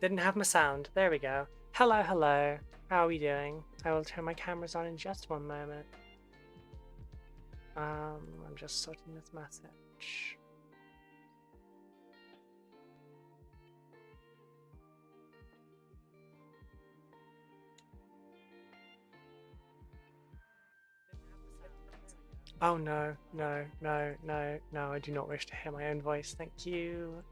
Didn't have my sound. There we go. Hello, hello. How are we doing? I will turn my cameras on in just one moment. I'm just sorting this message. Oh no, no, no, no, no, I do not wish to hear my own voice, thank you.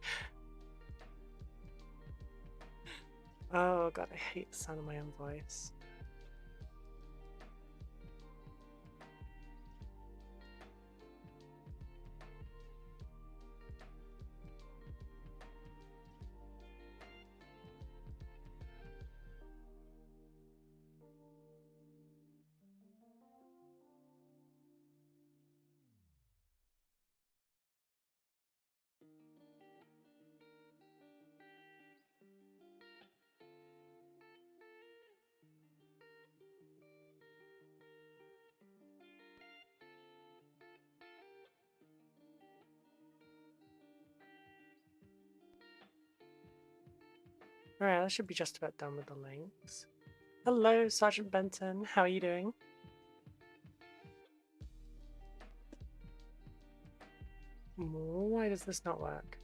Oh god, I hate the sound of my own voice. Alright, that should be just about done with the links. Hello, Sergeant Benton. How are you doing? Why does this not work?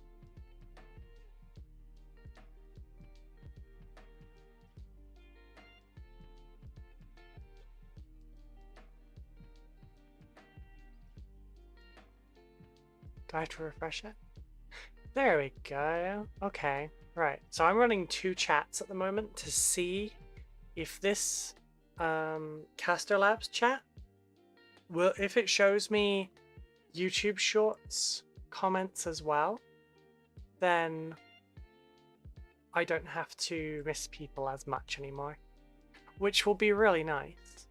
Do I have to refresh it? There we go. Okay, right. So I'm running two chats at the moment to see if this Caster Labs chat will, if it shows me YouTube Shorts comments as well, then I don't have to miss people as much anymore, which will be really nice.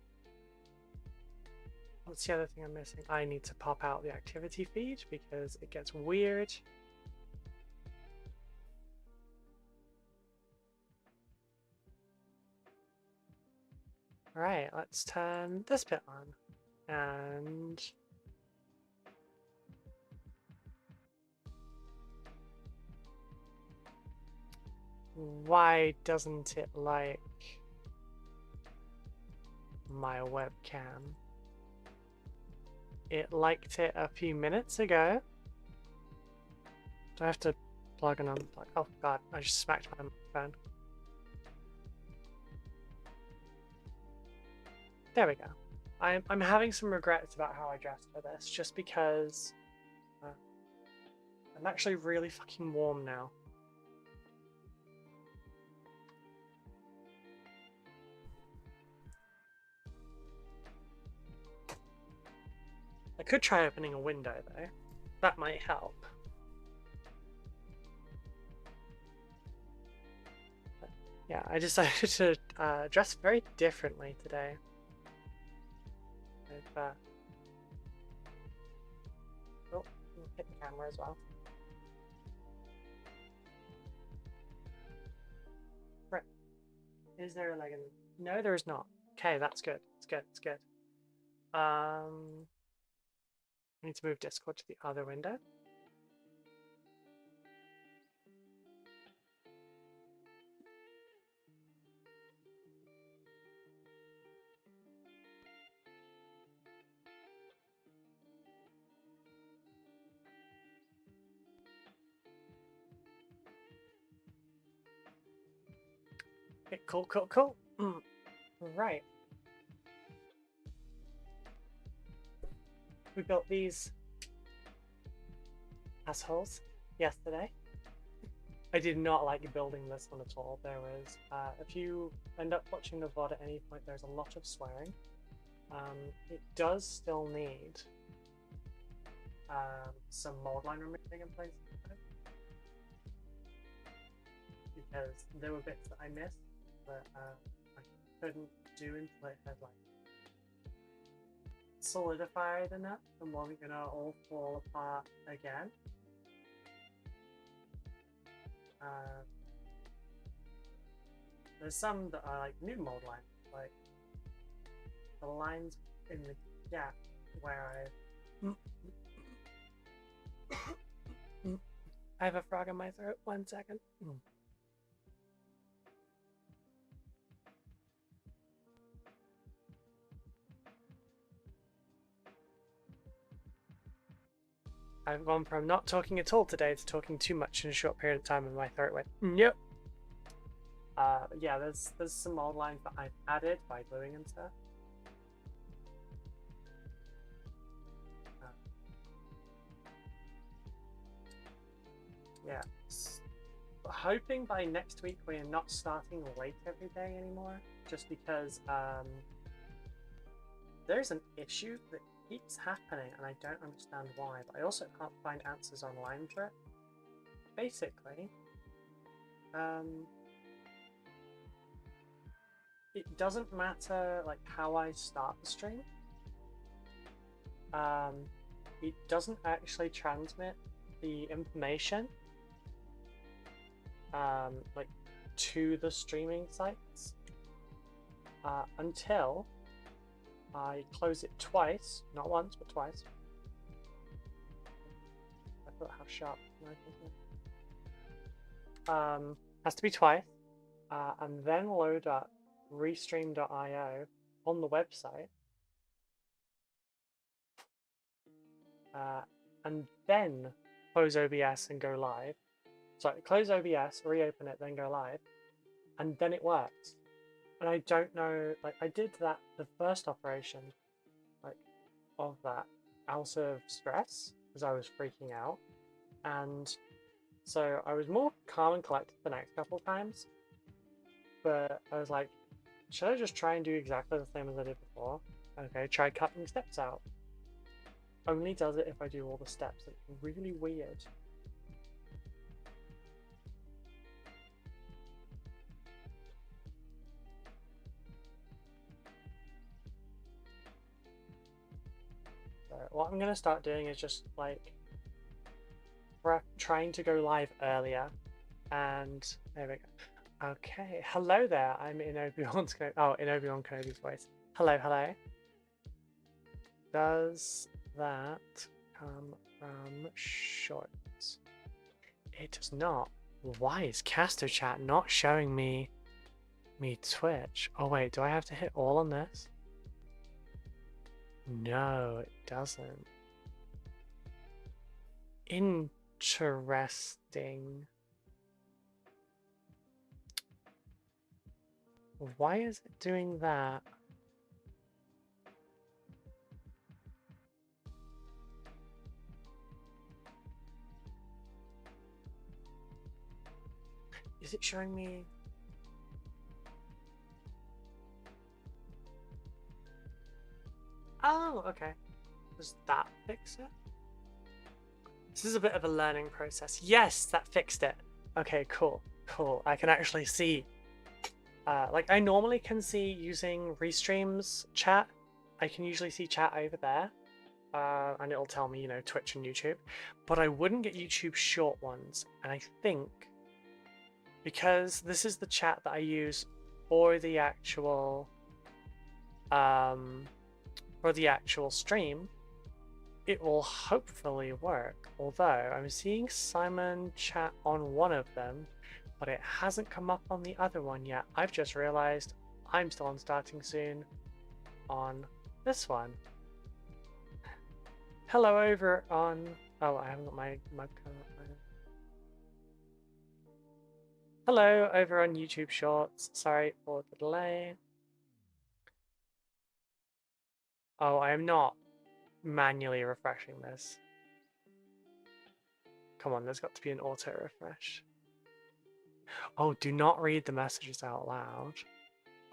What's the other thing I'm missing? I need to pop out the activity feed because it gets weird. Alright, let's turn this bit on. And why doesn't it like my webcam? It liked it a few minutes ago. Do I have to plug and unplug? Oh god, I just smacked my phone. There we go. I'm having some regrets about how I dressed for this, just because I'm actually really fucking warm now. I could try opening a window though. That might help. But yeah, I decided to dress very differently today. Oh, hit the camera as well. Right. Is there a leg in? No, there is not. Okay, that's good. It's good. It's good. I need to move Discord to the other window. Okay, cool, cool, cool. Right. We built these assholes yesterday. I did not like building this one at all. There was, if you end up watching the VOD at any point, there's a lot of swearing. It does still need some mold line removing in place, because there were bits that I missed that I couldn't do until it had like solidified enough and wasn't gonna all fall apart again. There's some that are like new mold lines, like the lines in the gap where I have a frog in my throat. 1 second. I've gone from not talking at all today to talking too much in a short period of time, and my throat went, yep. Yeah, there's some old lines that I've added by gluing and stuff. Yeah. Hoping by next week we're not starting late every day anymore, just because there's an issue that keeps happening and I don't understand why, but I also can't find answers online for it. Basically, it doesn't matter like how I start the stream. It doesn't actually transmit the information like to the streaming sites until I close it twice, not once but twice. I thought how sharp am I thinking? Has to be twice, and then load up restream.io on the website, and then close OBS and go live. Sorry, close OBS, reopen it, then go live, and then it works. And I don't know, like I did that the first operation, like of that, out of stress because I was freaking out, and so I was more calm and collected the next couple of times. But I was like, should I just try and do exactly the same as I did before? Okay, try cutting steps out. Only does it if I do all the steps. It's really weird. So what I'm going to start doing is just like trying to go live earlier, and there we go. Okay, hello there. I'm in Obi-Wan in Obi-Wan Kenobi's voice. Hello, hello. Does that come from shorts? It does not. Why is Caster Chat not showing me Twitch? Oh wait, do I have to hit all on this? No, it doesn't. Interesting. Why is it doing that? Is it showing me? Oh, okay. Does that fix it? This is a bit of a learning process. Yes, that fixed it. Okay, cool, cool. I can actually see. Like I normally can see using Restream's chat. I can usually see chat over there. And it'll tell me, you know, Twitch and YouTube. But I wouldn't get YouTube short ones. And I think because this is the chat that I use for the actual stream, it will hopefully work. Although I'm seeing Simon chat on one of them, but it hasn't come up on the other one yet. I've just realized I'm still on starting soon on this one. Hello over on... Oh, I haven't got my webcam up. Hello over on YouTube Shorts. Sorry for the delay. Oh, I am not manually refreshing this. Come on, there's got to be an auto refresh. Oh, do not read the messages out loud.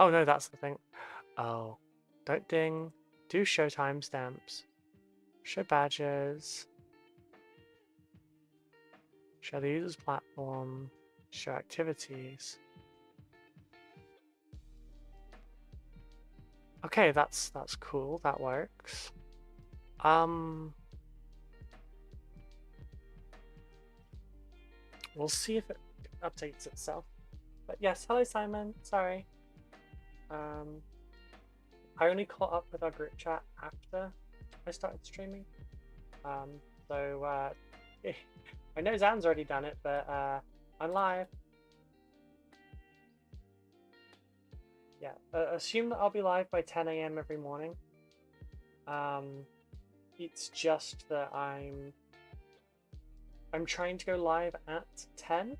Oh no, that's the thing. Oh, don't ding. Do show timestamps. Show badges. Show the user's platform. Show activities. Okay, that's cool. That works. We'll see if it updates itself. But yes, hello Simon. Sorry. I only caught up with our group chat after I started streaming. So I know Zan's already done it, but I'm live. Yeah, assume that I'll be live by 10 AM every morning. It's just that I'm I'm trying to go live at 10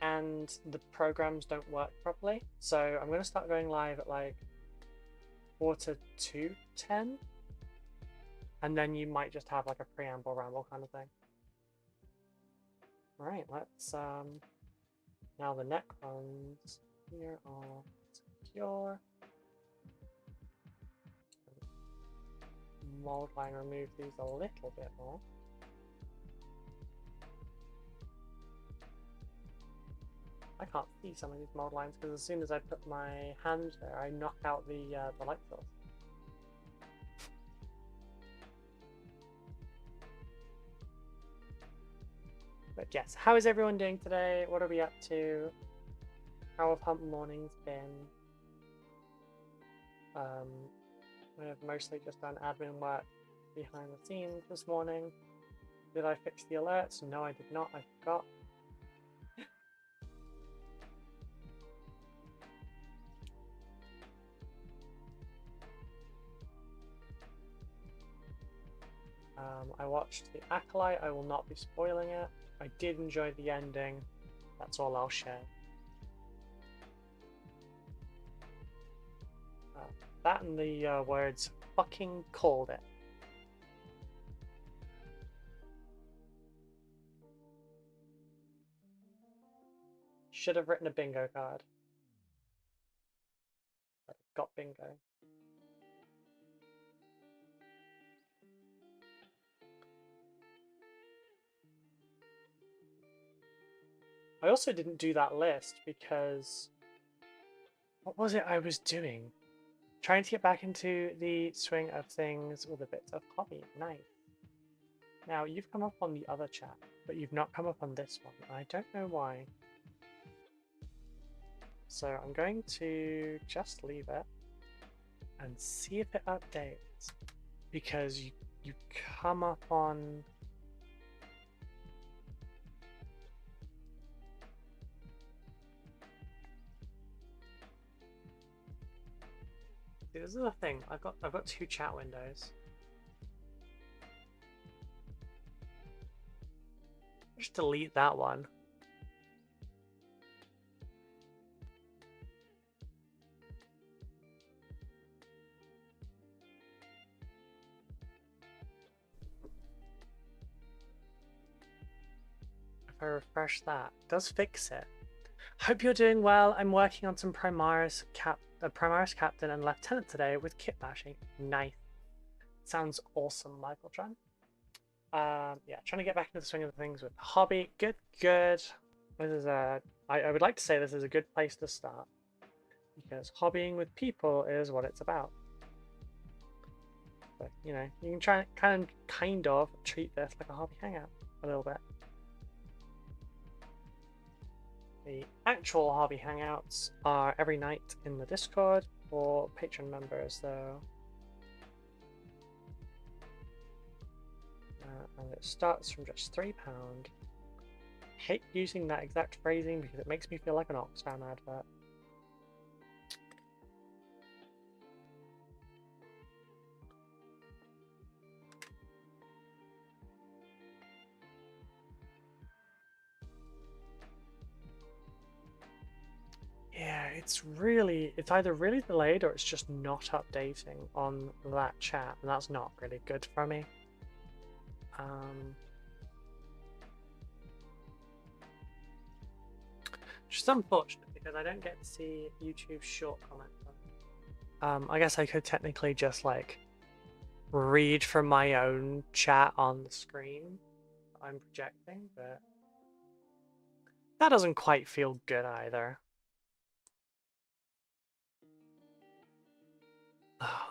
and the programs don't work properly. So I'm going to start going live at like 10:45, and then you might just have like a preamble ramble kind of thing. All right, let's now the neck ones here are secure. Mold line, remove these a little bit more. I can't see some of these mold lines because as soon as I put my hand there, I knock out the light source. But yes, how is everyone doing today? What are we up to? How have hump mornings been? I've mostly just done admin work behind the scenes this morning. Did I fix the alerts? No, I did not. I forgot. I watched The Acolyte. I will not be spoiling it. I did enjoy the ending. That's all I'll share. That and the words fucking called it. Should have written a bingo card. But got bingo. I also didn't do that list because... what was it I was doing? Trying to get back into the swing of things with a bit of hobby. Nice. Now, you've come up on the other chat, but you've not come up on this one. I don't know why. So I'm going to just leave it and see if it updates. Because you come up on... See, this is the thing. I've got two chat windows. Just delete that one. If I refresh that, it does fix it. Hope you're doing well. I'm working on some Primaris Captain and Lieutenant today with kit bashing. Nice. Sounds awesome, Michael Tran. Yeah, trying to get back into the swing of things with hobby. Good. This is I would like to say this is a good place to start because hobbying with people is what it's about. But you know, you can try kind of treat this like a hobby hangout a little bit. The actual hobby hangouts are every night in the Discord for patron members, though. And it starts from just £3. Hate using that exact phrasing because it makes me feel like an Oxfam advert. Yeah, it's either really delayed or it's just not updating on that chat, and that's not really good for me. Which is unfortunate because I don't get to see YouTube short comments. I guess I could technically just like read from my own chat on the screen I'm projecting, but that doesn't quite feel good either.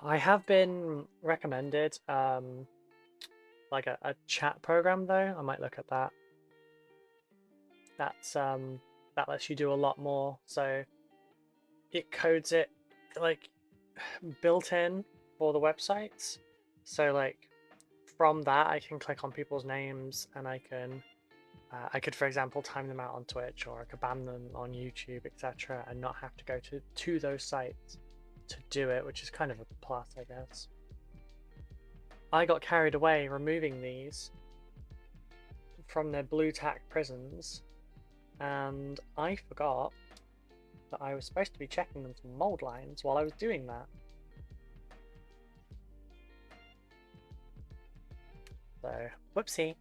I have been recommended like a chat program though. I might look at that. That's that lets you do a lot more. So it codes it like built in for the websites. So like from that I can click on people's names and I could, for example, time them out on Twitch, or I could ban them on YouTube, etc., and not have to go to those sites to do it, which is kind of a plus, I guess. I got carried away removing these from their blue tack prisons, and I forgot that I was supposed to be checking them for mold lines while I was doing that. So, whoopsie.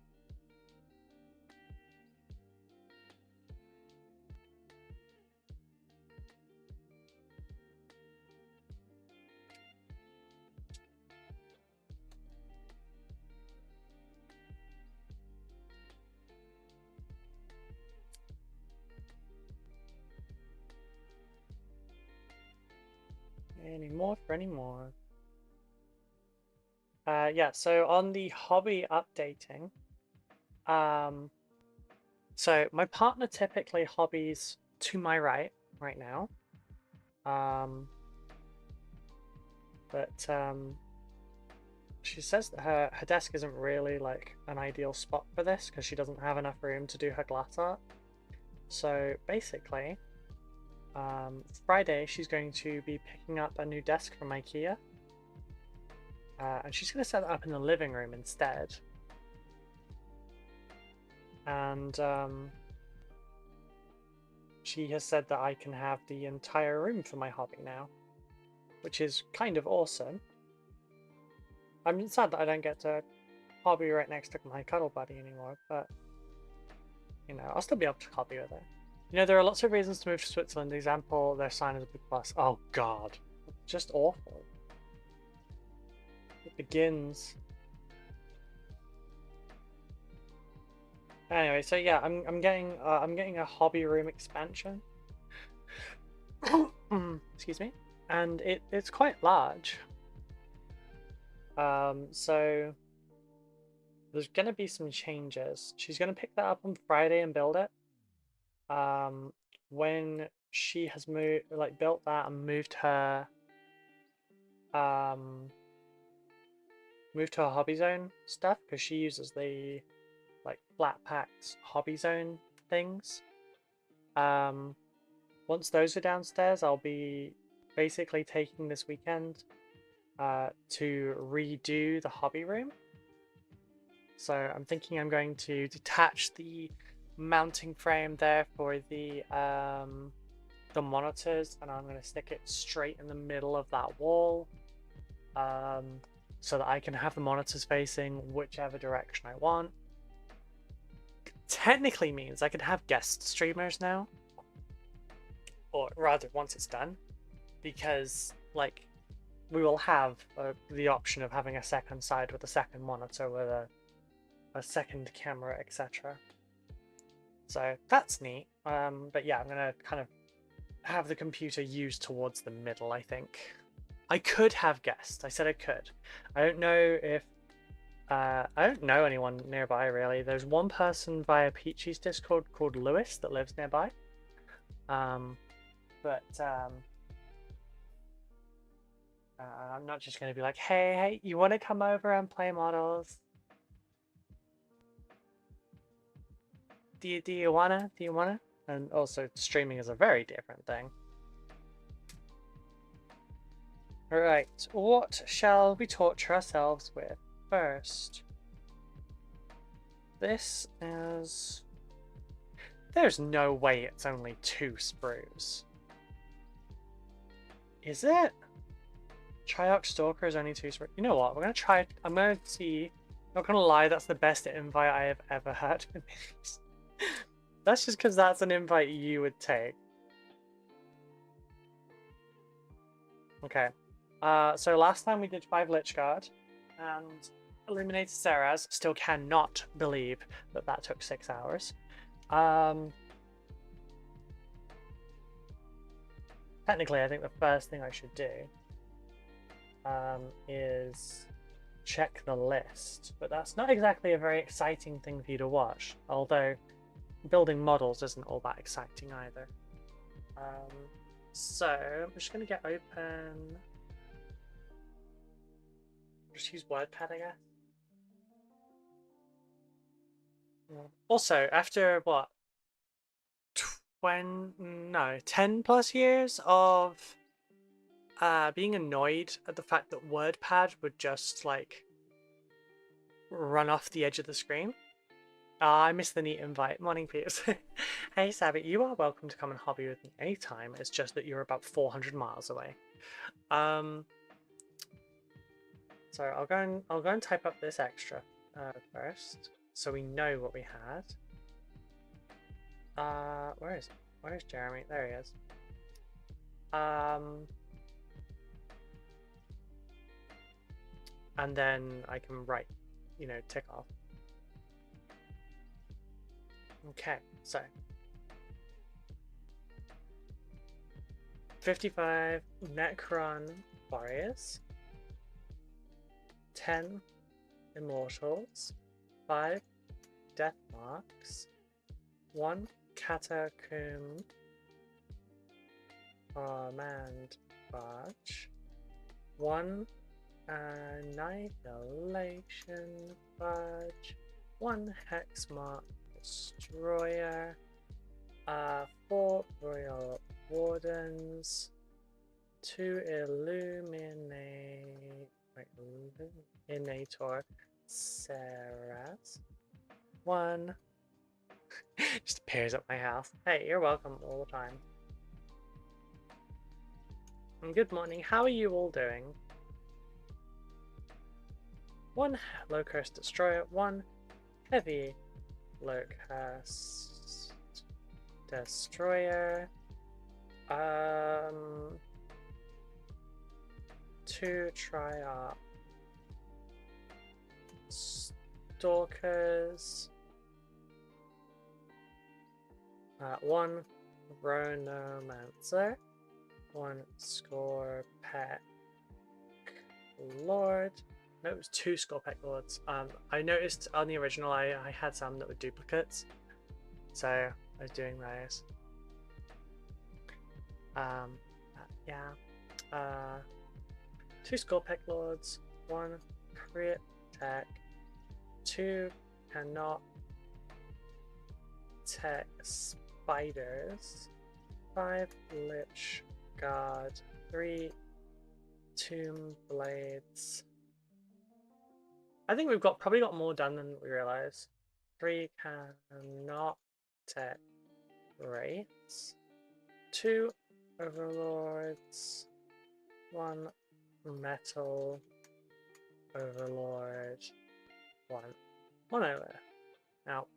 Any more for any more. Yeah, so on the hobby updating, so my partner typically hobbies to my right now. But she says that her desk isn't really like an ideal spot for this because she doesn't have enough room to do her glass art. So basically, Friday she's going to be picking up a new desk from IKEA. And she's going to set it up in the living room instead. And she has said that I can have the entire room for my hobby now, which is kind of awesome. I'm sad that I don't get to hobby right next to my cuddle buddy anymore, but you know, I'll still be able to hobby with her. You know, there are lots of reasons to move to Switzerland. Example, their sign is a big plus. Oh god, just awful. It begins. Anyway, so yeah, I'm getting a hobby room expansion. Excuse me, and it's quite large. So there's gonna be some changes. She's gonna pick that up on Friday and build it. When she has built that and moved her hobby zone stuff, because she uses the like flat packed hobby zone things. Once those are downstairs, I'll be basically taking this weekend to redo the hobby room. So I'm thinking I'm going to detach the mounting frame there for the monitors, and I'm going to stick it straight in the middle of that wall, so that I can have the monitors facing whichever direction I want. Technically means I can have guest streamers now, or rather once it's done, because like we will have the option of having a second side with a second monitor with a second camera, etc. So that's neat. But yeah, I'm gonna kind of have the computer used towards the middle, I think. I could have guests. I said I could. I don't know if I don't know anyone nearby really. There's one person via Peachy's Discord called Lewis that lives nearby. I'm not just going to be like, hey, you want to come over and play models? Do you wanna? And also, streaming is a very different thing. Right, what shall we torture ourselves with first? This is... There's no way it's only 2 sprues. Is it? Triox Stalker is only 2 sprues. You know what? We're gonna try. I'm gonna see. Not gonna lie, that's the best invite I have ever had. That's just because that's an invite you would take. Okay. So last time we did 5 Lich Guard and eliminated Seraz. Still cannot believe that that took 6 hours. Technically, I think the first thing I should do is check the list, but that's not exactly a very exciting thing for you to watch, although building models isn't all that exciting either. So I'm just going to get open, just use WordPad, I guess. Also, after what, 10 plus years of being annoyed at the fact that WordPad would just like run off the edge of the screen, Ah, I missed the neat invite. Morning, peeps. Hey, Savvy, you are welcome to come and hobby with me anytime. It's just that you're about 400 miles away. So I'll go and type up this extra first, so we know what we had. Where is it? Where is Jeremy? There he is. And then I can write, you know, tick off. Okay, so 55 Necron warriors, 10 immortals, 5 death marks, 1 catacomb command barge, 1 annihilation barge, 1 hexmark destroyer, 4 royal wardens, 2 illuminator Sarahs, 1 just appears at my house. Hey, you're welcome all the time. And good morning, how are you all doing? 1 low-cost destroyer, 1 heavy low-cost destroyer, 2 triarch stalkers, 1 Ronomancer, 1 Scorpec Lord. No, it was 2 Scorpec Lords. I noticed on the original I had some that were duplicates, so I was doing those. Yeah. 2 Scorpec Lords, 1 Crit Tech, 2 cannot tech spiders, 5 Lich Guard, 3 Tomb Blades. I think we've probably got more done than we realize. 3 cannot tech wraiths, 2 overlords, 1 metal overlord, 1 monolith. Now,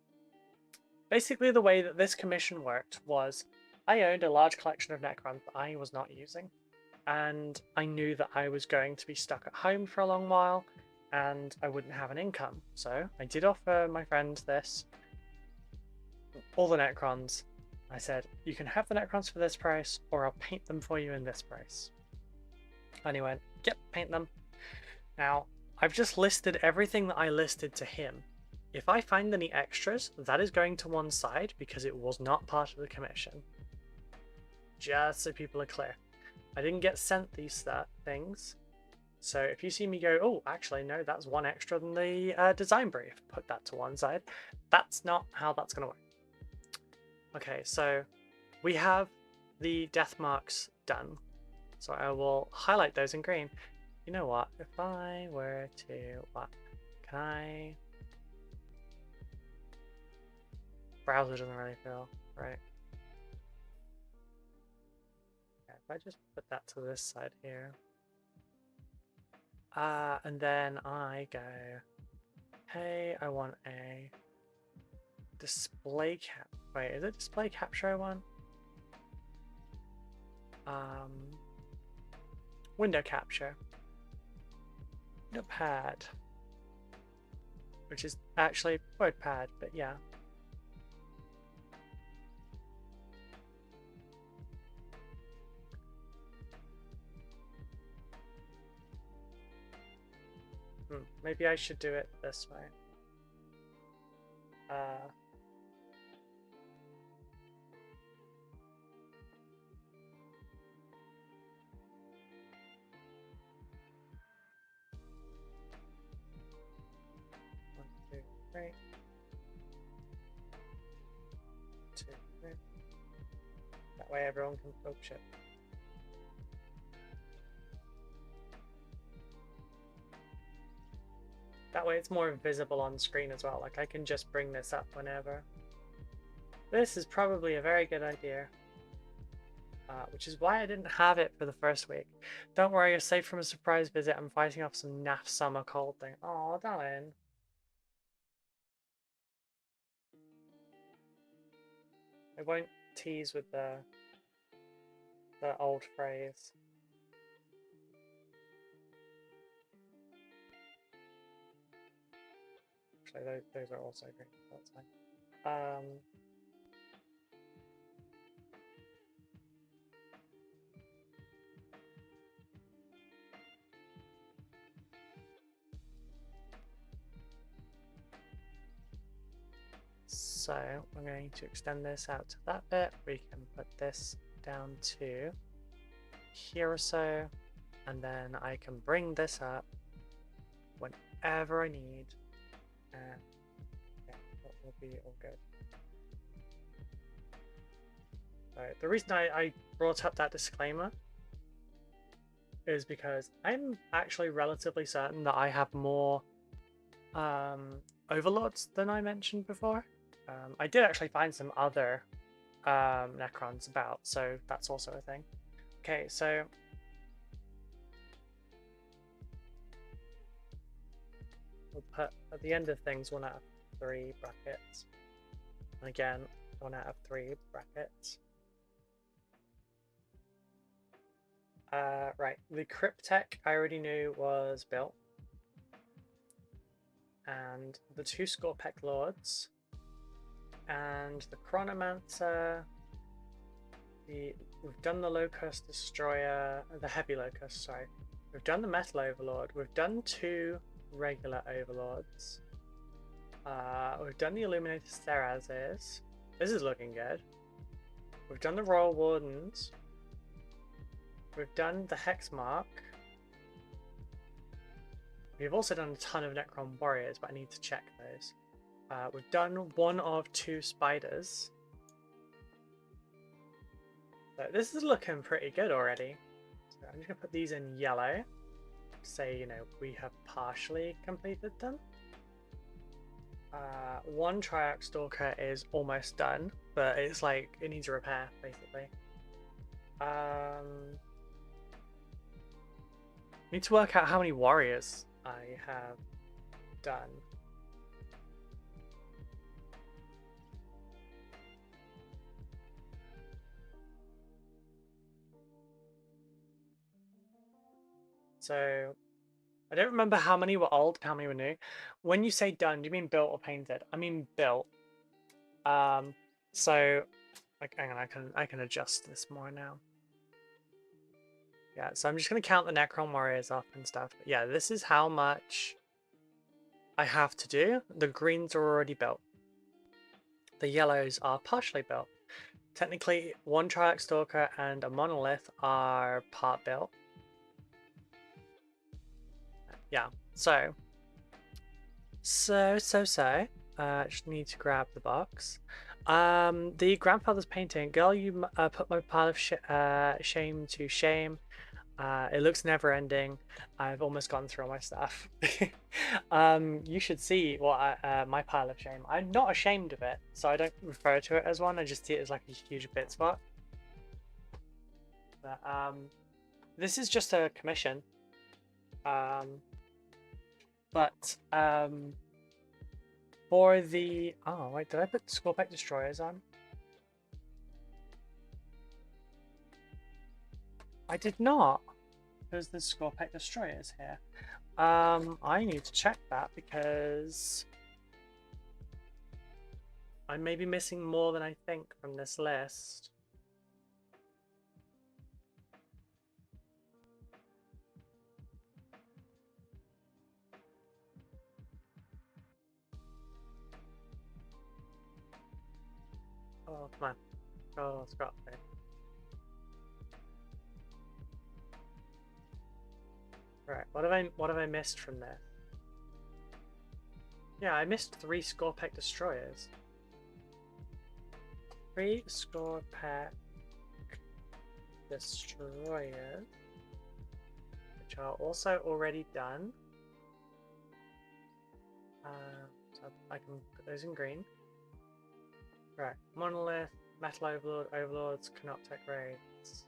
basically the way that this commission worked was I owned a large collection of Necrons that I was not using, and I knew that I was going to be stuck at home for a long while and I wouldn't have an income. So I did offer my friend this, all the Necrons. I said, you can have the Necrons for this price or I'll paint them for you in this price. And he went, yep, paint them. Now, I've just listed everything that I listed to him. If I find any extras, that is going to one side because it was not part of the commission. Just so people are clear. I didn't get sent these things. So if you see me go, oh, actually, no, that's 1 extra than the design brief, put that to one side. That's not how that's going to work. Okay, so we have the death marks done. So I will highlight those in green. You know what? If I were to, what? Can I? Browser doesn't really feel right. Okay, if I just put that to this side here. And then I go, hey, I want a display cap. Wait, is it display capture I want? Window capture. Notepad. Which is actually WordPad, but yeah. Maybe I should do it this way. One, two, three. 2, 3. That way everyone can focus it. That way it's more visible on screen as well. Like I can just bring this up whenever. This is probably a very good idea. Which is why I didn't have it for the first week. Don't worry, you're safe from a surprise visit. I'm fighting off some naff summer cold thing. Oh, darling. I won't tease with the old phrase. Actually, those are also green. That's fine. So I'm going to extend this out to that bit. We can put this down to here or so, and then I can bring this up whenever I need, and yeah, that will be all good. So the reason I brought up that disclaimer is because I'm actually relatively certain that I have more overlords than I mentioned before. I did actually find some other Necrons about, so that's also a thing. Okay, so we'll put at the end of things 1 out of 3 brackets. And again, 1 out of 3 brackets. Right, the Cryptek I already knew was built. And the 2 Scorpec Lords. And the Chronomancer. We've done the Locust Destroyer, the Heavy Locust, sorry. We've done the Metal Overlord. We've done 2 regular Overlords. We've done the Illuminated Sterazes. This is looking good. We've done the Royal Wardens. We've done the Hexmark. We've also done a ton of Necron Warriors, but I need to check those. We've done 1 of 2 Spiders. So this is looking pretty good already. So I'm just going to put these in yellow. Say, you know, we have partially completed them. 1 Triarch Stalker is almost done, but it's like, it needs a repair, basically. Need to work out how many warriors I have done. So I don't remember how many were old, how many were new. When you say done, do you mean built or painted? I mean built. So like, hang on, I can adjust this more now. Yeah, so I'm just gonna count the Necron Warriors off and stuff. But yeah, this is how much I have to do. The greens are already built. The yellows are partially built. Technically, 1 Triarch Stalker and a Monolith are part built. Yeah, so just need to grab the box. The grandfather's painting. Girl, you put my pile of shame to shame. It looks never ending. I've almost gone through all my stuff. You should see what my pile of shame. I'm not ashamed of it, so I don't refer to it as one. I just see it as like a huge bit spot. But, this is just a commission. For the... Oh, wait, did I put Scorpec Destroyers on? I did not. Because there's Scorpec Destroyers here. I need to check that because I may be missing more than I think from this list. Oh, come on. Oh, Scott. Right, what have I missed from there? Yeah, I missed 3 Scorpec Destroyers. 3 Scorpec Destroyers, which are also already done. So I can put those in green. Right, Monolith, Metal Overlord, Overlords, Canoptech Raids.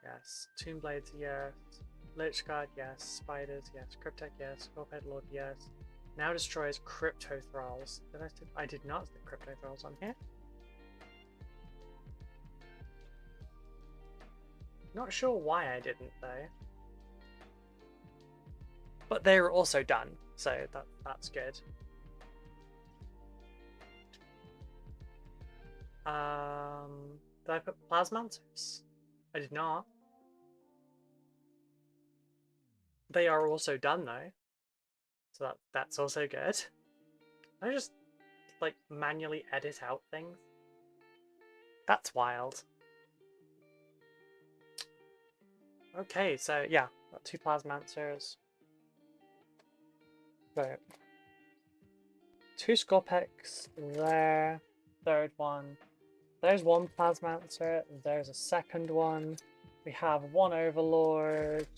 Yes. Tomb Blades, yes. Lich Guard, yes. Spiders, yes. Cryptech, yes. Scorped Lord, yes. Now destroys Crypto Thralls. I did not stick Crypto Thralls on here. Not sure why I didn't though. But they were also done, so that's good. Did I put Plasmantos? I did not. They are also done though, so that's also good. I just like manually edit out things. That's wild. Okay, so yeah, got 2 Plasmancers. So 2 Scorpex there, third one. There's 1 Plasmancer, there's a second one. We have 1 Overlord,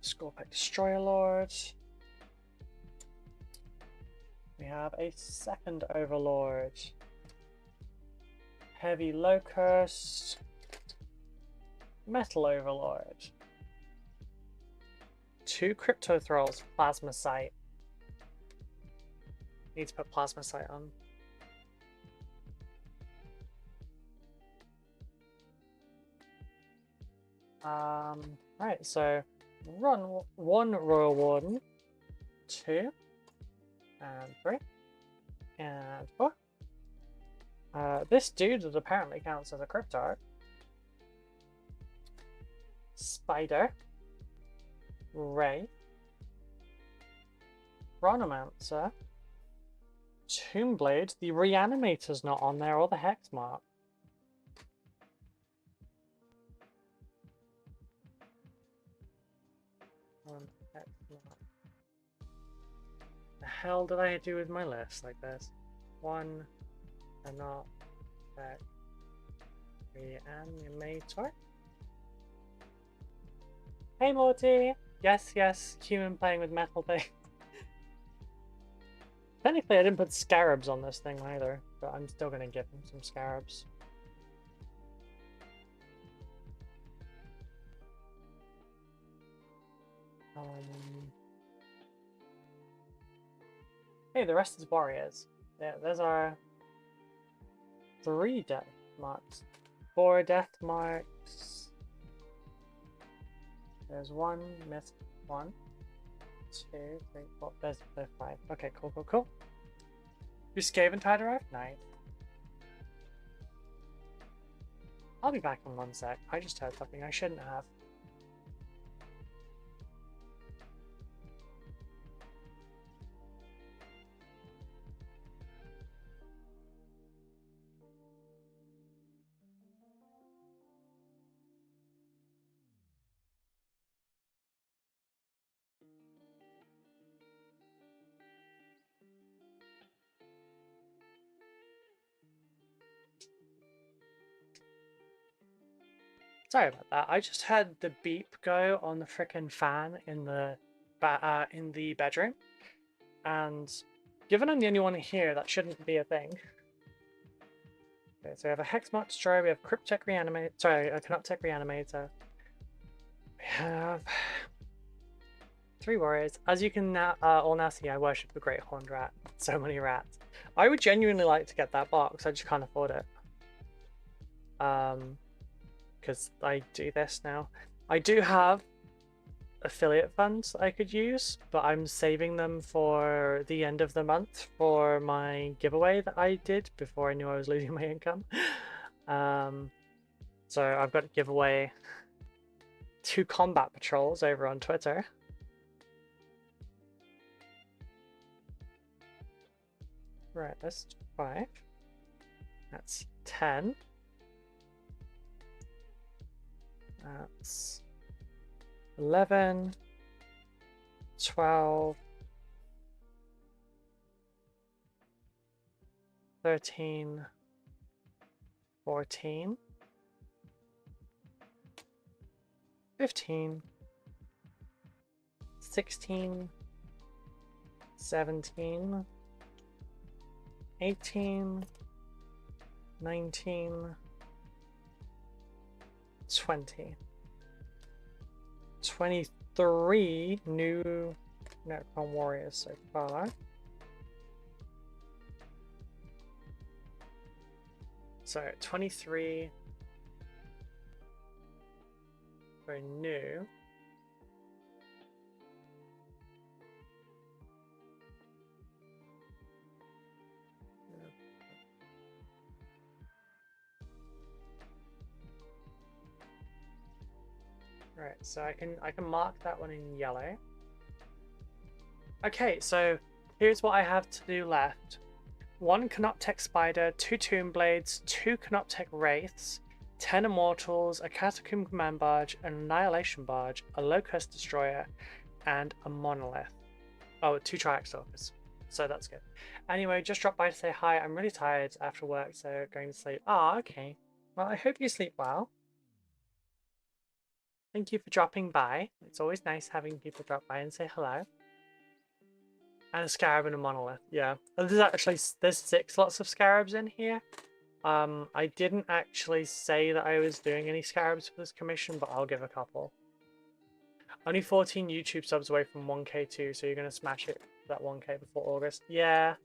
Scorpec Destroyer Lord. We have a second Overlord, Heavy Locust, Metal Overlord, 2 Crypto Thralls, Plasma Sight. Need to put Plasma Sight on. Right, so run 1 Royal Warden, 2, and 3, and 4. This dude that apparently counts as a Cryptarch. Spider, Ray, Chronomancer, Tombblade. The Reanimator's not on there, or the Hex Mark. The hell did I do with my list like this? 1, and not that Reanimator. Hey Morty! Yes, yes, human playing with metal thing. Technically I didn't put scarabs on this thing either, but I'm still gonna give him some scarabs. Hey, the rest is warriors. Yeah, there's our 3 death marks. 4 death marks. There's 1, missed 1. 2, 3, 4. There's 5. Okay, cool, cool, cool. You Skaven tide arrived? Nice. I'll be back in 1 sec. I just heard something I shouldn't have. Sorry about that. I just had the beep go on the frickin' fan in the bedroom, and given I'm the only one here, that shouldn't be a thing. Okay, so we have a Hexmark Destroyer, we have Cryptech Reanimator, sorry, a Canoptech Reanimator. We have 3 warriors. As you can now, all now see, I worship the Great Horned Rat. So many rats. I would genuinely like to get that box, I just can't afford it. Because I do this now. I do have affiliate funds I could use, but I'm saving them for the end of the month for my giveaway that I did before I knew I was losing my income. So I've got to give away 2 combat patrols over on Twitter. Right, that's 5. That's 10. That's 11, 12, 13, 14, 15, 16, 17, 18, 19, 20. 23 new Necron warriors so far. So 23 for new. Right, so I can mark that one in yellow. Okay, so here's what I have to do left. 1 Canoptech Spider, 2 Tomb Blades, 2 Canoptech Wraiths, 10 Immortals, a Catacomb Command Barge, an Annihilation Barge, a Locust Destroyer, and a Monolith. Oh, 2 Triax Stalkers. So that's good. Anyway, just dropped by to say hi. I'm really tired after work, so going to sleep. Ah, okay. Well, I hope you sleep well. Thank you for dropping by. It's always nice having people drop by and say hello. And a Scarab and a Monolith, yeah. There's 6 lots of Scarabs in here. I didn't actually say that I was doing any Scarabs for this commission, but I'll give a couple. Only 14 YouTube subs away from 1k too, so you're gonna smash it that 1k before August. Yeah.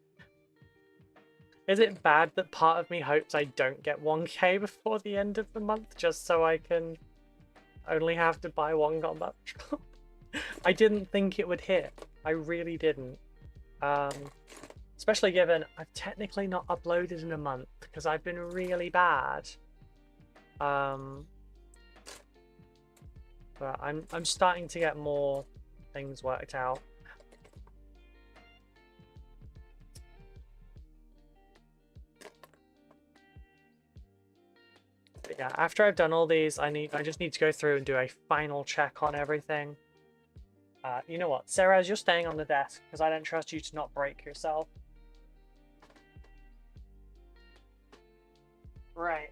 Is it bad that part of me hopes I don't get 1k before the end of the month, just so I can only have to buy 1 combat patrol? I didn't think it would hit. I really didn't. Especially given I've technically not uploaded in a month because I've been really bad. But I'm starting to get more things worked out. But yeah, after I've done all these, I just need to go through and do a final check on everything. You know what, Sarah, as you're staying on the desk because I don't trust you to not break yourself. Right.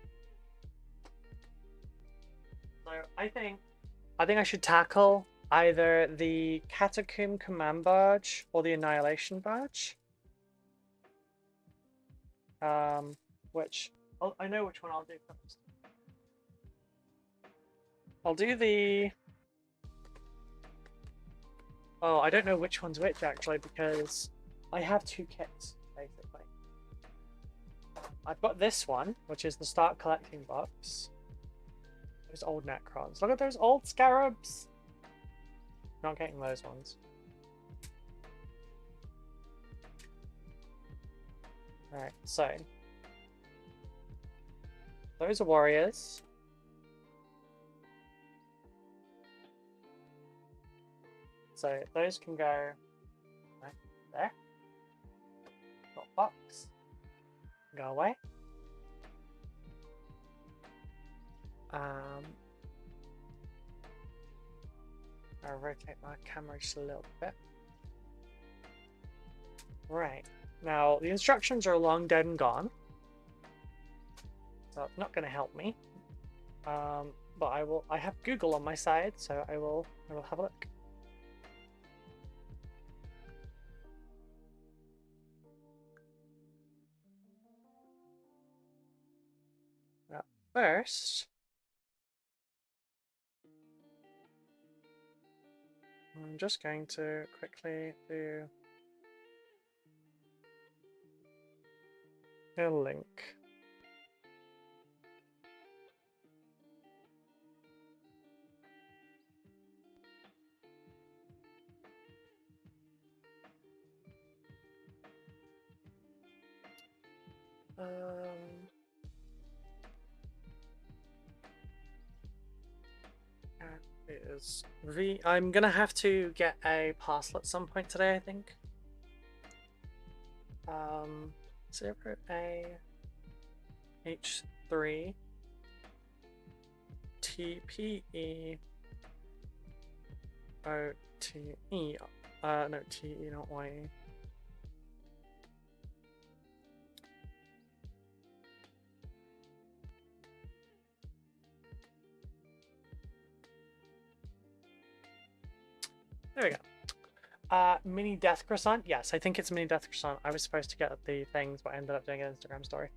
So I think I should tackle either the Catacomb Command Barge or the Annihilation Barge. Which I know which one I'll do first. I'll do the... Oh, I don't know which one's which actually because I have 2 kits basically. I've got this one, which is the Start Collecting box. Those old Necrons. Look at those old Scarabs! Not getting those ones. Alright, so. Those are warriors. So those can go right there. Got box. Go away. I'll rotate my camera just a little bit. Right. Now the instructions are long dead and gone. So it's not gonna help me. But I have Google on my side, so I will have a look. First, I'm just going to quickly do a link. It is V. I'm gonna have to get a parcel at some point today, I think. 0A H3 TPE OTE. No, TE, not YE. There we go. Mini Death Croissant? Yes, I think it's Mini Death Croissant. I was supposed to get the things, but I ended up doing an Instagram story.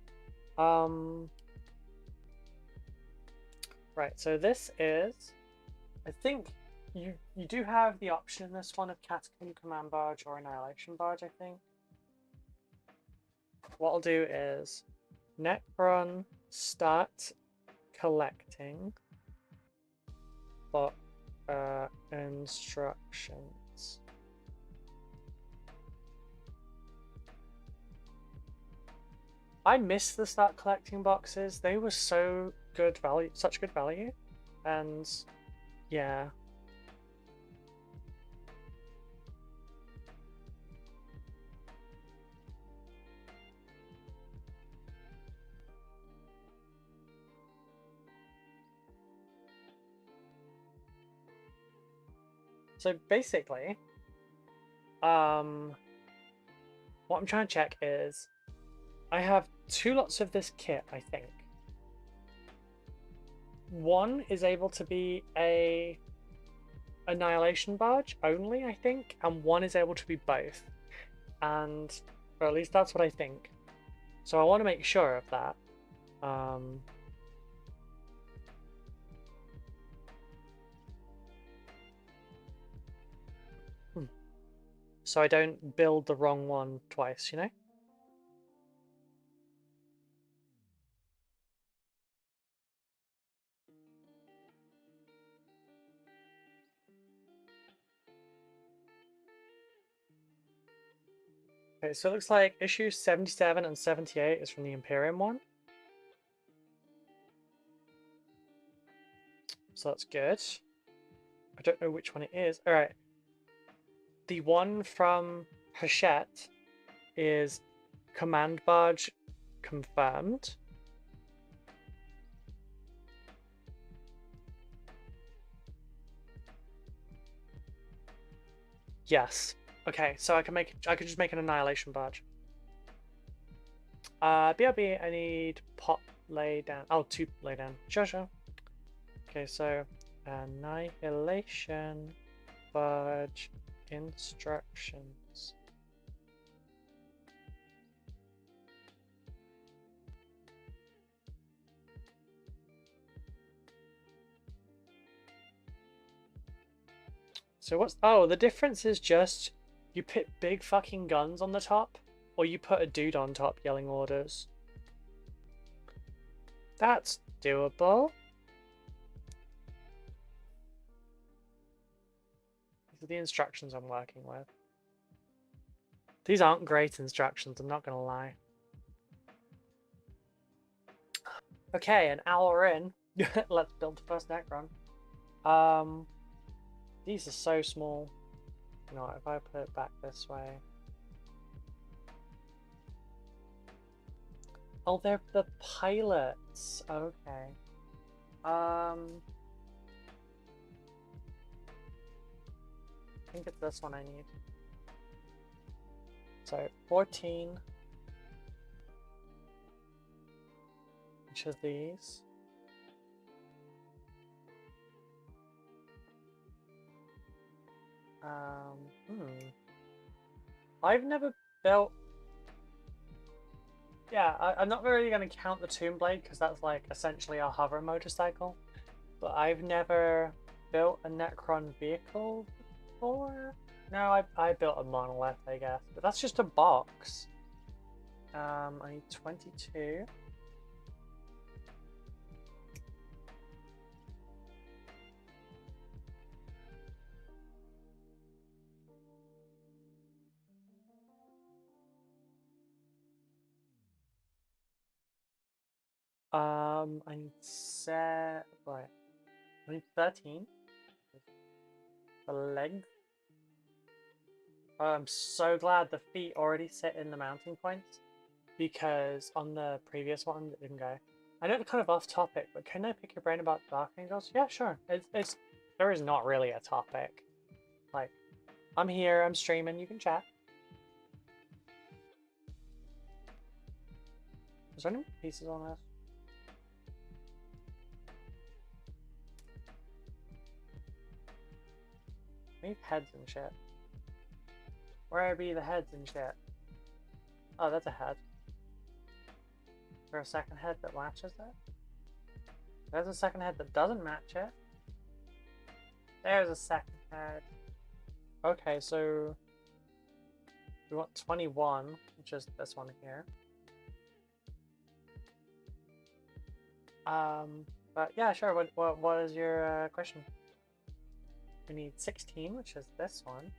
Right, so this is... I think you do have the option in this one of Catacomb Command Barge or Annihilation Barge, I think. What I'll do is Necron start collecting, but instructions. I miss the start collecting boxes. They were so good value, such good value, and yeah. So basically, what I'm trying to check is I have 2 lots of this kit, I think. One is able to be a Annihilation Barge only, I think, and one is able to be both. And, or at least that's what I think. So I want to make sure of that. So I don't build the wrong one twice, you know? Okay, so it looks like issues 77 and 78 is from the Imperium one. So that's good. I don't know which one it is. Alright. The one from Hachette is Command Barge confirmed. Yes. Okay, so I could just make an Annihilation Barge. BRB, I need pot lay down. Oh, 2 lay down. Sure. Okay, so Annihilation Barge instructions. So what's... Oh, the difference is just you put big fucking guns on the top, or you put a dude on top yelling orders. That's doable. These are the instructions I'm working with. These aren't great instructions, I'm not gonna lie. Okay, an hour in. Let's build the first Necron. These are so small. You know, if I put it back this way. Oh, they're the pilots. Okay. I think it's this one I need. So 14. Each of these. I've never built... Yeah, I'm not really going to count the Tomb Blade because that's like essentially a hover motorcycle. But I've never built a Necron vehicle before. No, I built a monolith, I guess. But that's just a box. I need 22. I need right. I need 13. The legs. Oh, I'm so glad the feet already sit in the mounting points, because on the previous one it didn't go. I know it's kind of off topic, but can I pick your brain about Dark Angels? Yeah, sure. There is not really a topic. Like, I'm here, I'm streaming, you can chat. Is there any pieces on this? I need heads and shit. Where be the heads and shit? Oh, that's a head. Is there a second head that matches it? There's a second head that doesn't match it. There's a second head. Okay, so we want 21, which is this one here. But yeah, sure. What is your question? We need 16, which is this one.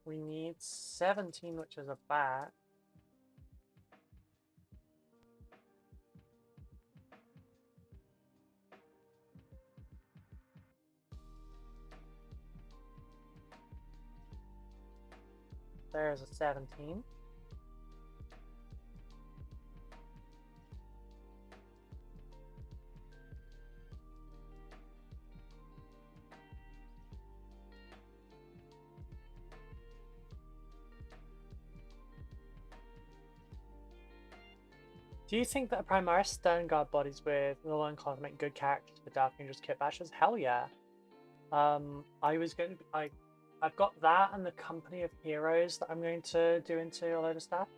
We need 17, which is a bat. There's a 17. Do you think that a Primaris Stone Guard bodies with the Lone Claws make good characters for Dark Angels kit bashes? Hell yeah. I was going to be, I've got that and the Company of Heroes that I'm going to do into a load of stuff.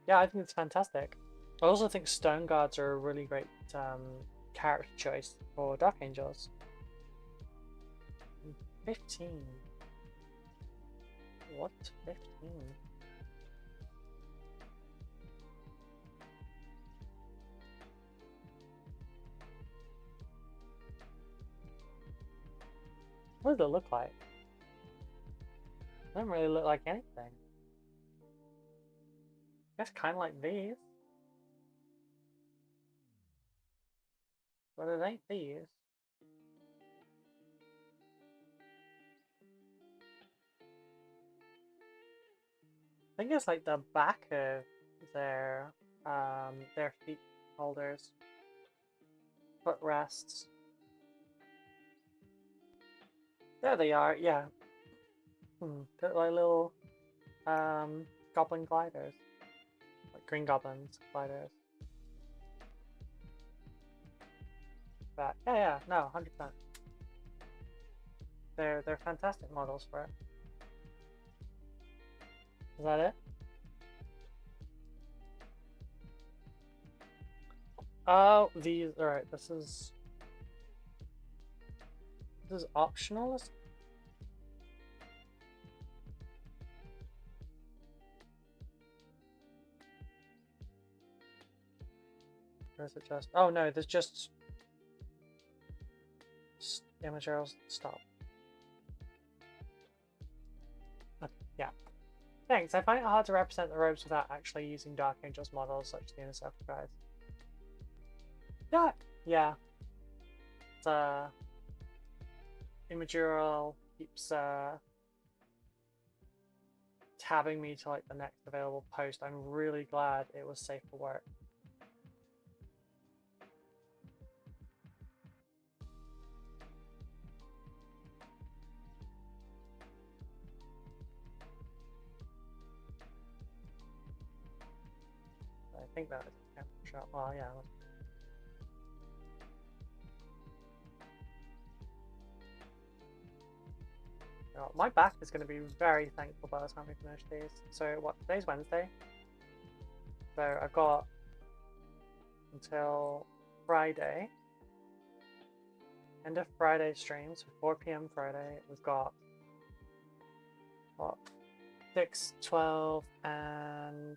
Yeah, I think it's fantastic. I also think Stone Guards are a really great character choice for Dark Angels. 15. What? 15? What does it look like? It doesn't really look like anything. I guess kind of like these. But it ain't these. I think it's like the back of their feet holders. Footrests. There they are, yeah. They're like little goblin gliders. Like green goblins gliders. But yeah, no, 100%. They're fantastic models for it. Is that it? Oh, these, alright, this is optional? Or is it just, oh no, there's just damage arrows, stop. Okay, yeah. Thanks, I find it hard to represent the robes without actually using Dark Angels models such as the Inner Circle guys. Yeah. It's Immaterial keeps tabbing me to like the next available post. I'm really glad it was safe for work. I think that is a shot. Well, yeah. Oh, my back is going to be very thankful by the time we finish these. So what? Today's Wednesday. So I've got until Friday. End of Friday stream, so 4 PM Friday. We've got what? 6, 12, and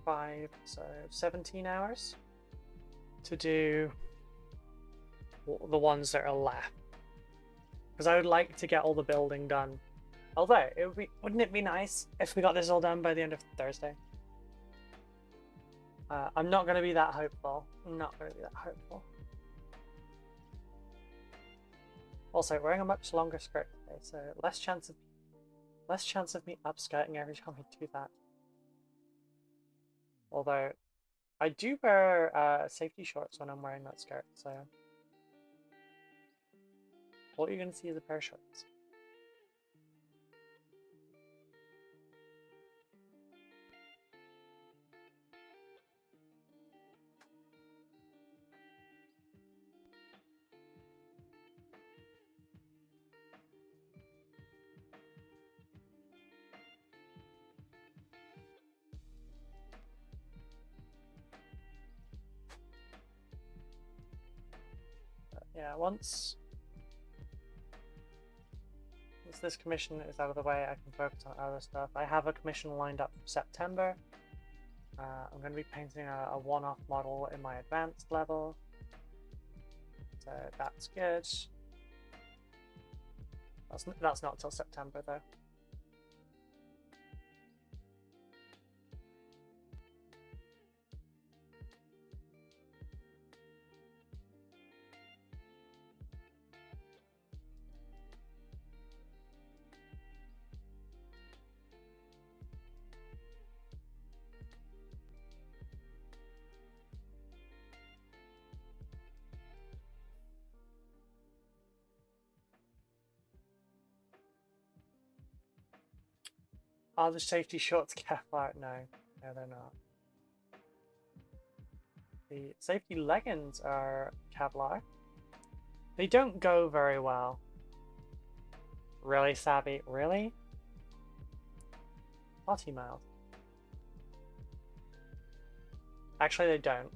5, so 17 hours to do the ones that are left. Because I would like to get all the building done. Although, wouldn't it be nice if we got this all done by the end of Thursday? I'm not going to be that hopeful. Also, wearing a much longer skirt today, so less chance of me upskirting every time I do that. Although, I do wear safety shorts when I'm wearing that skirt, so all you're going to see is a pair of shorts. Yeah, once this commission is out of the way, I can focus on other stuff. I have a commission lined up for September. I'm going to be painting a one-off model in my advanced level, so that's good. That's not till September though. Are the safety shorts Kevlar? No, they're not. The safety leggings are Kevlar. They don't go very well. Really, Savvy? Really? Potty mouth. Actually, they don't.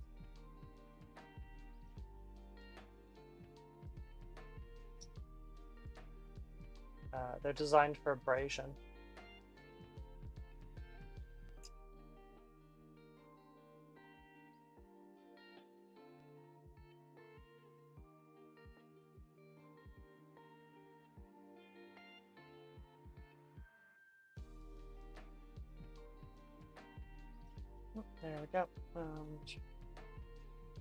They're designed for abrasion. There we go. I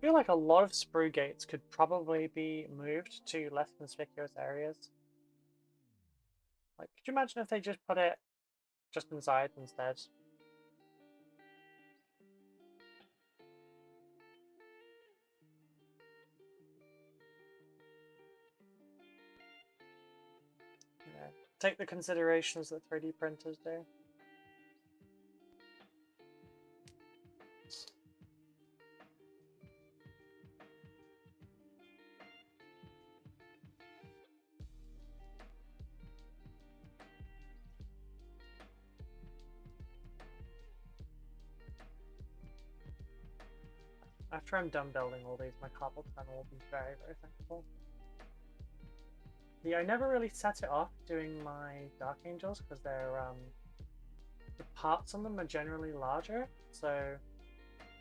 feel like a lot of sprue gates could probably be moved to less conspicuous areas. Like, could you imagine if they just put it just inside instead? Yeah. Take the considerations that 3D printers do. After I'm done building all these, my carpal tunnel will be very, very thankful. Yeah, I never really set it off doing my Dark Angels because they're the parts on them are generally larger, so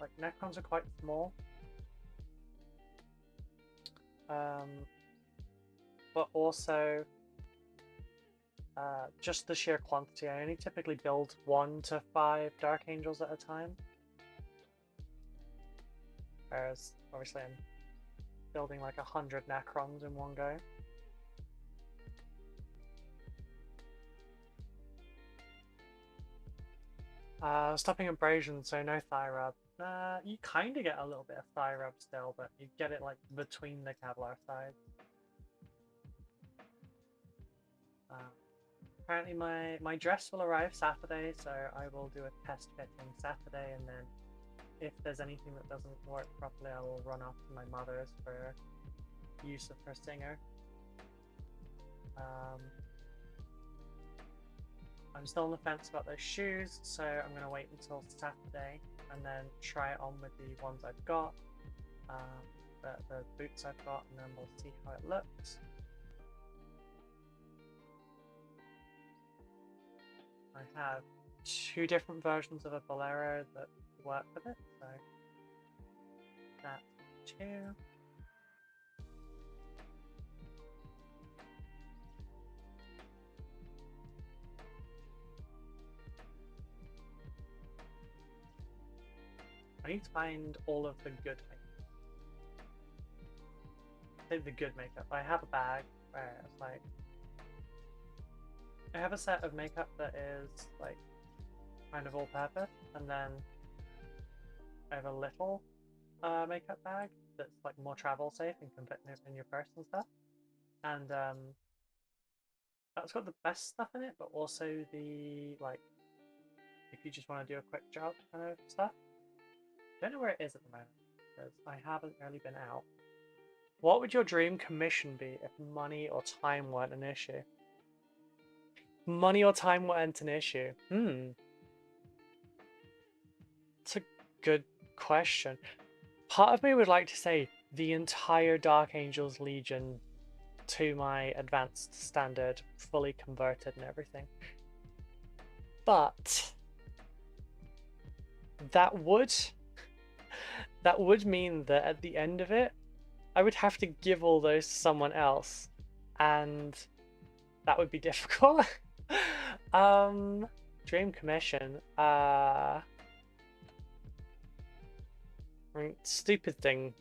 like Necrons are quite small. But also just the sheer quantity. I only typically build 1 to 5 Dark Angels at a time. Whereas obviously I'm building like 100 Necrons in one go. Stopping abrasion, so no thigh rub. You kind of get a little bit of thigh rub still, but you get it like between the Kevlar sides. Apparently my dress will arrive Saturday, so I will do a test fitting Saturday, and then if there's anything that doesn't work properly, I will run off to my mother's for use of her singer. I'm still on the fence about those shoes, so I'm going to wait until Saturday and then try it on with the ones I've got, the boots I've got, and then we'll see how it looks. I have 2 different versions of a bolero that work with it, so that's 2. I need to find all of the good makeup. Say the good makeup. I have a bag where it's like I have a set of makeup that is like kind of all-purpose, and then I have a little makeup bag that's like more travel safe and can fit in your purse and stuff. And that's got the best stuff in it, but also the like if you just want to do a quick job kind of stuff. Don't know where it is at the moment because I haven't really been out. What would your dream commission be if money or time weren't an issue? Money or time weren't an issue. It's a good question. Part of me would like to say the entire Dark Angels Legion to my advanced standard, fully converted and everything. But that would mean that at the end of it, I would have to give all those to someone else, and that would be difficult. Dream commission. I mean, stupid thing.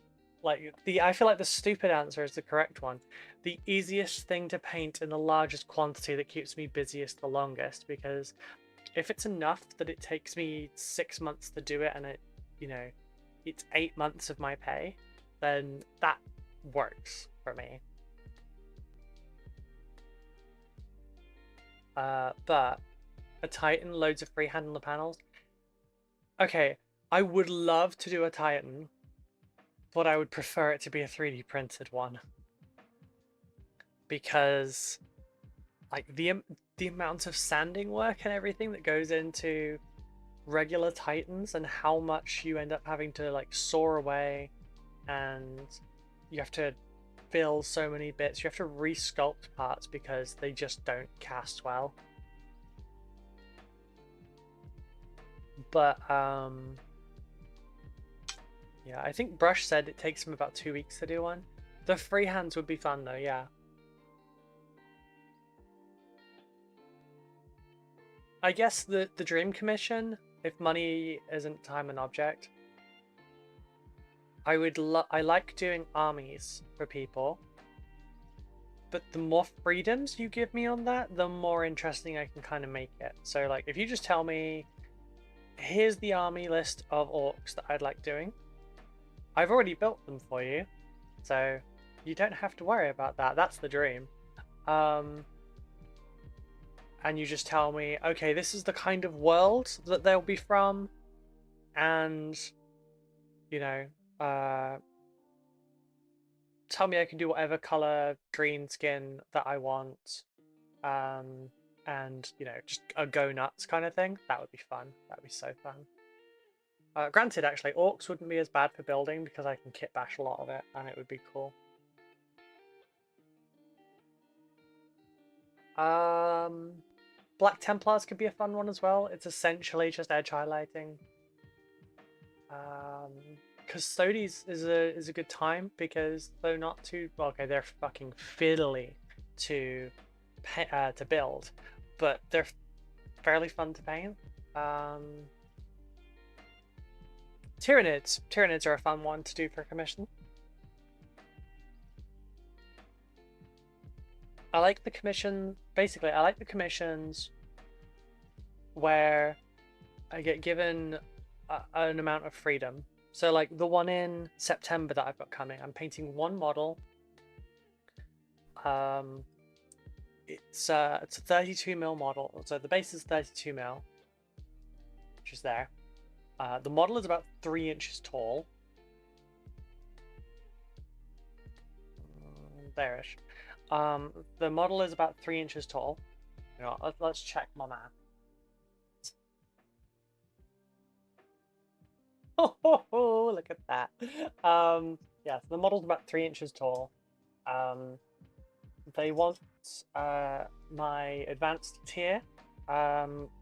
Like I feel like the stupid answer is the correct one. The easiest thing to paint in the largest quantity that keeps me busiest the longest, because if it's enough that it takes me 6 months to do it and it, you know, it's 8 months of my pay, then that works for me. But a Titan, loads of freehand on the panels. Okay, I would love to do a Titan, but I would prefer it to be a 3D printed one. Because like the amount of sanding work and everything that goes into regular Titans, and how much you end up having to like saw away, and you have to fill so many bits, you have to re-sculpt parts because they just don't cast well. But yeah, I think Brush said it takes him about 2 weeks to do one. The freehands would be fun though, yeah. I guess the dream commission, if money isn't time and object, I like doing armies for people, but the more freedoms you give me on that, the more interesting I can kind of make it. So like if you just tell me, here's the army list of orcs that I'd like doing, I've already built them for you, so you don't have to worry about that. That's the dream. And you just tell me, okay, this is the kind of world that they'll be from, and you know, tell me I can do whatever color green skin that I want, and you know, just a go nuts kind of thing. That would be fun. That would be so fun. Granted, actually, orcs wouldn't be as bad for building because I can kit bash a lot of it, and it would be cool. Black Templars could be a fun one as well. It's essentially just edge highlighting. Custodies is a good time because they're not too well, okay. They're fucking fiddly to build, but they're fairly fun to paint. Tyranids are a fun one to do for commission. I like the commission. Basically, I like the commissions where I get given an amount of freedom. So like the one in September that I've got coming, I'm painting one model. It's a 32mm model, so the base is 32mm, which is there. The model is about 3 inches tall. There-ish. The model is about 3 inches tall. You know, let's check my math. Oh, look at that. Yeah, so the model's about 3 inches tall. They want my advanced tier,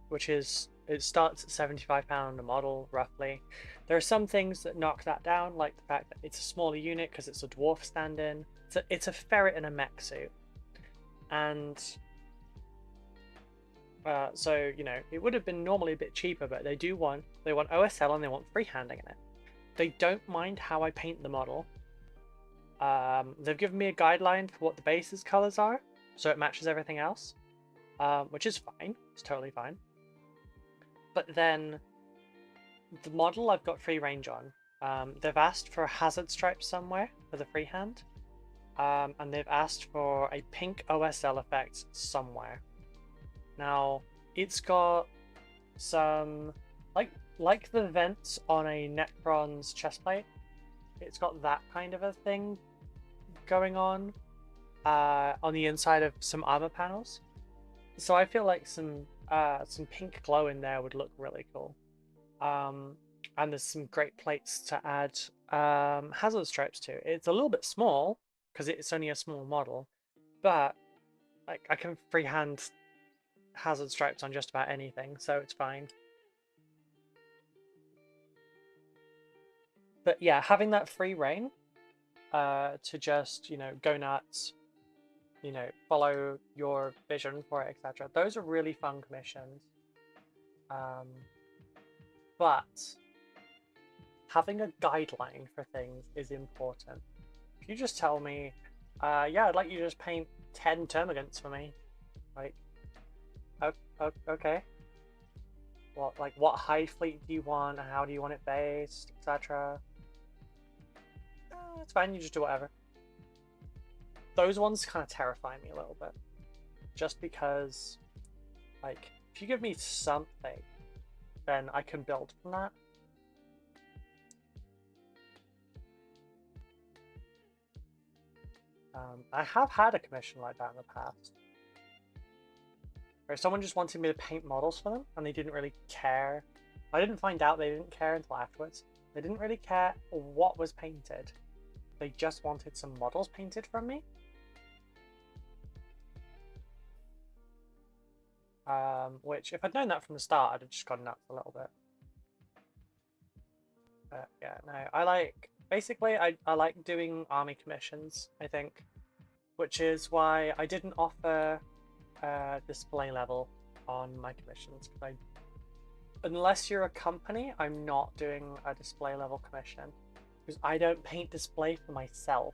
which is, it starts at £75 a model, roughly. There are some things that knock that down, like the fact that it's a smaller unit because it's a dwarf stand-in. It's a ferret in a mech suit. And so, you know, it would have been normally a bit cheaper, but they want OSL and they want freehanding in it. They don't mind how I paint the model. They've given me a guideline for what the base's colors are, so it matches everything else, which is fine. It's totally fine. But then the model I've got free range on. They've asked for a hazard stripe somewhere for the freehand, and they've asked for a pink OSL effect somewhere. Now, it's got some, like, like the vents on a Necron's chestplate. It's got that kind of a thing going on the inside of some armor panels. So I feel like some pink glow in there would look really cool. And there's some great plates to add hazard stripes to. It's a little bit small because it's only a small model, but like I can freehand hazard stripes on just about anything, so it's fine. But yeah, having that free reign to just, you know, go nuts, you know, follow your vision for it, etc. Those are really fun commissions. But having a guideline for things is important. If you just tell me, yeah, I'd like you to just paint 10 termagants for me, like, okay. What high fleet do you want? How do you want it based, etc. It's fine, you just do whatever. Those ones kind of terrify me a little bit, just because, like, if you give me something, then I can build from that. I have had a commission like that in the past, where someone just wanted me to paint models for them, and they didn't really care. I didn't find out they didn't care until afterwards. They didn't really care what was painted. They just wanted some models painted from me. Which, if I'd known that from the start, I'd have just gone nuts a little bit. But yeah, no, I like, basically, I like doing army commissions, I think, which is why I didn't offer display level on my commissions, because unless you're a company, I'm not doing a display level commission, because I don't paint display for myself.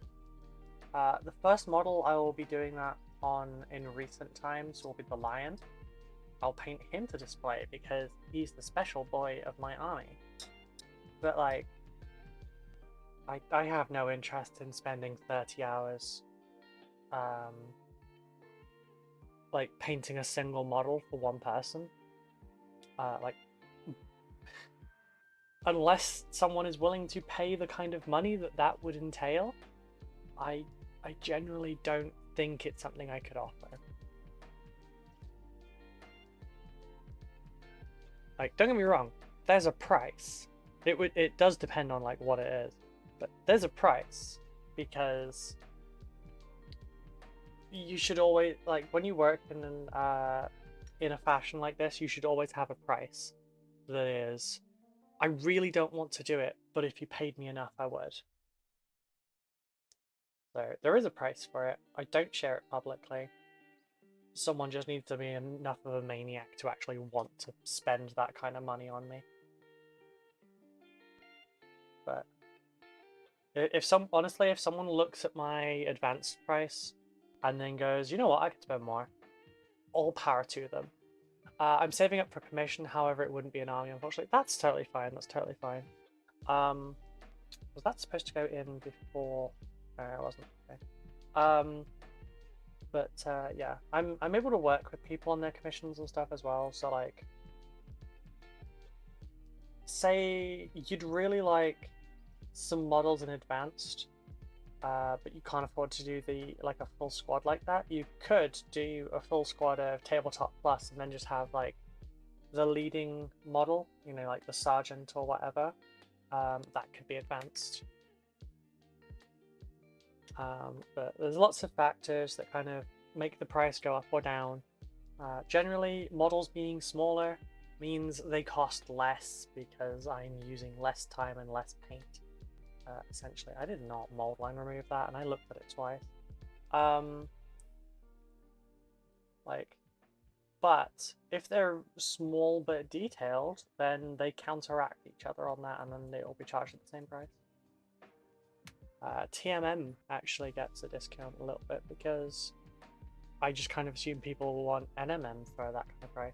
The first model I will be doing that on in recent times will be the lion. I'll paint him to display because he's the special boy of my army. But like, I have no interest in spending 30 hours like painting a single model for one person. Like, unless someone is willing to pay the kind of money that that would entail, I generally don't think it's something I could offer. Like, don't get me wrong, there's a price. It does depend on like what it is, but there's a price, because you should always, like, when you work in a fashion like this, you should always have a price that is, I really don't want to do it, but if you paid me enough, I would. So there is a price for it. I don't share it publicly. Someone just needs to be enough of a maniac to actually want to spend that kind of money on me. But honestly, if someone looks at my advanced price and then goes, you know what, I could spend more, all power to them. I'm saving up for commission, however, it wouldn't be an army, unfortunately. That's totally fine. That's totally fine. Was that supposed to go in before? It wasn't. Okay. But yeah, I'm able to work with people on their commissions and stuff as well. So like, say you'd really like some models in advanced, but you can't afford to do a full squad like that. You could do a full squad of Tabletop Plus and then just have like the leading model, you know, like the sergeant or whatever. That could be advanced. But there's lots of factors that kind of make the price go up or down. Generally, models being smaller means they cost less because I'm using less time and less paint. Essentially, I did not mold line remove that, and I looked at it twice. But if they're small but detailed, then they counteract each other on that, and then they will be charged at the same price. TMM actually gets a discount a little bit because I just kind of assume people will want NMM for that kind of price.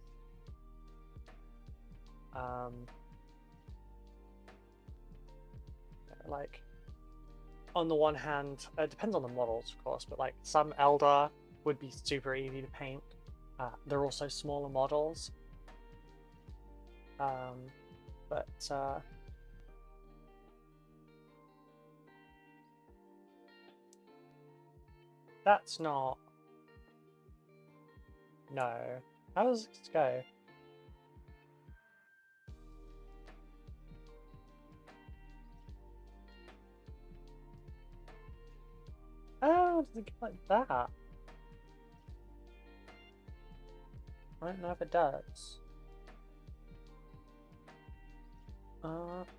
Like, on the one hand, it depends on the models, of course, but like some Eldar would be super easy to paint. They're also smaller models. But that's not... No. How does this go? Oh, does it go like that? I don't know if it does.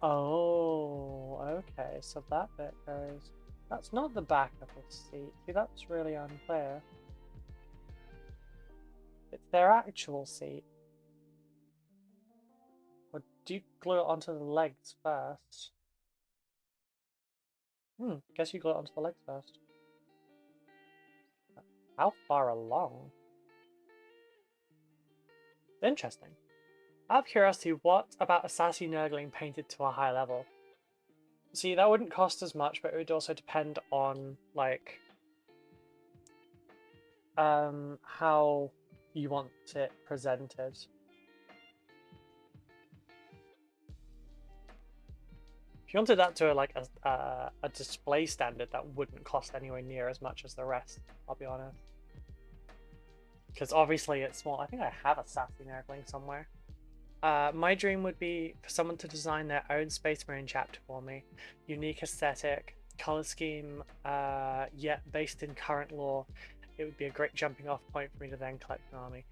Oh, okay, so that bit goes... That's not the back of the seat. See, that's really unclear. It's their actual seat. Or do you glue it onto the legs first? Guess you glue it onto the legs first. How far along? Interesting. Out of curiosity, what about a sassy nurgling painted to a high level? See, that wouldn't cost as much, but it would also depend on, like, how you want it presented. If you wanted that to a display standard, that wouldn't cost anywhere near as much as the rest, I'll be honest. Because obviously it's small. I think I have a sassy nurgling somewhere. My dream would be for someone to design their own Space Marine chapter for me. Unique aesthetic, color scheme, yet based in current lore. It would be a great jumping off point for me to then collect an army.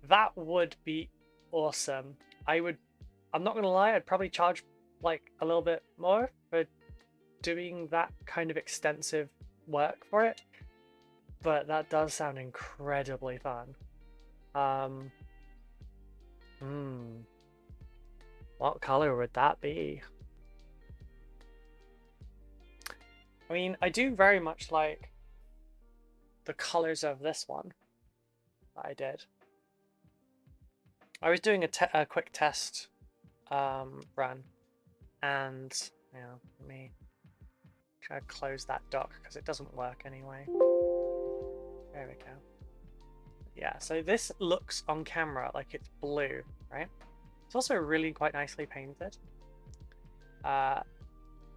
That would be awesome. I'm not gonna lie, I'd probably charge like a little bit more for doing that kind of extensive work for it. But that does sound incredibly fun. What color would that be? I mean, I do very much like the colors of this one that I did. I was doing a quick test run, and you know, let me try to close that dock because it doesn't work anyway. There we go. Yeah, so this looks on camera like it's blue, right? It's also really quite nicely painted. But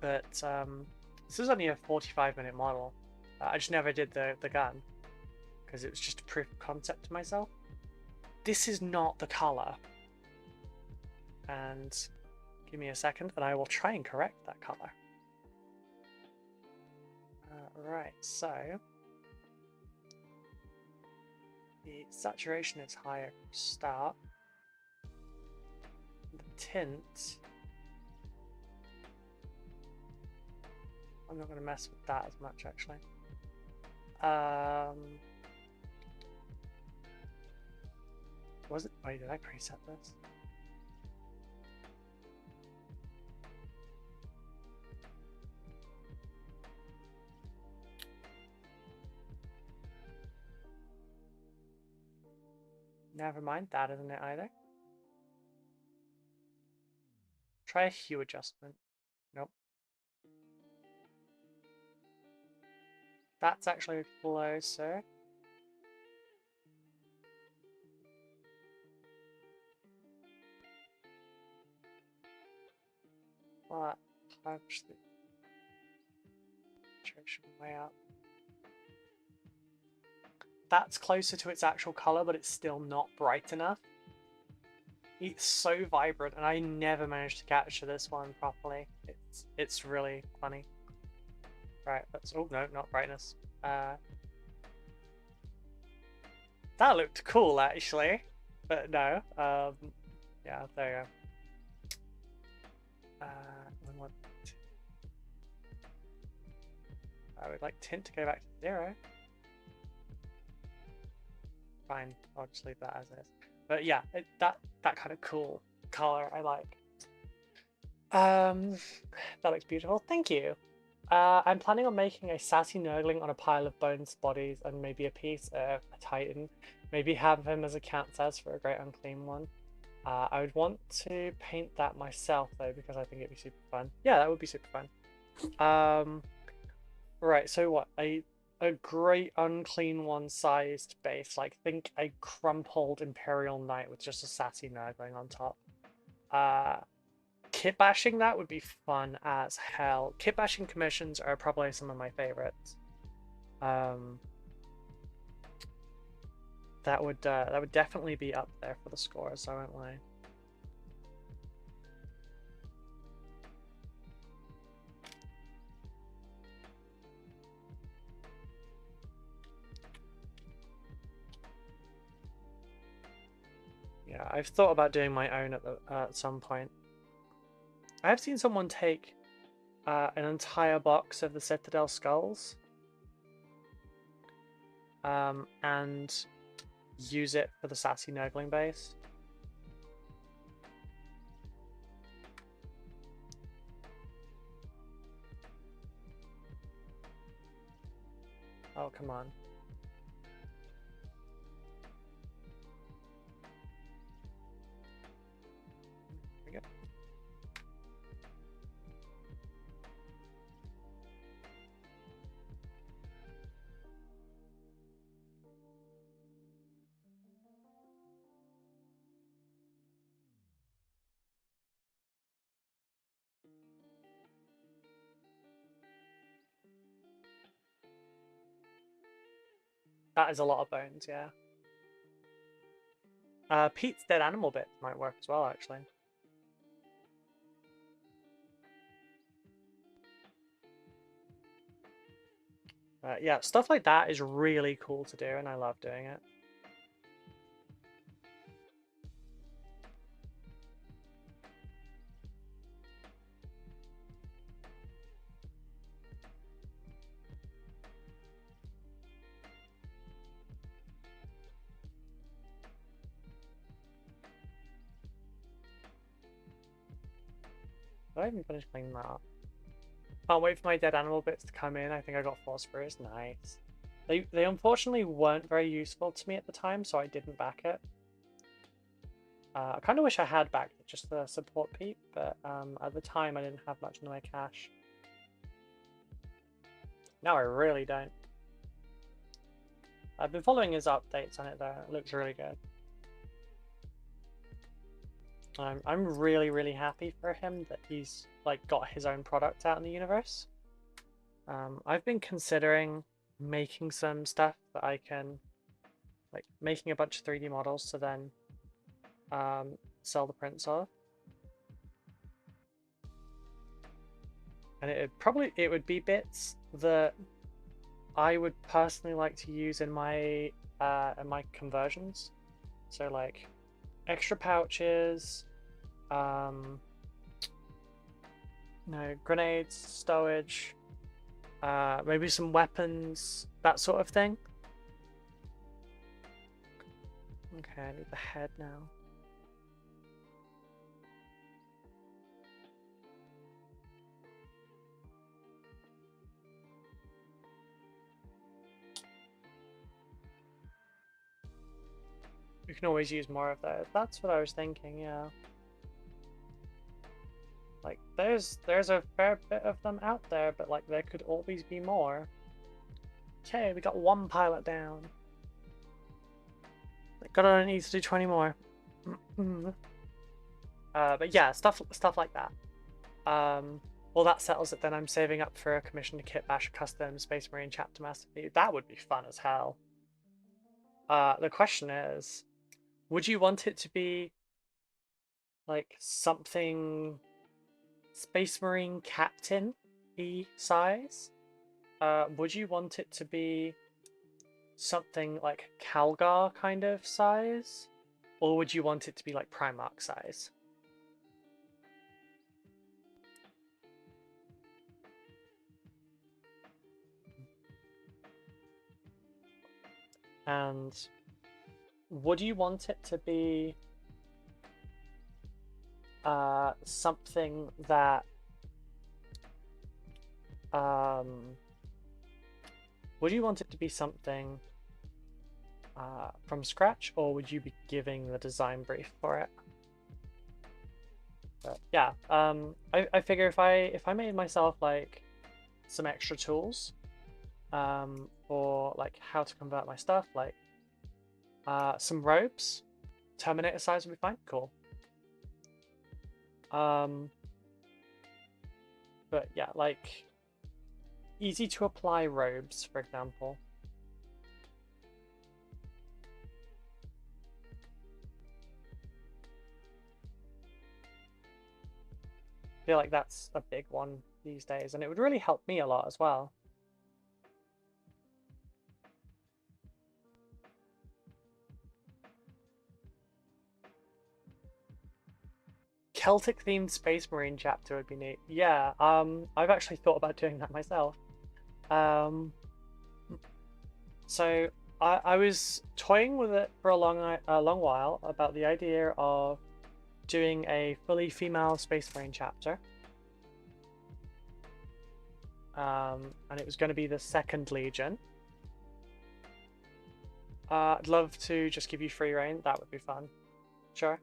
this is only a 45-minute model. I just never did the gun because it was just a proof of concept to myself. This is not the color. And give me a second and I will try and correct that color. Right, so the saturation is higher from start. The tint, I'm not going to mess with that as much actually. Was it? Wait, did I preset this? Never mind, that isn't it either. Try a hue adjustment. Nope. That's actually closer. What? Punch the saturation way up. That's closer to its actual color, but it's still not bright enough. It's so vibrant, and I never managed to capture this one properly. It's really funny. Right, that's... Oh, no, not brightness. That looked cool, actually. But no. Yeah, there you go. I would like tint to go back to 0. Fine, I'll just leave that as is. But yeah, that kind of cool color I like. That looks beautiful. Thank you. I'm planning on making a sassy nurgling on a pile of bones, bodies, and maybe a piece of a titan. Maybe have him as a cat says for a great unclean one. I would want to paint that myself though because I think it'd be super fun. Yeah, that would be super fun. Right, so what? A great unclean one sized base, like think a crumpled Imperial Knight with just a sassy nurgling on top. kit bashing that would be fun as hell. Kit bashing commissions are probably some of my favorites. That would definitely be up there for the scores, I won't lie. Yeah, I've thought about doing my own at some point. I have seen someone take an entire box of the Citadel skulls and use it for the Sassy Nurgling base. Oh, come on. There we go. That is a lot of bones, yeah. Pete's dead animal bit might work as well, actually. Yeah, stuff like that is really cool to do, and I love doing it. I haven't finished cleaning that up. Can't wait for my dead animal bits to come in. I think I got 4 sprues. Nice. They unfortunately weren't very useful to me at the time, so I didn't back it. I kind of wish I had backed it just to support Pete, but at the time I didn't have much in the way of cash. Now I really don't. I've been following his updates on it though. It looks really good. I'm really happy for him that he's like got his own product out in the universe. I've been considering making some stuff that I can, like making a bunch of 3D models to then sell the prints of. And it would be bits that I would personally like to use in my conversions. So like extra pouches, grenades, stowage, maybe some weapons, that sort of thing. Okay, I need the head now. You can always use more of those. That's what I was thinking, yeah. Like, there's a fair bit of them out there, but like there could always be more. Okay, we got 1 pilot down. Gotta need to do 20 more. But yeah, stuff like that. Well, that settles it then. I'm saving up for a commission to kit bash a custom Space Marine chapter master. That would be fun as hell. The question is, would you want it to be like something Space Marine Captain-y size? Would you want it to be something like Calgar kind of size? Or would you want it to be like Primarch size? And would you want it to be something that would you want it to be something from scratch, or would you be giving the design brief for it? But yeah, I figure if I made myself like some extra tools for like how to convert my stuff, like some robes, Terminator size would be fine. Cool. But yeah, like easy to apply robes, for example. I feel like that's a big one these days, and it would really help me a lot as well. Celtic themed Space Marine chapter would be neat. Yeah, I've actually thought about doing that myself. So I was toying with it for a long while about the idea of doing a fully female Space Marine chapter. And it was going to be the 2nd Legion. I'd love to just give you free reign. That would be fun. Sure.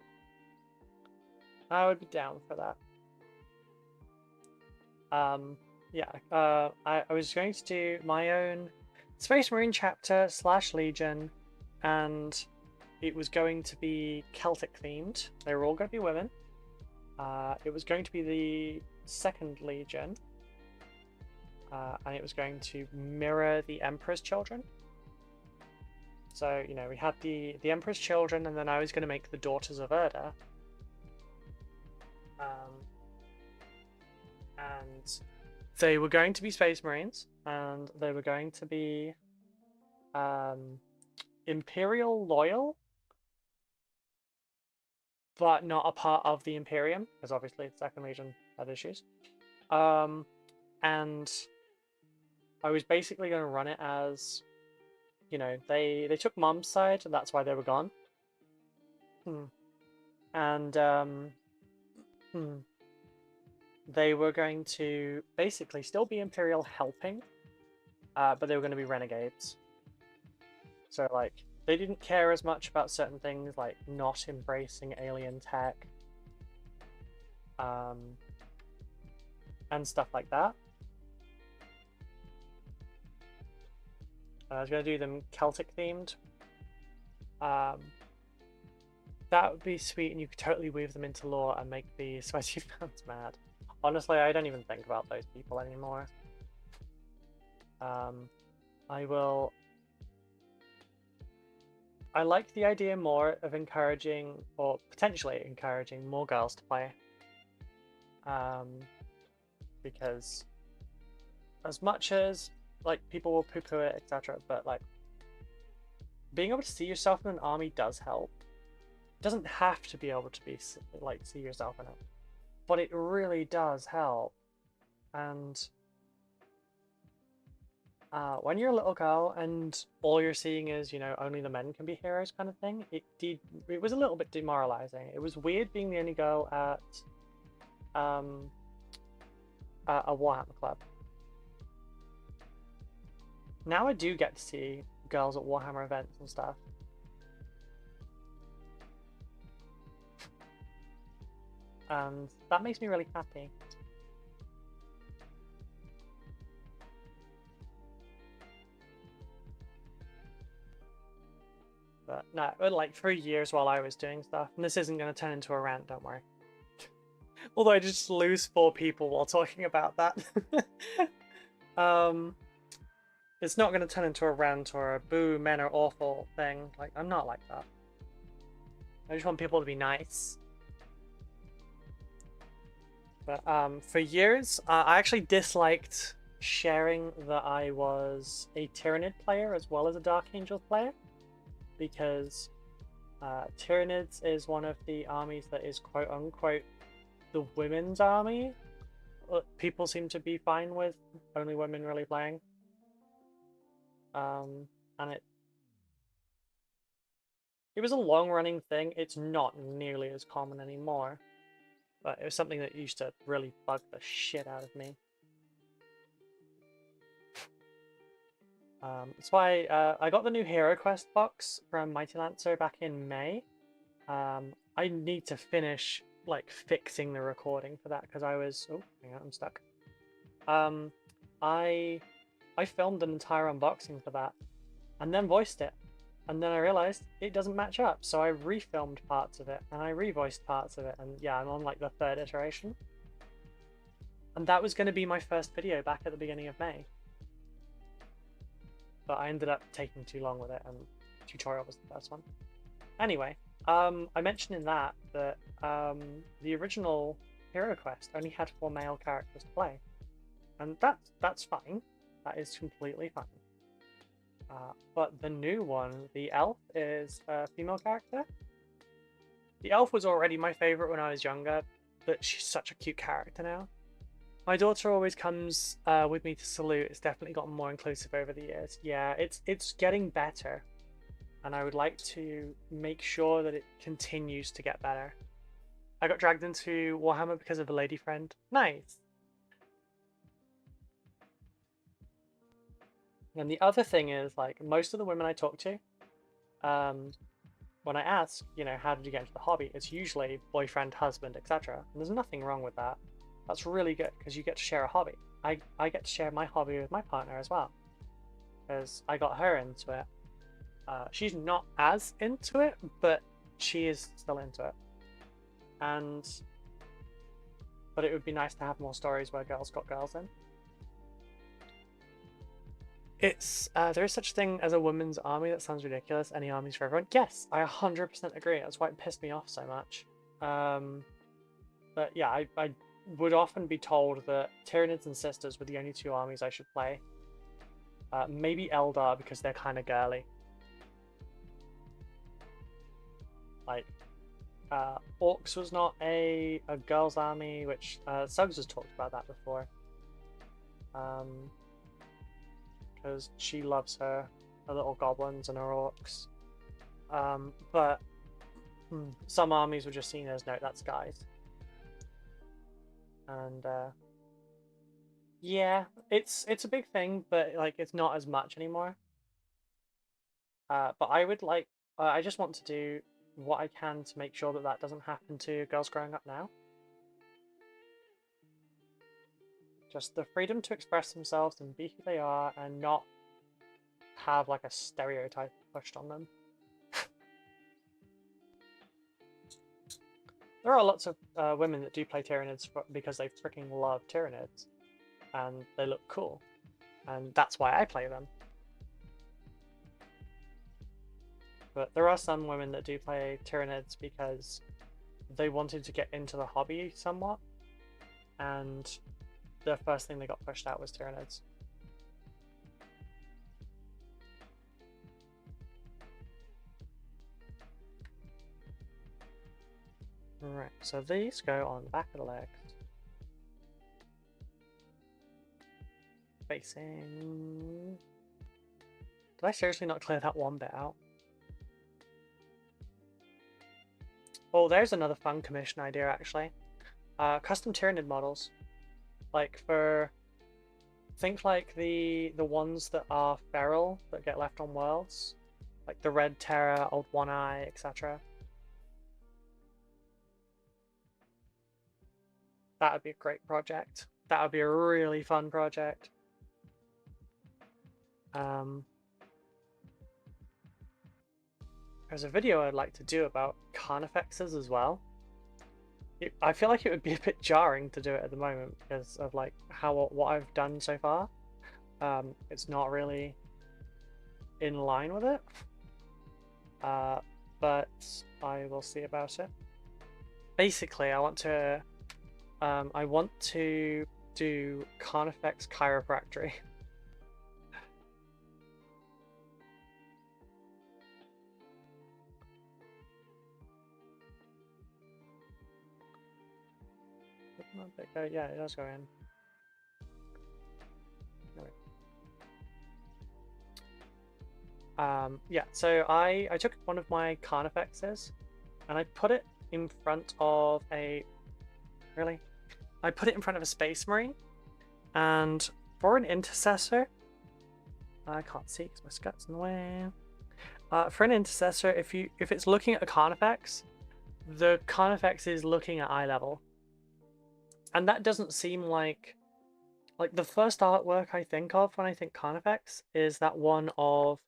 I would be down for that. Yeah, I was going to do my own Space Marine chapter / Legion, and it was going to be Celtic themed. They were all going to be women. It was going to be the 2nd Legion, and it was going to mirror the Emperor's Children. So, you know, we had the Emperor's Children, and then I was going to make the Daughters of Erda. And they were going to be Space Marines, and they were going to be Imperial loyal, but not a part of the Imperium, because obviously the 2nd Legion had issues. And I was basically going to run it as, you know, they took Mom's side, and that's why they were gone. And they were going to basically still be Imperial helping, but they were going to be renegades. So, like, they didn't care as much about certain things, like not embracing alien tech, and stuff like that. I was going to do them Celtic themed. That would be sweet, and you could totally weave them into lore and make the sweaty fans mad. Honestly, I don't even think about those people anymore. I like the idea more of encouraging, or potentially encouraging, more girls to play. Because as much as, like, people will poo-poo it, etc., but, like, being able to see yourself in an army does help. It doesn't have to be able to be, like, see yourself in it, but it really does help. And when you're a little girl and all you're seeing is, you know, only the men can be heroes kind of thing, it was a little bit demoralizing. It was weird being the only girl at a Warhammer club. Now I do get to see girls at Warhammer events and stuff. And that makes me really happy. But no, like for years while I was doing stuff, and this isn't going to turn into a rant, don't worry. Although I just lose 4 people while talking about that. It's not going to turn into a rant or a boo, men are awful thing. Like, I'm not like that. I just want people to be nice. But for years, I actually disliked sharing that I was a Tyranid player as well as a Dark Angel player, because Tyranids is one of the armies that is quote-unquote the women's army. People seem to be fine with only women really playing. And it was a long-running thing. It's not nearly as common anymore, but it was something that used to really bug the shit out of me. That's why I got the new Hero Quest box from Mighty Lancer back in May. I need to finish, like, fixing the recording for that, because I was... Oh, hang on, I'm stuck. I filmed an entire unboxing for that, and then voiced it. And then I realized it doesn't match up, so I refilmed parts of it, and I revoiced parts of it, and yeah, I'm on, like, the 3rd iteration. And that was going to be my first video back at the beginning of May. But I ended up taking too long with it, and tutorial was the first one. Anyway, I mentioned in that the original Hero Quest only had 4 male characters to play. And that's fine. That is completely fine. But the new one, the elf, is a female character. The elf was already my favorite when I was younger, but she's such a cute character now. My daughter always comes with me to Salute. It's definitely gotten more inclusive over the years. Yeah, it's getting better, and I would like to make sure that it continues to get better. I got dragged into Warhammer because of a lady friend. Nice. And the other thing is, like, most of the women I talk to, when I ask, you know, how did you get into the hobby, it's usually boyfriend, husband, etc. And there's nothing wrong with that. That's really good because you get to share a hobby. I get to share my hobby with my partner as well, because I got her into it. She's not as into it, but she is still into it. But it would be nice to have more stories where girls got girls in. There is such a thing as a women's army. That sounds ridiculous. Any armies for everyone? Yes, I 100% agree. That's why it pissed me off so much. But yeah, I would often be told that Tyranids and Sisters were the only 2 armies I should play. Maybe Eldar because they're kind of girly. Like, Orcs was not a girls' army, which Suggs has talked about that before. Because she loves her little goblins and her orcs. But some armies were just seen as, no, that's guys. And yeah, it's a big thing, but like it's not as much anymore. But I would like, I just want to do what I can to make sure that that doesn't happen to girls growing up now. Just the freedom to express themselves and be who they are, and not have like a stereotype pushed on them. There are lots of women that do play Tyranids because they freaking love Tyranids and they look cool, and that's why I play them. But there are some women that do play Tyranids because they wanted to get into the hobby somewhat, and the first thing they got pushed out was Tyranids. Right, so these go on the back of the legs. Facing... Did I seriously not clear that one bit out? Oh, there's another fun commission idea, actually. Custom Tyranid models. Like for... Think like the ones that are feral, that get left on worlds. Like the Red Terror, Old One Eye, etc. That would be a great project. That would be a really fun project. There's a video I'd like to do about Carnifexes as well. I feel like it would be a bit jarring to do it at the moment because of like what I've done so far. It's not really in line with it, but I will see about it. Basically, I want to do Carnifex chiropractic. Yeah, it does go in. Yeah, so I took one of my Carnifexes and I put it in front of a... Really? I put it in front of a Space Marine, and for an Intercessor... I can't see because my skirt's in the way. For an Intercessor, if it's looking at a Carnifex, the Carnifex is looking at eye level. And that doesn't seem like the first artwork I think of when I think Carnifex is that one of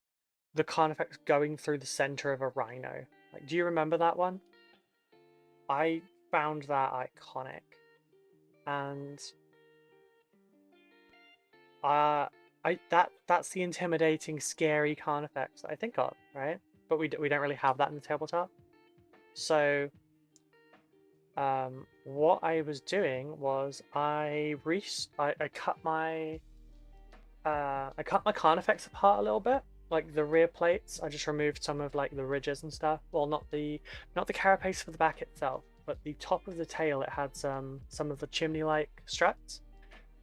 the Carnifex going through the center of a rhino. Like, do you remember that one? I found that iconic. And that's the intimidating, scary Carnifex that I think of, right? But we don't really have that in the tabletop. So, what I was doing was I cut my Carnifex apart a little bit, like the rear plates. I just removed some of like the ridges and stuff. Well, not the carapace for the back itself, but the top of the tail. It had some of the chimney-like struts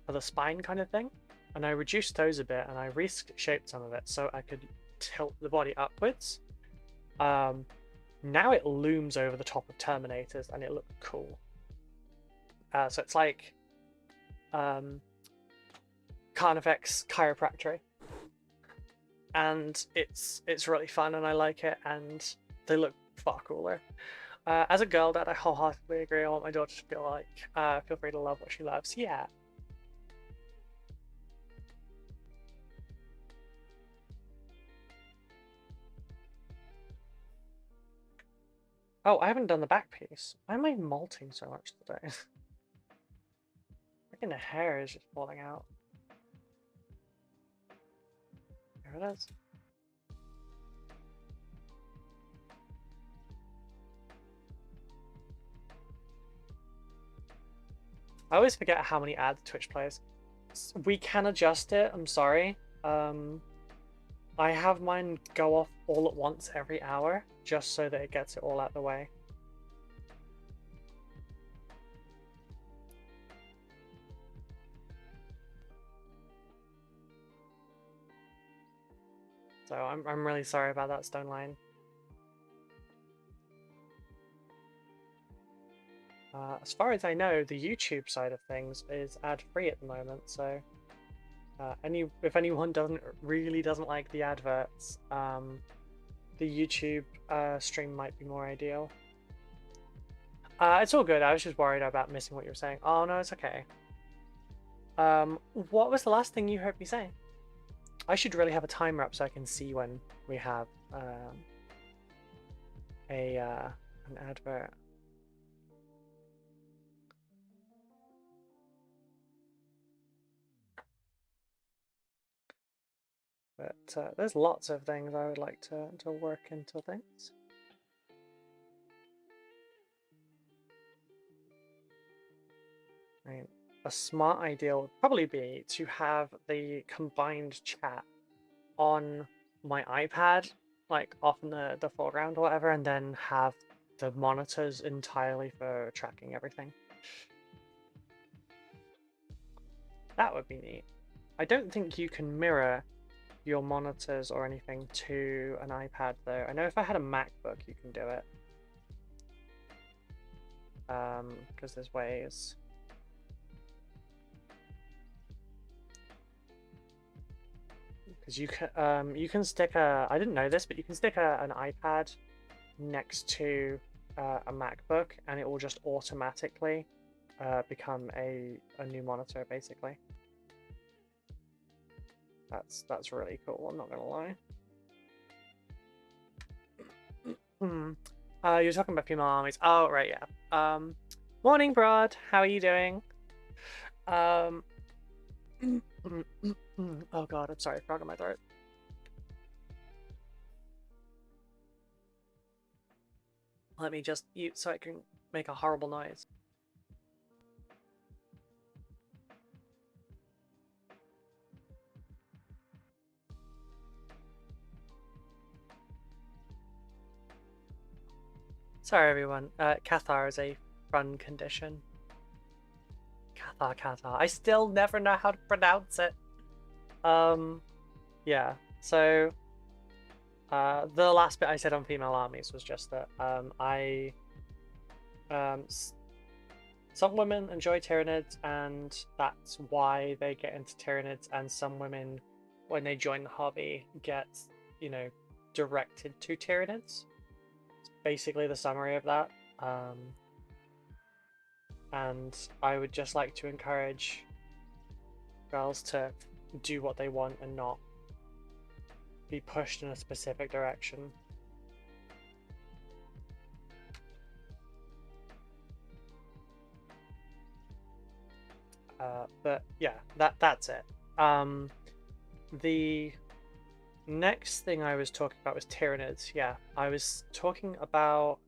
for the spine kind of thing, and I reduced those a bit, and I reshaped some of it so I could tilt the body upwards. Now it looms over the top of Terminators, and it looks cool. So it's like Carnifex chiropractic, and it's really fun, and I like it, and they look far cooler. As a girl dad, I wholeheartedly agree. I want my daughter to feel like feel free to love what she loves. Yeah. Oh, I haven't done the back piece. Why am I molting so much today? Freaking the hair is just falling out. There it is. I always forget how many ads Twitch plays. We can adjust it, I'm sorry. I have mine go off all at once every hour, just so that it gets it all out of the way. So I'm really sorry about that, Stone Line. As far as I know, the YouTube side of things is ad-free at the moment, so if anyone really doesn't like the adverts, the YouTube stream might be more ideal. It's all good. I was just worried about missing what you were saying. Oh no, it's okay. What was the last thing you heard me say? I should really have a timer up so I can see when we have an advert. But there's lots of things I would like to work into things. I mean, a smart idea would probably be to have the combined chat on my iPad, like off in the foreground or whatever, and then have the monitors entirely for tracking everything. That would be neat. I don't think you can mirror your monitors or anything to an iPad though. I know if I had a MacBook you can do it. Because there's ways. Because you can stick I didn't know this, but you can stick an iPad next to a MacBook and it will just automatically become a new monitor basically. That's really cool, I'm not gonna lie. You're talking about female armies. Oh right, yeah. Morning Broad, how are you doing? Oh god, I'm sorry, frog in my throat. Let me just mute so I can make a horrible noise. Sorry everyone, Cathar is a fun condition. Cathar. I still never know how to pronounce it. Yeah, so the last bit I said on female armies was just that some women enjoy Tyranids and that's why they get into Tyranids, and some women, when they join the hobby, get, you know, directed to Tyranids. It's basically the summary of that. And I would just like to encourage girls to do what they want and not be pushed in a specific direction. But yeah, that's it. The next thing I was talking about was Tyranids. Yeah, I was talking about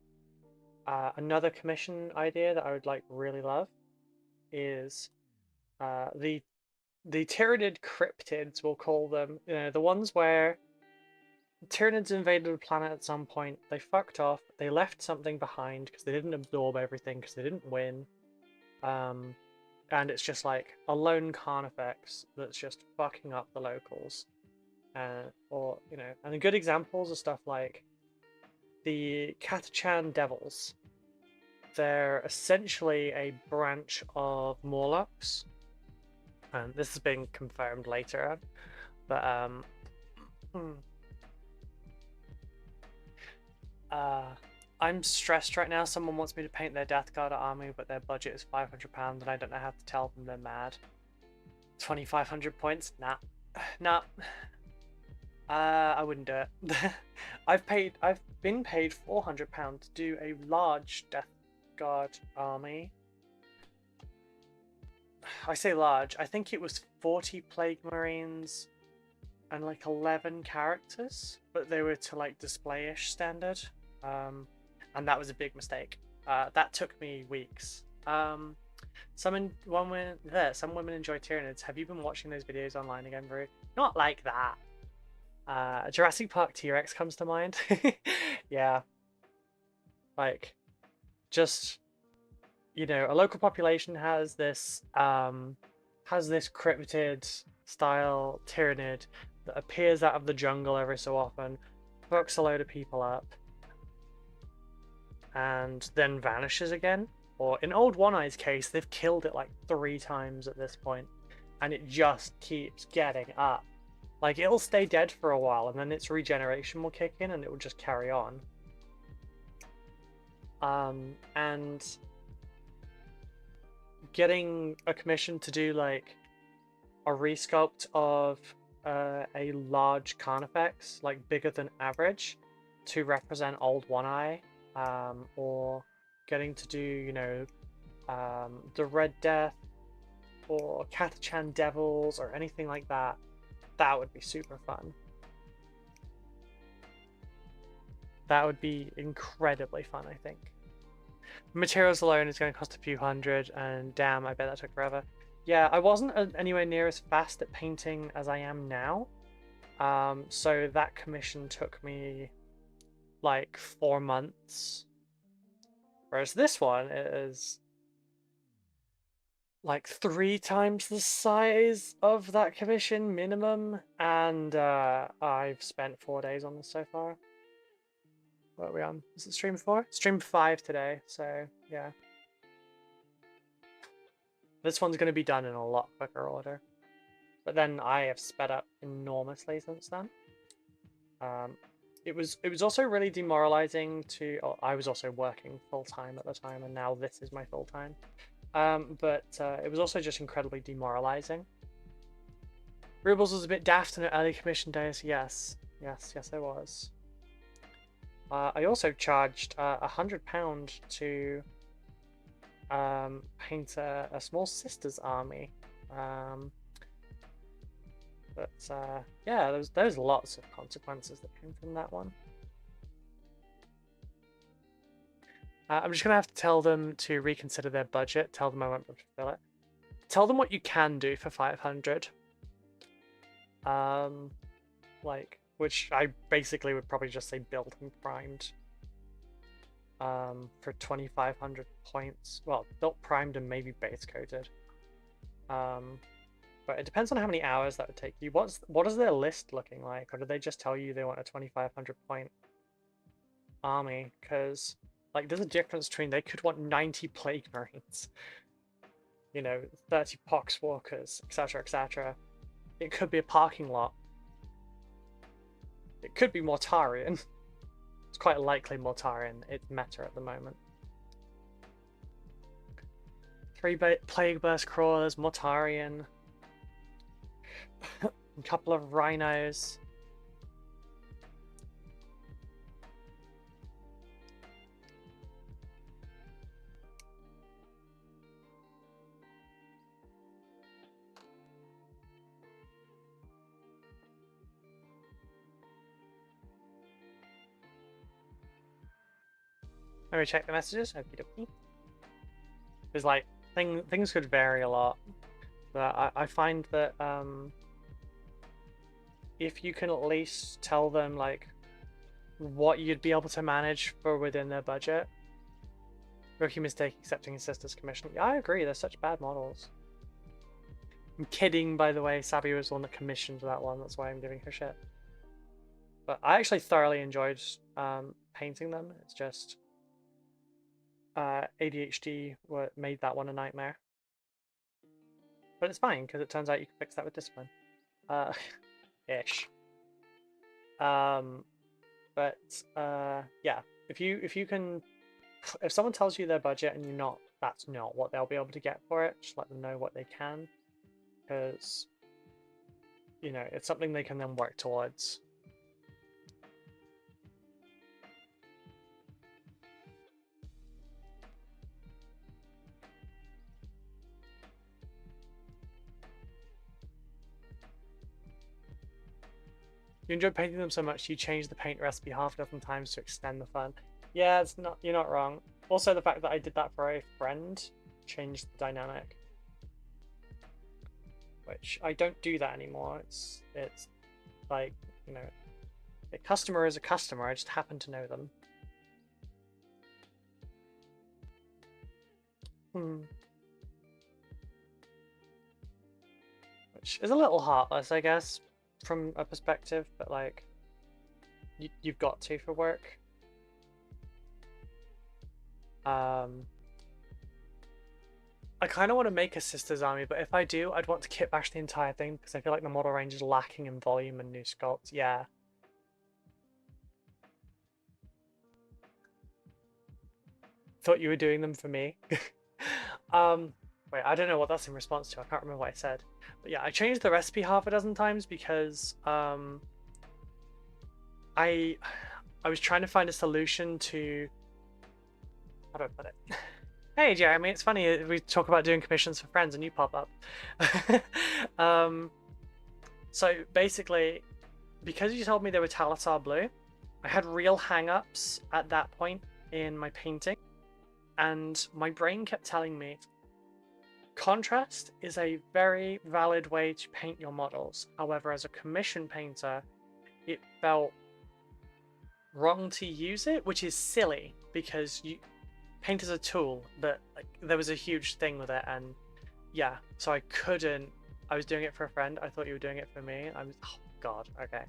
another commission idea that I would like really love is the Tyranid cryptids, we'll call them. You know, the ones where Tyranids invaded a planet at some point, they fucked off, they left something behind because they didn't absorb everything, because they didn't win. And it's just like a lone Carnifex that's just fucking up the locals. Or, you know, and the good examples are stuff like the Catachan Devils. They're essentially a branch of Morlocks, and this has been confirmed later on, but I'm stressed right now. Someone wants me to paint their Death Guard army, but their budget is £500 and I don't know how to tell them they're mad. 2,500 points? Nah. Nah. I wouldn't do it. I've been paid £400 to do a large Death Guard army. I say large, I think it was 40 Plague Marines and like 11 characters, but they were to like display-ish standard. And that was a big mistake. That took me weeks. Some women enjoy Tyranids. Have you been watching those videos online again, Brew? Not like that. Jurassic Park T-Rex comes to mind. Yeah. Like, just, you know, a local population has this cryptid style Tyranid that appears out of the jungle every so often, fucks a load of people up, and then vanishes again. Or in Old One-Eye's case, they've killed it like 3 times at this point, and it just keeps getting up. Like, it'll stay dead for a while, and then its regeneration will kick in, and it will just carry on. And getting a commission to do like a resculpt of a large Carnifex, like bigger than average, to represent Old One-Eye, or getting to do, you know, the Red Death or Catachan Devils or anything like that, that would be super fun. That would be incredibly fun, I think. Materials alone is going to cost a few hundred, and damn, I bet that took forever. Yeah, I wasn't anywhere near as fast at painting as I am now. So that commission took me like 4 months. Whereas this one is like 3 times the size of that commission minimum, and I've spent 4 days on this so far. What are we on? Is it stream 4? Stream 5 today, so yeah. This one's going to be done in a lot quicker order. But then I have sped up enormously since then. It was also really demoralizing to... Oh, I was also working full-time at the time, and now this is my full-time. But it was also just incredibly demoralizing. Rubles was a bit daft in the early commission days. Yes, it was. I also charged £100 to paint a small sister's army. But yeah, there's lots of consequences that came from that one. I'm just gonna have to tell them to reconsider their budget. Tell them I won't be able to fill it. Tell them what you can do for 500. Like, which I basically would probably just say built and primed. For 2,500 points. Well, built, primed, and maybe base coated. But it depends on how many hours that would take you. What is their list looking like? Or do they just tell you they want a 2,500 point army? Because, like, there's a difference between they could want 90 Plague Marines, you know, 30 Poxwalkers, etc., etc. It could be a parking lot. It could be Mortarion. It's quite likely Mortarion. It's meta at the moment. 3 Plague Burst Crawlers, Mortarion. A couple of Rhinos. Let me check the messages. Okie dokie. Because like things could vary a lot, but I find that if you can at least tell them like what you'd be able to manage for within their budget. Rookie mistake accepting his sister's commission. Yeah, I agree. They're such bad models. I'm kidding, by the way. Sabi was the one that commissioned that one. That's why I'm giving her shit. But I actually thoroughly enjoyed painting them. It's just ADHD made that one a nightmare. But it's fine, because it turns out you can fix that with discipline. Ish. But yeah, if someone tells you their budget and that's not what they'll be able to get for it, just let them know what they can, because it's something they can then work towards. You enjoy painting them so much you change the paint recipe half a dozen times to extend the fun. Yeah, you're not wrong. Also, the fact that I did that for a friend changed the dynamic, which I don't do that anymore. It's like, a customer is a customer. I just happen to know them. Which is a little heartless, I guess, from a perspective, but like, you've got to for work. I kind of want to make a Sisters Army, but if I do, I'd want to kit bash the entire thing because I feel like the model range is lacking in volume and new sculpts. Yeah. Thought you were doing them for me. Wait, I don't know what that's in response to. I can't remember what I said. But yeah, I changed the recipe half a dozen times because I was trying to find a solution to, how do I put it? Hey Jeremy, it's funny we talk about doing commissions for friends and you pop up. So basically, because you told me they were Talassar blue, I had real hang-ups at that point in my painting, and my brain kept telling me contrast is a very valid way to paint your models. However, as a commission painter, it felt wrong to use it, which is silly because paint is a tool, but like there was a huge thing with it, and yeah, so I couldn't. I was doing it for a friend. I thought you were doing it for me. I was, oh god, okay.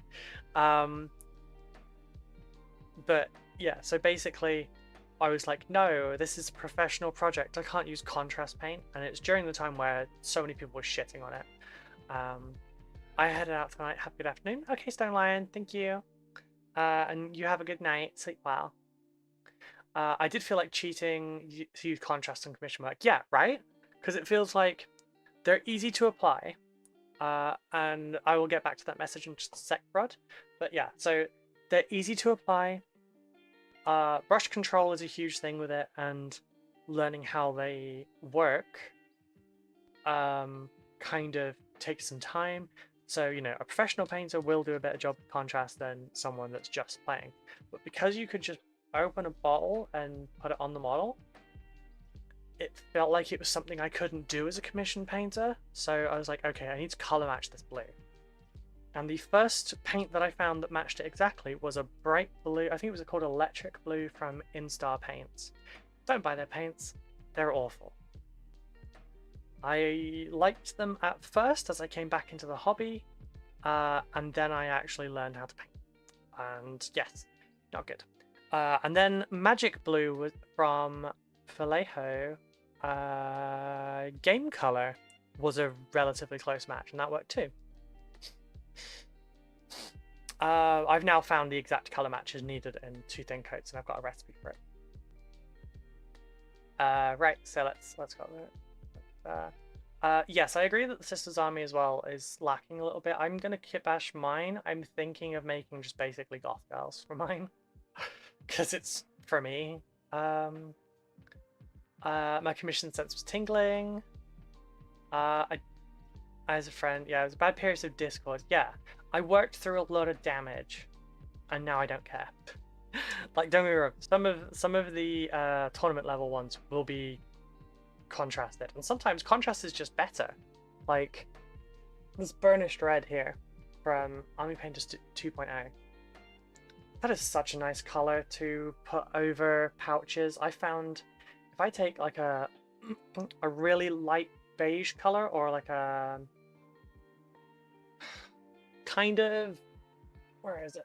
But yeah, so basically I was like, no, this is a professional project. I can't use contrast paint, and it's during the time where so many people were shitting on it. I headed out tonight. Have a good afternoon. Okay, Stone Lion, thank you. And you have a good night. Sleep well. I did feel like cheating to use contrast and commission work. Yeah, right? Because it feels like they're easy to apply. And I will get back to that message in just a sec, Rod. But yeah, so they're easy to apply. Brush control is a huge thing with it, and learning how they work kind of takes some time. So, a professional painter will do a better job of contrast than someone that's just playing. But because you could just open a bottle and put it on the model, it felt like it was something I couldn't do as a commission painter. So I was like, okay, I need to color match this blue. And the first paint that I found that matched it exactly was a bright blue. I think it was called Electric Blue from Instar Paints. Don't buy their paints. They're awful. I liked them at first as I came back into the hobby, and then I actually learned how to paint. And yes, not good. And then Magic Blue was from Vallejo. Game Color was a relatively close match, and that worked too. I've now found the exact color matches needed in 2 thin coats, and I've got a recipe for it. Right, so let's go with it. Yes, I agree that the Sisters Army as well is lacking a little bit. I'm gonna kit bash mine. I'm thinking of making just basically goth girls for mine, because it's for me. My commission sense was tingling. As a friend, yeah, it was a bad period of Discord. Yeah, I worked through a lot of damage, and now I don't care. Like, don't get me wrong, some of the tournament level ones will be contrasted, and sometimes contrast is just better. Like this burnished red here from Army Painters 2.0. That is such a nice color to put over pouches. I found if I take like a really light beige color, or like a kind of, where is it?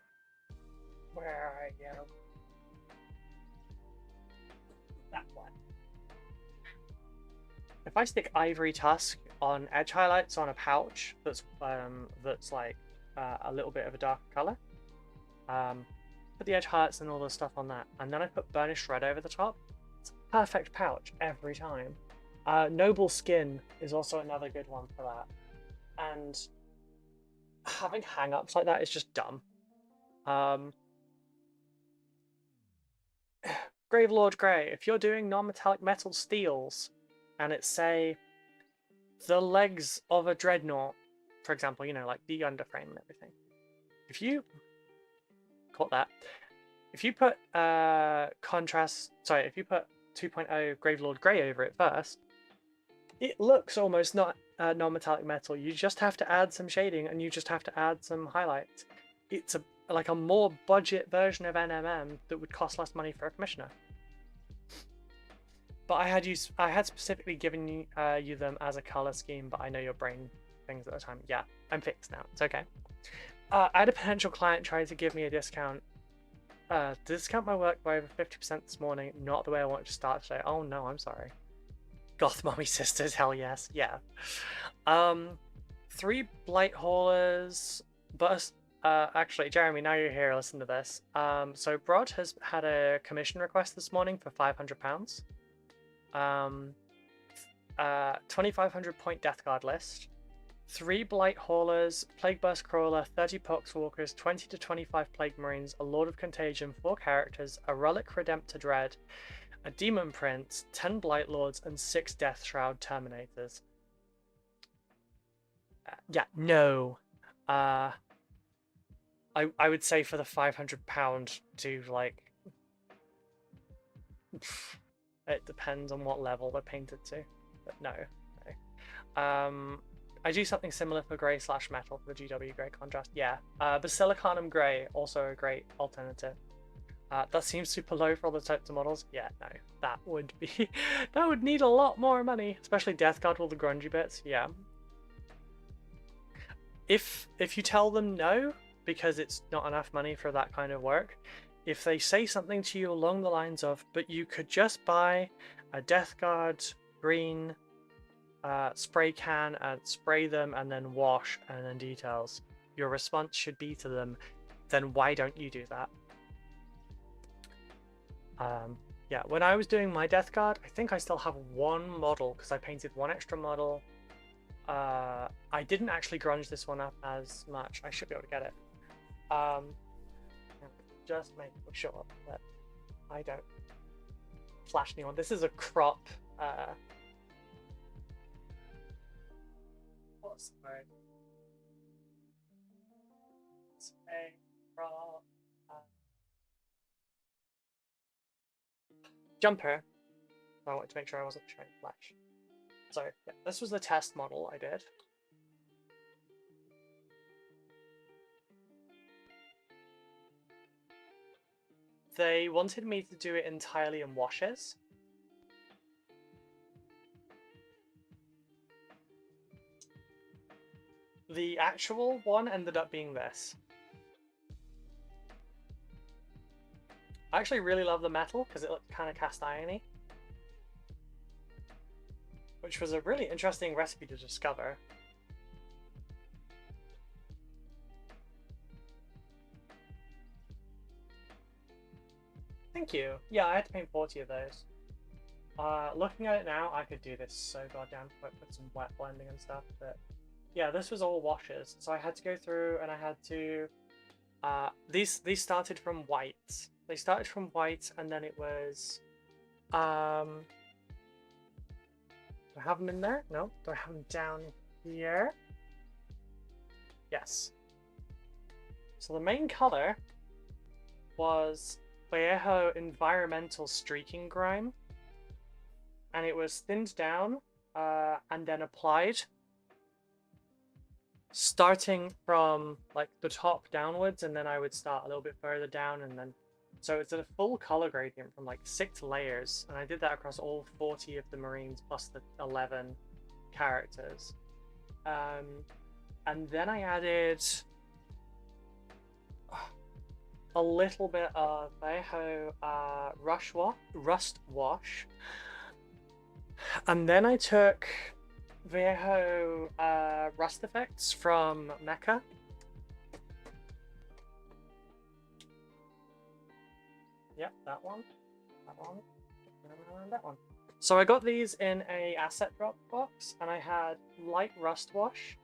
Where are you? That one. If I stick Ivory Tusk on edge highlights on a pouch that's like a little bit of a darker color, put the edge highlights and all the stuff on that, and then I put burnished red over the top, it's a perfect pouch every time. Noble Skin is also another good one for that, and having hang-ups like that is just dumb. Gravelord Grey, if you're doing non-metallic metal steels and it's, say, the legs of a dreadnought, for example, you know, like the underframe and everything, if you caught that, if you put if you put 2.0 Gravelord Grey over it first, it looks almost not non-metallic metal. You just have to add some shading and you just have to add some highlights. It's like a more budget version of NMM that would cost less money for a commissioner. But I had specifically given you them as a color scheme, but I know your brain things at the time. Yeah, I'm fixed now. It's okay. I had a potential client try to give me a discount. Discount my work by over 50% this morning. Not the way I wanted to start today. Oh no, I'm sorry. Goth Mommy Sisters, hell yes. Yeah. 3 Blight Haulers, but actually, Jeremy, now you're here, listen to this. So Brod has had a commission request this morning for £500. 2,500 point Death Guard list, 3 Blight Haulers, Plague Burst Crawler, 30 Poxwalkers, 20 to 25 Plague Marines, a Lord of Contagion, 4 characters, a Relic Redemptor Dread, a Demon Prince, 10 Blight Lords, and 6 Death Shroud Terminators. Yeah, no. I would say for the £500 to, like, it depends on what level they're painted to, but no. I do something similar for grey / metal for the GW grey contrast. Yeah, Basilicanum grey, also a great alternative. That seems super low for all the types of models. Yeah, no, that would be that would need a lot more money, especially Death Guard with all the grungy bits. Yeah. If you tell them no because it's not enough money for that kind of work, if they say something to you along the lines of, but you could just buy a Death Guard green spray can and spray them and then wash and then details, your response should be to them, then why don't you do that? Yeah, when I was doing my Death Guard, I think I still have 1 model because I painted 1 extra model. I didn't actually grunge this one up as much. I should be able to get it. Just make sure that I don't flash anyone. This is a crop. What's the word? It's a crop jumper. I wanted to make sure I wasn't trying to flash. So yeah, this was the test model I did. They wanted me to do it entirely in washes. The actual one ended up being this. I actually really love the metal because it looked kind of cast irony, which was a really interesting recipe to discover. Thank you. Yeah, I had to paint 40 of those. Looking at it now, I could do this so goddamn quick with some wet blending and stuff, but yeah, this was all washes. So I had to go through and I had to... these started from white. They started from white and then it was... do I have them in there? No. Do I have them down here? Yes. So the main color was Vallejo Environmental Streaking Grime, and it was thinned down and then applied, starting from like the top downwards, and then I would start a little bit further down, and then so it's a full color gradient from like 6 layers, and I did that across all 40 of the Marines plus the 11 characters. And then I added a little bit of Vallejo Rust Wash, and then I took Vallejo Rust Effects from Mecha. Yep, that one, and that one. So I got these in a asset drop box, and I had light Rust Wash,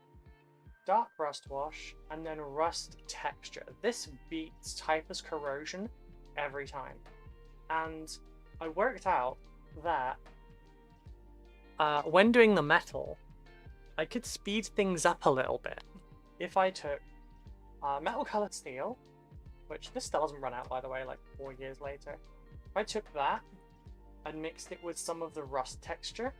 dark Rust Wash, and then Rust Texture. This beats Typhus Corrosion every time. And I worked out that when doing the metal, I could speed things up a little bit if I took Metal Color Steel, which this still hasn't run out, by the way, like 4 years later. If I took that and mixed it with some of the Rust Texture,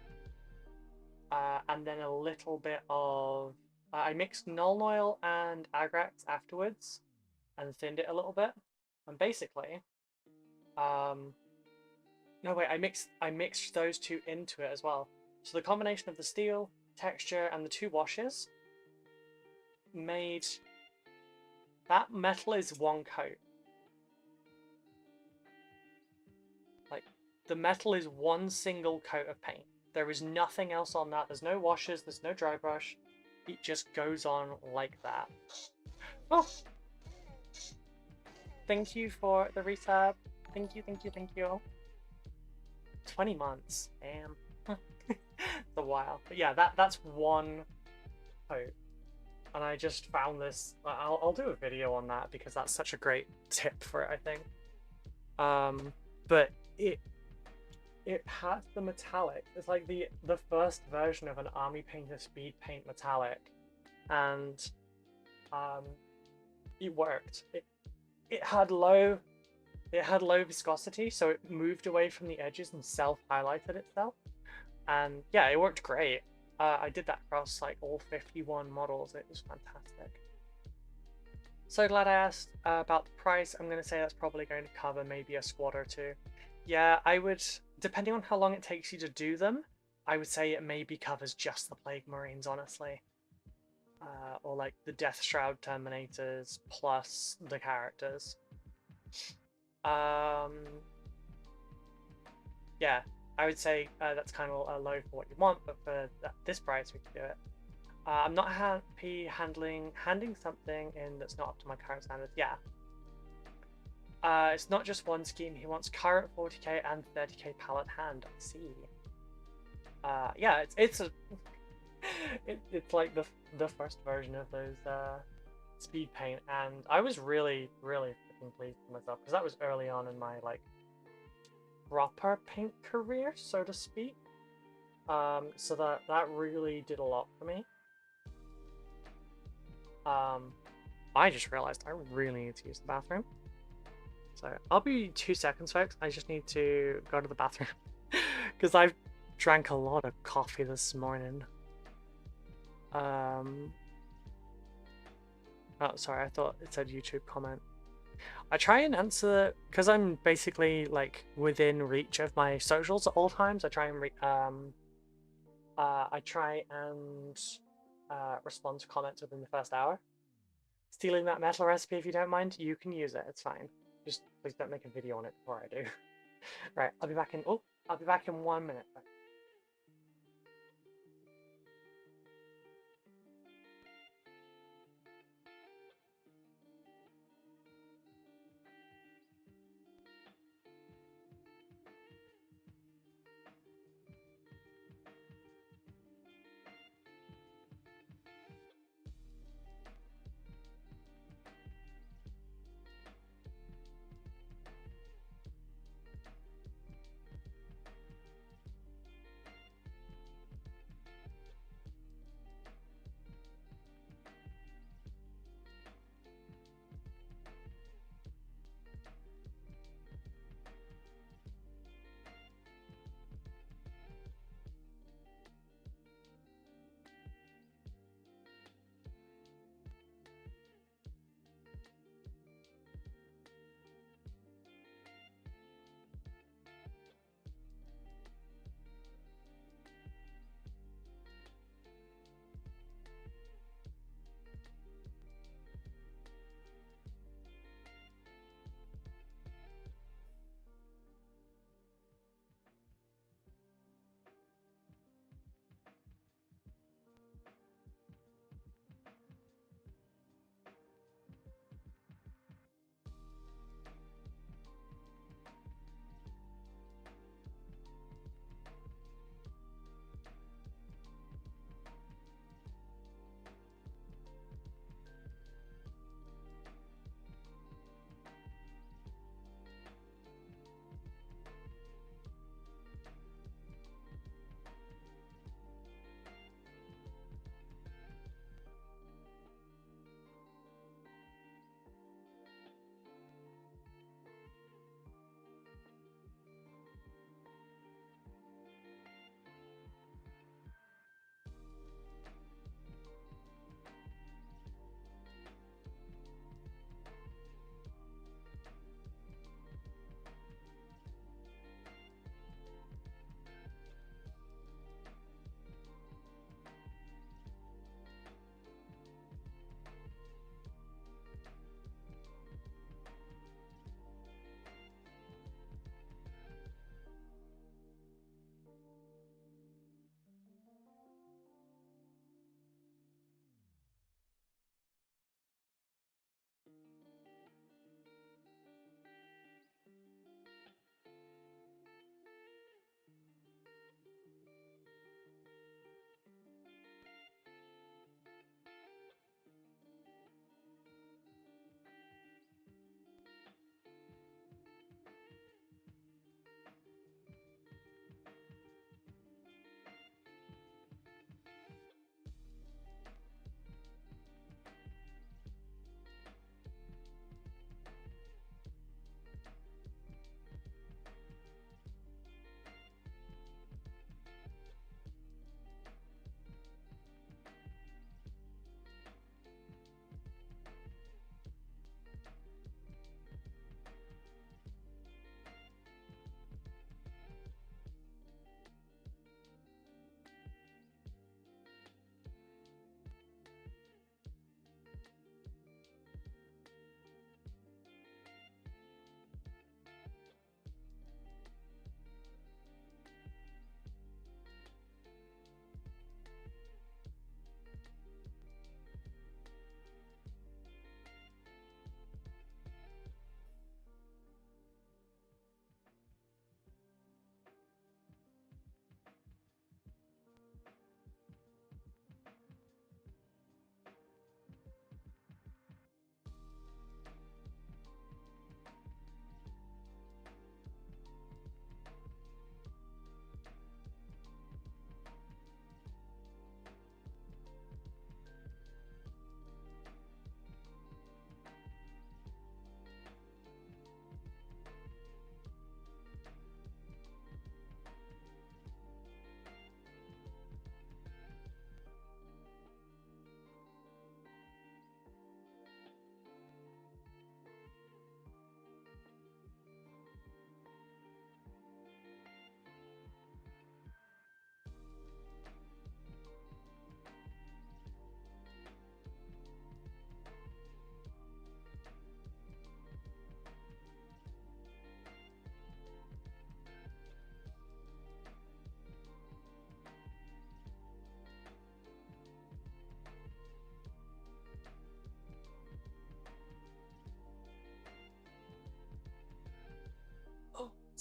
and then a little bit of... I mixed Null Oil and Agrax afterwards and thinned it a little bit. And basically... no, wait, I mixed those two into it as well. So the combination of the steel, texture, and the 2 washes made... That metal is 1 coat. Like, the metal is 1 single coat of paint. There is nothing else on that. There's no washes, there's no dry brush. It just goes on like that. Oh! Thank you for the resub. Thank you, thank you, thank you. 20 months. Damn. It's a while. But yeah, that's 1 coat. And I just found this. I'll do a video on that because that's such a great tip for it, I think. But it has the metallic. It's like the first version of an Army Painter Speed Paint metallic, and it worked. It had low viscosity, so it moved away from the edges and self-highlighted itself. And yeah, it worked great. I did that across like all 51 models. It was fantastic. So glad I asked about the price. I'm going to say that's probably going to cover maybe a squad or 2. Yeah, I would, depending on how long it takes you to do them, I would say it maybe covers just the Plague Marines, honestly. Or like the Death Shroud Terminators plus the characters. Yeah. I would say that's kind of low for what you want, but for this price, we can do it. I'm not happy handing something in that's not up to my current standards. Yeah. It's not just 1 scheme. He wants current 40k and 30k palette hand. I see. Yeah, it's like the first version of those speed paint, and I was really freaking pleased with myself because that was early on in my like proper paint career, so to speak. So that really did a lot for me. I just realized I really need to use the bathroom. So I'll be 2 seconds, folks. I just need to go to the bathroom because I've drank a lot of coffee this morning. Oh, sorry, I thought it said YouTube comment. I try and answer because I'm basically like within reach of my socials at all times. I try and respond to comments within the first hour. Stealing that metal recipe, if you don't mind, you can use it. It's fine. Just please don't make a video on it before I do. Right, I'll be back in 1 minute.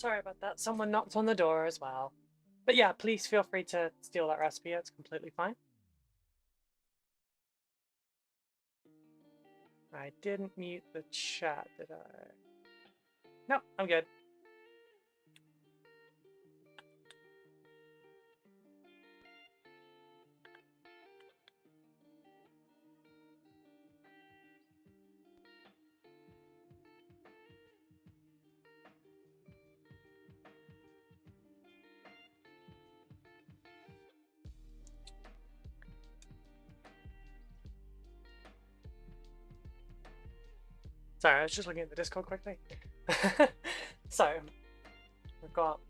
Sorry about that. Someone knocked on the door as well. But yeah, please feel free to steal that recipe. It's completely fine. I didn't mute the chat, did I? No, I'm good. Sorry, I was just looking at the Discord quickly. So, we've got...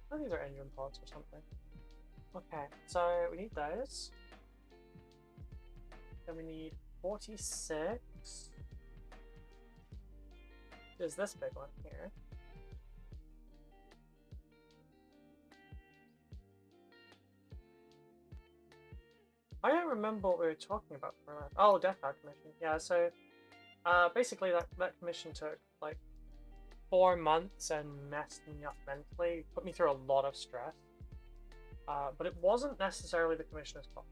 Oh, these are engine pods or something. Okay, so we need those. Then we need 46. There's this big one here. I don't remember what we were talking about for a minute. Oh, Death Card Commission. Yeah, so basically that commission took like 4 months and messed me up mentally, put me through a lot of stress. But it wasn't necessarily the commissioner's fault.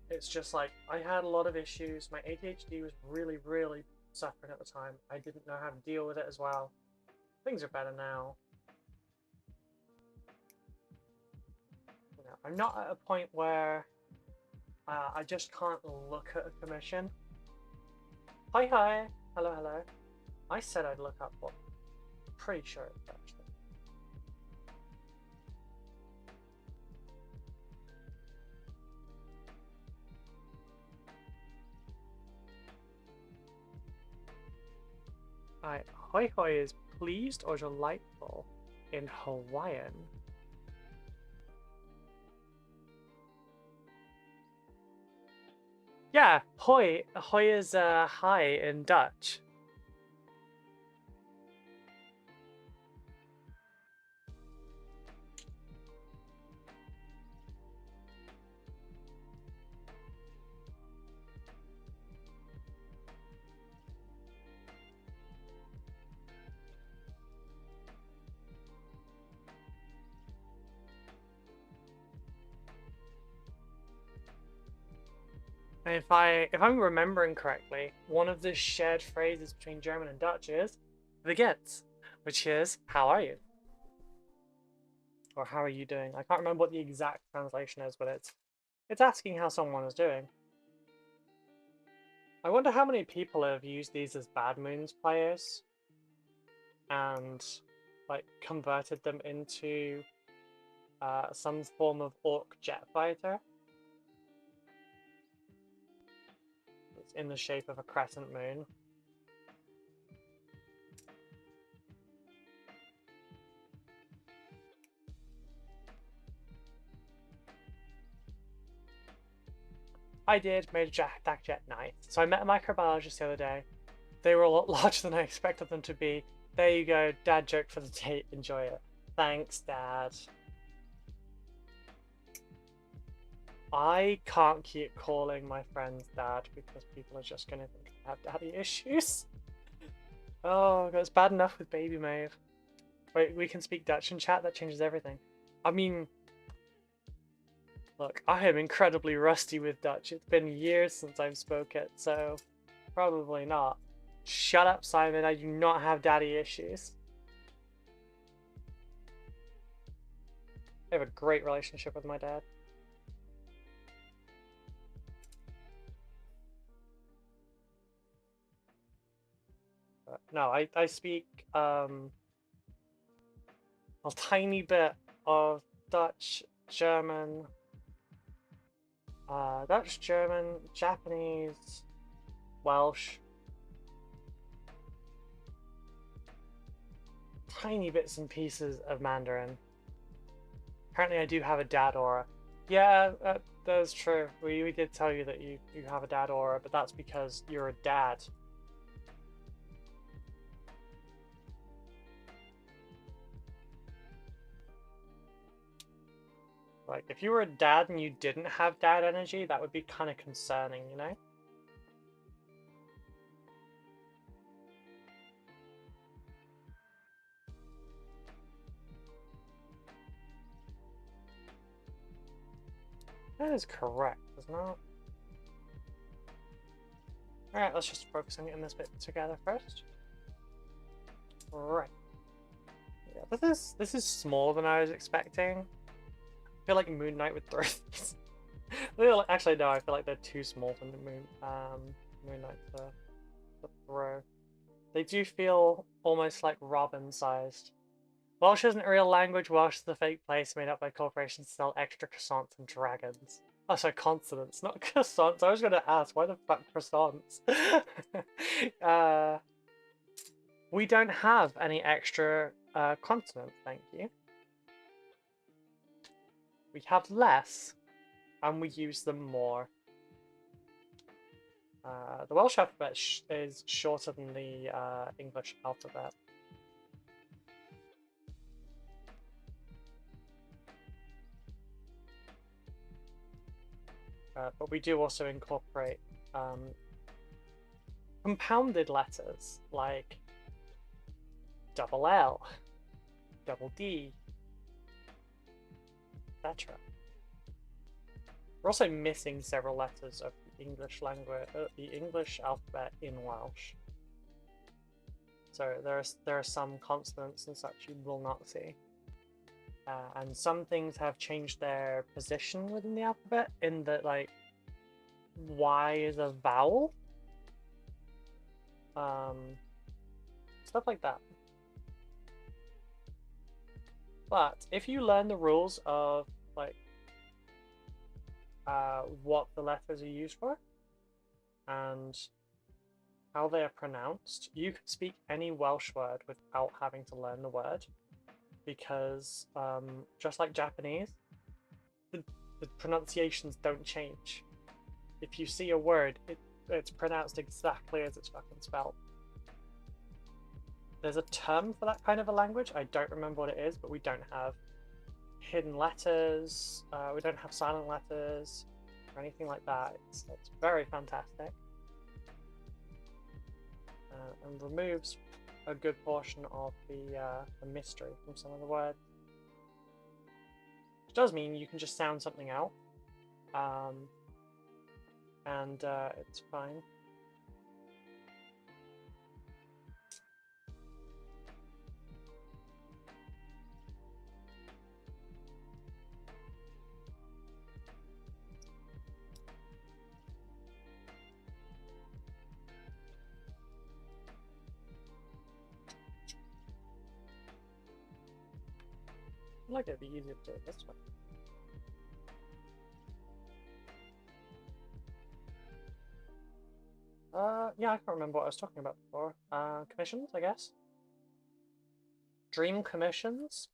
It's just like I had a lot of issues. My ADHD was really, really suffering at the time. I didn't know how to deal with it as well. Things are better now. You know, I'm not at a point where I just can't look at a commission. Hi. Hello, hello. I said I'd look up what. Pretty sure it's actually. Hoi hoi is pleased or delightful in Hawaiian. Yeah, hoi. Hoi is hi in Dutch. If I'm remembering correctly, one of the shared phrases between German and Dutch is "Wie geht's?", which is "How are you?" or "How are you doing?" I can't remember what the exact translation is, but it's asking how someone is doing. I wonder how many people have used these as Bad Moons players and like converted them into some form of orc jet fighter. It's in the shape of a crescent moon. I did, made a DAC jet nice. So I met a microbiologist the other day. They were a lot larger than I expected them to be. There you go, dad joke for the day, enjoy it. Thanks, Dad. I can't keep calling my friends dad because people are just gonna think I have daddy issues. Oh, it's bad enough with Baby Maeve. Wait, we can speak Dutch in chat? That changes everything. I mean, look, I am incredibly rusty with Dutch. It's been years since I've spoke it, so probably not. Shut up, Simon. I do not have daddy issues. I have a great relationship with my dad. But no, I speak a tiny bit of Dutch, German, Dutch, German, Japanese, Welsh. Tiny bits and pieces of Mandarin. Apparently I do have a dad aura. Yeah, that's true. We did tell you that you have a dad aura, but that's because you're a dad. Like, if you were a dad and you didn't have dad energy, that would be kind of concerning, you know? That is correct, isn't it? Alright, let's just focus on getting this bit together first. Right. Yeah, this is smaller than I was expecting. I feel like Moon Knight would throw these. Actually, no, I feel like they're too small for the Moon Knight to throw. They do feel almost like Robin-sized. Welsh isn't a real language. Welsh is a fake place made up by corporations to sell extra croissants and dragons. Oh, sorry, consonants, not croissants. I was going to ask, why the fuck croissants? We don't have any extra consonants, thank you. We have less, and we use them more. The Welsh alphabet is shorter than the English alphabet. But we do also incorporate compounded letters like double L, double D, etc. We're also missing several letters of the English language, the English alphabet in Welsh. So there are some consonants and such you will not see. And some things have changed their position within the alphabet, in that, like, Y is a vowel. Stuff like that. But if you learn the rules of, like, what the letters are used for and how they are pronounced, you can speak any Welsh word without having to learn the word. Because just like Japanese, the pronunciations don't change. If you see a word, it's pronounced exactly as it's fucking spelled. There's a term for that kind of a language. I don't remember what it is, but we don't have hidden letters. We don't have silent letters or anything like that. It's very fantastic. And removes a good portion of the mystery from some of the words. Which does mean you can just sound something out, and it's fine. I feel like it'd be easier to do it this way. Yeah, I can't remember what I was talking about before. Commissions, I guess? Dream commissions?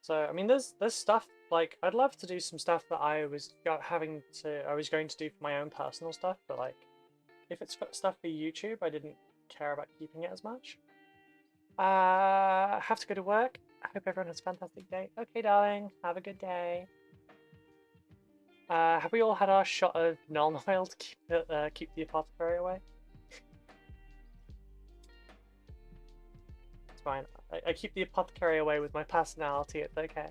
So, I mean, there's stuff, like, I'd love to do some stuff that I was going to do for my own personal stuff, but, like, if it's stuff for YouTube, I didn't care about keeping it as much. Have to go to work. I hope everyone has a fantastic day. Okay, darling. Have a good day. Have we all had our shot of Nuln Oil to keep the apothecary away? It's fine. I keep the apothecary away with my personality. It's okay.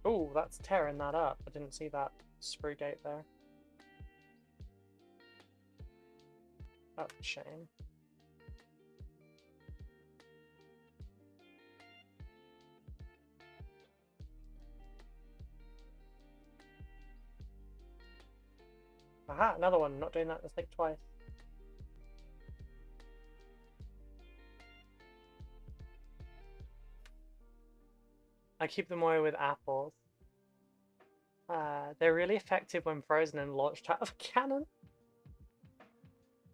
Oh, that's tearing that up. I didn't see that sprue gate there. That's a shame. Aha, another one. I'm not doing that mistake twice. I keep them away with apples. They're really effective when frozen and launched out of a cannon.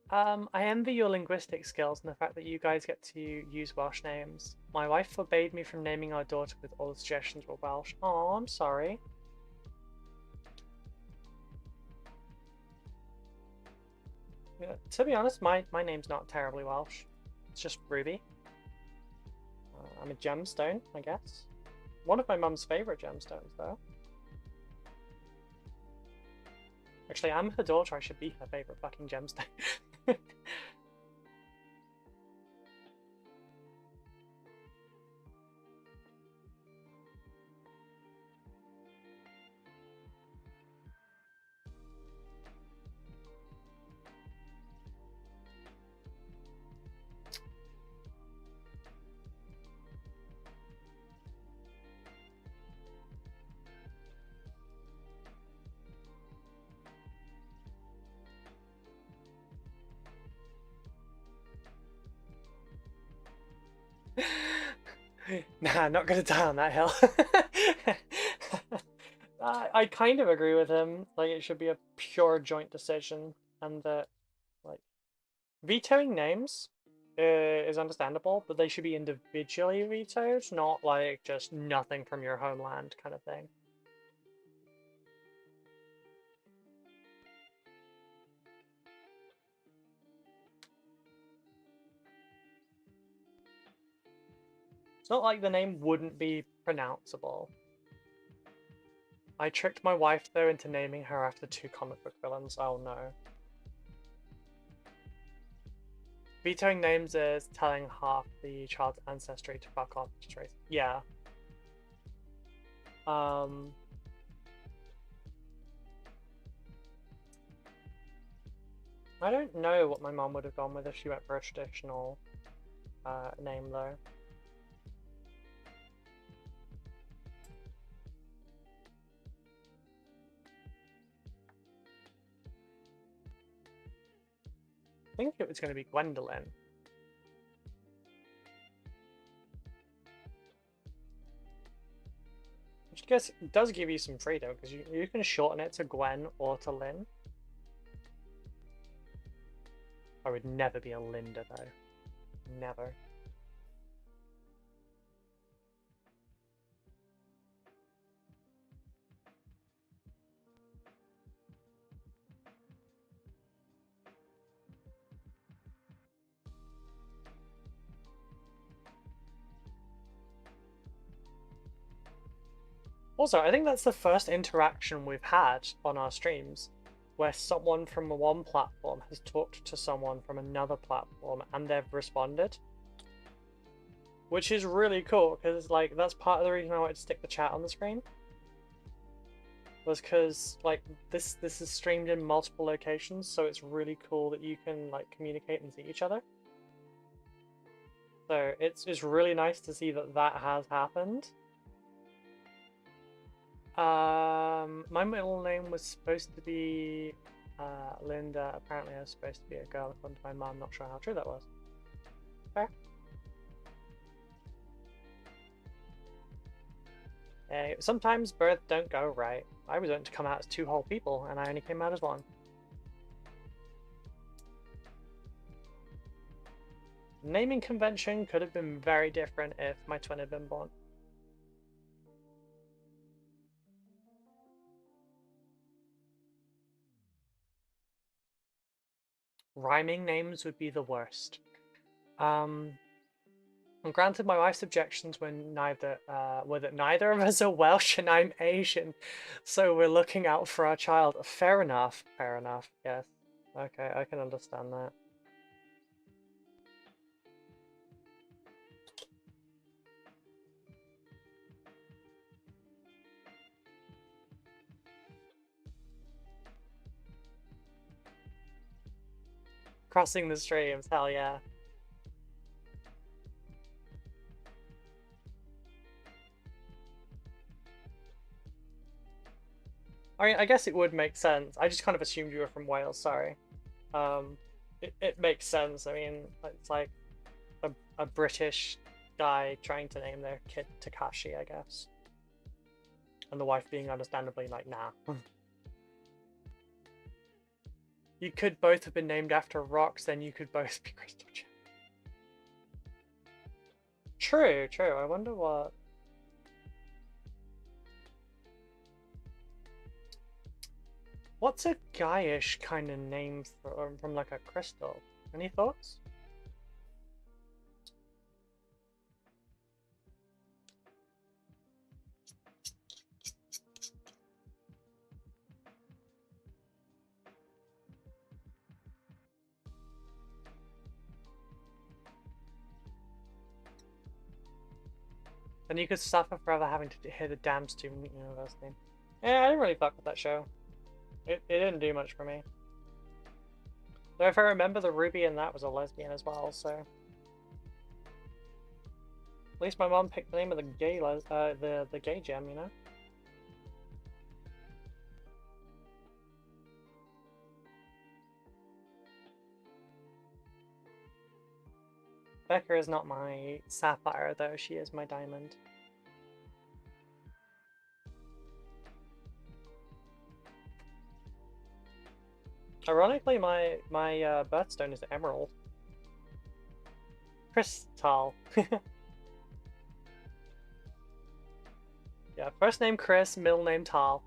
I envy your linguistic skills and the fact that you guys get to use Welsh names. My wife forbade me from naming our daughter with all the suggestions were Welsh. Oh, I'm sorry. Yeah, to be honest, my name's not terribly Welsh. It's just Ruby. I'm a gemstone, I guess. One of my mum's favorite gemstones, though. Actually, I'm her daughter. I should be her favorite fucking gemstone. Nah, not gonna die on that hill. I kind of agree with him. Like, it should be a pure joint decision, and that, like, vetoing names is understandable, but they should be individually vetoed, not like just nothing from your homeland kind of thing. It's not like the name wouldn't be pronounceable. I tricked my wife, though, into naming her after 2 comic book villains. Oh no. Vetoing names is telling half the child's ancestry to fuck off. Yeah. I don't know what my mom would have gone with if she went for a traditional name, though. I think it was going to be Gwendolyn. Which I guess does give you some freedom, because you can shorten it to Gwen or to Lynn. I would never be a Linda, though. Never. Also, I think that's the first interaction we've had on our streams where someone from one platform has talked to someone from another platform and they've responded. Which is really cool, because like that's part of the reason I wanted to stick the chat on the screen. Was because like this is streamed in multiple locations, so it's really cool that you can like communicate and see each other. So it's really nice to see that that has happened. My middle name was supposed to be Linda. Apparently I was supposed to be a girl according to my mom. Not sure how true that was. Fair. Sometimes births don't go right. I was meant to come out as 2 whole people, and I only came out as 1. Naming convention could have been very different if my twin had been born. Rhyming names would be the worst. And granted, my wife's objections were that neither of us are Welsh and I'm Asian, so we're looking out for our child. Fair enough, yes. Okay, I can understand that. Crossing the streams, hell yeah. I mean, I guess it would make sense. I just kind of assumed you were from Wales, sorry. It makes sense. I mean, it's like a British guy trying to name their kid Takashi, I guess. And the wife being understandably like, nah. You could both have been named after rocks, then you could both be Crystal Gem. True. I wonder what... What's a guyish kind of name from like a crystal? Any thoughts? Then you could suffer forever having to hear the damn student university. Yeah, I didn't really fuck with that show. It didn't do much for me. Though if I remember, the Ruby in that was a lesbian as well, so... At least my mom picked the name of the gay the gay gem, you know? Becca is not my sapphire, though. She is my diamond. Ironically, my birthstone is emerald. Crystal. Yeah, first name Chris, middle name Tal.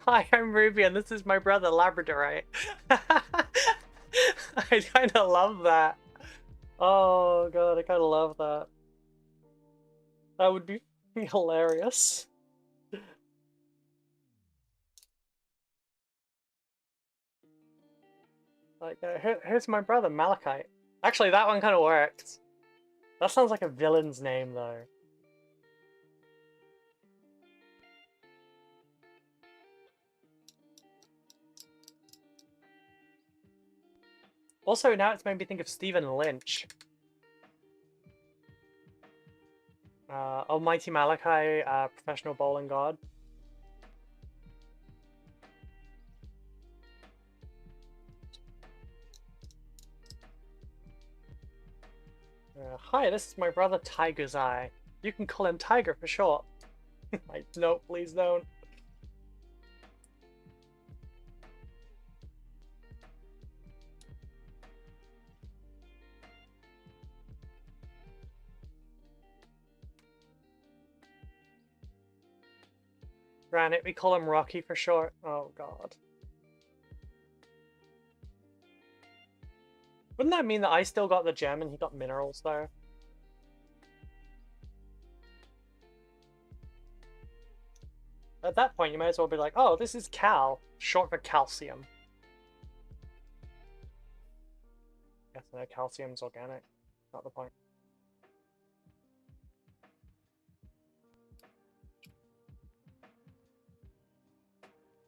Hi, I'm Ruby, and this is my brother Labradorite. I kind of love that. Oh god, I kind of love that. That would be hilarious. Like, here's my brother Malachite. Actually, that one kind of worked. That sounds like a villain's name, though. Also, now it's made me think of Stephen Lynch. Almighty Malachi, professional bowling god. Hi, this is my brother Tiger's Eye. You can call him Tiger for short. Like, no, please don't. Granite, we call him Rocky for short. Oh god. Wouldn't that mean that I still got the gem and he got minerals though? At that point, you might as well be like, oh, this is Cal, short for calcium. Yes, no, calcium's organic. Not the point.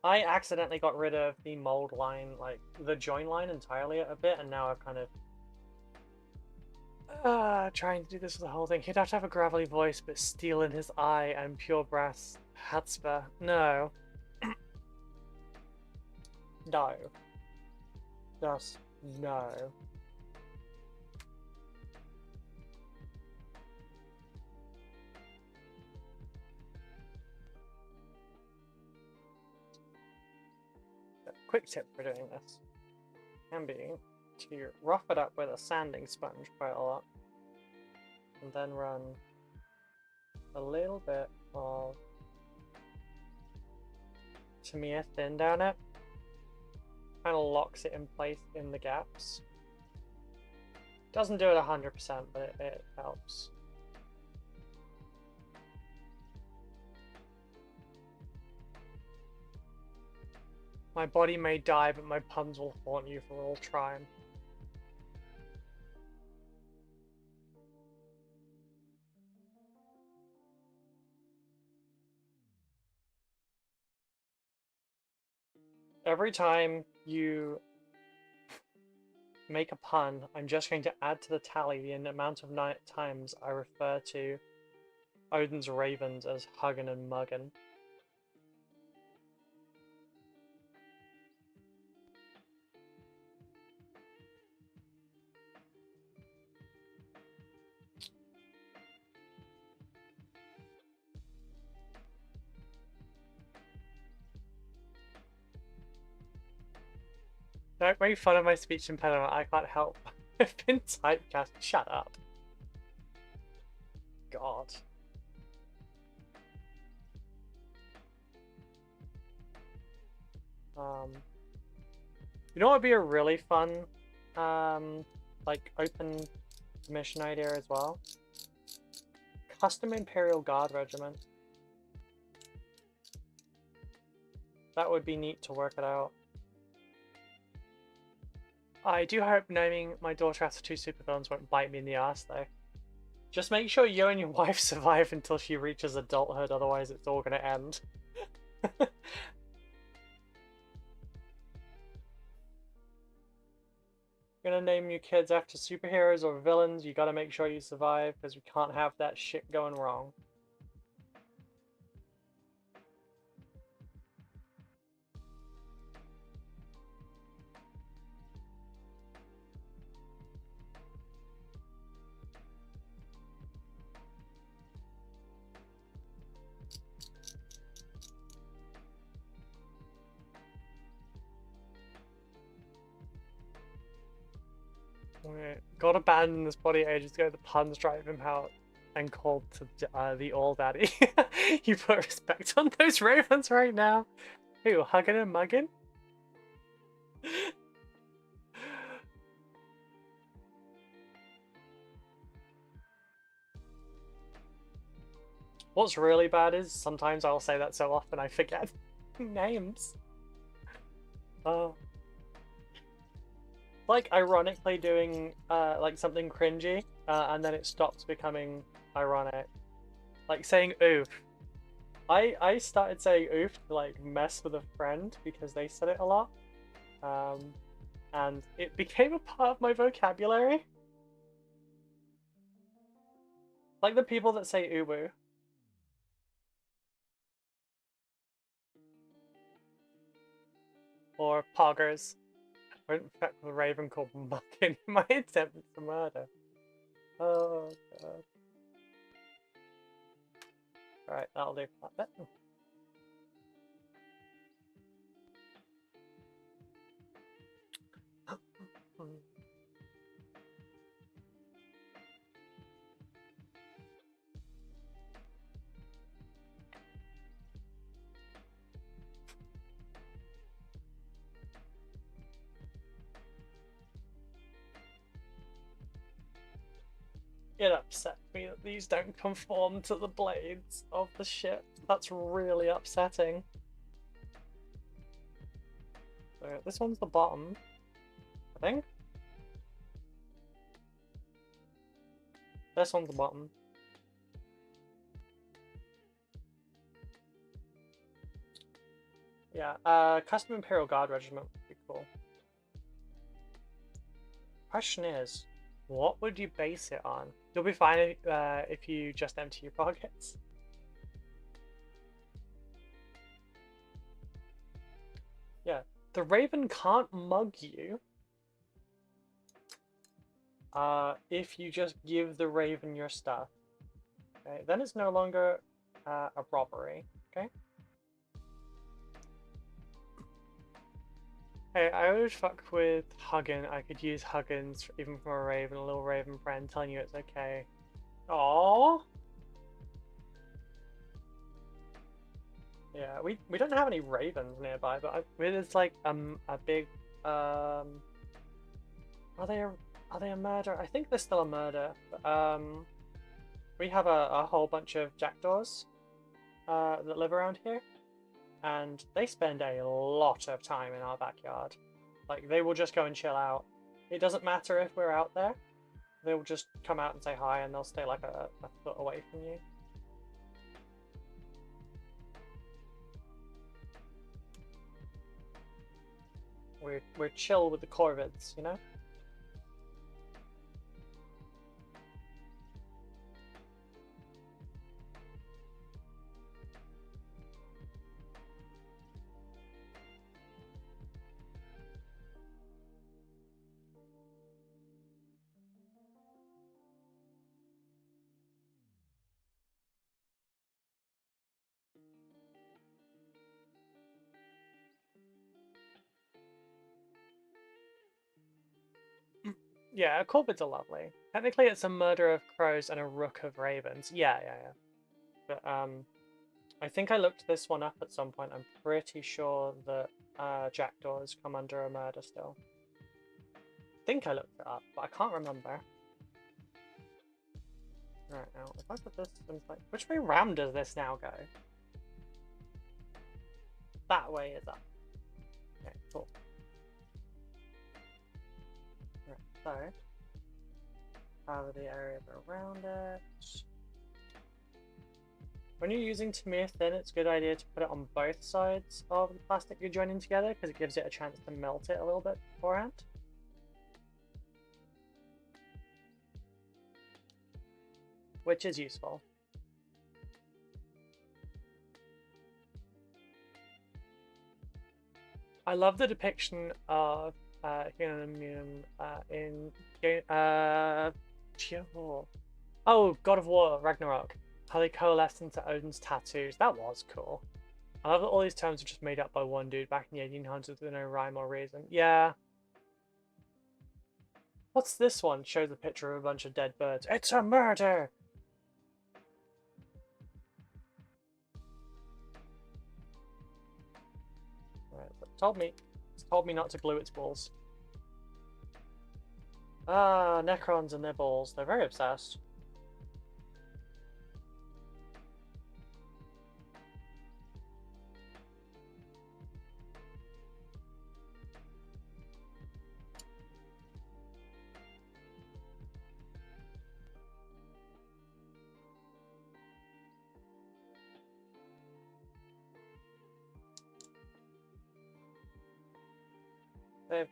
I accidentally got rid of the mold line, like the join line entirely a bit, and now I've kind of trying to do this for the whole thing. He'd have to have a gravelly voice, but steel in his eye and pure brass Hatzper. No. No. Just no. Quick tip for doing this can be to rough it up with a sanding sponge quite a lot, and then run a little bit of Tamiya thin down it. Kind of locks it in place in the gaps. Doesn't do it 100%, but it helps. My body may die, but my puns will haunt you for all time. Every time you make a pun, I'm just going to add to the tally the amount of times I refer to Odin's ravens as huggin' and muggin'. Don't make fun of my speech impediment, I can't help. I've been typecast. Shut up. God. You know what would be a really fun, like, open mission idea as well? Custom Imperial Guard Regiment. That would be neat to work it out. I do hope naming my daughter after two supervillains won't bite me in the ass, though. Just make sure you and your wife survive until she reaches adulthood, otherwise it's all gonna end. Gonna name your kids after superheroes or villains, you gotta make sure you survive, because we can't have that shit going wrong. Got abandoned this body ages ago, the puns drive him out and called to the All Daddy. You put respect on those ravens right now. Who, hugging and mugging? What's really bad is sometimes I'll say that so often I forget names. Oh. Like ironically doing like something cringy and then it stops becoming ironic. Like saying oof. I started saying oof to like mess with a friend because they said it a lot. And it became a part of my vocabulary. Like the people that say uwu. Or poggers. Or in fact the raven called mucking my attempt to murder. Oh god. Alright, that'll do for that bit. It upsets me that these don't conform to the blades of the ship. That's really upsetting. So this one's the bottom, I think. This one's the bottom. Yeah, custom Imperial Guard regiment would be cool. Question is, what would you base it on? You'll be fine if you just empty your pockets. Yeah, the Raven can't mug you if you just give the Raven your stuff. Okay, then it's no longer a robbery. Okay. Hey, I would fuck with Huggin. I could use Huggins even from a Raven, a little Raven friend telling you it's okay. Aww. Yeah, we don't have any Ravens nearby, but it's like a big are they a murder? I think they're still a murder. But, we have a whole bunch of jackdaws that live around here. And they spend a lot of time in our backyard. Like, they will just go and chill out. It doesn't matter if we're out there. They will just come out and say hi, and they'll stay like a foot away from you. We're chill with the corvids, you know? Yeah, corvids are lovely. Technically, it's a murder of crows and a rook of ravens. Yeah. But I think I looked this one up at some point. I'm pretty sure that jackdaws come under a murder still. I think I looked it up, but I can't remember. Right, now, if I put this in place... Which way round does this now go? That way is up. Okay, cool. Right, so... cover the area around it. When you're using Tamir Thin, it's a good idea to put it on both sides of the plastic you're joining together because it gives it a chance to melt it a little bit beforehand. Which is useful. I love the depiction of human immune in oh, God of War, Ragnarok. How they coalesced into Odin's tattoos. That was cool. I love that all these terms were just made up by one dude back in the 1800s with no rhyme or reason. Yeah. What's this one? Shows a picture of a bunch of dead birds. It's a murder! Right, it's told me not to glue its balls. Ah, Necrons and their balls. They're very obsessed.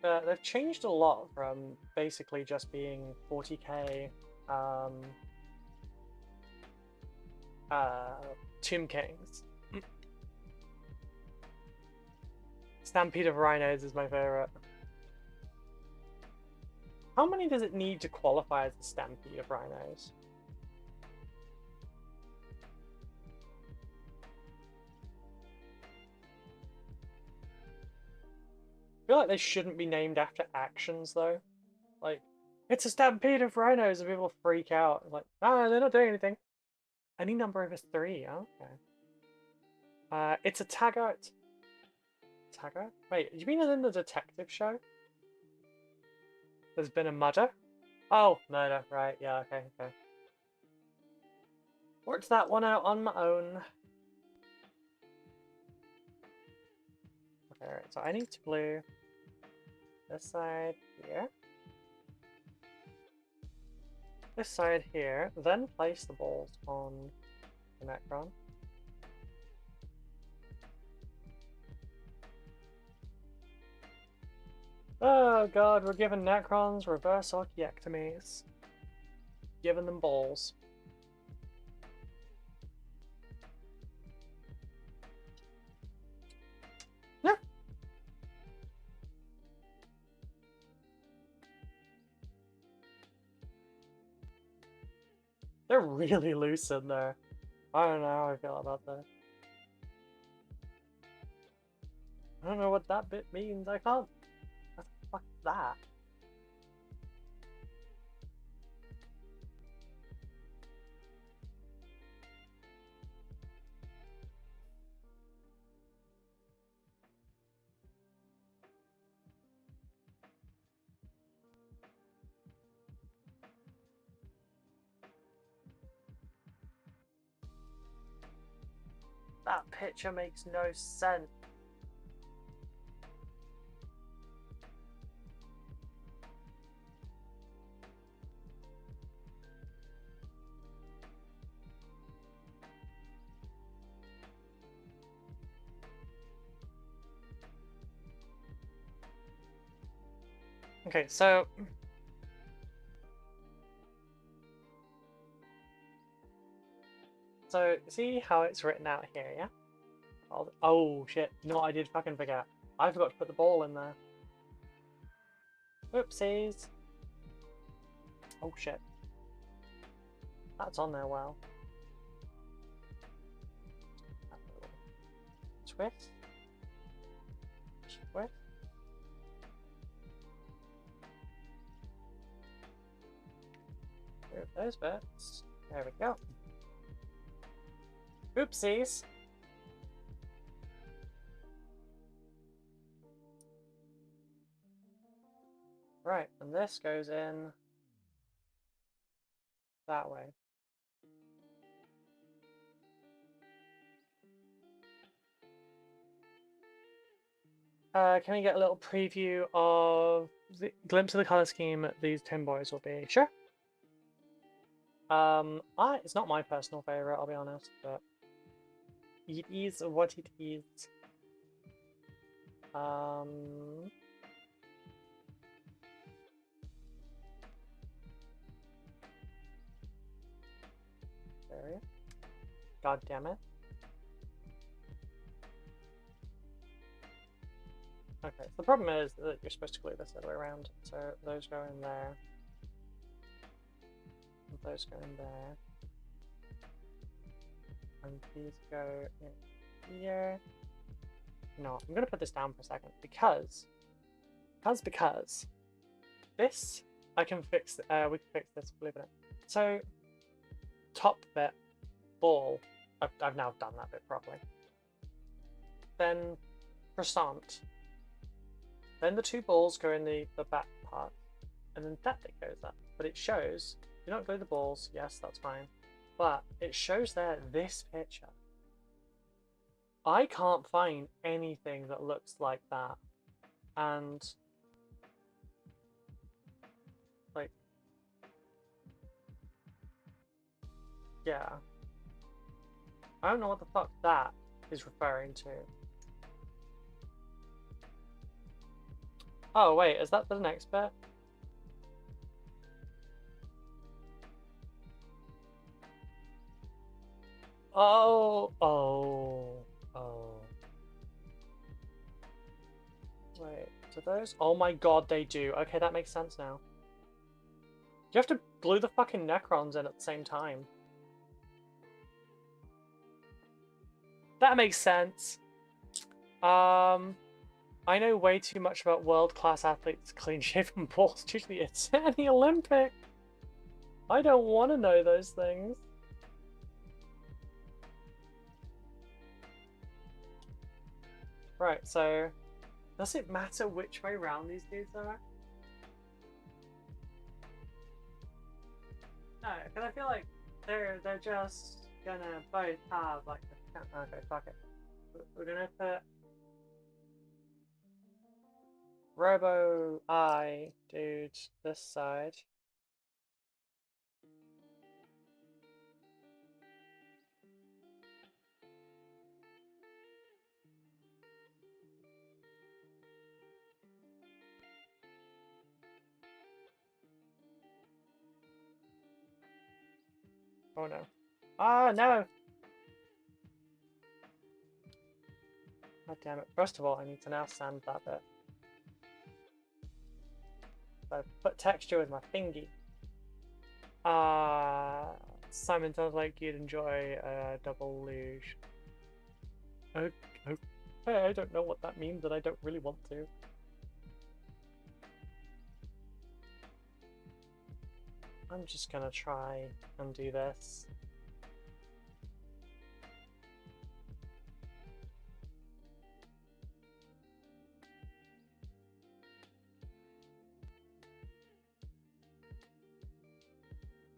They've changed a lot from basically just being 40k Tomb Kings. Stampede of Rhinos is my favorite. How many does it need to qualify as a Stampede of Rhinos? I feel like they shouldn't be named after actions though. Like, it's a stampede of rhinos and people freak out. Like, ah, they're not doing anything. Any number over 3, okay. It's a Taggart. Taggart? Wait, you mean as in the detective show? There's been a murder? Oh, murder, right, yeah, okay. Worked that one out on my own. Okay, right, so I need to glue this side here. This side here, then place the balls on the Necron. Oh god, we're giving Necrons reverse orchiectomies. Giving them balls. Yeah. They're really loose in there. I don't know how I feel about that. I don't know what that bit means. I can't. What the fuck is that? That picture makes no sense. Okay, so see how it's written out here, yeah? Oh shit, no, I did fucking forget. I forgot to put the ball in there. Whoopsies. Oh shit. That's on there well. Twist. Twist. Move those bits. There we go. Oopsies. Right, and this goes in that way. Can we get a little preview of the glimpse of the color scheme these tin boys will be? Sure. It's not my personal favorite, I'll be honest, but it is what it is. There. God damn it. Okay, so the problem is that you're supposed to glue this the other way around. So those go in there. And those go in there. And these go in here. No, I'm gonna put this down for a second because this I can fix. We can fix this, believe it or not. So top bit ball. I've now done that bit properly. Then croissant. Then the two balls go in the back part, and then that bit goes up. But it shows, do not glue the balls, yes, that's fine. But it shows there this picture. I can't find anything that looks like that. And like, yeah. I don't know what the fuck that is referring to. Oh wait, is that the next bit? Oh. Wait, do those? Oh my god, they do. Okay, that makes sense now. You have to glue the fucking Necrons in at the same time. That makes sense. I know way too much about world-class athletes' clean-shaven balls due to the Eternity Olympic. I don't want to know those things. Right, so does it matter which way round these dudes are? No, because I feel like they're just gonna both have like okay, fuck it. We're gonna put Robo I dude this side. Oh no. Ah, no! God damn it. First of all, I need to now sand that bit. So put texture with my thingy. Simon, sounds like you'd enjoy a double luge. Okay, I don't know what that means and I don't really want to. I'm just gonna try and do this.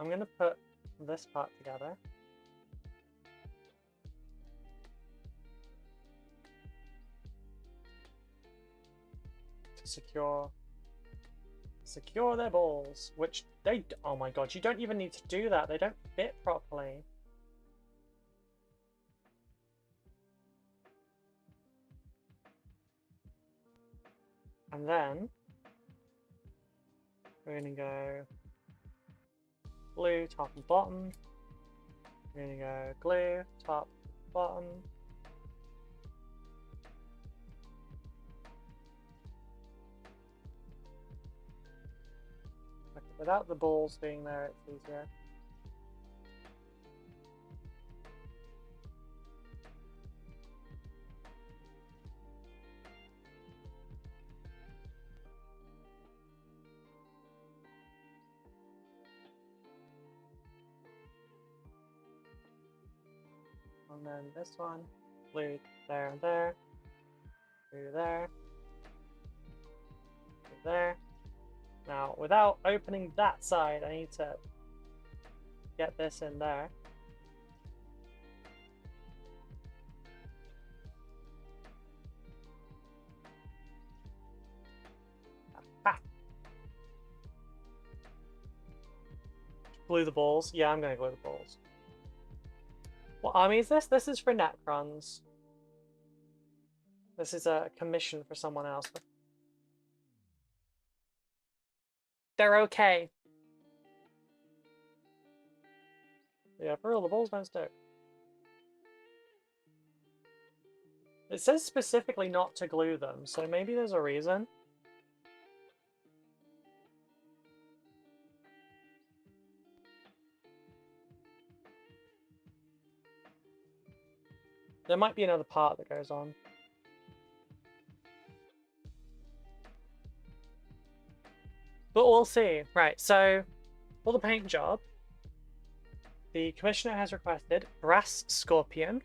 I'm gonna put this part together. To secure their balls, which they, oh my god, you don't even need to do that. They don't fit properly. And then we're gonna go glue top and bottom. We're gonna go glue top, bottom. Okay, without the balls being there, it's easier. And then this one, glue there and there, glue there, glue there. Now, without opening that side, I need to get this in there. Ah. Glue the balls. Yeah, I'm gonna glue the balls. What army is this? This is for Necrons. This is a commission for someone else. They're okay. Yeah, for real, the balls don't stick. It says specifically not to glue them, so maybe there's a reason. There might be another part that goes on. But we'll see. Right, so for the paint job, the commissioner has requested Brass Scorpion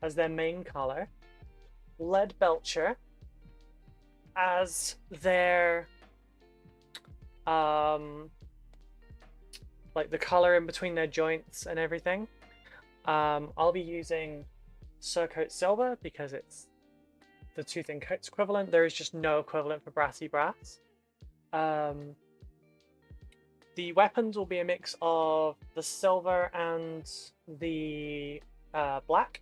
as their main color, Lead Belcher as their like the color in between their joints and everything. I'll be using Surcoat Silver because it's the two thin coats equivalent. There is just no equivalent for Brassy Brass. The weapons will be a mix of the silver and the black.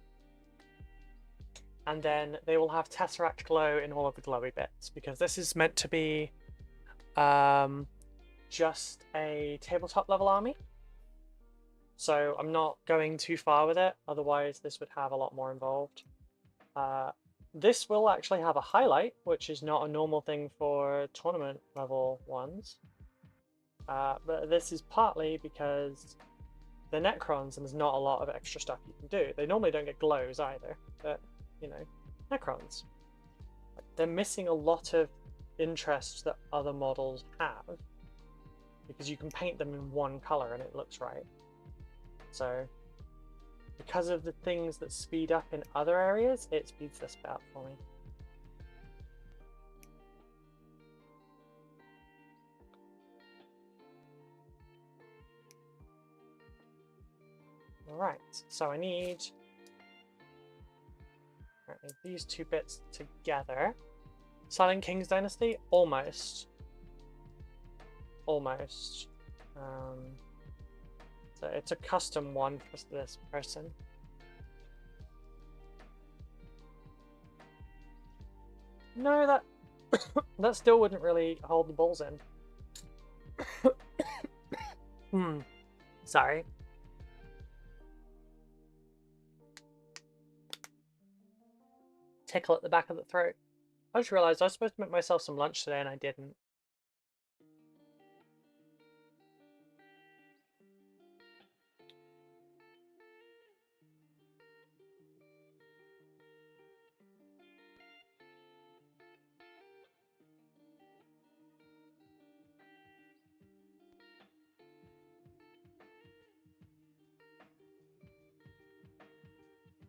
And then they will have Tesseract Glow in all of the glowy bits, because this is meant to be just a tabletop level army. So I'm not going too far with it, otherwise this would have a lot more involved. This will actually have a highlight, which is not a normal thing for tournament level ones. But this is partly because they're Necrons and there's not a lot of extra stuff you can do. They normally don't get glows either, but you know, Necrons. They're missing a lot of interest that other models have because you can paint them in one color and it looks right. So because of the things that speed up in other areas, it speeds this bit up for me. Alright, so I need these two bits together. Silent King's Dynasty? Almost. Almost. So it's a custom one for this person. No, that that still wouldn't really hold the balls in. Sorry. Tickle at the back of the throat. I just realised I was supposed to make myself some lunch today and I didn't.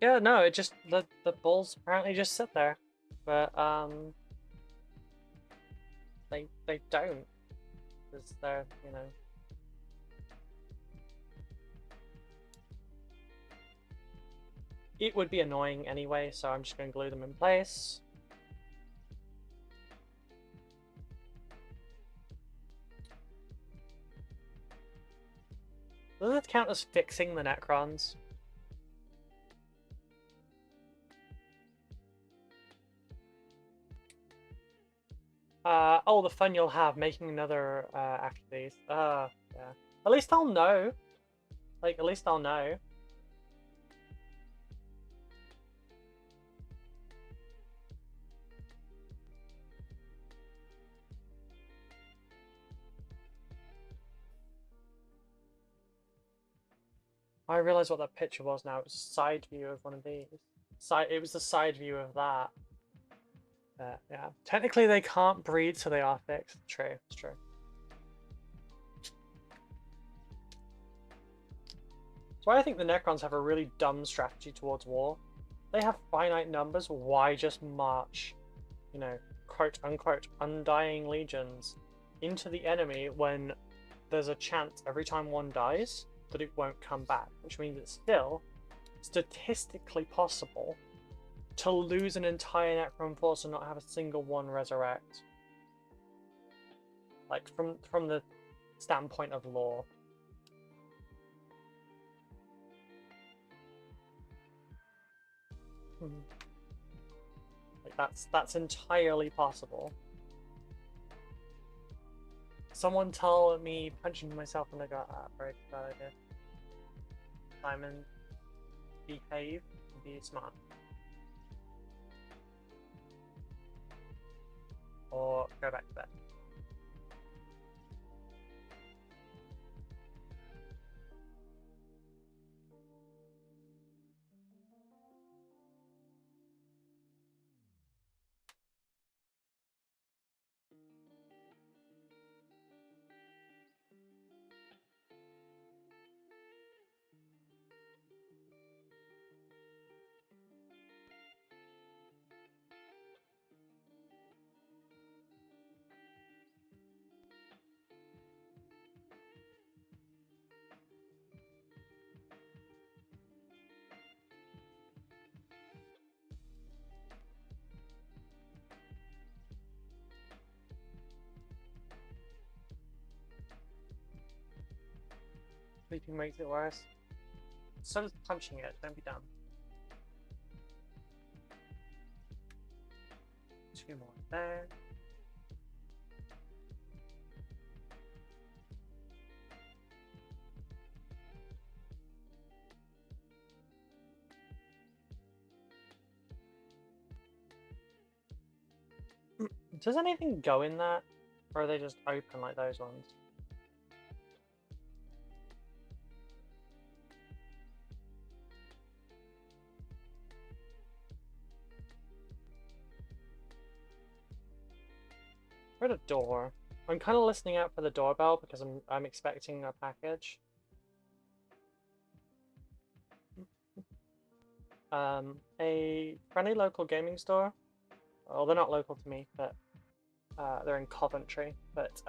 Yeah, no, it just the balls apparently just sit there, but they don't, because they're, you know. It would be annoying anyway, so I'm just going to glue them in place. Does it count as fixing the Necrons? Oh, the fun you'll have making another after these. Yeah. At least I'll know. Like, at least I'll know. I realize what that picture was now. It was a side view of one of these. It was the side view of that. Yeah. Technically they can't breed, so they are fixed. True, it's true. That's why I think the Necrons have a really dumb strategy towards war. They have finite numbers. Why just march, you know, quote unquote, undying legions into the enemy when there's a chance every time one dies that it won't come back, which means it's still statistically possible to lose an entire Necron force and not have a single one resurrect. Like, from the standpoint of lore. Like that's entirely possible. Someone told me punching myself in the gut. Very bad idea. Simon, behave, be smart. Or go back to bed. Sleeping makes it worse. So does punching it, don't be dumb. 2 more there. Does anything go in that? Or are they just open like those ones? Where's the door? I'm kind of listening out for the doorbell because I'm expecting a package. A friendly local gaming store. Well, they're not local to me, but they're in Coventry. But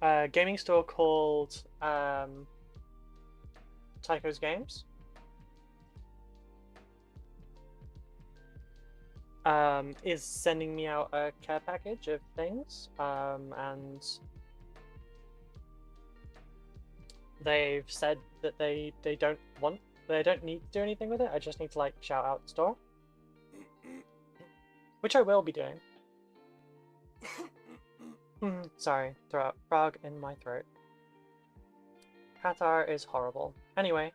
a gaming store called Tycho's Games. Is sending me out a care package of things, and they've said that they don't need to do anything with it. I just need to like shout out the store, which I will be doing. Sorry, frog in my throat. Qatar is horrible. Anyway,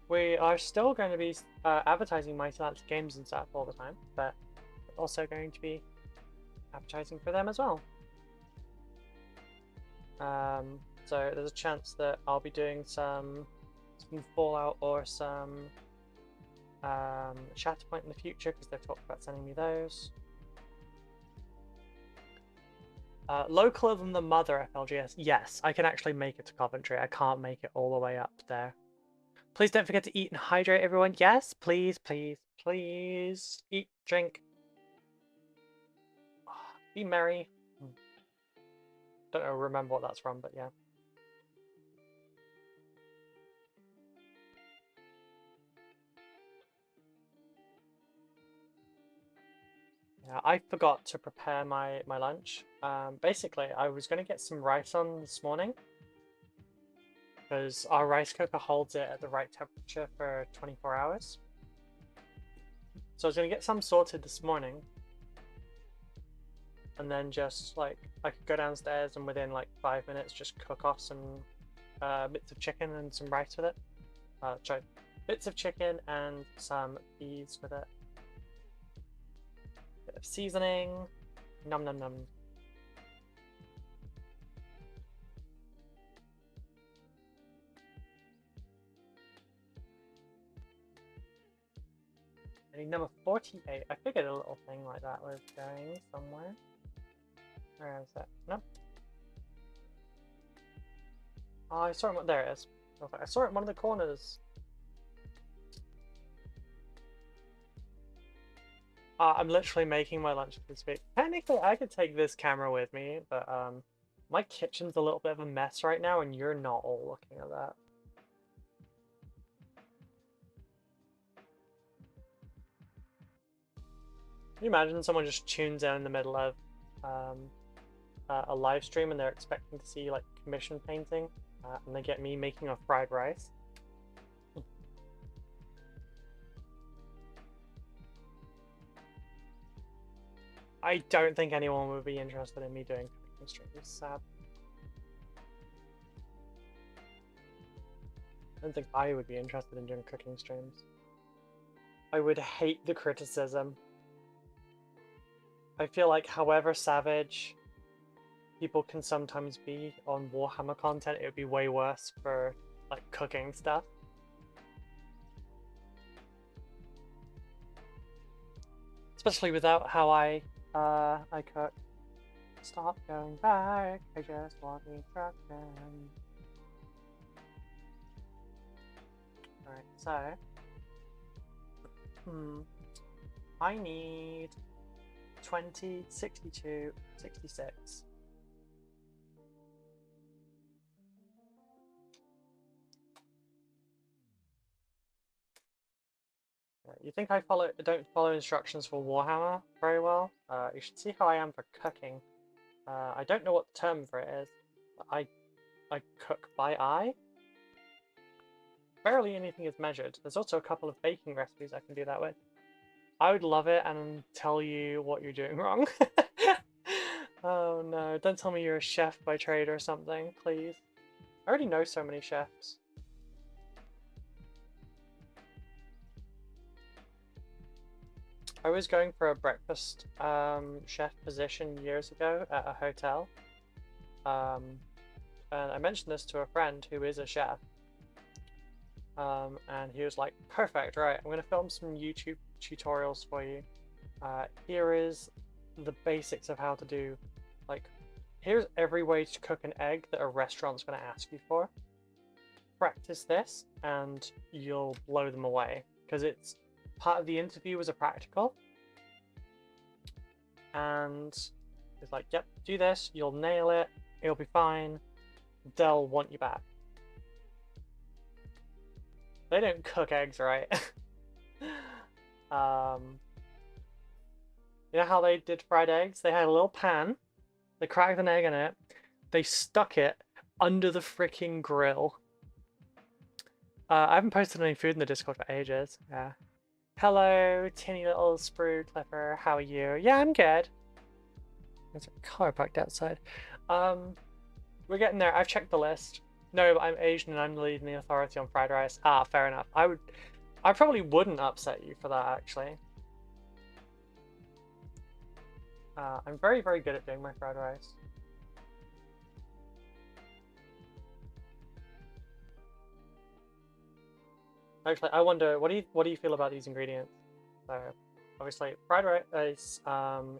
we are still going to be advertising Mighty Lance Games and stuff all the time, but we're also going to be advertising for them as well. So there's a chance that I'll be doing some Fallout or some Shatterpoint in the future because they've talked about sending me those. Localer than the mother FLGS. Yes, I can actually make it to Coventry. I can't make it all the way up there. Please don't forget to eat and hydrate, everyone. Yes, please, please, please. Eat, drink. Be merry. Don't know, remember what that's from, but yeah. Yeah, I forgot to prepare my lunch. Basically, I was going to get some rice on this morning because our rice cooker holds it at the right temperature for 24 hours. So I was going to get some sorted this morning, and then just like I could go downstairs and within like 5 minutes just cook off some bits of chicken and some rice with it. Sorry, bits of chicken and some peas with it. Bit of seasoning. Num num num. Number 48. I figured a little thing like that was going somewhere. Where is it? No. Oh, I saw it. There it is. Okay, I saw it in one of the corners. I'm literally making my lunch this week. Technically, I could take this camera with me, but my kitchen's a little bit of a mess right now, and you're not all looking at that. Can you imagine someone just tunes in the middle of a live stream and they're expecting to see like commission painting, and they get me making a fried rice? I don't think anyone would be interested in me doing cooking streams. Sad. I don't think I would be interested in doing cooking streams. I would hate the criticism. I feel like however savage people can sometimes be on Warhammer content, it would be way worse for like cooking stuff. Especially without how I cook. Stop going back, I just want the instruction. Alright, so I need 20, 62, 66. You think I don't follow instructions for Warhammer very well? You should see how I am for cooking. I don't know what the term for it is. I cook by eye. Barely anything is measured. There's also a couple of baking recipes I can do that with. I would love it and tell you what you're doing wrong. Oh no, don't tell me you're a chef by trade or something, please. I already know so many chefs. I was going for a breakfast chef position years ago at a hotel. And I mentioned this to a friend who is a chef. And he was like, perfect, right, I'm going to film some YouTube tutorials for you. Here is the basics of how to do, like, here's every way to cook an egg that a restaurant's going to ask you for. Practice this and you'll blow them away, because it's part of the interview was a practical. And it's like, yep, do this, you'll nail it, it'll be fine, they'll want you back. They don't cook eggs right. You know how they did fried eggs? They had a little pan, they cracked an egg in it, they stuck it under the freaking grill. I haven't posted any food in the Discord for ages. Yeah. Hello, tinny little sprue clipper. How are you? Yeah, I'm good. There's a car parked outside. We're getting there. I've checked the list. No, but I'm Asian and I'm leading the authority on fried rice. Ah, fair enough. I probably wouldn't upset you for that, actually. I'm very, very good at doing my fried rice. Actually, I wonder, what do you feel about these ingredients? So, obviously, fried rice,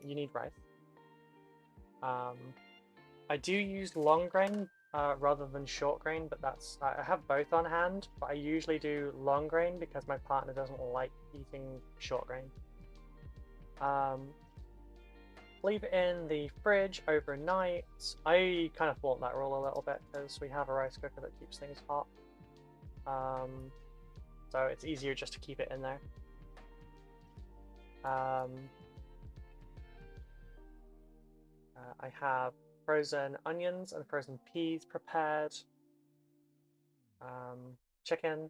you need rice. I do use long grain rather than short grain, but I have both on hand, but I usually do long grain because my partner doesn't like eating short grain. Leave it in the fridge overnight. I kind of flaunt that rule a little bit because we have a rice cooker that keeps things hot. So it's easier just to keep it in there. I have frozen onions and frozen peas prepared. Chicken.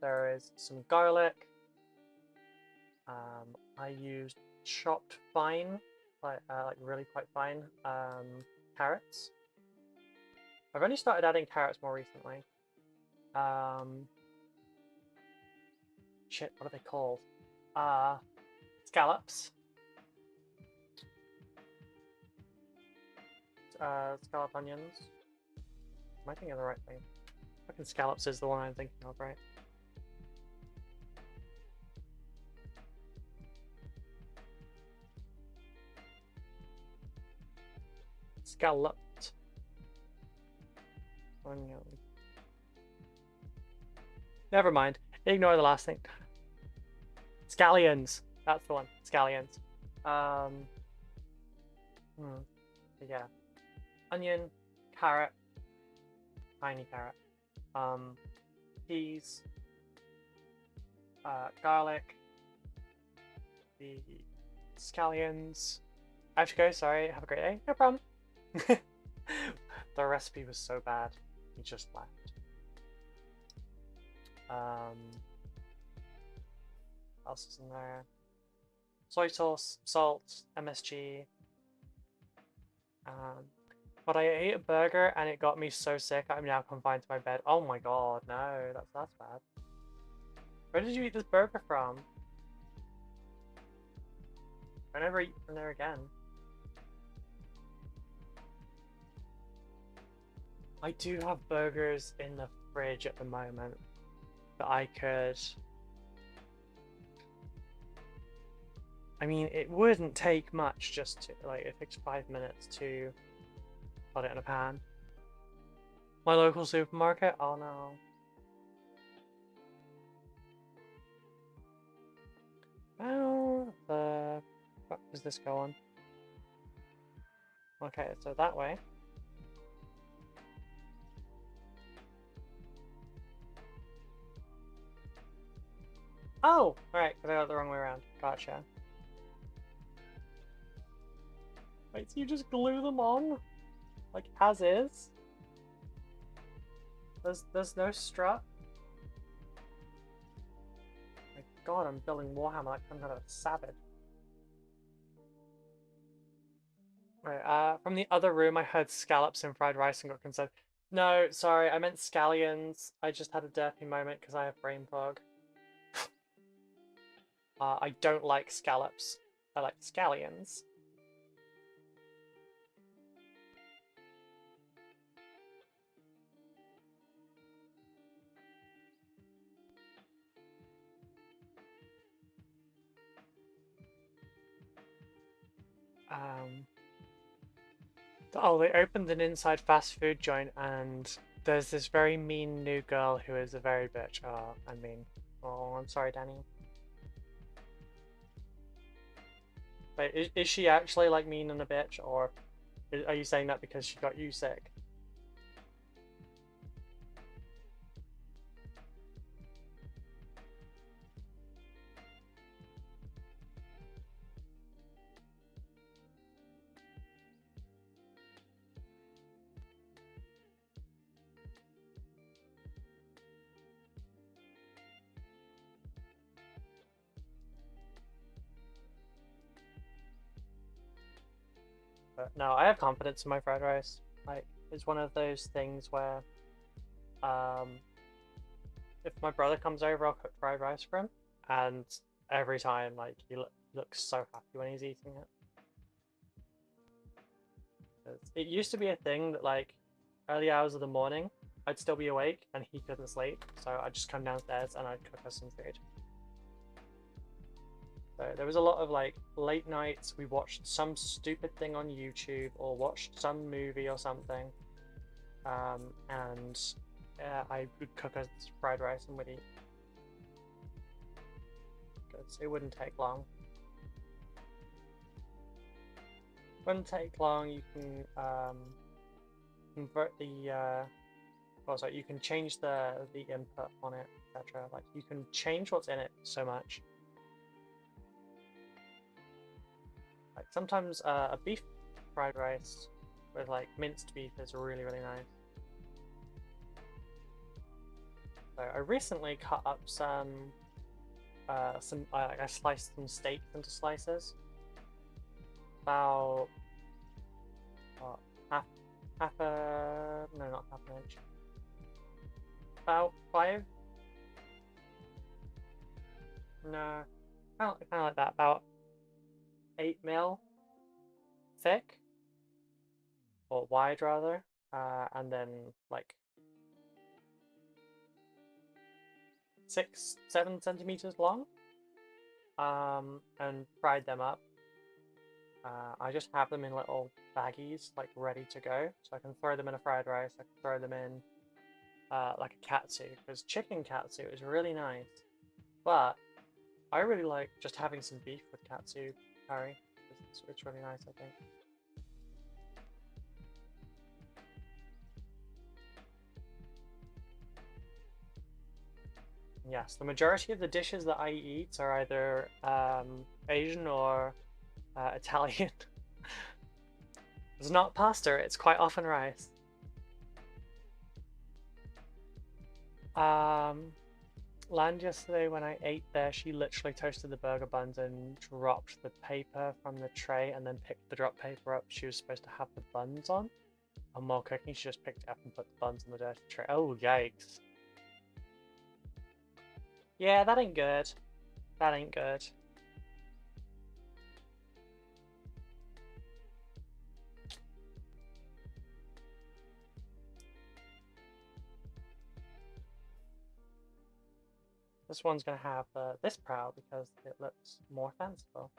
There is some garlic. I used chopped fine, like really quite fine, carrots. I've only started adding carrots more recently. Shit, what are they called? Scallops. Scallop onions. Am I thinking of the right thing? Fucking scallops is the one I'm thinking of, right? Scalloped onion. Never mind. Ignore the last thing. Scallions. That's the one. Scallions. Yeah. Onion, carrot, tiny carrot, peas, garlic, the scallions. I have to go, sorry, have a great day. No problem. The recipe was so bad, he just left. What else is in there? soy sauce, salt, MSG. But I ate a burger and it got me so sick. I'm now confined to my bed. Oh my god, no, that's bad. Where did you eat this burger from? I never eat from there again. I do have burgers in the fridge at the moment that I could... I mean, it wouldn't take much just to, like, it takes 5 minutes to put it in a pan. My local supermarket? Oh no. How the fuck does this go on? Okay, so that way. Oh! Alright, because I got it the wrong way around. Gotcha. Wait, so you just glue them on? Like, as is? There's no strut? My god, I'm building Warhammer like some kind of savage. Right, from the other room I heard scallops and fried rice and got concerned. No, sorry, I meant scallions. I just had a derpy moment because I have brain fog. I don't like scallops. I like scallions. Oh, they opened an inside fast food joint and there's this very mean new girl who is a very bitch. Oh, I mean, oh, I'm sorry, Danny. Wait, is she actually like mean and a bitch, or are you saying that because she got you sick? But no, I have confidence in my fried rice. Like, it's one of those things where, if my brother comes over, I'll cook fried rice for him, and every time, like, he looks so happy when he's eating it. It used to be a thing that, like, early hours of the morning, I'd still be awake and he couldn't sleep, so I'd just come downstairs and I'd cook us some food. So there was a lot of like late nights, we watched some stupid thing on YouTube or watched some movie or something, and I would cook us fried rice and we'd eat. Because it wouldn't take long. Wouldn't take long. You can convert the well, sorry, you can change the input on it, etc. Like you can change what's in it so much. Like sometimes a beef fried rice with like minced beef is really nice. So I recently cut up I sliced some steak into slices. About what, half a no, not half an inch. About 5. No, kind of like that. About 8 mil thick or wide rather, and then like 6-7 centimeters long, and fried them up. I just have them in little baggies, like ready to go, so I can throw them in a fried rice. I can throw them in like a katsu, because chicken katsu is really nice, but I really like just having some beef with katsu curry. It's really nice, I think. Yes, the majority of the dishes that I eat are either Asian or Italian. It's not pasta, it's quite often rice. Land yesterday when I ate there, she literally toasted the burger buns and dropped the paper from the tray and then picked the drop paper up she was supposed to have the buns on. And while cooking, she just picked it up and put the buns on the dirty tray. Oh, yikes. Yeah, that ain't good. That ain't good. This one's going to have this prow because it looks more fanciful.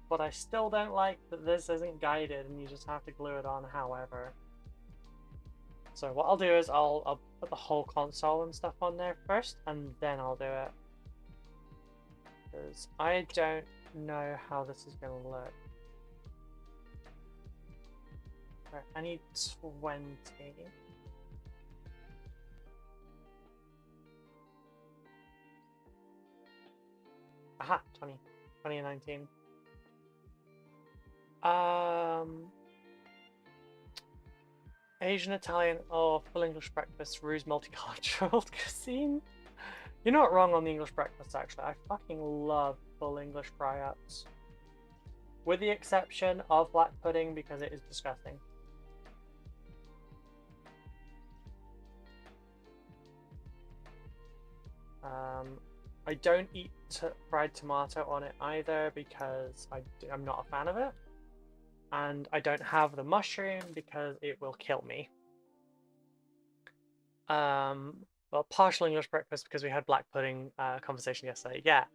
But I still don't like that this isn't guided and you just have to glue it on however. So what I'll do is I'll put the whole console and stuff on there first and then I'll do it. Because I don't know how this is going to look. Right, I need 20. Aha, 20. 20 and 19. Asian, Italian, oh, full English breakfast, Ruse multicultural cuisine. You're not wrong on the English breakfast, actually. I fucking love full English fry-ups. With the exception of black pudding, because it is disgusting. I don't eat fried tomato on it either, because I'm not a fan of it. And I don't have the mushroom because it will kill me. Well, partial English breakfast because we had black pudding conversation yesterday. Yeah.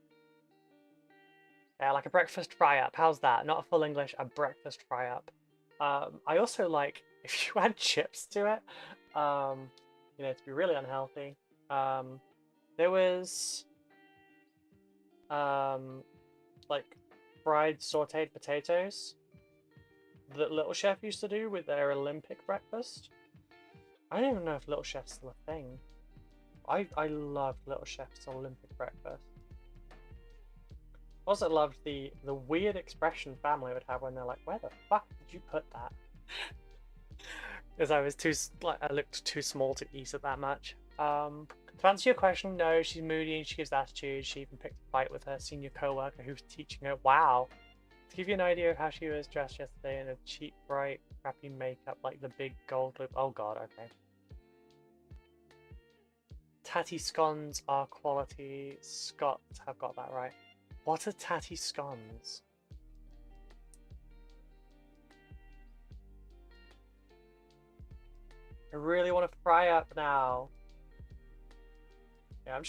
Yeah, like a breakfast fry-up. How's that? Not a full English, a breakfast fry-up. I also like, if you add chips to it, you know, to be really unhealthy. There was, like, fried sauteed potatoes that Little Chef used to do with their Olympic breakfast. I don't even know if Little Chef's still a thing. I loved Little Chef's Olympic breakfast. Also loved the weird expression family would have when they're like, "Where the fuck did you put that?" Because I was I looked too small to eat it that much. To answer your question, no, she's moody and she gives attitude. She even picked a fight with her senior co-worker who was teaching her. Wow. To give you an idea of how she was dressed yesterday in a cheap, bright, crappy makeup, like the big gold loop. Oh god, okay. Tatty scones are quality. Scots have got that right. What are tatty scones? I really want to fry up now. Yeah, I'm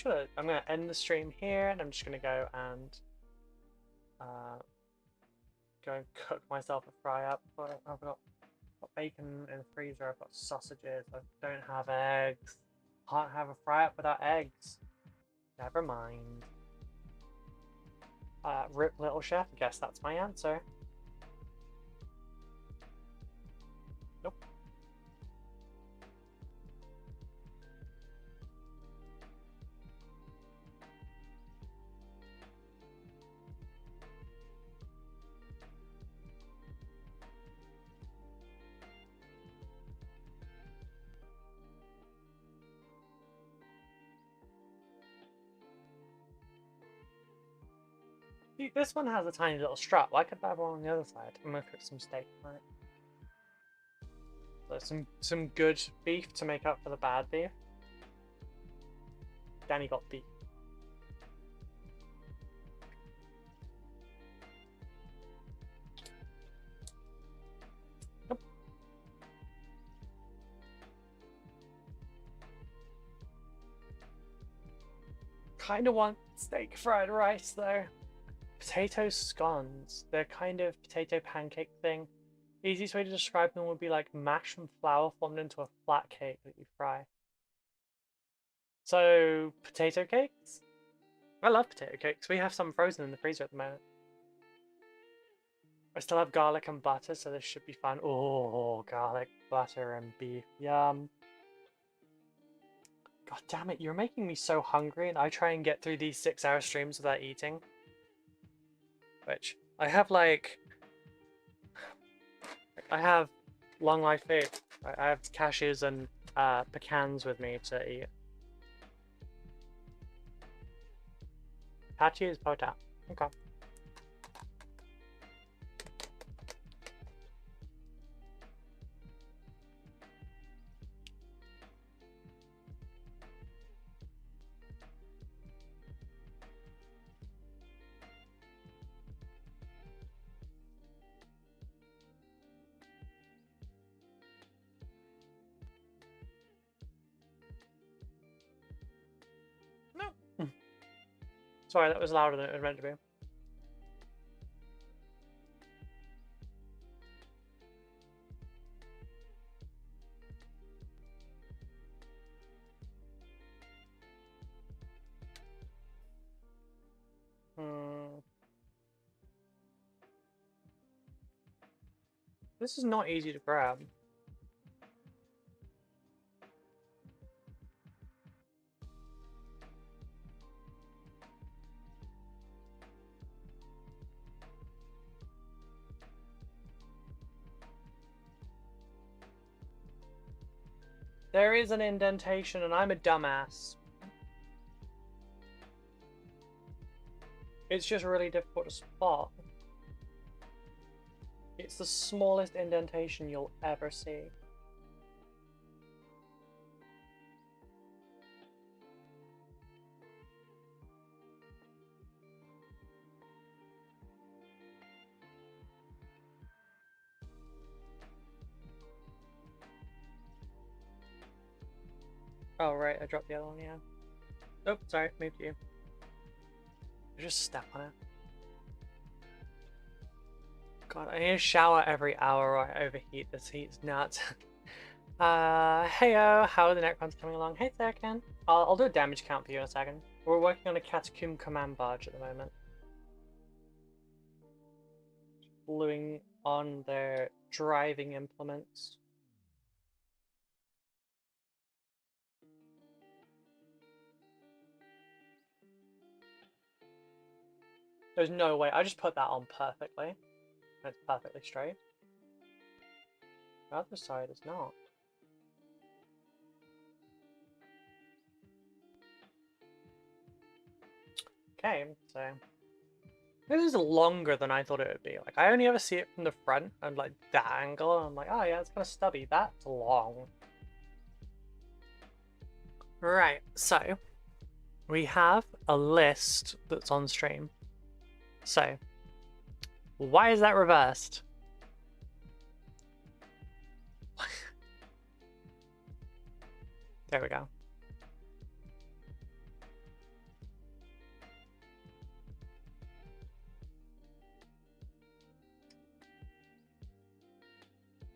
gonna end the stream here, and I'm just gonna go and cook myself a fry up. I've got bacon in the freezer. I've got sausages. I don't have eggs. Can't have a fry up without eggs. Never mind. Rip Little Chef. I guess that's my answer. Nope. See, this one has a tiny little strap. Why couldn't I have one on the other side? I'm gonna cook some steak, right? So some good beef to make up for the bad beef. Danny got beef. Nope. Kinda want steak fried rice though. Potato scones. They're kind of potato pancake thing. The easiest way to describe them would be like mash and flour formed into a flat cake that you fry. So, potato cakes? I love potato cakes. We have some frozen in the freezer at the moment. I still have garlic and butter, so this should be fun. Oh, garlic, butter, and beef. Yum. God damn it, you're making me so hungry, and I try and get through these 6-hour streams without eating. Which, I have like I have long life food. I have cashews and pecans with me to eat. Patchy is potat. Okay. No. Sorry, that was louder than it was meant to be. This is not easy to grab. There is an indentation and I'm a dumbass. It's just really difficult to spot. It's the smallest indentation you'll ever see. Oh right, I dropped the other one, yeah. Oh, sorry, moved you. I just step on it. God, I need to shower every hour or I overheat. This heat's nuts. Heyo, how are the Necrons coming along? Hey there, Ken. I'll do a damage count for you in a second. We're working on a Catacomb command barge at the moment. Gluing on their driving implements. There's no way. I just put that on perfectly. It's perfectly straight. The other side is not. Okay, so this is longer than I thought it would be. Like, I only ever see it from the front and like that angle, and I'm like, oh yeah, it's kind of stubby. That's long. Right, so we have a list that's on stream. So, why is that reversed? There we go.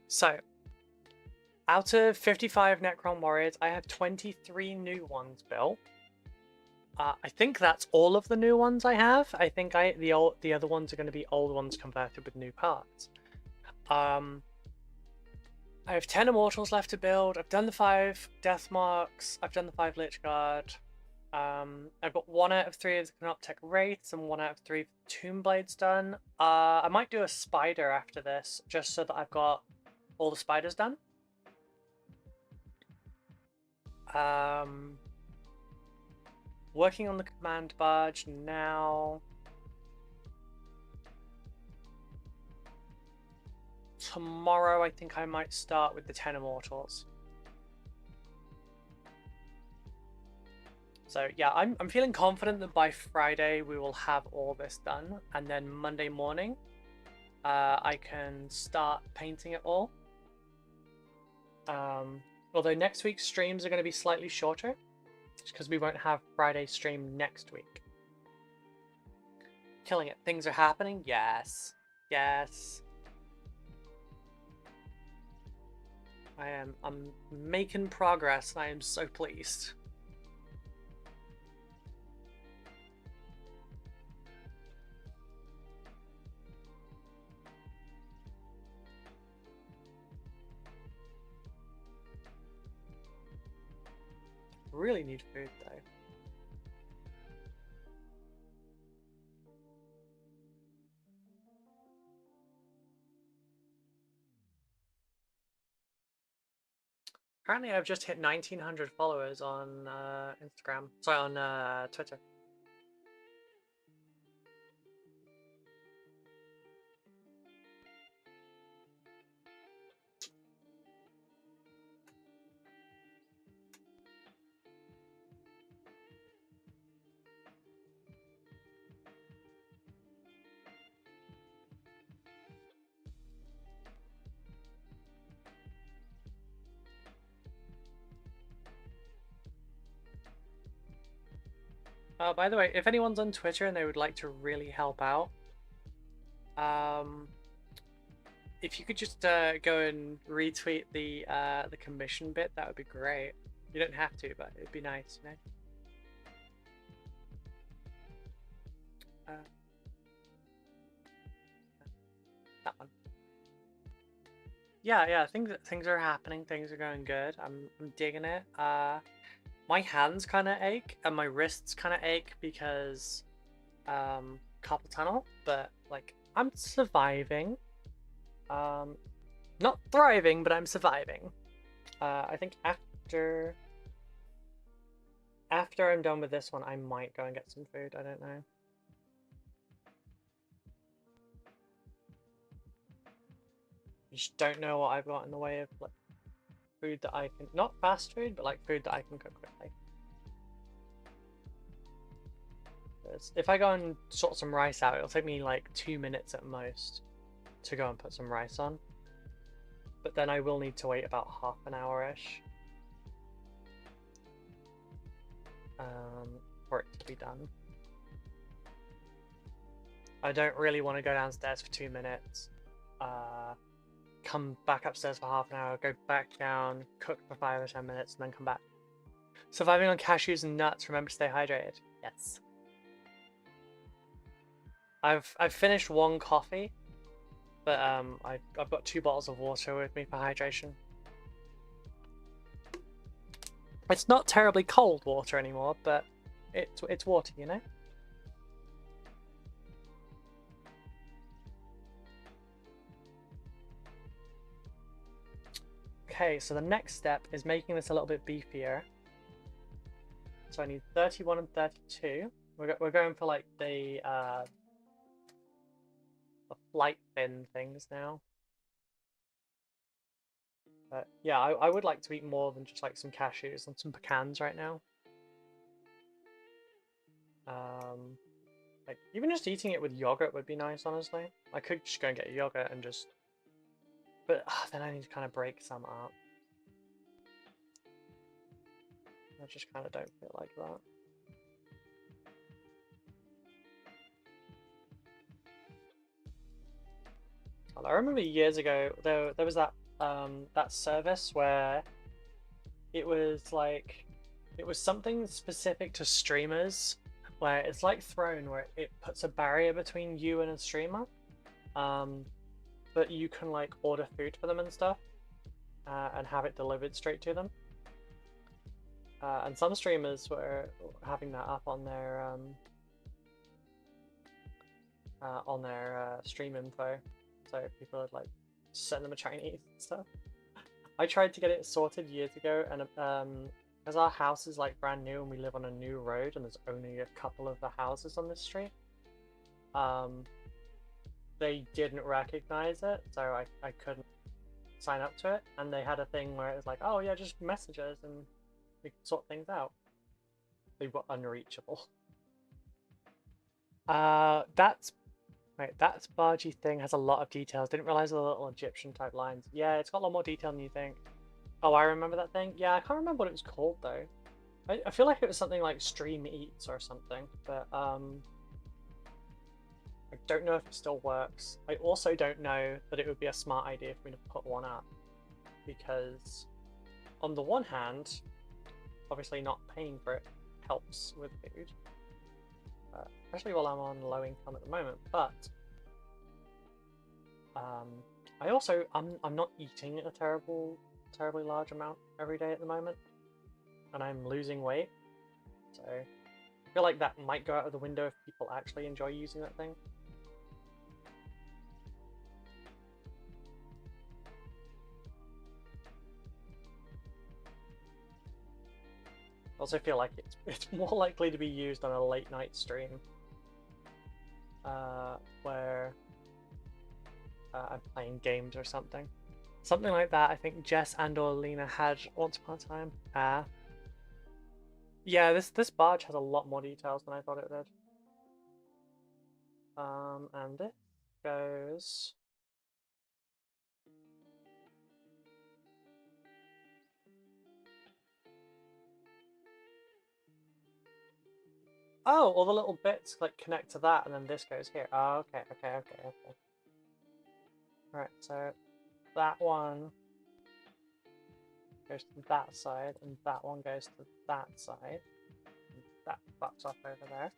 So, out of 55 Necron warriors, I have 23 new ones built. I think that's all of the new ones I have. I think the other ones are going to be old ones converted with new parts. I have 10 Immortals left to build. I've done the 5 Death Marks. I've done the 5 Lich Guard. I've got 1 out of 3 of the Canoptech Wraiths and 1 out of 3 of the Tomb Blades done. I might do a spider after this, just so that I've got all the spiders done. Working on the command barge now. Tomorrow, I think I might start with the 10 Immortals. So yeah, I'm feeling confident that by Friday we will have all this done, and then Monday morning, I can start painting it all. Although next week's streams are going to be slightly shorter, because we won't have Friday stream next week. Killing it. Things are happening? Yes. Yes. I'm making progress and I am so pleased. Really need food though. Apparently I've just hit 1900 followers on Instagram. Sorry, on Twitter. By the way, if anyone's on Twitter and they would like to really help out, if you could just go and retweet the commission bit, that would be great. You don't have to, but it'd be nice, you know. That one. Yeah, things are happening. Things are going good. I'm digging it. My hands kind of ache and my wrists kind of ache because carpal tunnel, but like I'm surviving. Not thriving, but I'm surviving. I think after I'm done with this one, I might go and get some food. I don't know. I just don't know what I've got in the way of like food that I can, not fast food, but like food that I can cook quickly. If I go and sort some rice out, it'll take me like 2 minutes at most to go and put some rice on. But then I will need to wait about half an hour-ish for it to be done. I don't really want to go downstairs for 2 minutes, come back upstairs for half an hour, go back down, cook for 5 or 10 minutes, and then come back. Surviving on cashews and nuts. Remember to stay hydrated. Yes. I've finished one coffee, but I've got 2 bottles of water with me for hydration. It's not terribly cold water anymore, but it's water, you know? Okay, so the next step is making this a little bit beefier. So I need 31 and 32. We're going for like the flight fin things now. But yeah, I would like to eat more than just like some cashews and some pecans right now. Like even just eating it with yogurt would be nice, honestly. I could just go and get yogurt and just, but then I need to kind of break some up. I just kind of don't feel like that. I remember years ago there was that that service where it was like it was something specific to streamers, where it's like Throne, where it puts a barrier between you and a streamer, but you can like order food for them and stuff, and have it delivered straight to them. And some streamers were having that up on their stream info, so people would like send them a Chinese and stuff. I tried to get it sorted years ago, and because our house is like brand new and we live on a new road and there's only a couple of the houses on this street, they didn't recognize it, so I couldn't sign up to it, and they had a thing where it was like, oh yeah, just message us and we can sort things out. They were unreachable. That's right, that bargee thing has a lot of details. Didn't realize the little Egyptian type lines. Yeah, it's got a lot more detail than you think. Oh, I remember that thing. Yeah, I can't remember what it was called though. I feel like it was something like Stream Eats or something, but I don't know if it still works. I also don't know that it would be a smart idea for me to put one up, because on the one hand, obviously not paying for it helps with food, especially while I'm on low income at the moment, but I also I'm not eating a terribly large amount every day at the moment, and I'm losing weight, so I feel like that might go out of the window if people actually enjoy using that thing. also feel like it's more likely to be used on a late night stream, where I'm playing games or something. Something like that. I think Jess and or Lena had once upon a time. Yeah, this barge has a lot more details than I thought it did. And this goes. Oh, all the little bits like connect to that, and then this goes here. Oh, okay. Right, so that one goes to that side, and that one goes to that side. And that fucks off over there.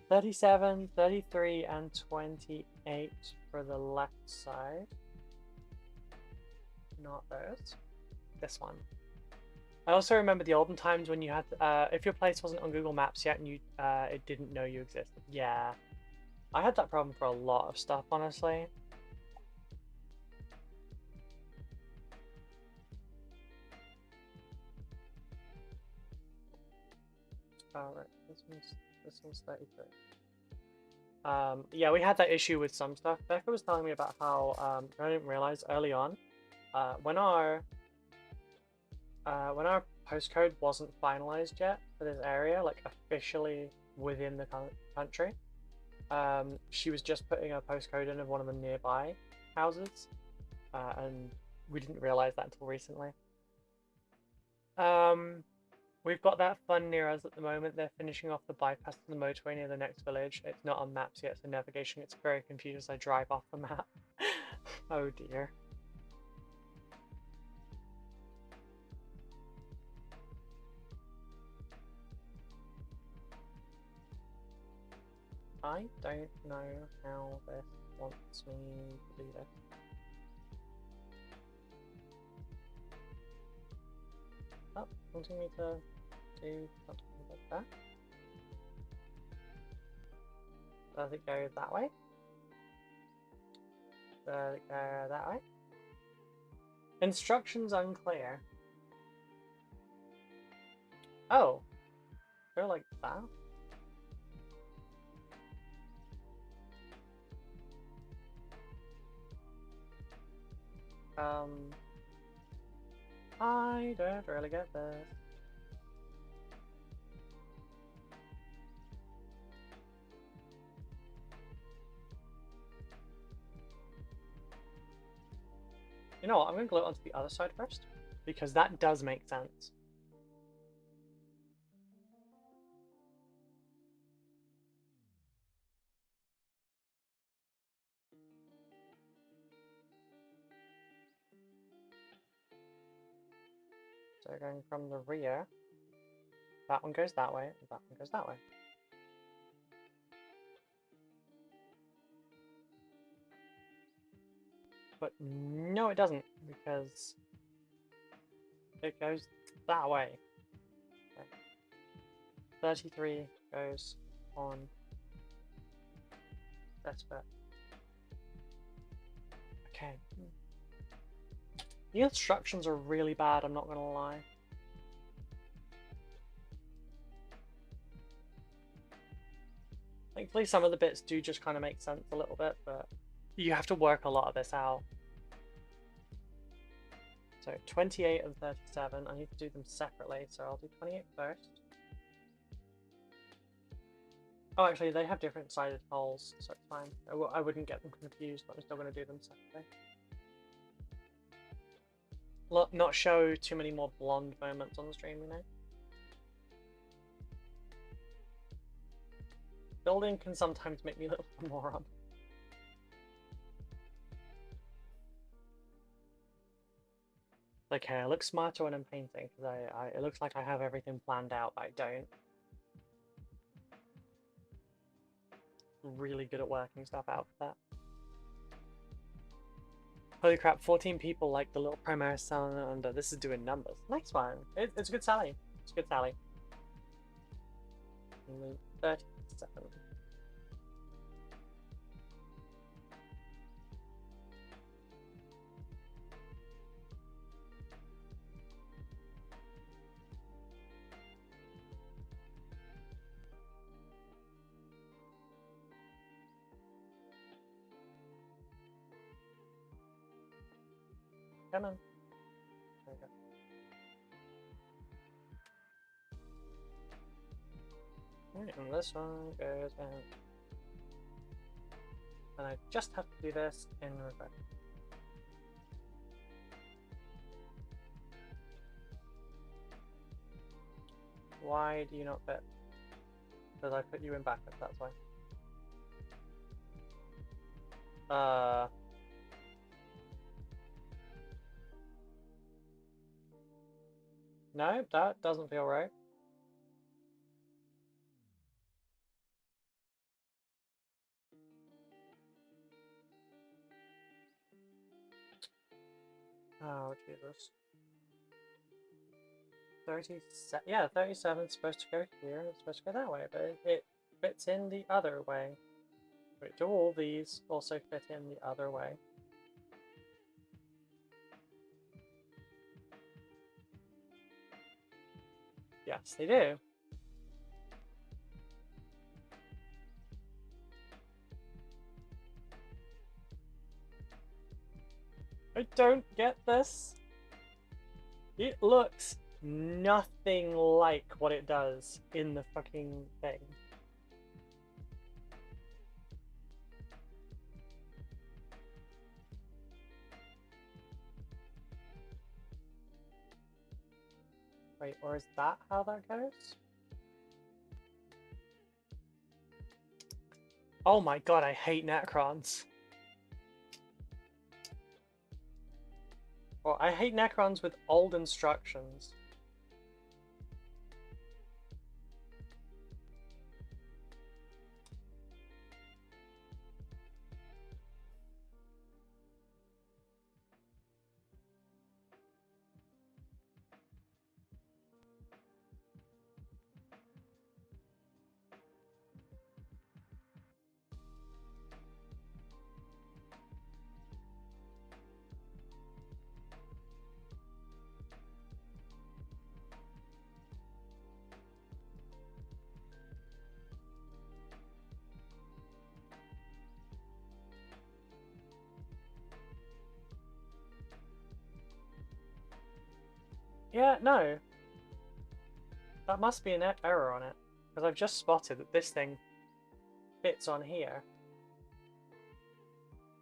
37, 33, and 28 for the left side. Not those. This one. I also remember the olden times when you had, if your place wasn't on Google Maps yet and you, it didn't know you existed. Yeah. I had that problem for a lot of stuff, honestly. Oh, right. This one's 33. Yeah, we had that issue with some stuff. Becca was telling me about how, I didn't realize early on, when our postcode wasn't finalized yet for this area, like officially within the country, she was just putting a postcode in of one of the nearby houses, and we didn't realize that until recently. We've got that fun near us at the moment. They're finishing off the bypass to the motorway near the next village. It's not on maps yet, so navigation gets very confused as I drive off the map. Oh dear. I don't know how this wants me to do this. Oh, wanting me to do something like that. Does it go that way? Does it go that way? Instructions unclear. Oh, go like that? I don't really get this. You know what, I'm going to glue it onto the other side first, because that does make sense. So going from the rear, that one goes that way, and that one goes that way. But no, it doesn't, because it goes that way. Okay. 33 goes on this bit. Okay. The instructions are really bad, I'm not gonna lie. Thankfully, some of the bits do just kind of make sense a little bit, but you have to work a lot of this out. So 28 and 37, I need to do them separately, so I'll do 28 first. Oh, actually, they have different sided holes, so it's fine. I wouldn't get them confused, but I'm still going to do them separately. Not show too many more blonde moments on the stream, you know? Building can sometimes make me look like a moron. Okay, I look smarter when I'm painting, because it looks like I have everything planned out, but I don't. Really good at working stuff out for that. Holy crap, 14 people like the little Primaris Salamander. This is doing numbers. Nice one. It's a good Sally. It's a good Sally. 37. Come on. There we go. Alright, and this one goes in. And I just have to do this in reverse. Why do you not fit? Because I put you in backwards, that's why. No, that doesn't feel right. Oh, Jesus. 37, yeah, 37 is supposed to go here, it's supposed to go that way, but it fits in the other way. Wait, do all these also fit in the other way? Yes, they do. I don't get this. It looks nothing like what it does in the fucking thing. Wait, or is that how that goes? Oh my god, I hate Necrons. Well, I hate Necrons with old instructions. Yeah, no. That must be an error on it. Because I've just spotted that this thing fits on here.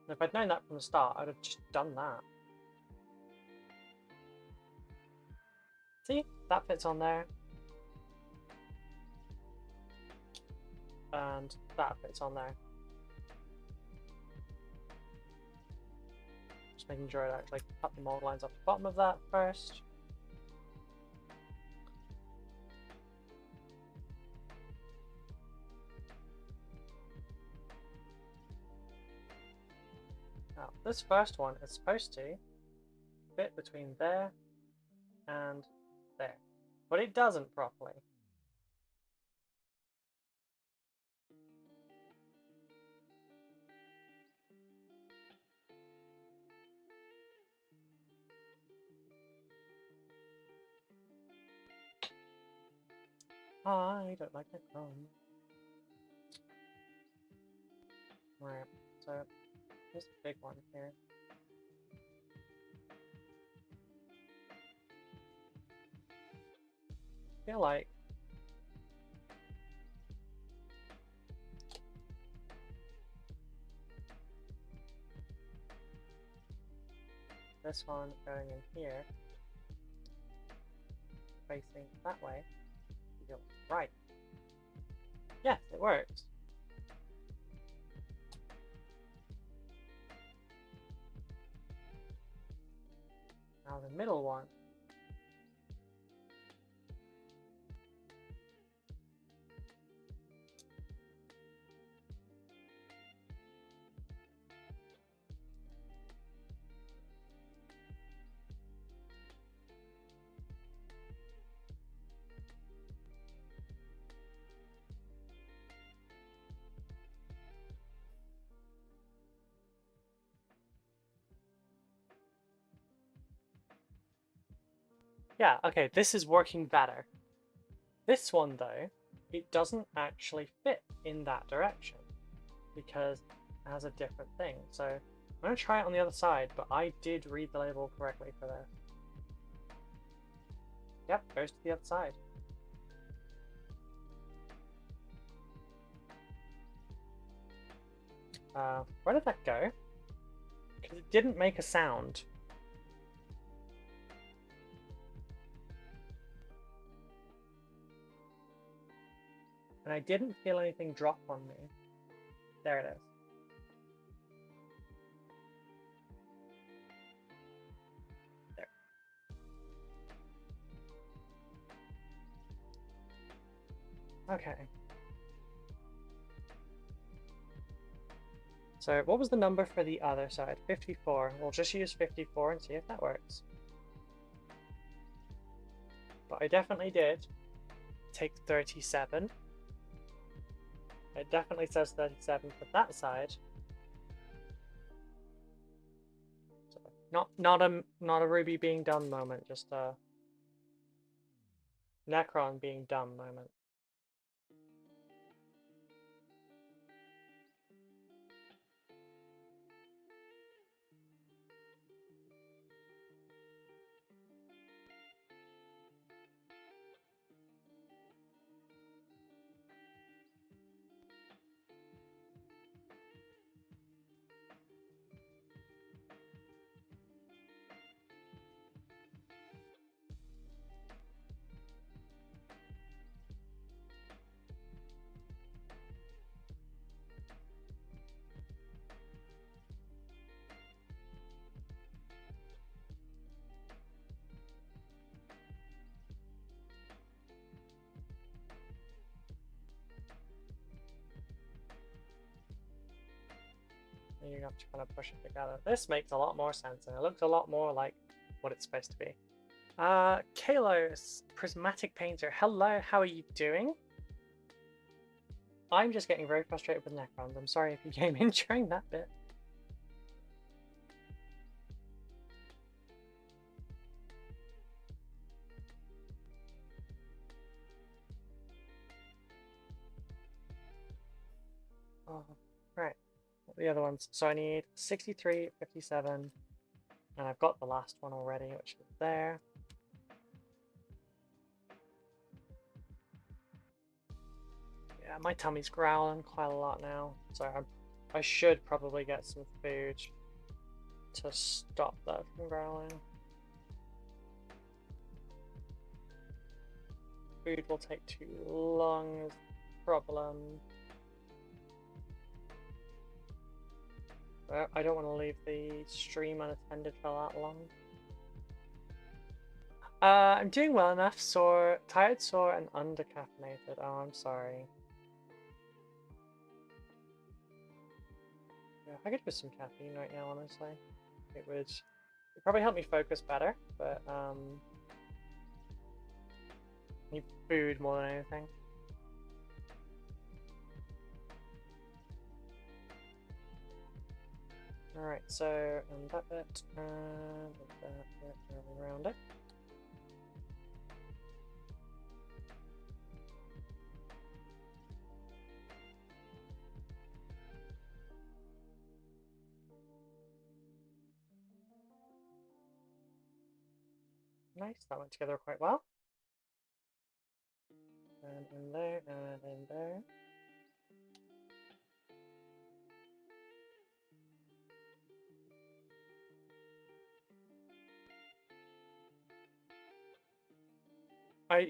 And if I'd known that from the start, I'd have just done that. See? That fits on there. And that fits on there. Just making sure I actually cut the mold lines off the bottom of that first. Now, this first one is supposed to fit between there and there, but it doesn't properly. I don't like it. Right, so this big one here. I feel like this one going in here, facing that way, feels right. Yes, it works. Now the middle one. Yeah, okay, this is working better. This one though, it doesn't actually fit in that direction because it has a different thing. So I'm gonna try it on the other side, but I did read the label correctly for this. Yep, goes to the other side. Where did that go? Because it didn't make a sound. And I didn't feel anything drop on me. There it is. There. Okay. So what was the number for the other side? 54. We'll just use 54 and see if that works. But I definitely did take 37. It definitely says 37 for that side. So not a Ruby being done moment, just a Necron being done moment. You have to kind of push it together. This makes a lot more sense, and it looks a lot more like what it's supposed to be. Kalos, Prismatic Painter. Hello, how are you doing? I'm just getting very frustrated with Necrons. I'm sorry if you came in during that bit. Oh, right. The other ones. So I need 63, 57, and I've got the last one already, which is there. Yeah, my tummy's growling quite a lot now, so I should probably get some food to stop that from growling. Food will take too long is the problem. I don't want to leave the stream unattended for that long. I'm doing well enough. Sore, tired, sore, and undercaffeinated. Oh, I'm sorry. Yeah, if I could do some caffeine right now, honestly, it would probably help me focus better. But need food more than anything. Alright, so and that bit, and that bit around it. Nice, that went together quite well. And in there, and in there.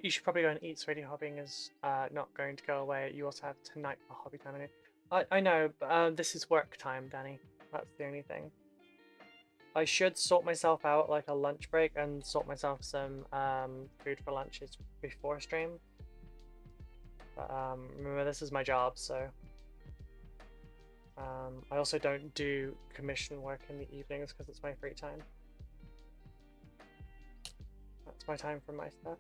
You should probably go and eat, sweetie. Hobbying is not going to go away. You also have tonight for hobby time. I know, but this is work time, Danny. That's the only thing. I should sort myself out like a lunch break and sort myself some food for lunches before stream. But remember, this is my job, so I also don't do commission work in the evenings because it's my free time. That's my time for my stuff.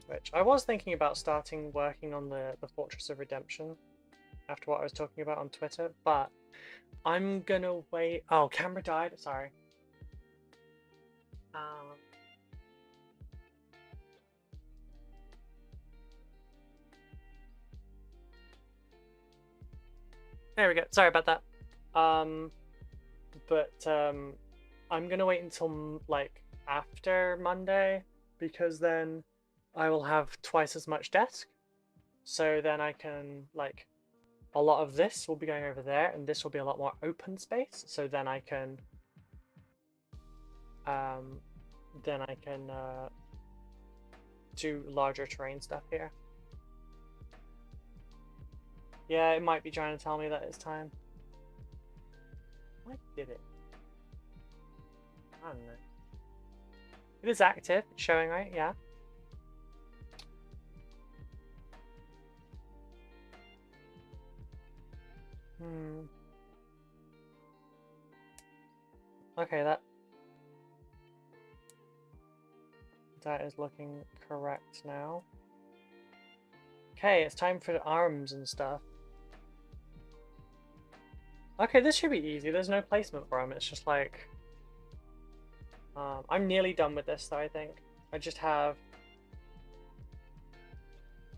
Which I was thinking about starting working on the Fortress of Redemption after what I was talking about on Twitter, but I'm gonna wait. Oh, camera died. Sorry. There we go. Sorry about that. But I'm gonna wait until like after Monday because then I will have twice as much desk. So then I can like a lot of this will be going over there, and this will be a lot more open space. So then I can um, do larger terrain stuff here. Yeah, it might be trying to tell me that it's time. Why did it? I don't know. It is active. It's showing, right? Yeah. Okay, that is looking correct now. Okay, it's time for the arms and stuff. Okay, this should be easy. There's no placement for them. It's just like... I'm nearly done with this, though, I think. I just have...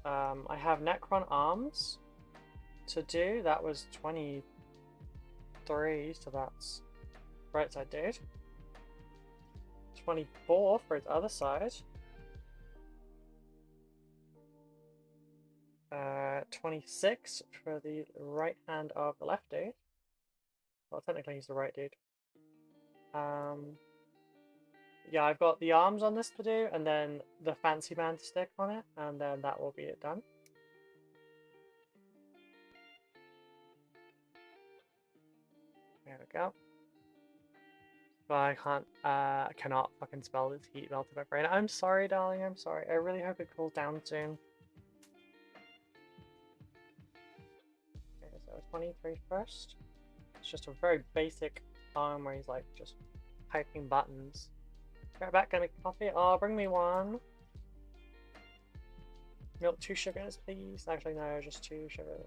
I have Necron arms to do. That was 23, so that's right side dude. 24 for its other side. 26 for the right hand of the left dude. Well, technically he's the right dude. Yeah, I've got the arms on this to do, and then the fancy man to stick on it, and then that will be it done. There we go. But I cannot fucking spell this heat melted my brain. I'm sorry, darling, I'm sorry. I really hope it cools down soon. Okay, so 23 first. It's just a very basic arm where he's like just typing buttons. Right back, gonna make coffee. Oh, bring me one. Milk, 2 sugars, please. Actually, no, just 2 sugars.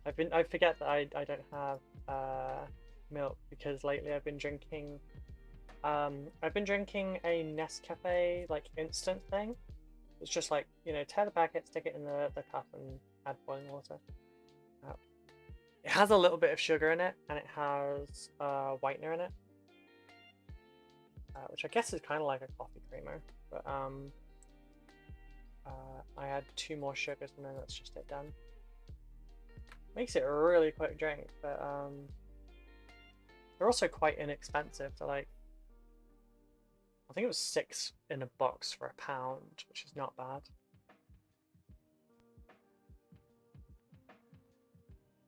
I forget that I don't have milk because lately I've been drinking a Nescafe like instant thing. It's just like, you know, tear the packet, stick it in the cup and add boiling water. It has a little bit of sugar in it, and it has whitener in it, which I guess is kind of like a coffee creamer, but I add 2 more sugars and then that's just it done. Makes it a really quick drink, but they're also quite inexpensive. They're like, I think it was 6 in a box for £1, which is not bad.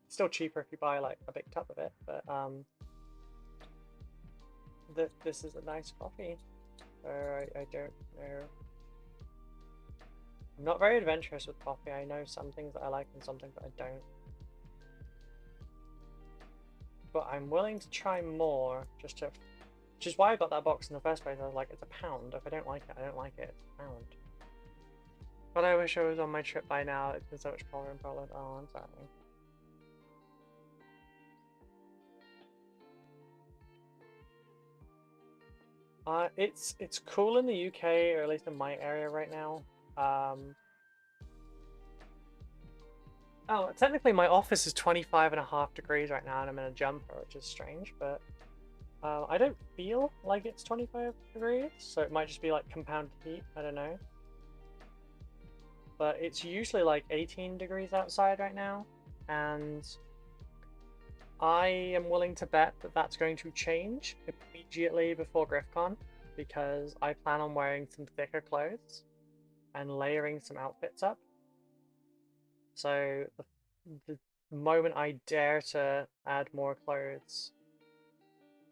Still cheaper if you buy like a big tub of it, but this is a nice coffee. I don't know. I'm not very adventurous with coffee. I know some things that I like and some things that I don't. But I'm willing to try more, just to... Which is why I got that box in the first place. I was like, it's £1. If I don't like it, I don't like it. It's £1. But I wish I was on my trip by now. It's been so much colder in Poland. Oh, I'm sorry. It's cool in the UK, or at least in my area right now. Oh, technically my office is 25.5 degrees right now, and I'm in a jumper, which is strange, but I don't feel like it's 25 degrees, so it might just be like compounded heat, I don't know. But it's usually like 18 degrees outside right now, and I am willing to bet that that's going to change immediately before GriffCon, because I plan on wearing some thicker clothes and layering some outfits up. So the moment I dare to add more clothes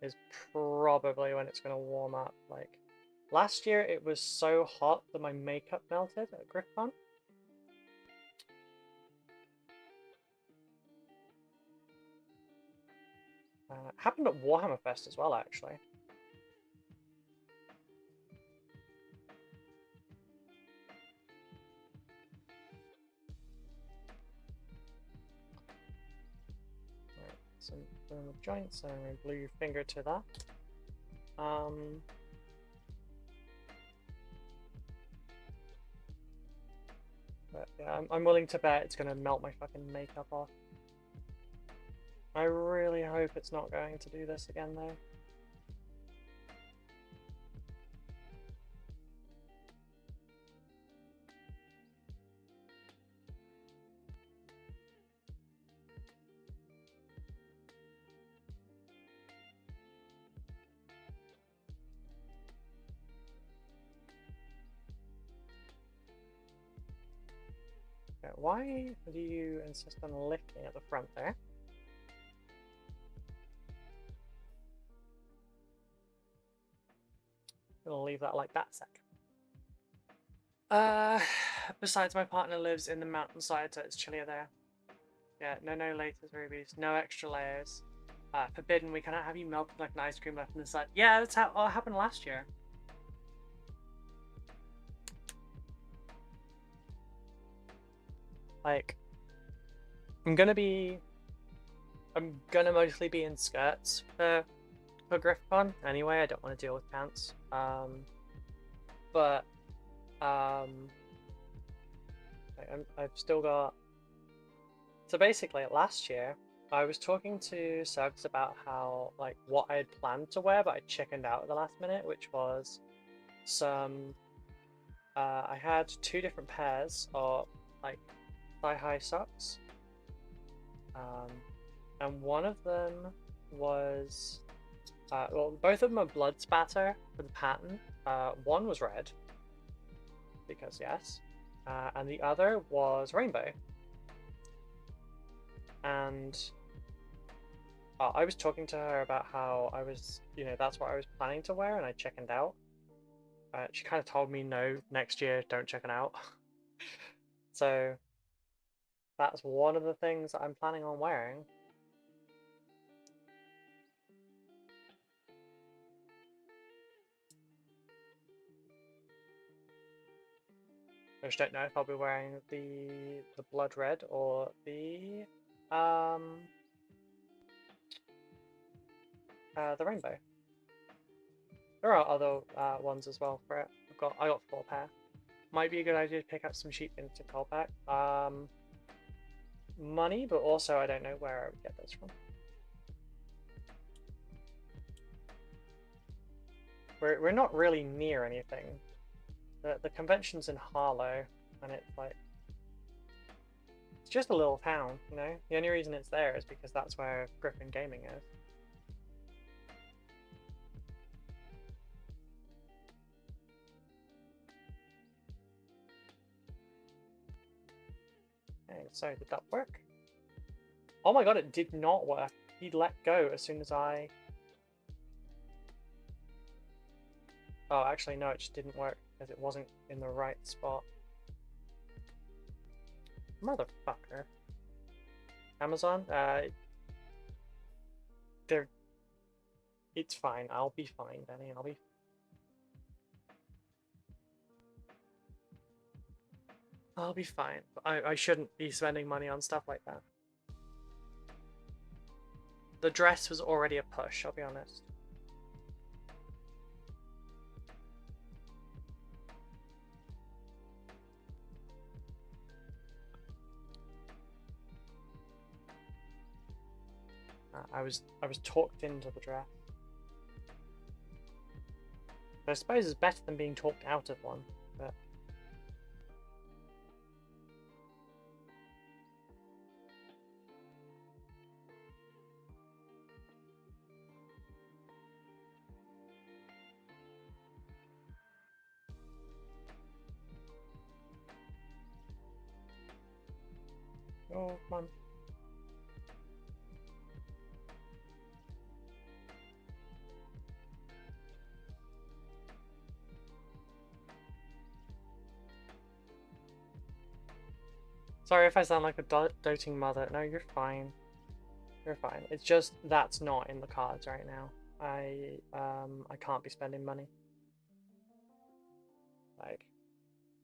is probably when it's going to warm up. Like last year it was so hot that my makeup melted at GriffCon. It happened at Warhammer Fest as well, actually. Right, some joints and a blue finger to that. But yeah, I'm willing to bet it's gonna melt my fucking makeup off. I really hope it's not going to do this again, though. Okay, why do you insist on lifting at the front there? I'll leave that like that a sec. Besides, my partner lives in the mountainside, so it's chillier there. Yeah, no laters, rubies, no extra layers. Forbidden, we cannot have you melt like an ice cream left in the sun. Yeah, that's how it happened last year. Like, I'm gonna mostly be in skirts for GriffCon anyway. I don't want to deal with pants. I've still got. So basically, last year I was talking to Suggs about how like what I had planned to wear, but I chickened out at the last minute, which was some. I had 2 different pairs of like thigh-high socks, and one of them was. Well, both of them are blood spatter for the pattern. One was red, because yes, and the other was rainbow. And I was talking to her about how I was, that's what I was planning to wear, and I chickened out. She kind of told me, no, next year, don't chicken out. So that's one of the things that I'm planning on wearing. I just don't know if I'll be wearing the blood red or the rainbow. There are other ones as well for it. I got 4 pair. Might be a good idea to pick up some sheepskins to call back. Money, but also I don't know where I would get those from. We're not really near anything. The convention's in Harlow, and it's like it's just a little town, you know? The only reason it's there is because that's where Griffin Gaming is. Okay, so did that work? Oh my god, it did not work. He let go as soon as I... Oh, actually no, it just didn't work because it wasn't in the right spot. Motherfucker. Amazon, it's fine. I'll be fine, Benny. I'll be fine. I shouldn't be spending money on stuff like that. The dress was already a push, I'll be honest. I was talked into the dress. But I suppose it's better than being talked out of one, but... Oh, come on. Sorry if I sound like a doting mother. No, you're fine. You're fine. It's just that's not in the cards right now. I can't be spending money. Like,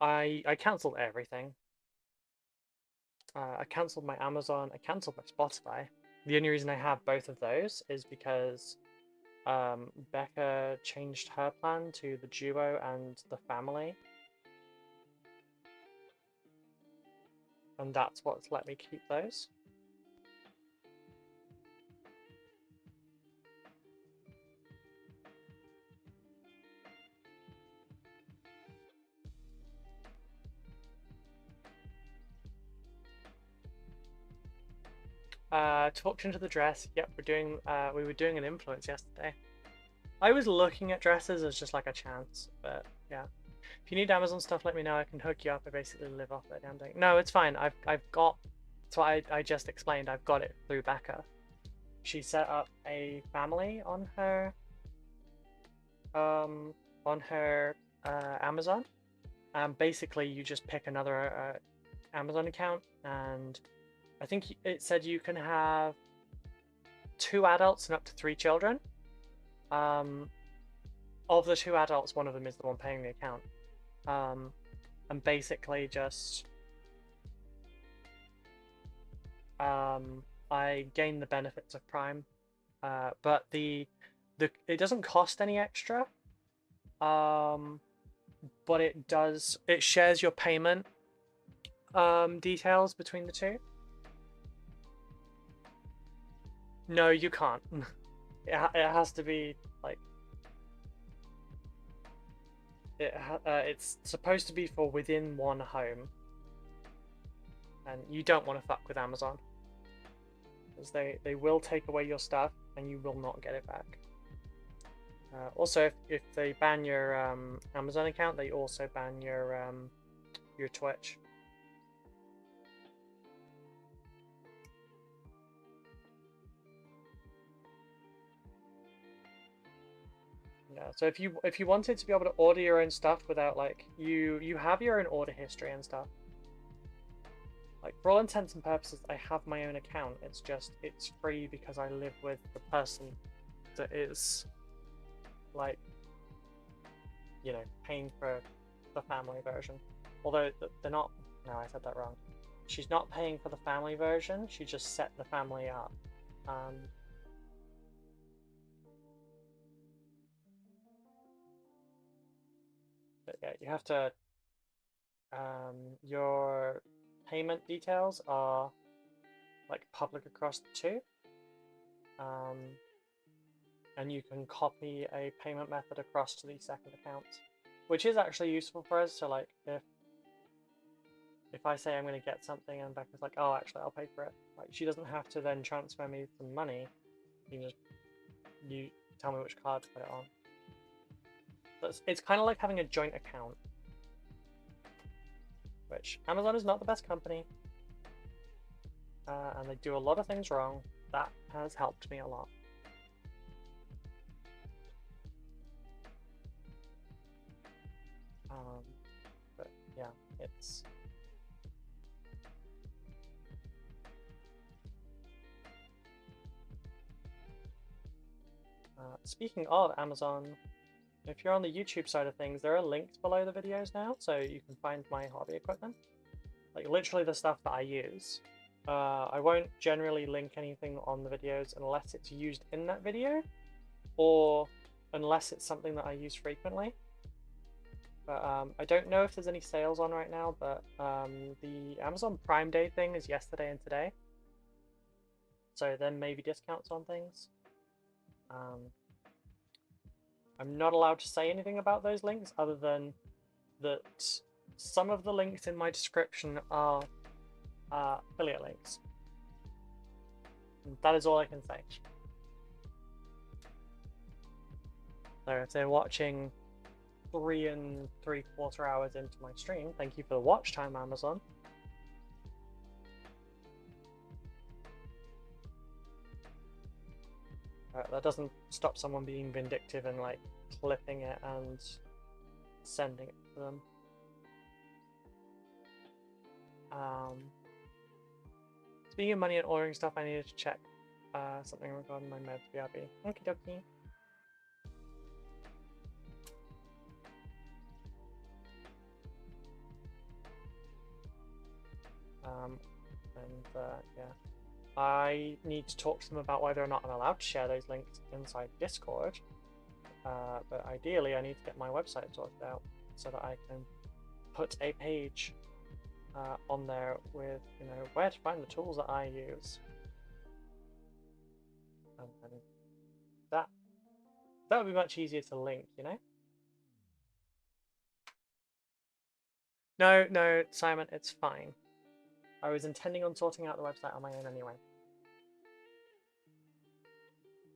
I cancelled everything. I cancelled my Amazon. I cancelled my Spotify. The only reason I have both of those is because Becca changed her plan to the duo and the family. And that's what's let me keep those. talked into the dress. Yep, we were doing an influence yesterday. I was looking at dresses as just like a chance, but yeah. If you need Amazon stuff, let me know. I can hook you up. I basically live off that damn thing. No, it's fine. I've got. That's what I just explained. I've got it through Becca. She set up a family on her Amazon, and basically you just pick another Amazon account, and I think it said you can have 2 adults and up to 3 children. Of the 2 adults, one of them is the one paying the account. And basically just I gain the benefits of Prime, but it doesn't cost any extra, but it shares your payment details between the 2. No, you can't. It has to be like it's supposed to be for within one home, and you don't want to fuck with Amazon, because they will take away your stuff and you will not get it back. Also, if they ban your Amazon account, they also ban your Twitch. Yeah, so if you wanted to be able to order your own stuff without like you have your own order history and stuff. Like for all intents and purposes, I have my own account. It's just it's free because I live with the person that is like, you know, paying for the family version. Although they're not. No, I said that wrong. She's not paying for the family version. She just set the family up. But yeah, you have to. Your payment details are like public across the 2. And you can copy a payment method across to the second account, which is actually useful for us. So like if I say I'm going to get something and Becca's like, oh, actually I'll pay for it, like she doesn't have to then transfer me some money. You tell me which card to put it on. So it's kind of like having a joint account, which Amazon is not the best company, and they do a lot of things wrong. That has helped me a lot. But yeah, it's speaking of Amazon, if you're on the YouTube side of things, there are links below the videos now, so you can find my hobby equipment, like literally the stuff that I use. I won't generally link anything on the videos unless it's used in that video, or unless it's something that I use frequently. But I don't know if there's any sales on right now, but the Amazon Prime Day thing is yesterday and today, so there may be discounts on things. I'm not allowed to say anything about those links other than that some of the links in my description are affiliate links. And that is all I can say. So if they're watching 3 3/4 hours into my stream, thank you for the watch time, Amazon. That doesn't stop someone being vindictive and like clipping it and sending it to them. Speaking of money and ordering stuff, I needed to check something regarding my meds BRB. Okie dokie. Yeah, I need to talk to them about whether or not I'm allowed to share those links inside Discord. But ideally, I need to get my website sorted out so that I can put a page on there with, you know, where to find the tools that I use. And that would be much easier to link, you know? No, Simon, it's fine. I was intending on sorting out the website on my own anyway.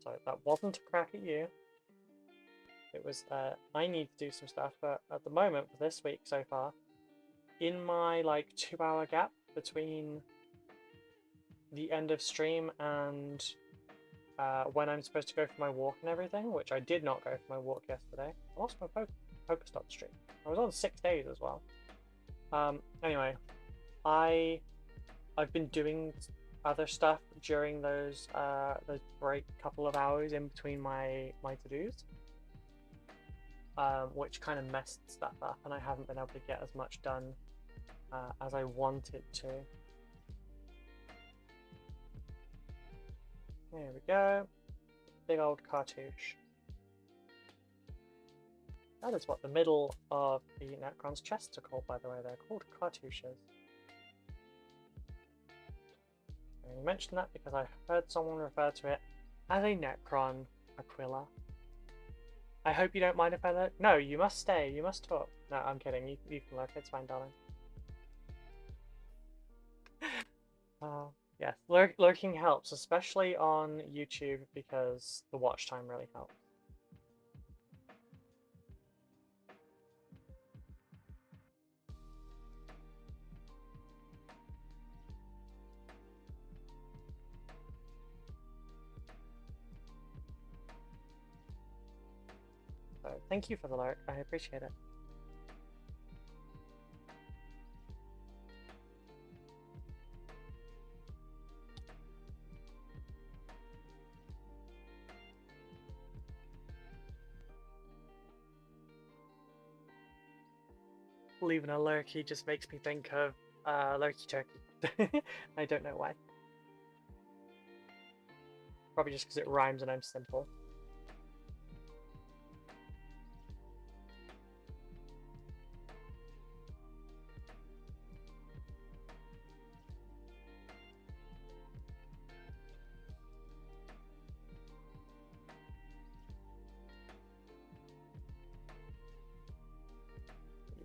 So that wasn't a crack at you. It was I need to do some stuff, but at the moment for this week so far, in my like 2-hour gap between the end of stream and when I'm supposed to go for my walk and everything, which I did not go for my walk yesterday. I lost my Pokestop stream. I was on 6 days as well. Anyway, I've been doing other stuff during those break couple of hours in between my to-dos, which kind of messed stuff up, and I haven't been able to get as much done as I wanted to. There we go. Big old cartouche. That is what the middle of the Necron's chests are called, by the way. They're called cartouches. I mentioned that because I heard someone refer to it as a Necron Aquila. I hope you don't mind if I let... No, you must stay. You must talk. No, I'm kidding. You can lurk. It's fine, darling. Yes, lurking helps, especially on YouTube, because the watch time really helps. So thank you for the lurk. I appreciate it. Leaving a lurky just makes me think of Lurky Turkey. I don't know why. Probably just because it rhymes and I'm simple.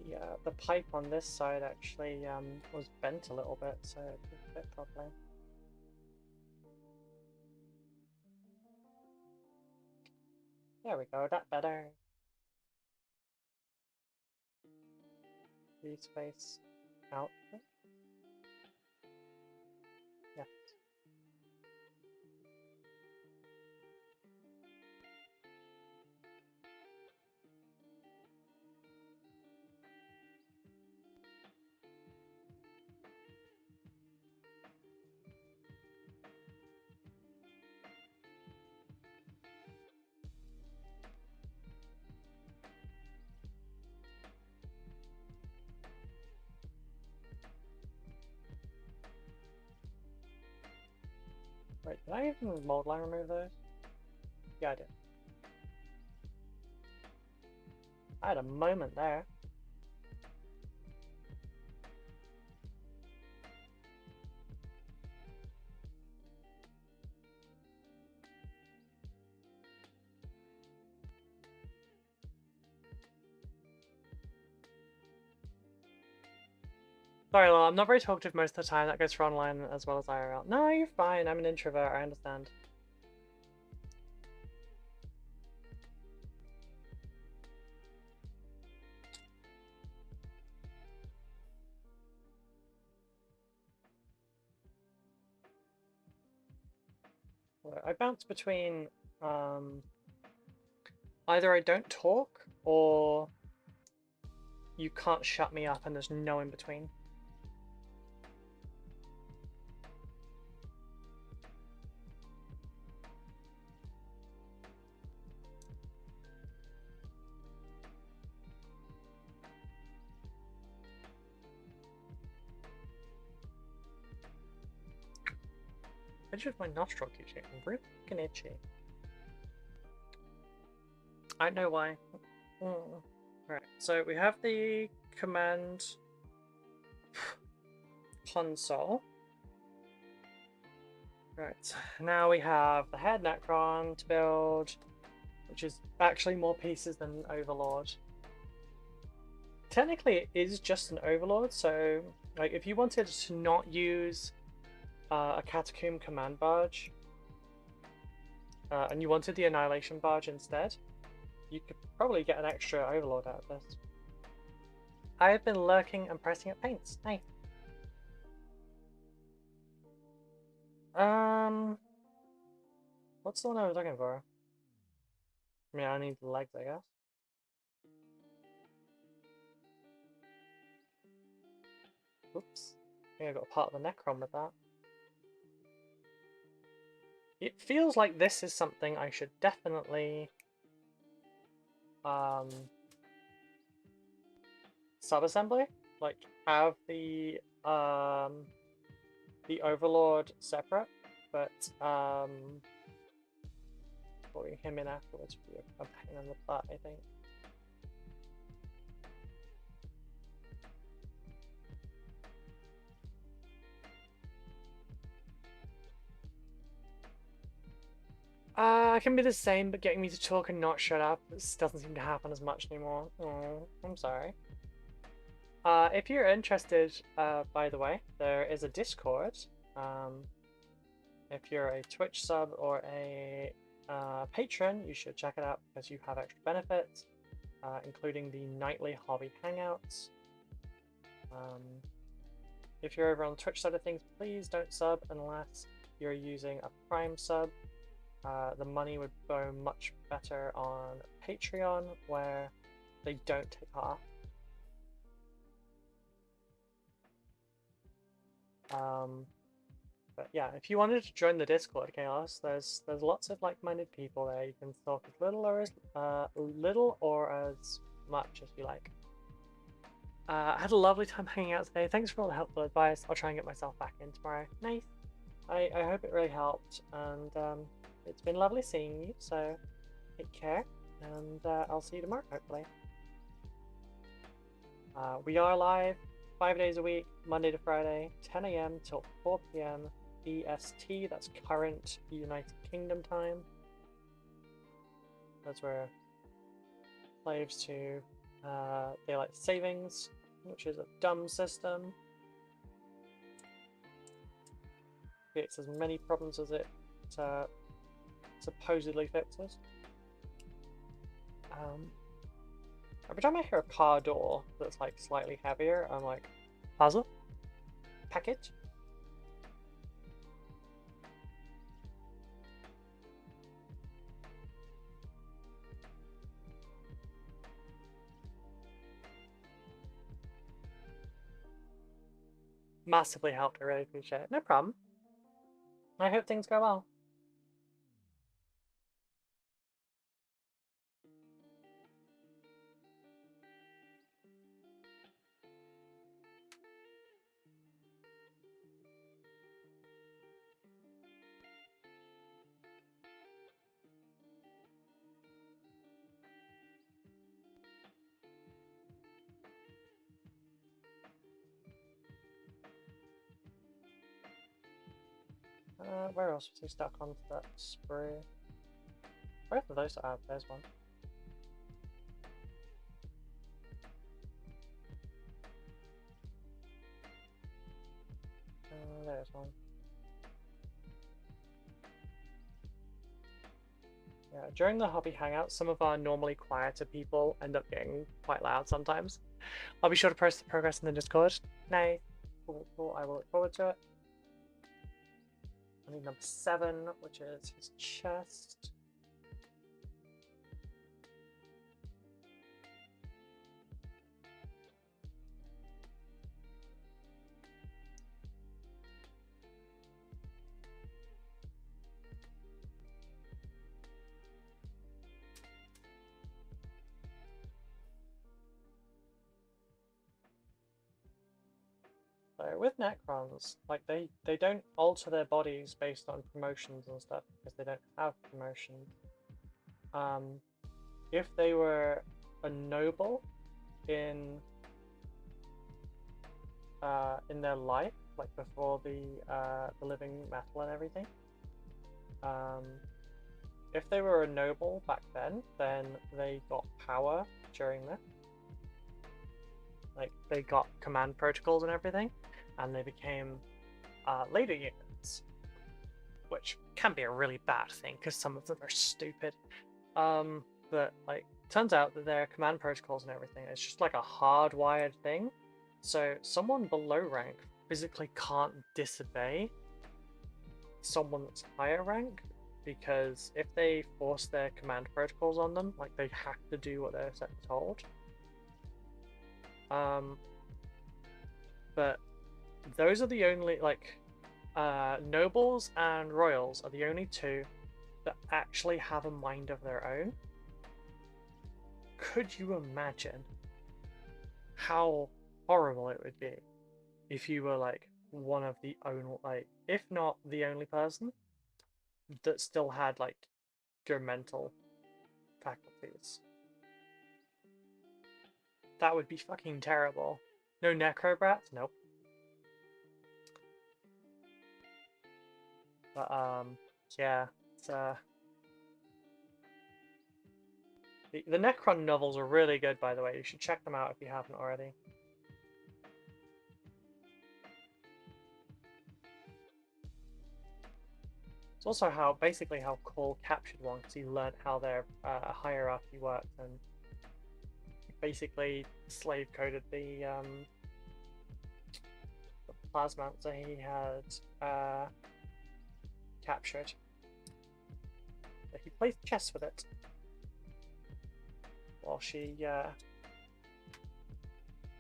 Yeah, the pipe on this side actually was bent a little bit, so it didn't fit properly. There we go, that better. Space out. Yes. Wait, did I even mold line remove those? Yeah, I did. I had a moment there. Sorry, Lol, I'm not very talkative most of the time. That goes for online as well as IRL. No, you're fine. I'm an introvert. I understand. I bounce between either I don't talk or you can't shut me up and there's no in between. I just my nostril keeps getting really fucking itchy. I don't know why. Right, so we have the command console. Right, now we have the head Necron to build, which is actually more pieces than Overlord. Technically it is just an Overlord, so like if you wanted to not use a Catacomb command barge, and you wanted the Annihilation Barge instead, you could probably get an extra Overlord out of this. I have been lurking and pressing at paints. Nice. What's the one I was looking for? I mean, I need the legs, I guess. Oops. I think I got part of the Necron with that. It feels like this is something I should definitely sub-assembly. Like, have the Overlord separate, but putting him in afterwards would be a pain in the butt, I think. It can be the same, but getting me to talk and not shut up doesn't seem to happen as much anymore. Oh, I'm sorry. If you're interested, by the way, there is a Discord. If you're a Twitch sub or a patron, you should check it out because you have extra benefits, including the nightly hobby hangouts. If you're over on the Twitch side of things, please don't sub unless you're using a Prime sub. The money would go much better on Patreon, where they don't take half. But yeah, if you wanted to join the Discord, Chaos, there's lots of like-minded people there. You can talk as little or as much as you like. I had a lovely time hanging out today. Thanks for all the helpful advice. I'll try and get myself back in tomorrow. Nice. I hope it really helped, and it's been lovely seeing you, so take care, and I'll see you tomorrow, hopefully. We are live 5 days a week, Monday to Friday, 10 AM till 4 PM EST, that's current United Kingdom time. That's where slaves to daylight savings, which is a dumb system. Creates as many problems as it supposedly fixes. Every time I hear a car door that's like slightly heavier, I'm like, puzzle? Package? Massively helped, I really appreciate it. No problem. I hope things go well. Where else was he stuck onto that sprue? Both of those are, there's one. There's one. Yeah, during the hobby hangout, some of our normally quieter people end up getting quite loud sometimes. I'll be sure to post the progress in the Discord. Nice. Cool, cool. I will look forward to it. I need number 7, which is his chest. So with Necrons, like they don't alter their bodies based on promotions and stuff because they don't have promotions. If they were a noble in their life, like before the living metal and everything, if they were a noble back then they got power during this. Like they got command protocols and everything, and they became later units, which can be a really bad thing because some of them are stupid. But like, turns out that their command protocols and everything, it's just like a hardwired thing. So someone below rank physically can't disobey someone that's higher rank, because if they force their command protocols on them, like they have to do what they're told. But those are the only, like, nobles and royals are the only two that actually have a mind of their own. Could you imagine how horrible it would be if you were like one of the only, like, if not the only person that still had like your mental faculties? That would be fucking terrible. No necrobrats? Nope. But yeah, it's the Necron novels are really good, by the way. You should check them out if you haven't already. It's also how, basically how Cole captured one, because he learned how their hierarchy worked, and basically slave coded the plasmancer he had captured. So he plays chess with it while she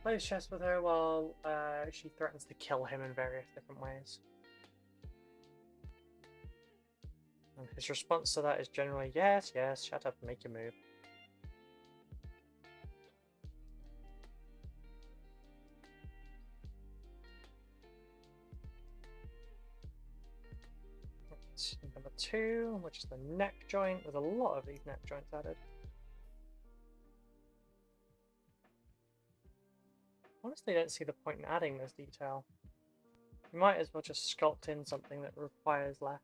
plays chess with her while she threatens to kill him in various different ways. And his response to that is generally, yes, yes, shut up and make your move. Number 2, which is the neck joint. There's a lot of these neck joints added. Honestly, I don't see the point in adding this detail. You might as well just sculpt in something that requires less.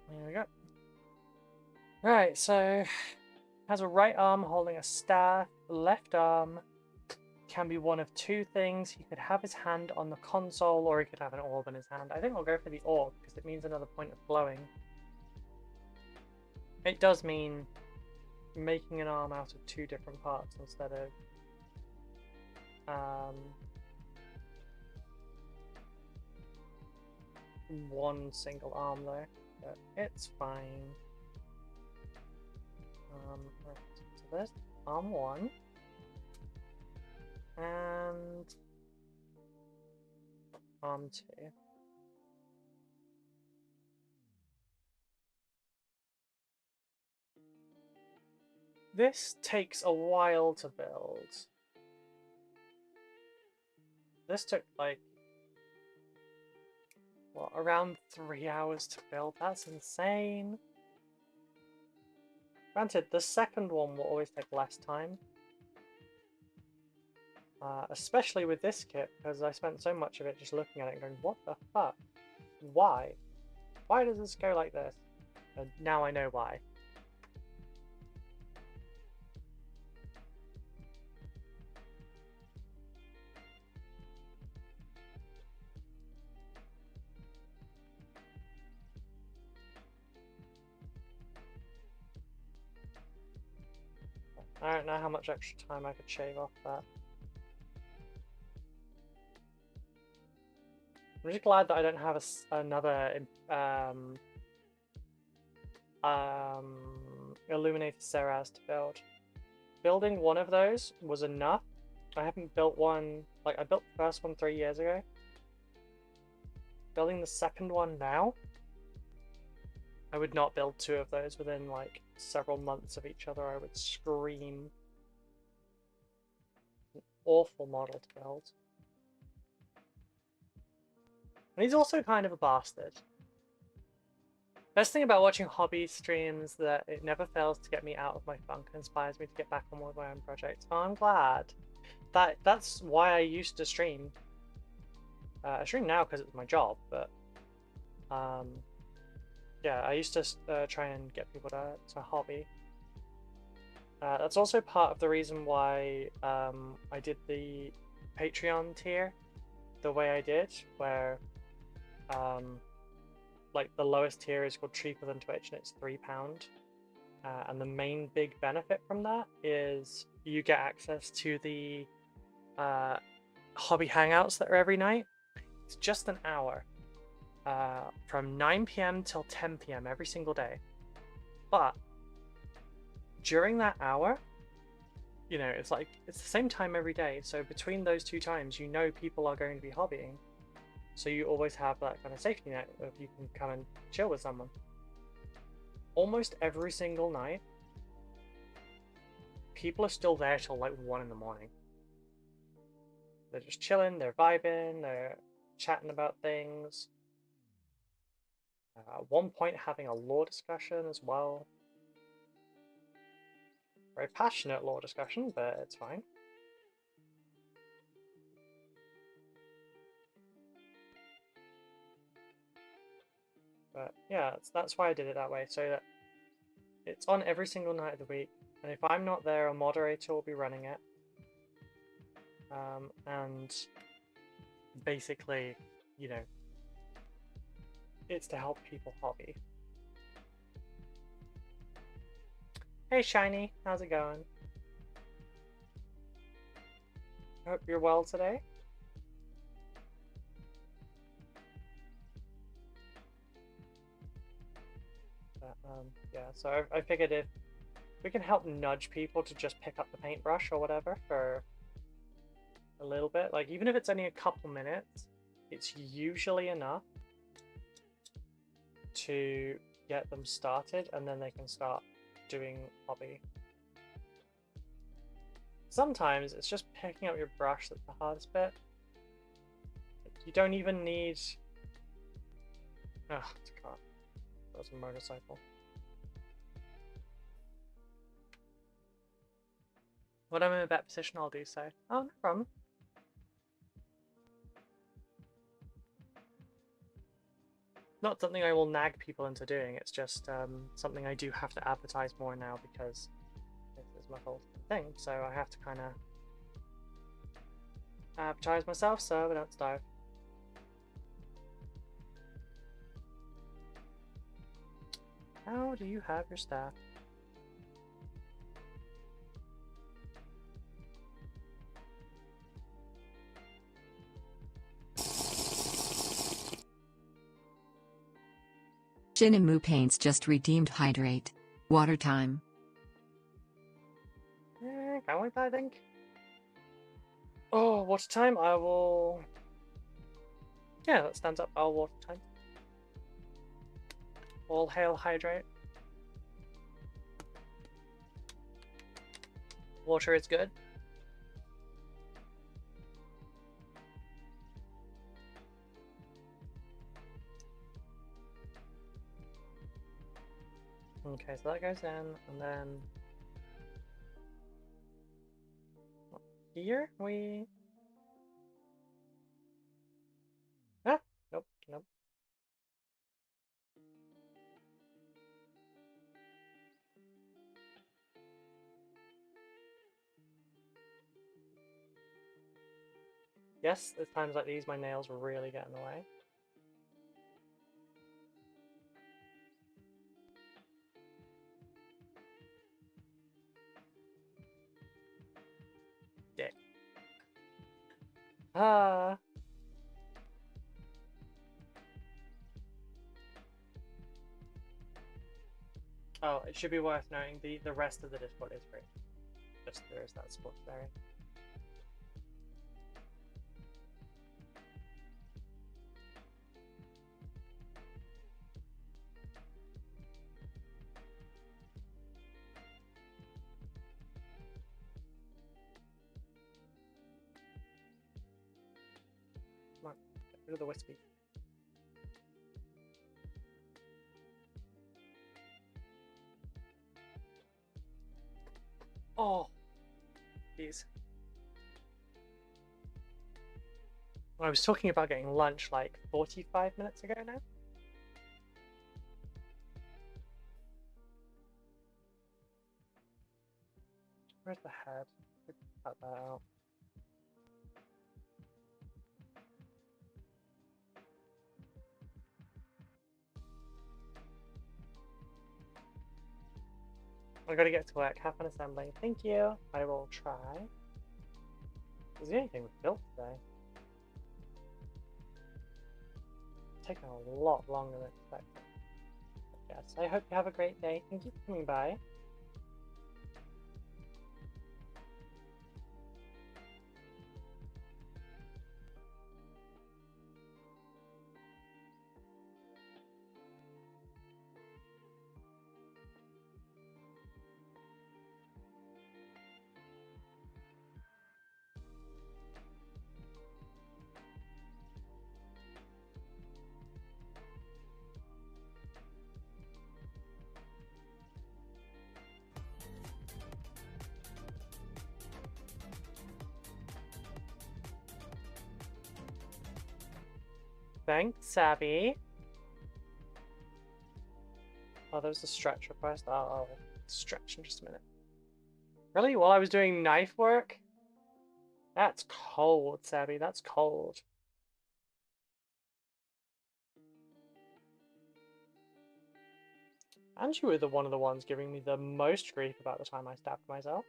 There we go. Right, so has a right arm holding a staff, left arm can be one of two things. He could have his hand on the console, or he could have an orb in his hand. I think I'll go for the orb, because it means another point of glowing. It does mean making an arm out of two different parts instead of one single arm though, but it's fine. Right, so there's arm 1 and arm 2. This takes a while to build. This took like, what, around 3 hours to build? That's insane. Granted, the second one will always take less time. Especially with this kit, because I spent so much of it just looking at it and going, what the fuck? Why? Why does this go like this? And now I know why. I don't know how much extra time I could shave off that. I'm just glad that I don't have another Illuminated Ceras to build. Building one of those was enough. I haven't built one, like I built the first one 3 years ago. Building the second one now, I would not build 2 of those within like several months of each other. I would scream. An awful model to build. And he's also kind of a bastard. Best thing about watching hobby streams that it never fails to get me out of my funk and inspires me to get back on with my own projects. Oh, I'm glad. That's why I used to stream. I stream now because it's my job, but yeah, I used to try and get people to hobby. That's also part of the reason why I did the Patreon tier the way I did, where like the lowest tier is called cheaper than Twitch and it's £3. And the main big benefit from that is you get access to the hobby hangouts that are every night. It's just an hour from 9 p.m. till 10 p.m. every single day. But during that hour, you know, it's the same time every day. So between those two times, you know people are going to be hobbying. So you always have that kind of safety net of you can come and chill with someone. Almost every single night, people are still there till like 1 in the morning. They're just chilling, they're vibing, they're chatting about things. At one point having a lore discussion as well. Very passionate lore discussion, but it's fine. But yeah, that's why I did it that way, so that it's on every single night of the week, and if I'm not there, a moderator will be running it. And basically, you know, it's to help people hobby. Hey Shiny, how's it going? I hope you're well today. But, yeah, so I figured if we can help nudge people to just pick up the paintbrush or whatever for a little bit, like even if it's only a couple minutes, it's usually enough to get them started, and then they can start doing hobby. Sometimes it's just picking up your brush that's the hardest bit. You don't even need... Oh, it's a car. That was a motorcycle. When I'm in a better position, I'll do so. Oh, no problem. Not something I will nag people into doing, it's just something I do have to advertise more now because this is my whole thing, so I have to kind of advertise myself so I don't starve. How do you have your staff? Shinimu Paints just redeemed Hydrate. Water time. Kind of like that, I think. Oh, water time, I will... Yeah, that stands up. I'll water time. All hail Hydrate. Water is good. Okay, so that goes in, and then here we... Ah, nope, nope. Yes, at times like these, my nails really get in the way. Dick. Ah. Oh, it should be worth knowing the rest of the Discord is free. Just there is that sports berry. Come on, get rid of the wispy. Oh, jeez. I was talking about getting lunch like 45 minutes ago now. Where's the head? Cut that out. I gotta get to work. Have fun assembling. Thank you. I will try. Is there anything built today? It's taken a lot longer than expected. Yes, I hope you have a great day. Thank you for coming by. Thanks, Abby. Oh, there was a stretch request. I'll stretch in just a minute. Really? While I was doing knife work? That's cold, Sabby. That's cold. And you were one of the ones giving me the most grief about the time I stabbed myself.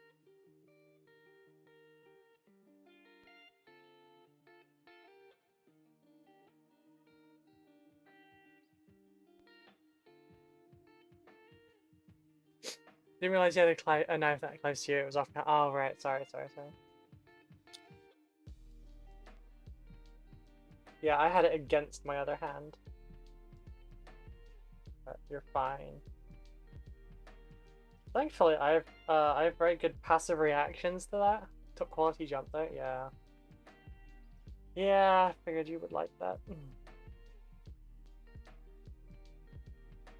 Didn't realize you had a knife that close to you. It was off. Oh, right. Sorry. Yeah, I had it against my other hand. But you're fine. Thankfully, I have very good passive reactions to that. Took quality jump though. Yeah. Yeah, I figured you would like that.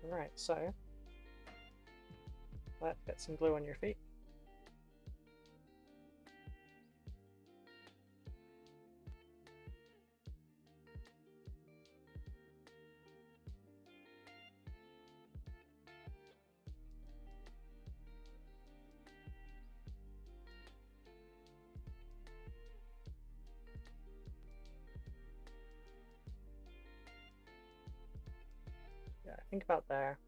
Alright, so let's get some glue on your feet. Yeah, think about there.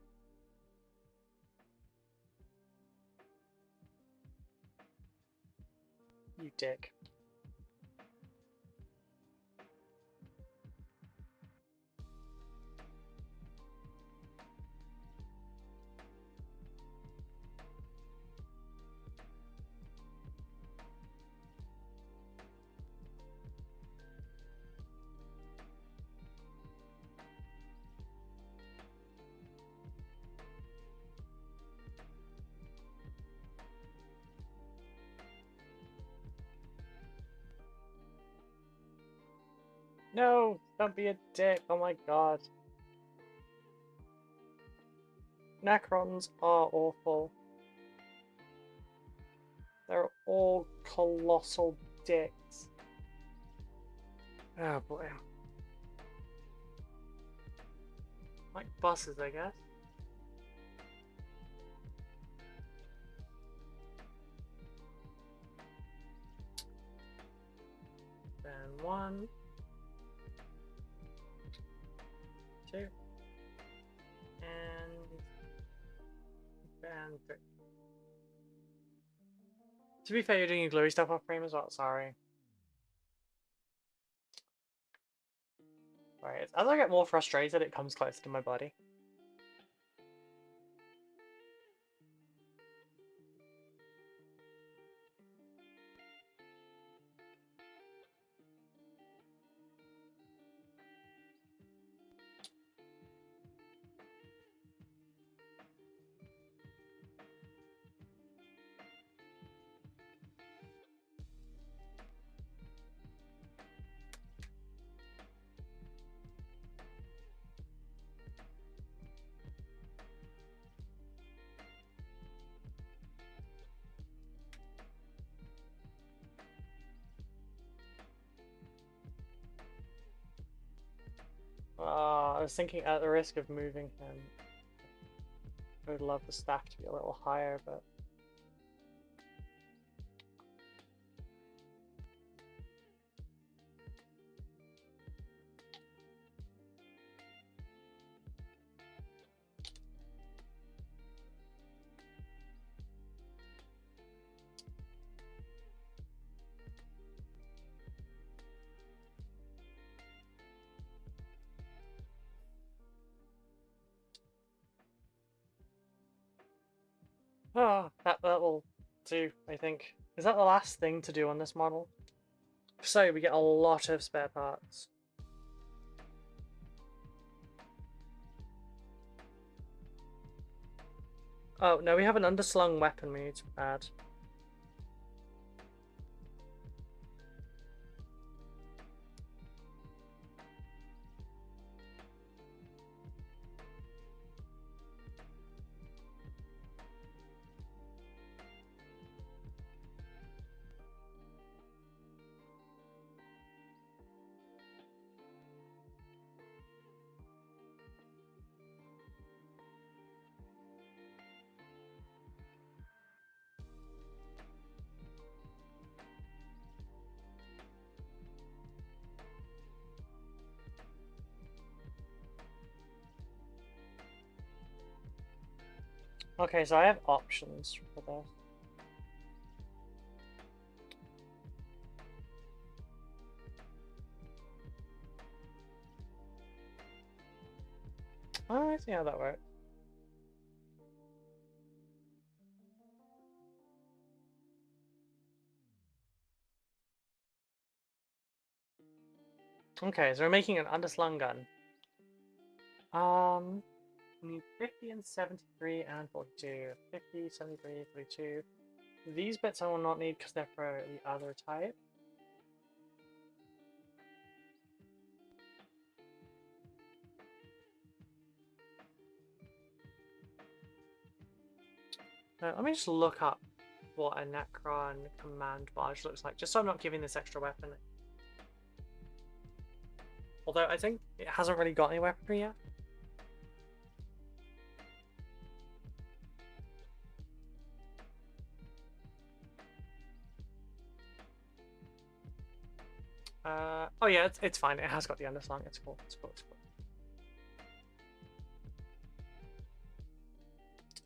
You dick. No, don't be a dick. Oh my god. Necrons are awful. They're all colossal dicks. Oh boy. Like bosses, I guess. Then 1, 2, and 3. To be fair, you're doing your glowy stuff off frame as well. Sorry. Right, as I get more frustrated, it comes closer to my body. I was thinking at the risk of moving him, I would love the stack to be a little higher, but... Oh, that will do, I think. Is that the last thing to do on this model? So we get a lot of spare parts. Oh, no, we have an underslung weapon we need to add. Okay, so I have options for this. Oh, I see how that works. Okay, so we're making an underslung gun. We need 50 and 73 and 42. 50, 73, 42. These bits I will not need because they're for the other type. Let me just look up what a Necron command barge looks like, just so I'm not giving this extra weapon. Although I think it hasn't really got any weaponry yet. Oh yeah, it's fine. It has got the underslung. It's cool. It's cool. It's cool.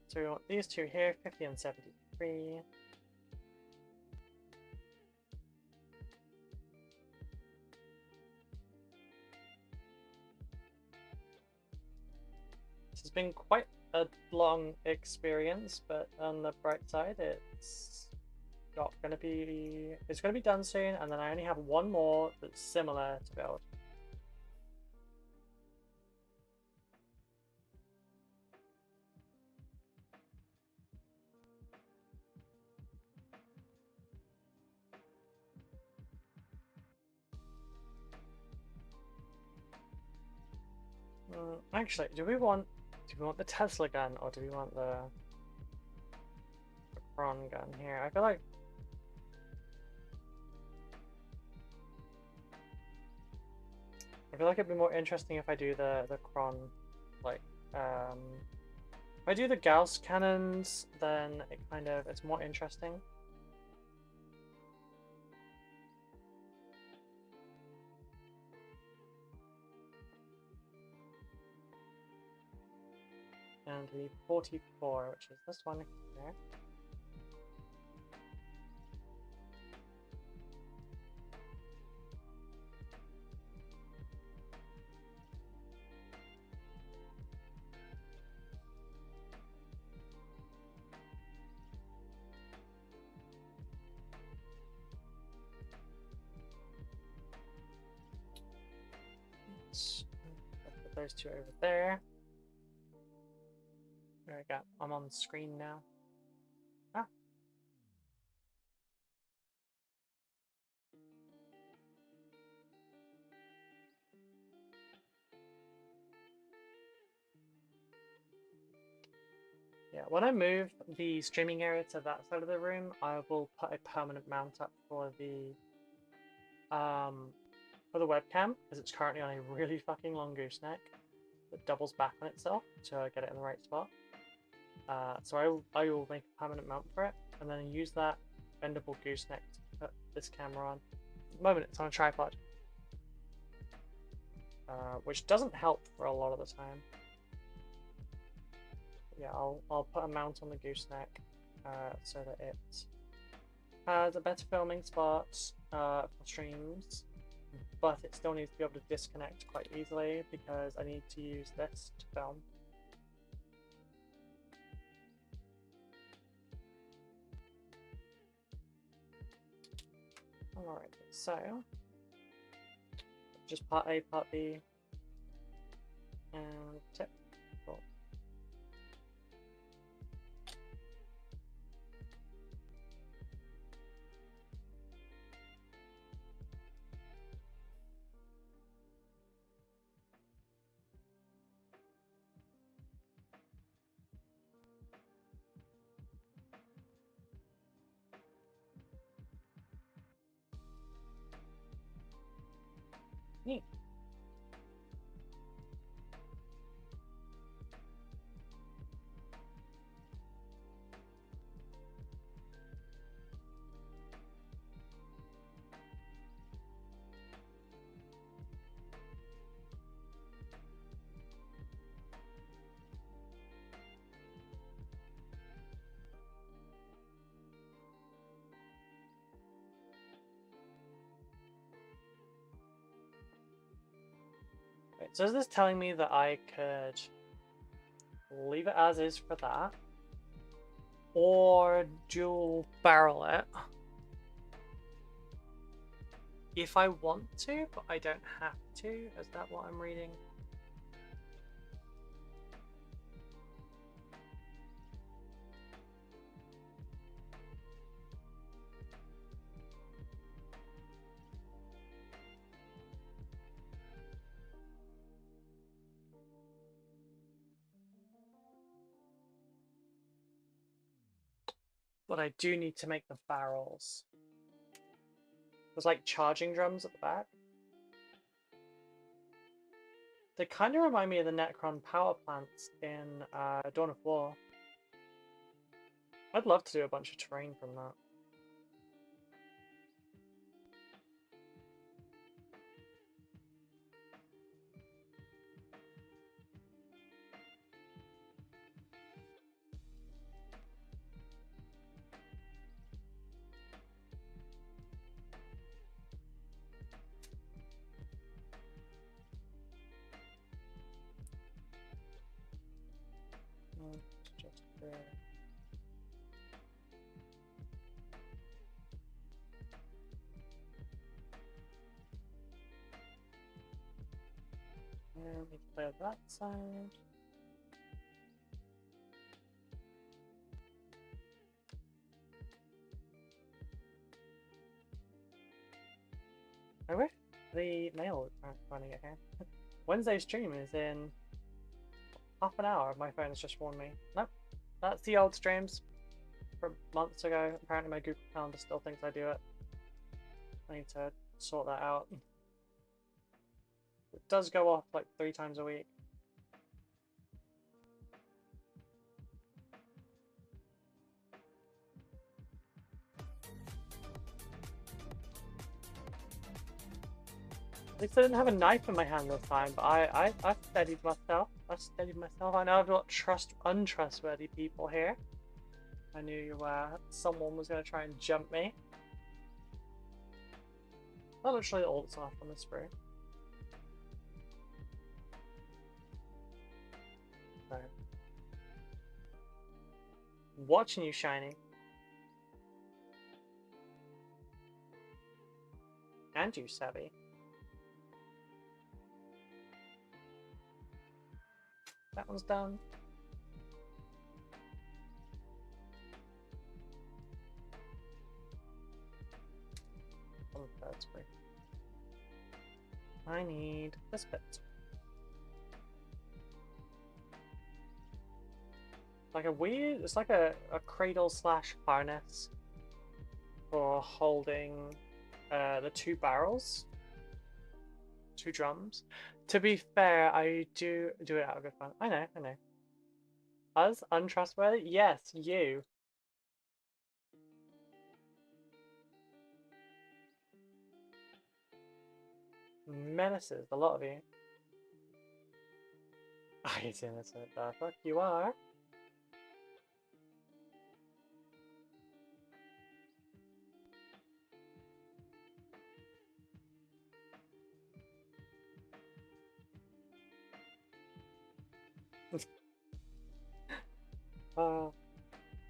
So we want these two here, 50 and 73. This has been quite a long experience, but on the bright side, it's gonna be done soon, and then I only have one more that's similar to build. Actually, do we want the Tesla gun, or do we want the Cron gun here? I feel like it'd be more interesting if I do the Cron, like, if I do the Gauss cannons, then it's more interesting. And we need 44, which is this one here. Let's put those two over there. There we go. I'm on the screen now. Ah. Yeah, when I move the streaming area to that side of the room, I will put a permanent mount up for the webcam, because it's currently on a really fucking long gooseneck. that doubles back on itself to get it in the right spot. So I will make a permanent mount for it, and then use that bendable gooseneck to put this camera on. At the moment it's on a tripod, which doesn't help for a lot of the time. Yeah, I'll put a mount on the gooseneck so that it has a better filming spot for streams, but it still needs to be able to disconnect quite easily because I need to use this to film. Alright, so just part A, part B, and tip. Cool. Neat. So is this telling me that I could leave it as is for that, or dual barrel it if I want to, but I don't have to? Is that what I'm reading? But I do need to make the barrels. There's like charging drums at the back. They kind of remind me of the Necron power plants in Dawn of War. I'd love to do a bunch of terrain from that. Just there. And we clear that side. I wish the mail aren't running it here. Wednesday's stream is in half an hour. My phone has just warned me. Nope, that's the old streams from months ago. Apparently my Google Calendar still thinks I do it. I need to sort that out. It does go off like 3 times a week. At least I didn't have a knife in my hand this time, but I steadied myself. I steadied myself. I know I've got untrustworthy people here. I knew someone was going to try and jump me. Not literally all that's off on the sprue. So. Watching you, Shiny. And you, Savvy. That one's done. On the third sprue. I need this bit. Like a weird, it's like a cradle slash harness for holding the 2 barrels, 2 drums. To be fair, I do it out of good fun. I know. Us? Untrustworthy? Yes, you. Menaces, a lot of you. He's innocent, the fuck you are.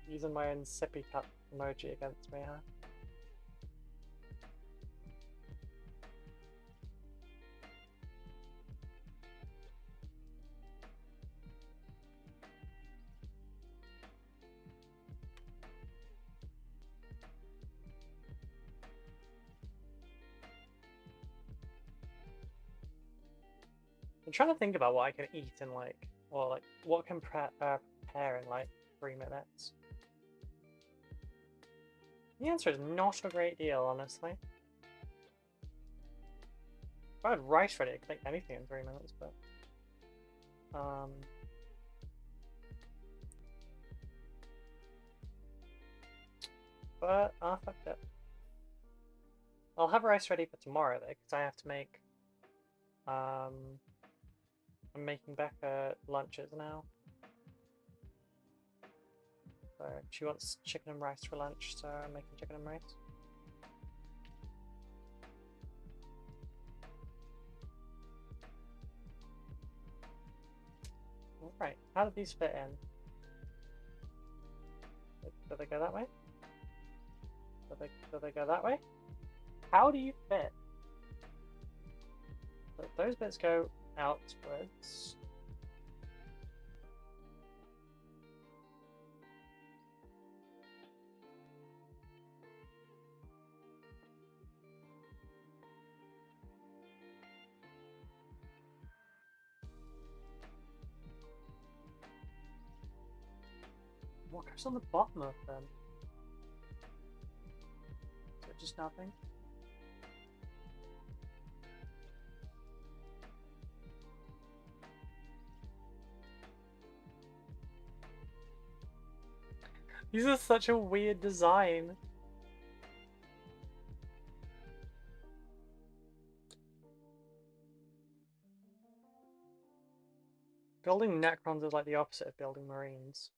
Using my own sippy cup emoji against me, huh? I'm trying to think about what I can eat in like, or like what can prepare in like 3 minutes. The answer is not a great deal, honestly. If I had rice ready, I could make anything in 3 minutes, but fuck it. I'll have rice ready for tomorrow though, because I have to make I'm making Becca lunches now. So she wants chicken and rice for lunch, so I'm making chicken and rice. Alright, how did these fit in? Do they go that way? Do they go that way? How do you fit? Those bits go outwards. What goes on the bottom of them? Is it just nothing? These are such a weird design. Building Necrons is like the opposite of building Marines.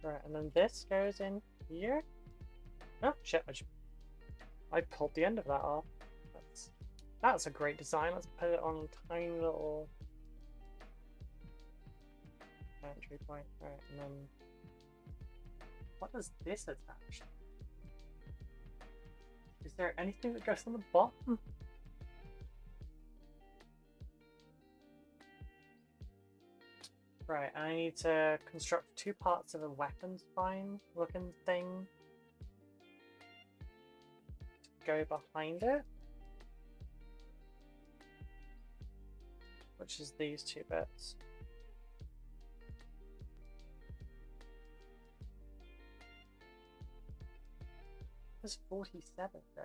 Right, and then this goes in here. Oh shit! I pulled the end of that off. That's a great design. Let's put it on a tiny little entry point. Right, and then what does this attach? Is there anything that goes on the bottom? Right, I need to construct 2 parts of a weapon spine looking thing to go behind it, which is these 2 bits. There's 47 though.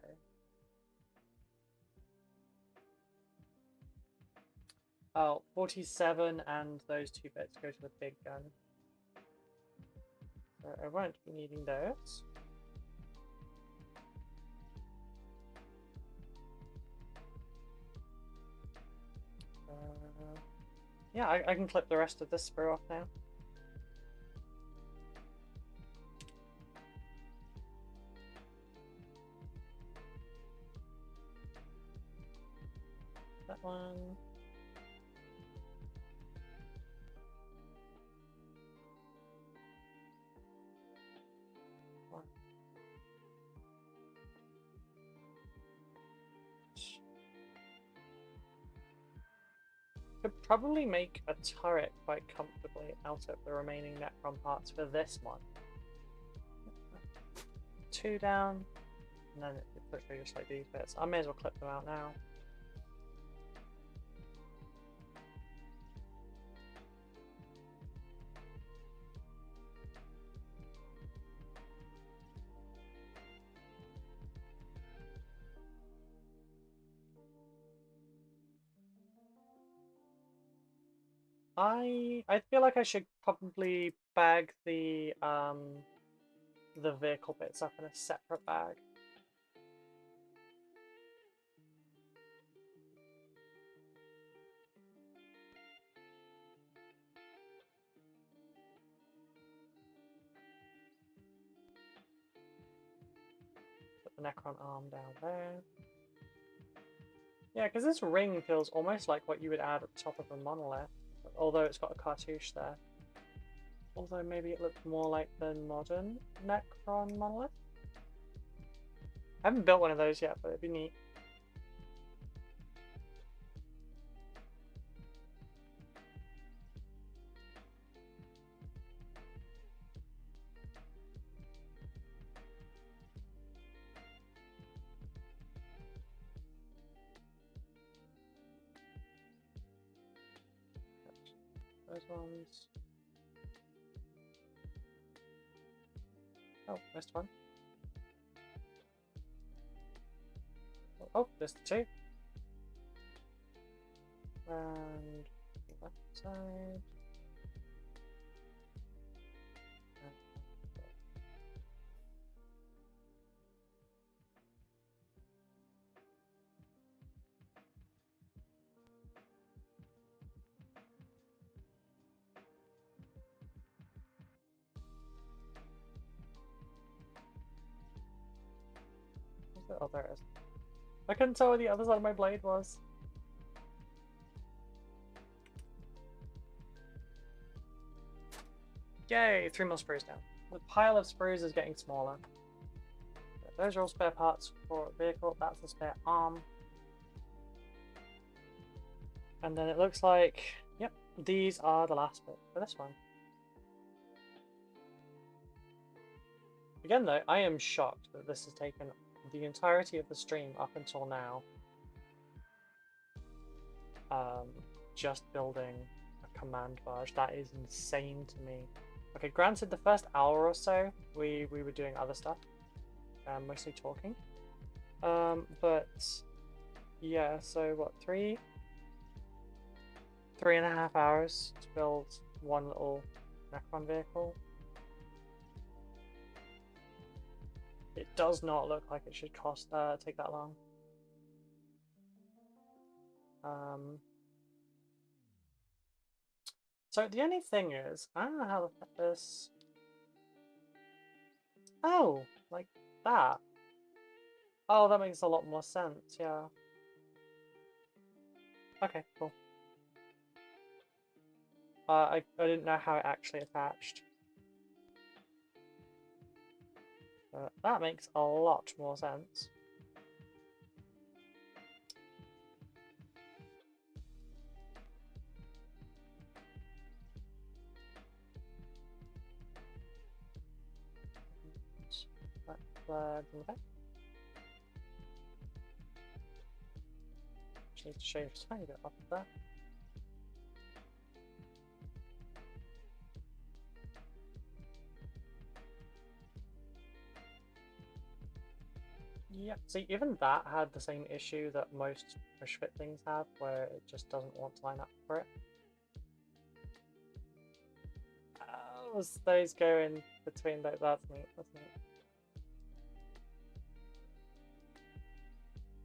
Oh, 47 and those 2 bits go to the big gun. So I won't be needing those. Yeah, I can clip the rest of this sprue off now. That one. Could probably make a turret quite comfortably out of the remaining Necron parts for this one. 2 down, and then it literally just like these bits. I may as well clip them out now. I feel like I should probably bag the vehicle bits up in a separate bag. Put the Necron arm down there. Yeah, because this ring feels almost like what you would add at the top of a monolith, although it's got a cartouche there. Although maybe it looks more like the modern Necron monolith. I haven't built one of those yet, but it'd be neat. Those ones. Oh, missed one. Oh, there's the 2. And left side. Oh, there it is. I couldn't tell where the other side of my blade was. Yay! 3 more sprues down. The pile of sprues is getting smaller. Those are all spare parts for a vehicle. That's the spare arm. And then it looks like, yep, these are the last bit for this one. Again though, I am shocked that this has taken the entirety of the stream up until now. Just building a command barge. That is insane to me. Okay, granted the first hour or so we were doing other stuff. Mostly talking. But yeah, so what, 3.5 hours to build one little Necron vehicle. It does not look like it should cost take that long. So the only thing is, I don't know how to fit this. Oh, like that. Oh, that makes a lot more sense, yeah. Okay, cool. I didn't know how it actually attached. But that makes a lot more sense. That flag in the back. Just need to shave a tiny bit off of that. Yeah, see, even that had the same issue that most push fit things have, where it just doesn't want to line up for it. Oh, those go in between those. That's neat, that's neat.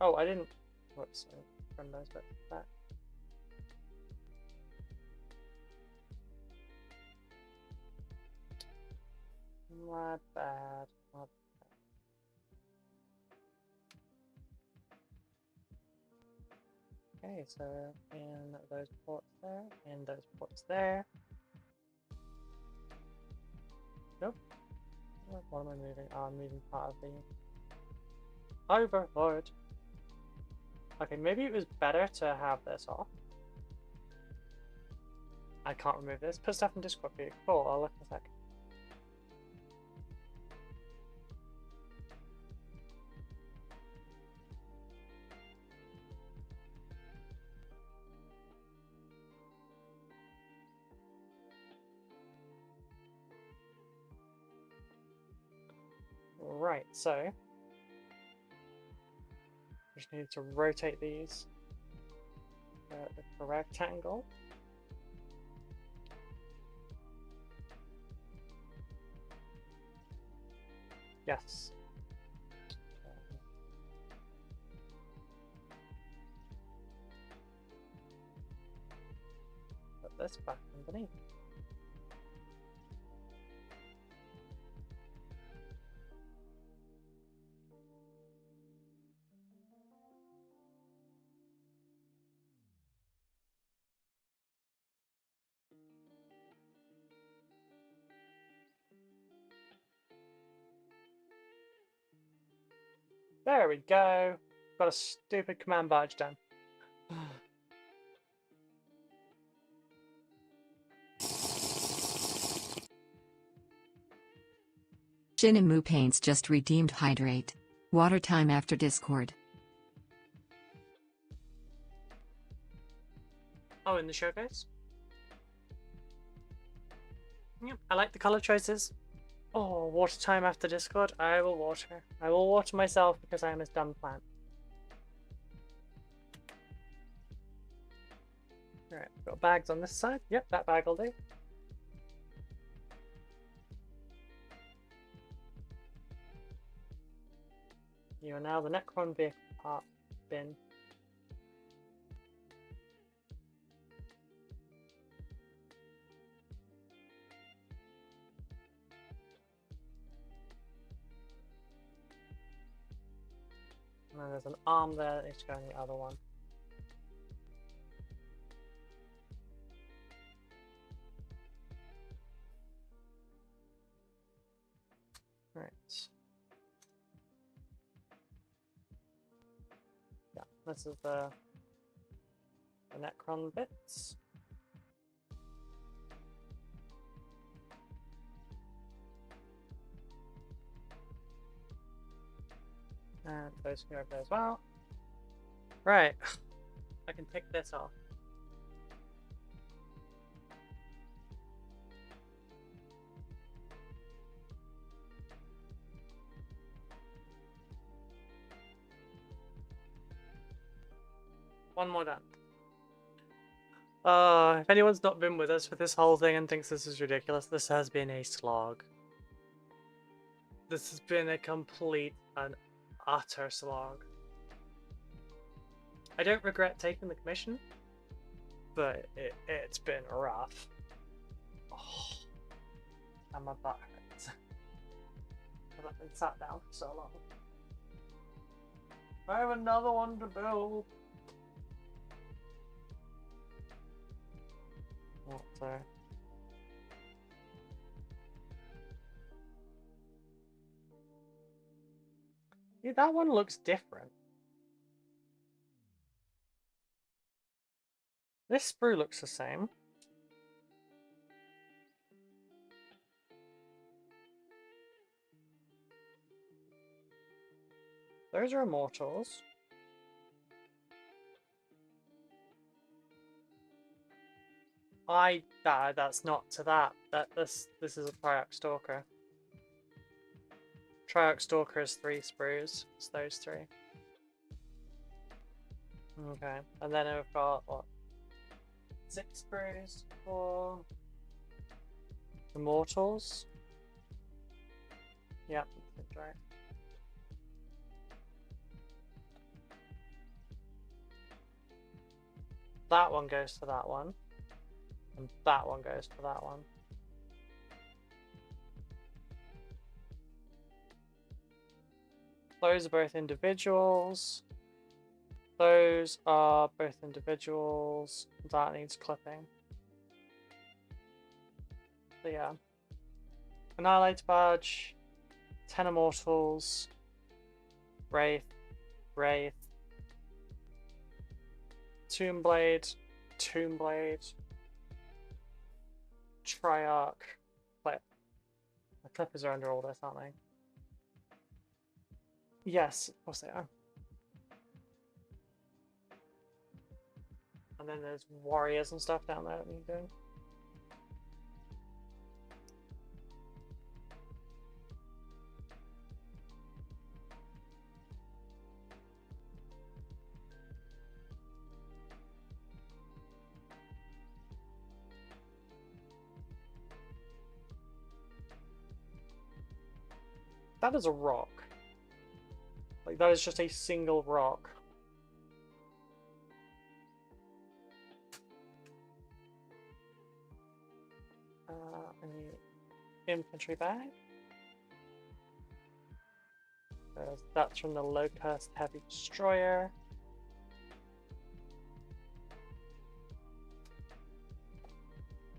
Oh, I didn't. Whoops, I trimmed those bits back. My bad. My bad. Okay, so in those ports there, in those ports there. Nope. What am I moving? Oh, I'm moving part of the overboard. Okay, maybe it was better to have this off. I can't remove this. Put stuff in Discord for you. Cool, I'll look in a sec. Right, so just need to rotate these the correct angle. Yes. Put this back underneath. There we go. Got a stupid command barge done. Shinimu Paints just redeemed Hydrate. Water time after Discord. Oh, in the showcase? Yep, I like the color choices. Oh, water time after Discord. I will water. I will water myself because I am a dumb plant. Alright, got bags on this side. Yep, that bag will do. You are now the Necron vehicle part bin. And then there's an arm there that needs to go in the other one. Right. Yeah, this is the Necron bits. And those can go over there as well. Right. I can pick this off. One more done. If anyone's not been with us for this whole thing and thinks this is ridiculous, this has been a slog. This has been a complete and utter slog. I don't regret taking the commission, but it's been rough. Oh, and my butt hurts. I've been sat down for so long. I have another one to build. What's there? Yeah, that one looks different. This sprue looks the same. Those are immortals. That's not to that. This is a Triarch Stalker. Triarch Stalker is 3 sprues. It's those 3. Okay, and then we've got what? 6 sprues for immortals. Yep, that's right. That one goes to that one. And that one goes to that one. Those are both individuals. Those are both individuals. That needs clipping. So yeah. Annihilate Badge. 10 Immortals. Wraith. Wraith. Tombblade. Tombblade. Triarch clip. The clippers are under all this, aren't they? Yes, of course they are. And then there's warriors and stuff down there that need doing. That is a rock. Like, that is just a single rock. I need infantry bag. That's from the Locust Heavy Destroyer.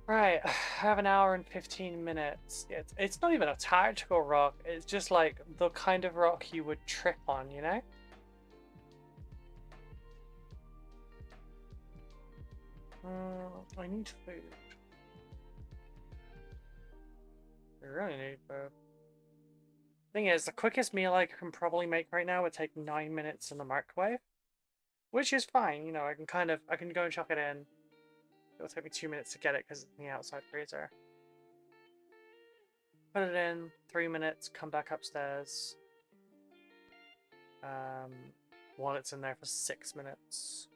Right, I have an hour and 15 minutes. It's not even a tactical rock, it's just like the kind of rock you would trip on, you know? I need food. I really need food. Thing is, the quickest meal I can probably make right now would take 9 minutes in the microwave. Which is fine, you know, I can go and chuck it in. It'll take me 2 minutes to get it because it's in the outside freezer. Put it in, 3 minutes, come back upstairs. While it's in there for 6 minutes.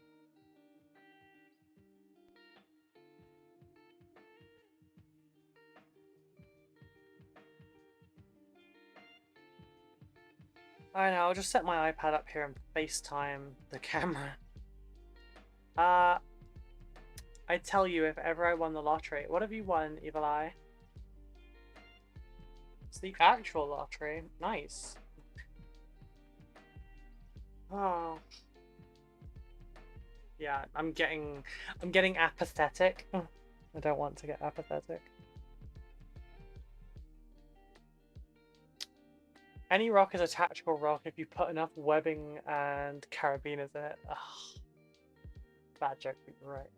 I know, I'll just set my iPad up here and FaceTime the camera. I tell you, if ever I won the lottery. What have you won, Evil Eye? It's the actual lottery. Nice. Oh. Yeah, I'm getting apathetic. I don't want to get apathetic. Any rock is a tactical rock if you put enough webbing and carabiners in it. Ugh. Bad joke, but you're right.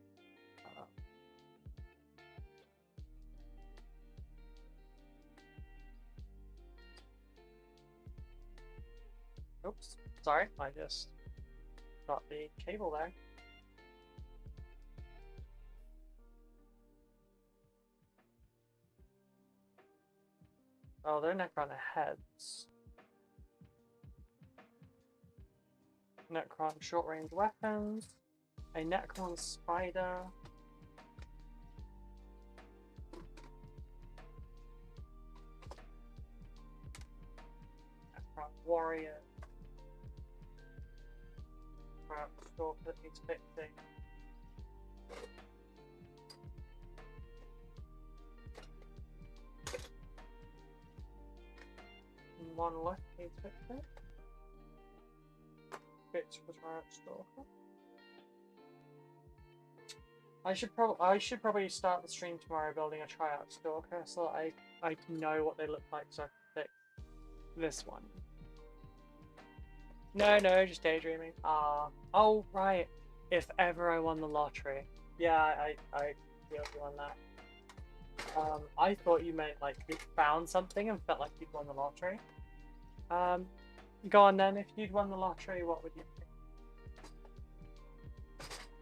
Oops, sorry, I just got the cable there. Oh, they're Necron heads. Necron short-range weapons. A Necron spider. Necron warrior. Stalker that needs fixing. Monolith needs fixing. Bits for Triarch Stalker. I should probably start the stream tomorrow building a Triarch Stalker so that I know what they look like so I can fix this one. No, just daydreaming. Oh right. If ever I won the lottery. Yeah, I feel you on that. I thought you meant like you found something and felt like you'd won the lottery. Go on then, if you'd won the lottery, what would you think?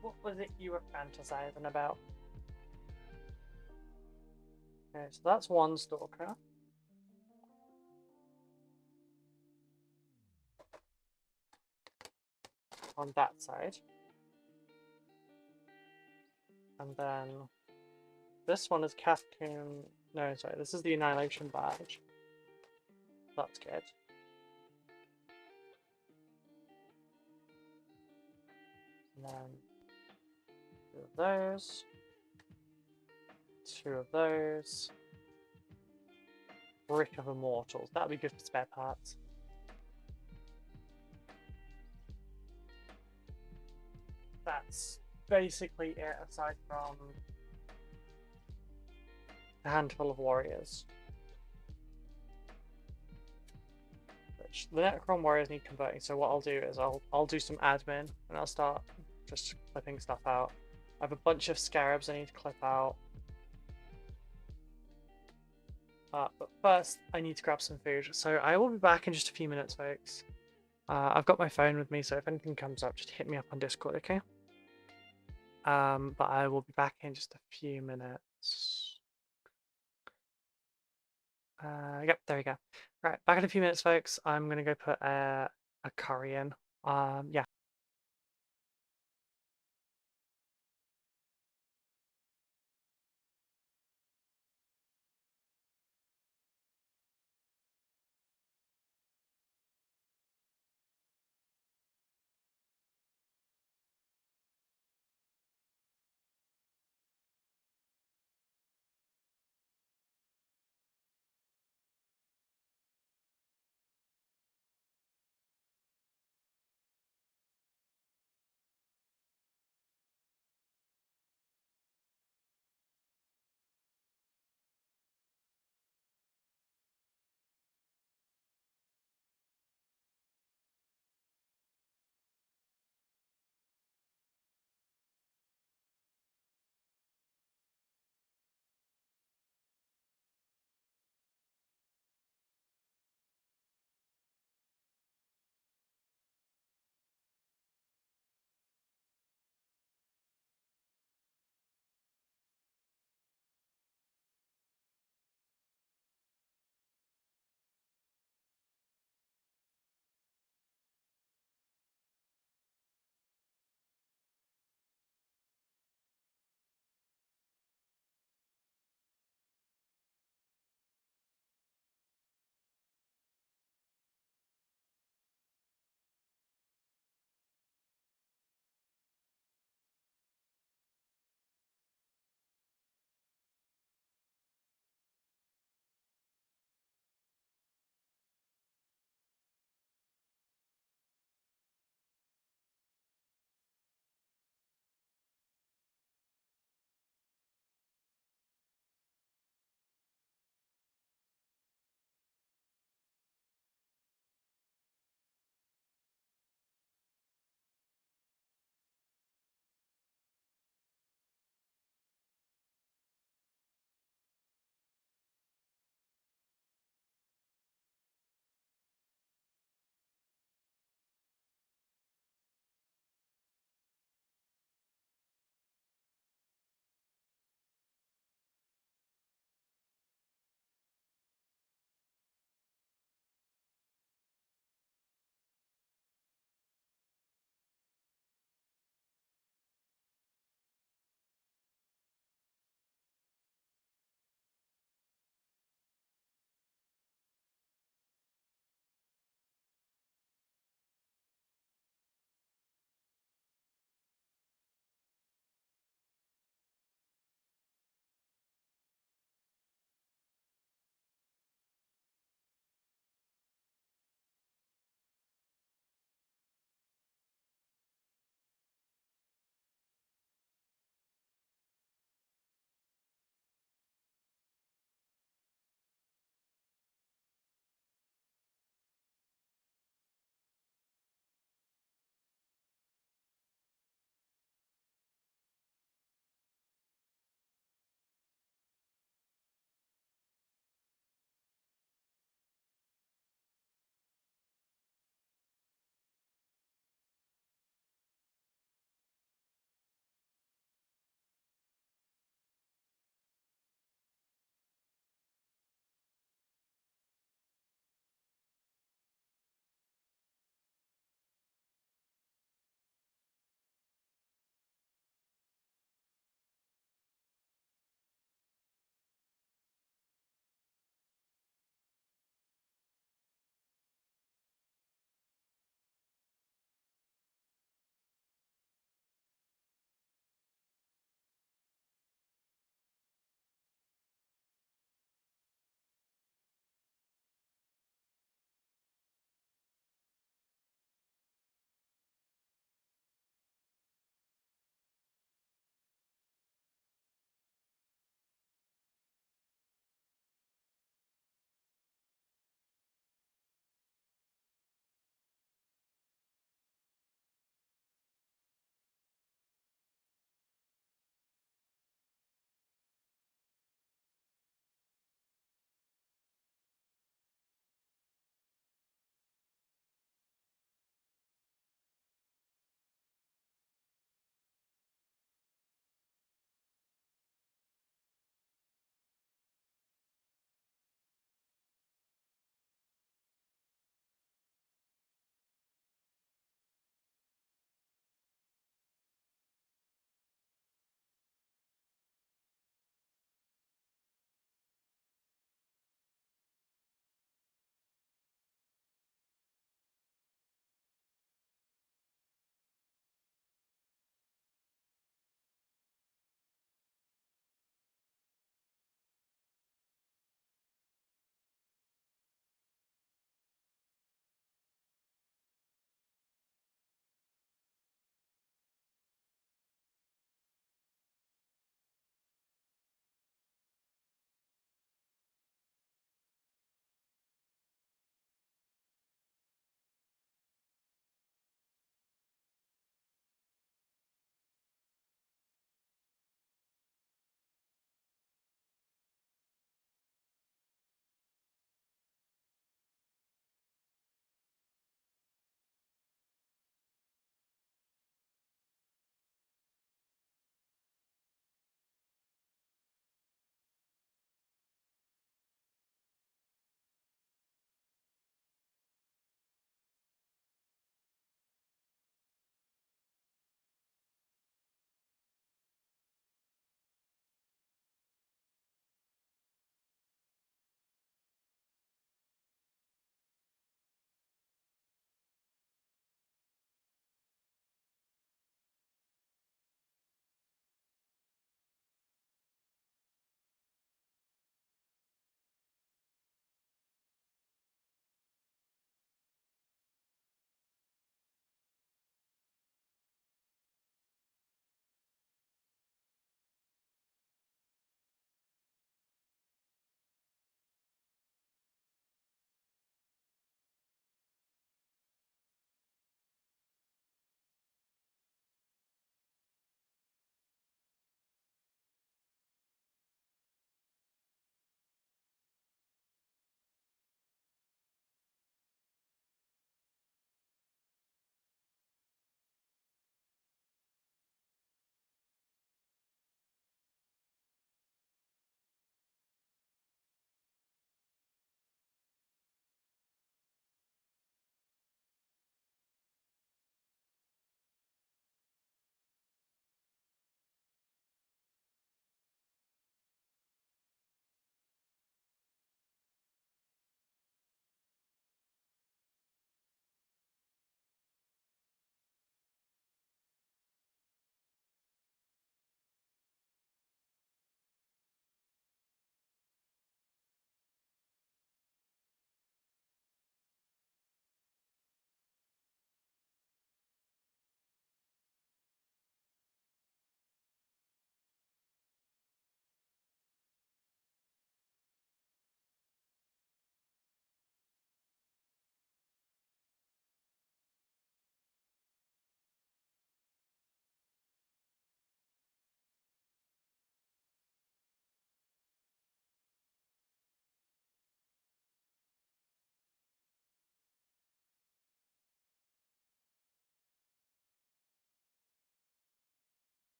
What was it you were fantasizing about? Okay, so that's one stalker. On that side. And then this one is Cascoon. No, sorry, this is the Annihilation badge. That's good. And then 2 of those. 2 of those. Brick of Immortals. That'll be good for spare parts. That's basically it, aside from a handful of warriors. Which the Necron warriors need converting, so what I'll do is I'll do some admin and I'll start just clipping stuff out. I have a bunch of scarabs I need to clip out. But first, I need to grab some food. So I will be back in just a few minutes, folks. I've got my phone with me, so if anything comes up, just hit me up on Discord, okay? But I will be back in just a few minutes. Yep, there we go. Right, back in a few minutes, folks. I'm gonna go put a curry in. Yeah.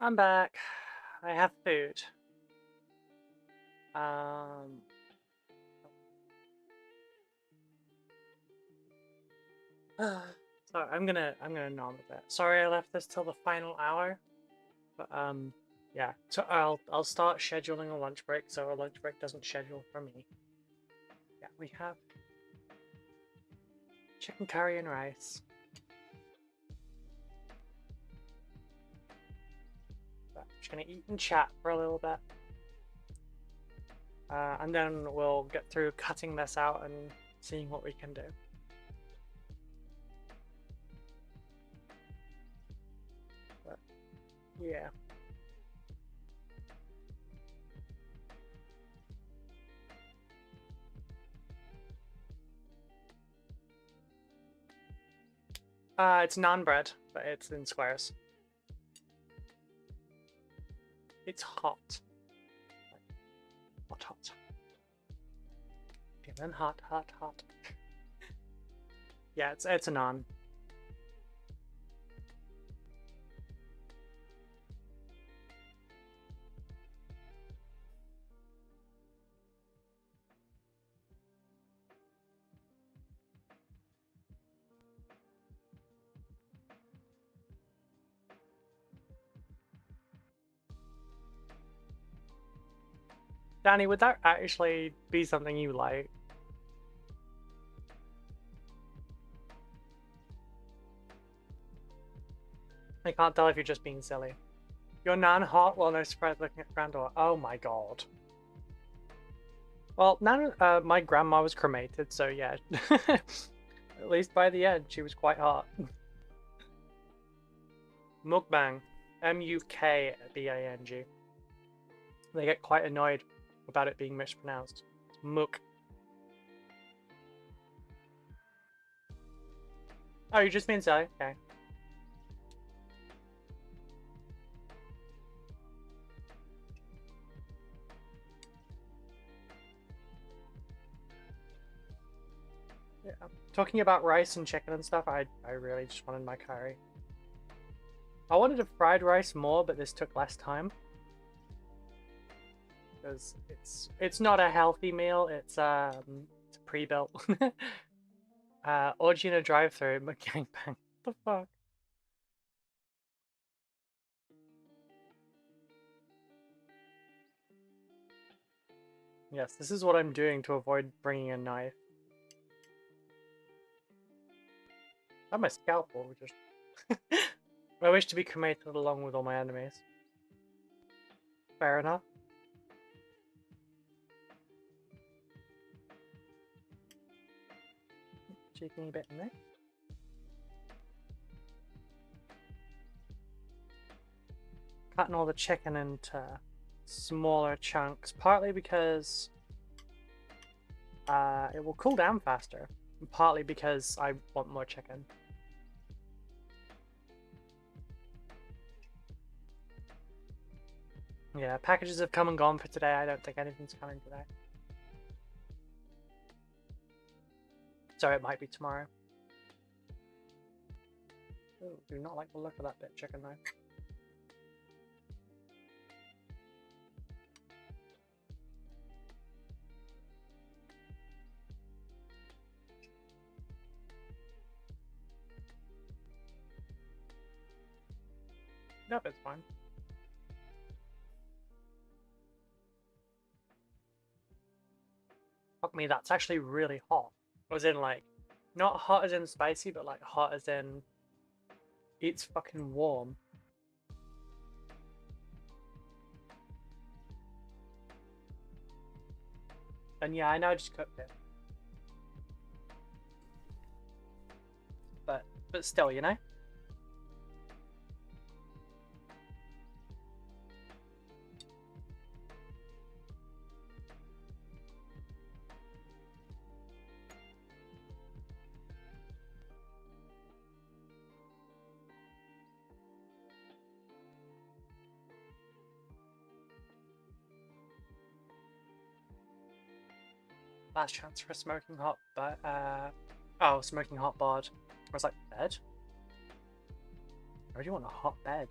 I'm back. I have food. Um, sorry, I'm gonna nom a bit. Sorry I left this till the final hour, but yeah. So I'll start scheduling a lunch break so a lunch break doesn't schedule for me. Yeah, we have chicken curry and rice. But I'm just gonna eat and chat for a little bit. And then we'll get through cutting this out and seeing what we can do. But yeah. It's naan bread, but it's in squares. It's hot. Hot. Feeling hot. Yeah, it's a naan. Danny, would that actually be something you like? I can't tell if you're just being silly. You're non-hot? Well, no surprise looking at granddaughter. Oh my god. Well, my grandma was cremated, so yeah. At least by the end, she was quite hot. Mukbang. M-U-K-B-A-N-G. They get quite annoyed about it being mispronounced. It's muk. Oh, you just mean silly? Okay. Yeah. Talking about rice and chicken and stuff, I really just wanted my curry. I wanted a fried rice more, but this took less time. Because it's not a healthy meal, it's pre-built. Orgy in a drive-thru, gangbang. What the fuck? Yes, this is what I'm doing to avoid bringing a knife. I have my scalpel, which is... I wish to be cremated along with all my enemies. Fair enough. Cheeky bit in there. Cutting all the chicken into smaller chunks, partly because it will cool down faster, and partly because I want more chicken. Yeah, packages have come and gone for today. I don't think anything's coming today. So it might be tomorrow. Ooh, do not like the look of that bit chicken though. Nope, it's fine. Fuck me, that's actually really hot. As in, like, not hot as in spicy, but like hot as in it's fucking warm. And yeah, I know I just cooked it. But still, you know? Last chance for a smoking hot, but oh, smoking hot bod. I was like, bed? I really want a hot bed.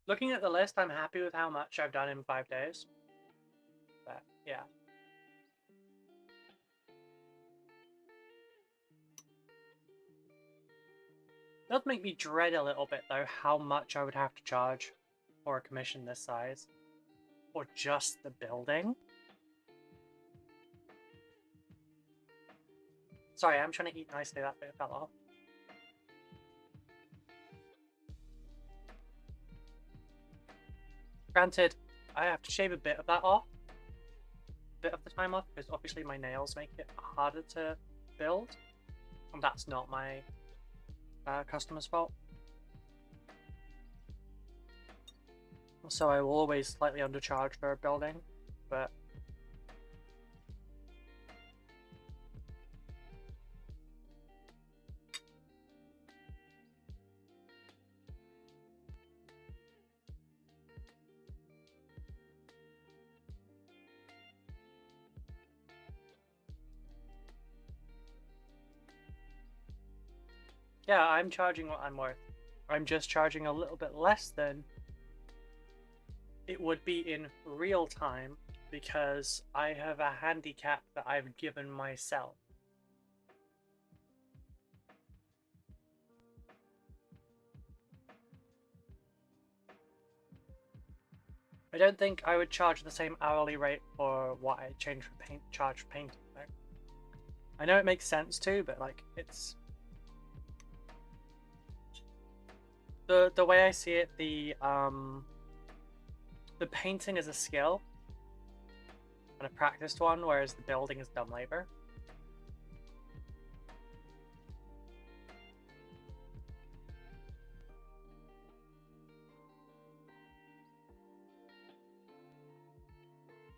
Looking at the list, I'm happy with how much I've done in 5 days. But, yeah. It does make me dread a little bit, though, how much I would have to charge for a commission this size. Or just the building. Sorry, I'm trying to eat nicely, that bit fell off. Granted, I have to shave a bit of that off. A bit of the time off, because obviously my nails make it harder to build. And that's not my customer's fault. So I will always slightly undercharge for a building, but yeah, I'm charging what I'm worth. I'm just charging a little bit less than it would be in real time because I have a handicap that I've given myself. I don't think I would charge the same hourly rate for what I charge for painting. Though. I know it makes sense too, but like it's the way I see it. The painting is a skill and a practiced one, whereas the building is dumb labor.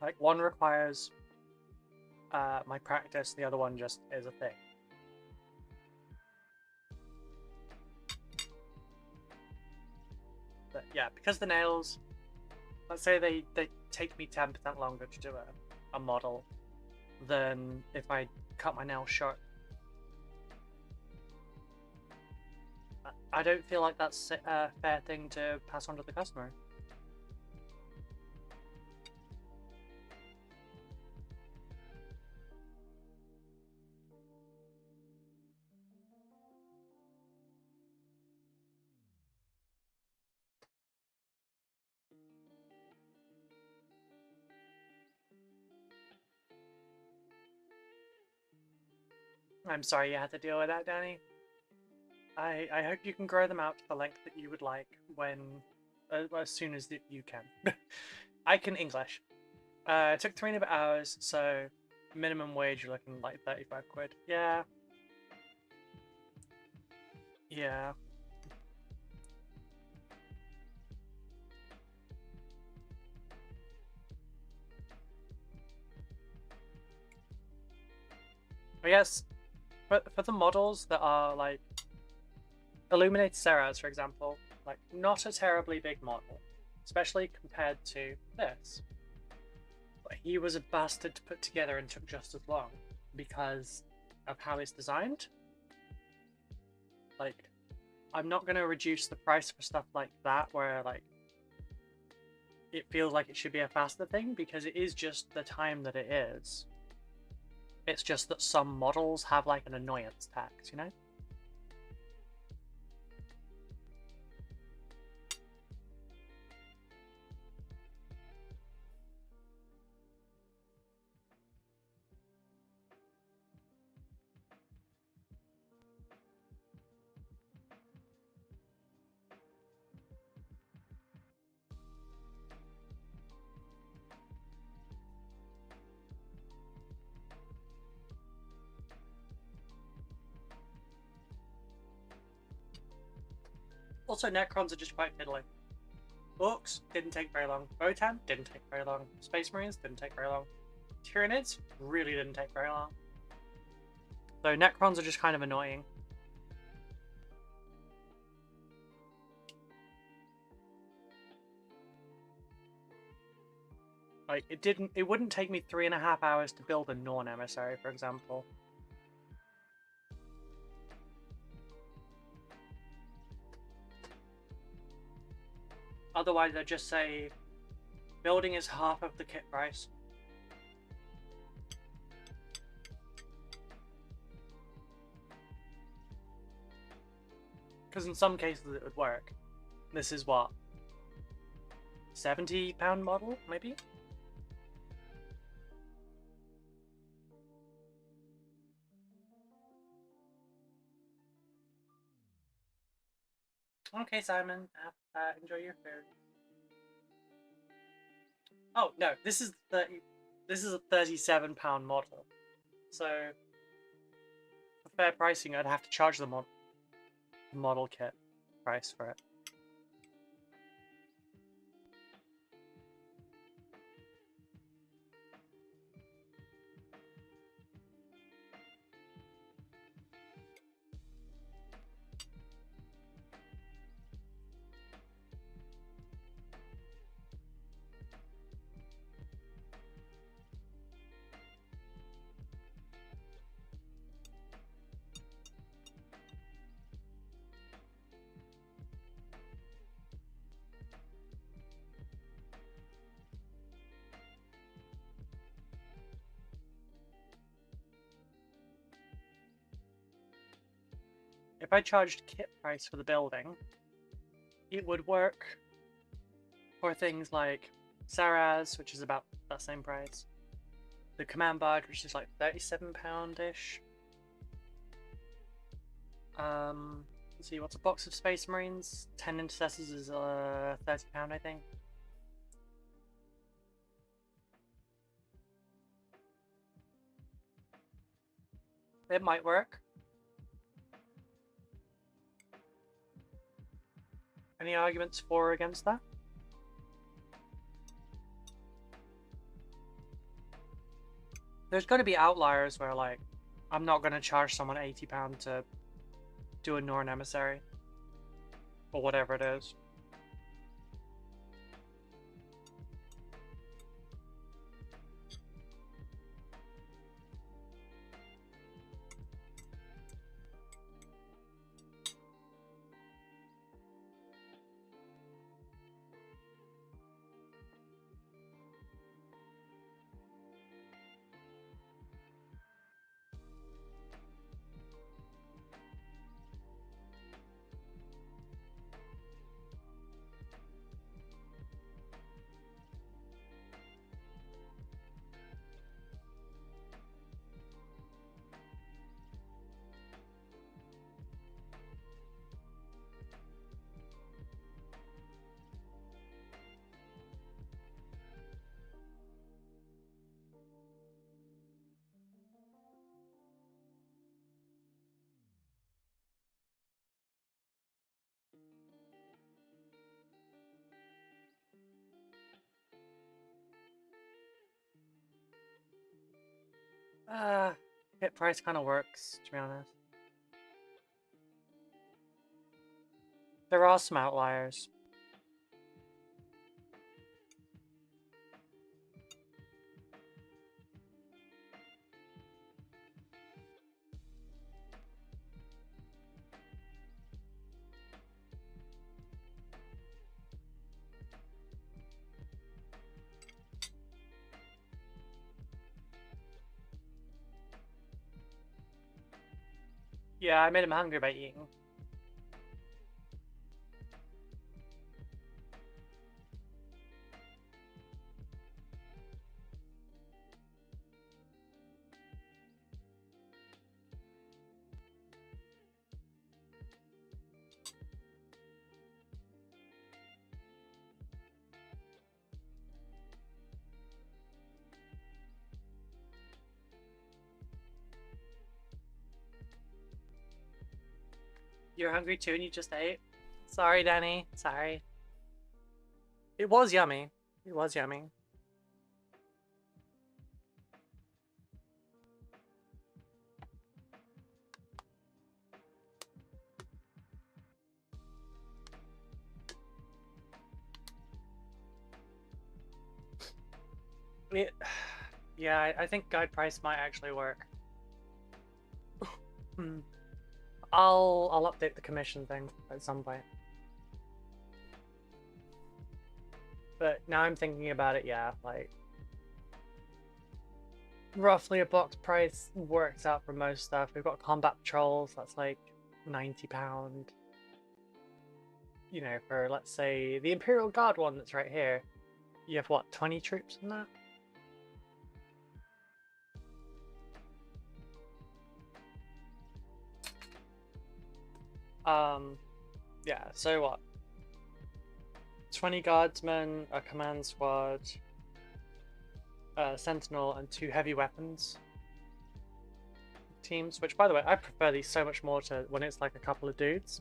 Like one requires my practice, the other one just is a thing. But yeah, because the nails, let's say they take me 10% longer to do a model than if I cut my nails short. I don't feel like that's a fair thing to pass on to the customer. I'm sorry you had to deal with that, Danny. I hope you can grow them out to the length that you would like when as soon as you can. I can English. It took 3.5 hours, so minimum wage you're looking like 35 quid. Yeah. Yeah. I guess for the models that are like Illuminated Ceras, for example, like not a terribly big model, especially compared to this. But he was a bastard to put together and took just as long because of how it's designed. Like, I'm not gonna reduce the price for stuff like that where like it feels like it should be a faster thing because it is just the time that it is. It's just that some models have like an annoyance tax, you know? Also, Necrons are just quite fiddly. Orcs didn't take very long. Votan didn't take very long. Space Marines didn't take very long. Tyranids really didn't take very long. So Necrons are just kind of annoying. Like it wouldn't take me 3.5 hours to build a Norn emissary, for example. Otherwise, I'd just say building is half of the kit price. Because in some cases it would work. This is what? £70 model, maybe? Okay, Simon. Enjoy your food. Oh no, this is a £37 model. So for fair pricing, I'd have to charge the model kit price for it. If I charged kit price for the building, it would work for things like Saraz, which is about that same price. The command barge, which is like £37-ish. Let's see, what's a box of Space Marines? 10 intercessors is £30, I think. It might work. Any arguments for or against that? There's got to be outliers where, like, I'm not going to charge someone £80 to do a Norn Emissary. Or whatever it is. Hit price kind of works, to be honest. There are some outliers. Yeah, I made him hungry by eating. You're hungry too and you just ate? Sorry, Danny. Sorry. It was yummy. It was yummy. Yeah, I think guide price might actually work. I'll update the commission thing at some point. But now I'm thinking about it, yeah, like roughly a box price works out for most stuff. We've got combat patrols, that's like £90. You know, for let's say the Imperial Guard one that's right here, you have what, 20 troops in that? Yeah, so what? 20 guardsmen, a command squad, a sentinel, and 2 heavy weapons teams, which by the way, I prefer these so much more to when it's like a couple of dudes.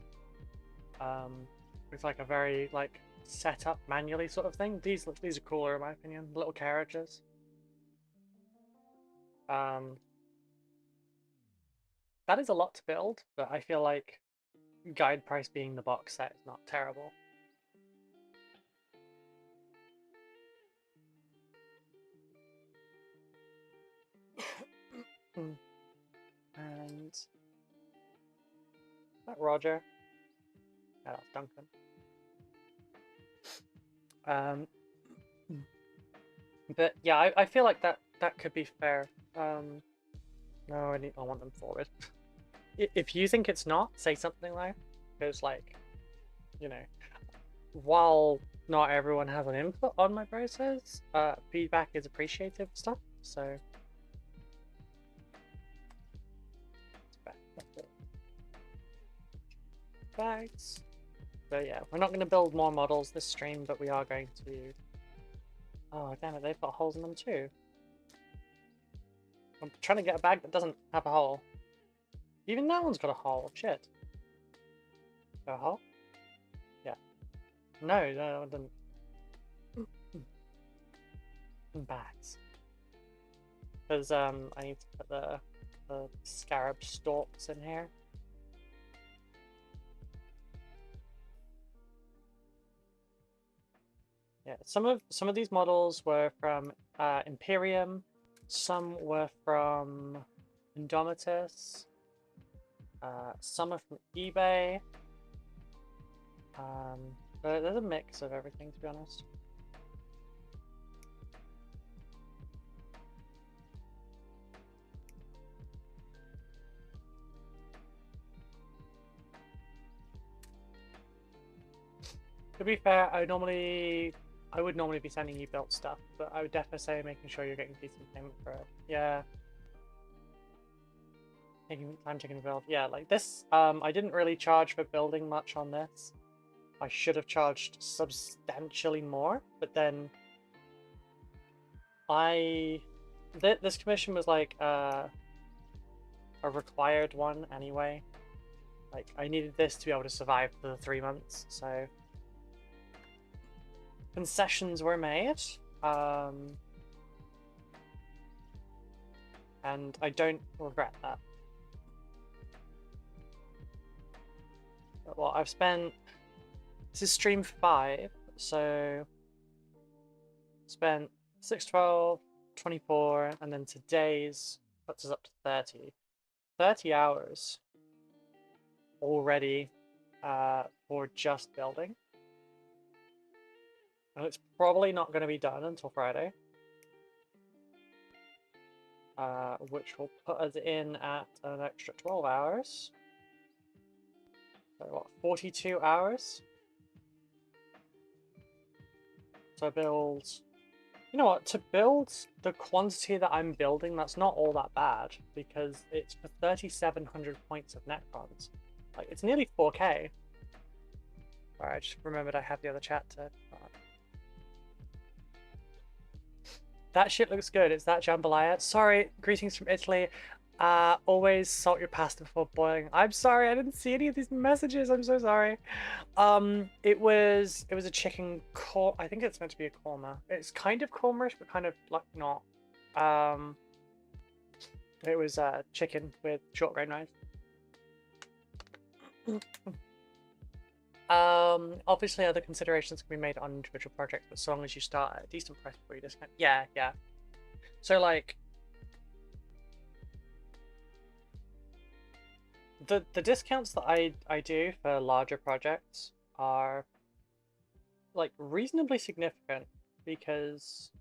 With like a very like set up manually sort of thing. These are cooler in my opinion. Little carriages. That is a lot to build, but I feel like guide price being the box set is not terrible. And that Roger. Yeah, that's Duncan. But yeah, I feel like that could be fair. No, I want them forward. If you think it's not, say something like, because like, you know, while not everyone has an input on my process, feedback is appreciative stuff. So. Bags. But yeah, we're not going to build more models this stream, but we are going to. Oh damn it! They've got holes in them too. I'm trying to get a bag that doesn't have a hole. Even that one's got a hole. Shit. Got a hole? Yeah. No, it didn't. Bags. Because I need to put the scarab stalks in here. Yeah, some of these models were from Imperium, some were from Indomitus, some are from eBay. But there's a mix of everything, to be honest. To be fair, I would normally be sending you built stuff, but I would definitely say making sure you're getting decent payment for it. Yeah. Taking time to build. Yeah, like this, I didn't really charge for building much on this. I should have charged substantially more, but then this commission was like a required one anyway. Like I needed this to be able to survive for the 3 months, so concessions were made, and I don't regret that. But, well, I've spent, this is stream 5, so spent 6, 12, 24, and then today's puts us up to 30. 30 hours already for just building. And it's probably not going to be done until Friday. Which will put us in at an extra 12 hours. So what, 42 hours? So build... You know what, to build the quantity that I'm building, that's not all that bad, because it's for 3,700 points of Necrons. Like, it's nearly 4k. Alright, I just remembered I have the other chat to... That shit looks good. It's that jambalaya. Sorry, greetings from Italy. Always salt your pasta before boiling. I'm sorry, I didn't see any of these messages. I'm so sorry. It was a chicken cor. I think it's meant to be a korma. It's kind of korma-ish, but kind of like not. It was chicken with short grain rice. Obviously other considerations can be made on individual projects, but so long as you start at a decent price before you discount. Yeah. So like the discounts that I do for larger projects are like reasonably significant because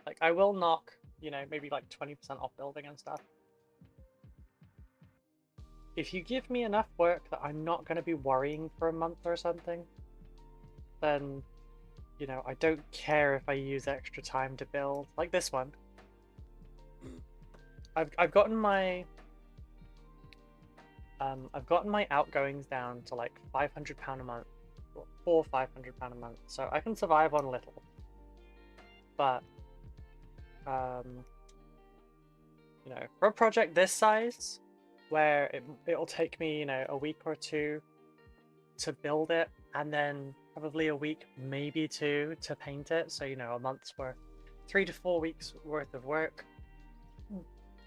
like I will knock, you know, maybe like 20% off building and stuff. If you give me enough work that I'm not going to be worrying for a month or something, then, you know, I don't care if I use extra time to build. Like this one. I've gotten my outgoings down to like £500 a month, or £500 a month, so I can survive on little. But you know, for a project this size, where it'll take me, you know, a week or two to build it, and then probably a week, maybe two, to paint it. So, you know, a month's worth, 3 to 4 weeks worth of work.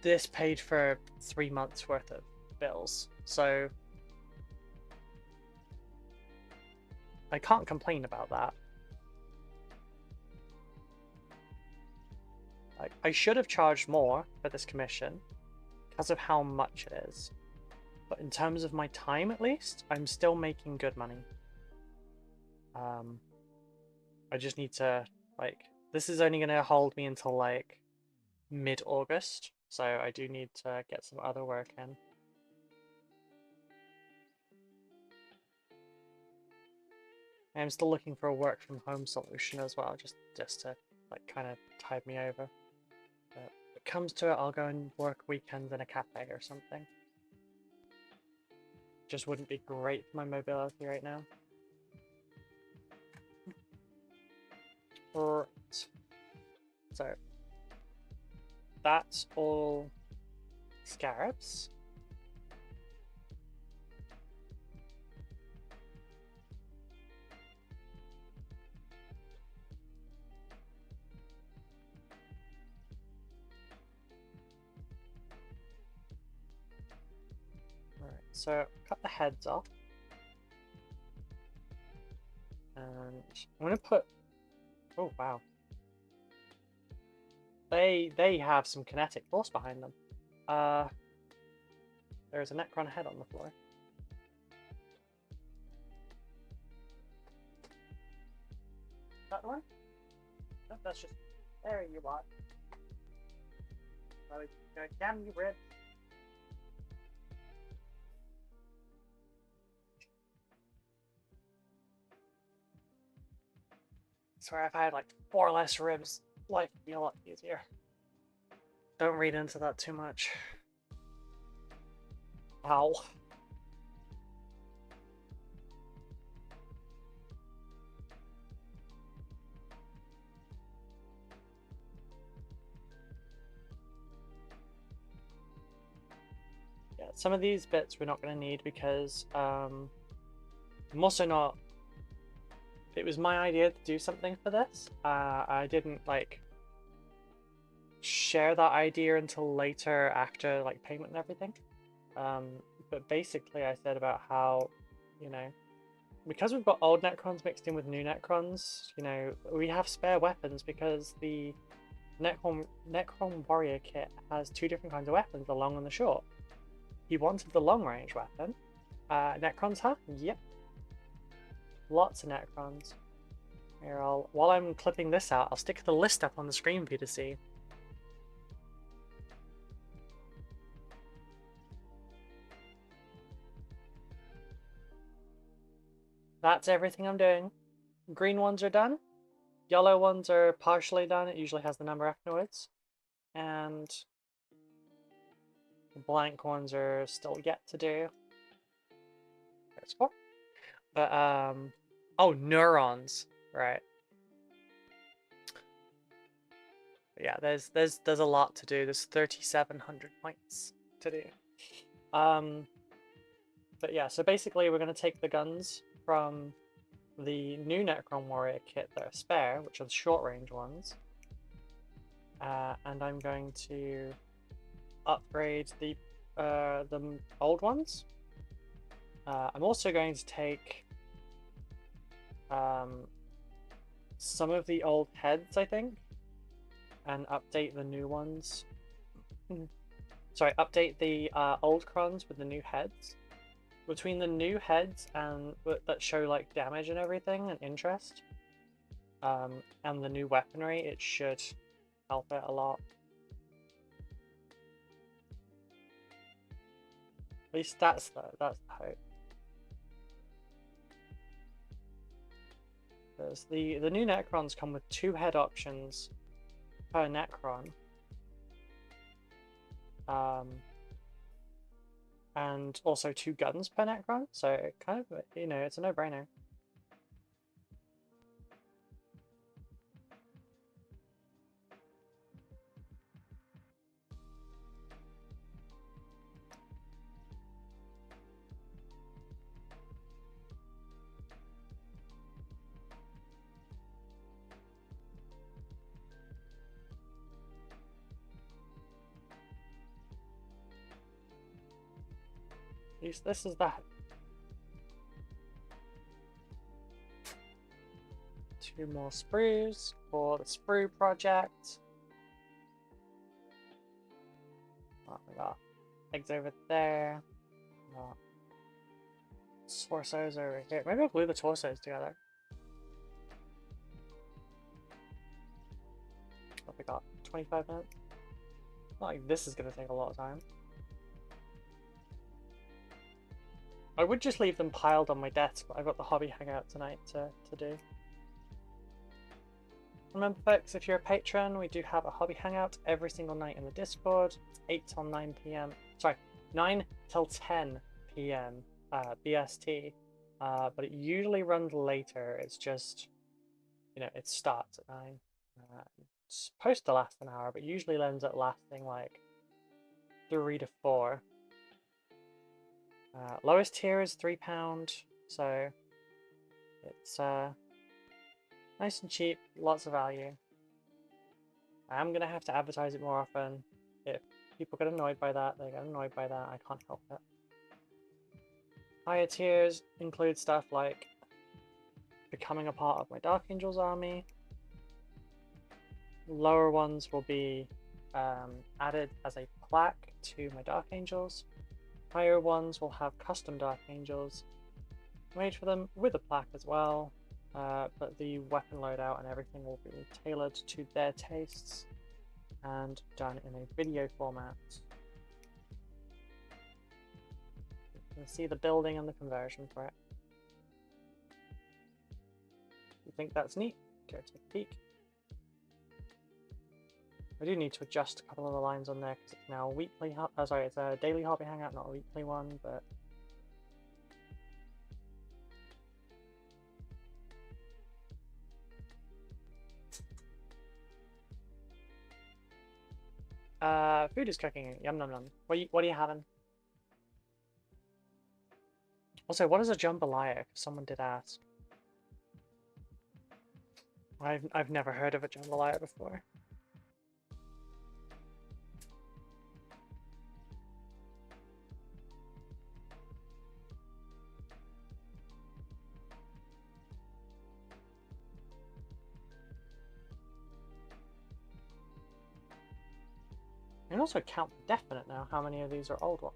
This paid for 3 months worth of bills. So I can't complain about that. Like, I should have charged more for this commission because of how much it is. But in terms of my time, at least, I'm still making good money. I just need to, like, this is only going to hold me until, like, mid-August. So I do need to get some other work in. I'm still looking for a work from home solution as well, just to, like, kind of tide me over. But if it comes to it, I'll go and work weekends in a cafe or something. Just wouldn't be great for my mobility right now. Right. So that's all scarabs. Alright, so cut the heads off. And I'm gonna put, oh wow. They have some kinetic force behind them. There's a Necron head on the floor. That one? No, that's just, there you are. Oh, damn you, ribs. I swear if I had like 4 less ribs, life would be a lot easier. Don't read into that too much. Ow. Yeah, some of these bits we're not going to need because I'm also not... It was my idea to do something for this. I didn't like share that idea until later after like payment and everything. But basically I said about how, you know, because we've got old Necrons mixed in with new Necrons, you know, we have spare weapons because the Necron Warrior kit has 2 different kinds of weapons, the long and the short. He wanted the long range weapon. Necrons have? Yep. Lots of Necrons. Here, while I'm clipping this out, I'll stick the list up on the screen for you to see. That's everything I'm doing. Green ones are done. Yellow ones are partially done. It usually has the number afterwards. And the blank ones are still yet to do. There's 4. But, oh, neurons. Right. But yeah, there's a lot to do. There's 3,700 points to do. But yeah, so basically we're going to take the guns from the new Necron Warrior kit that are spare, which are the short range ones, and I'm going to upgrade the old ones. I'm also going to take some of the old heads, I think, and update the new ones. Sorry, update the old crons with the new heads. Between the new heads and that show like damage and everything and interest, and the new weaponry, it should help it a lot. At least that's the hope. Because the new Necrons come with 2 head options per Necron. And also 2 guns per Necron, so it kind of, you know, it's a no-brainer. At least this is that. 2 more sprues for the sprue project. Oh, we got eggs over there. We got torsos over here. Maybe I'll glue the torsos together. What we got? 25 minutes? Not like this is gonna take a lot of time. I would just leave them piled on my desk, but I've got the hobby hangout tonight to do. Remember folks, if you're a patron, we do have a hobby hangout every single night in the Discord. It's 8 till 9 p.m. Sorry, 9 till 10 p.m. BST. But it usually runs later. It's just, you know, it starts at 9. It's supposed to last an hour, but usually ends up lasting like 3 to 4. Lowest tier is £3, so it's nice and cheap, lots of value. I am going to have to advertise it more often. If people get annoyed by that, they get annoyed by that. I can't help it. Higher tiers include stuff like becoming a part of my Dark Angels army. Lower ones will be added as a plaque to my Dark Angels. Higher ones will have custom Dark Angels made for them with a plaque as well, but the weapon loadout and everything will be tailored to their tastes and done in a video format. You can see the building and the conversion for it. If you think that's neat, go take a peek. I do need to adjust a couple of the lines on there because it's now a weekly, sorry, it's a daily hobby hangout, not a weekly one, but food is cooking. Yum num num. What are you having? Also, what is a jambalaya? Someone did ask. I've never heard of a jambalaya before. You can also count definite now how many of these are old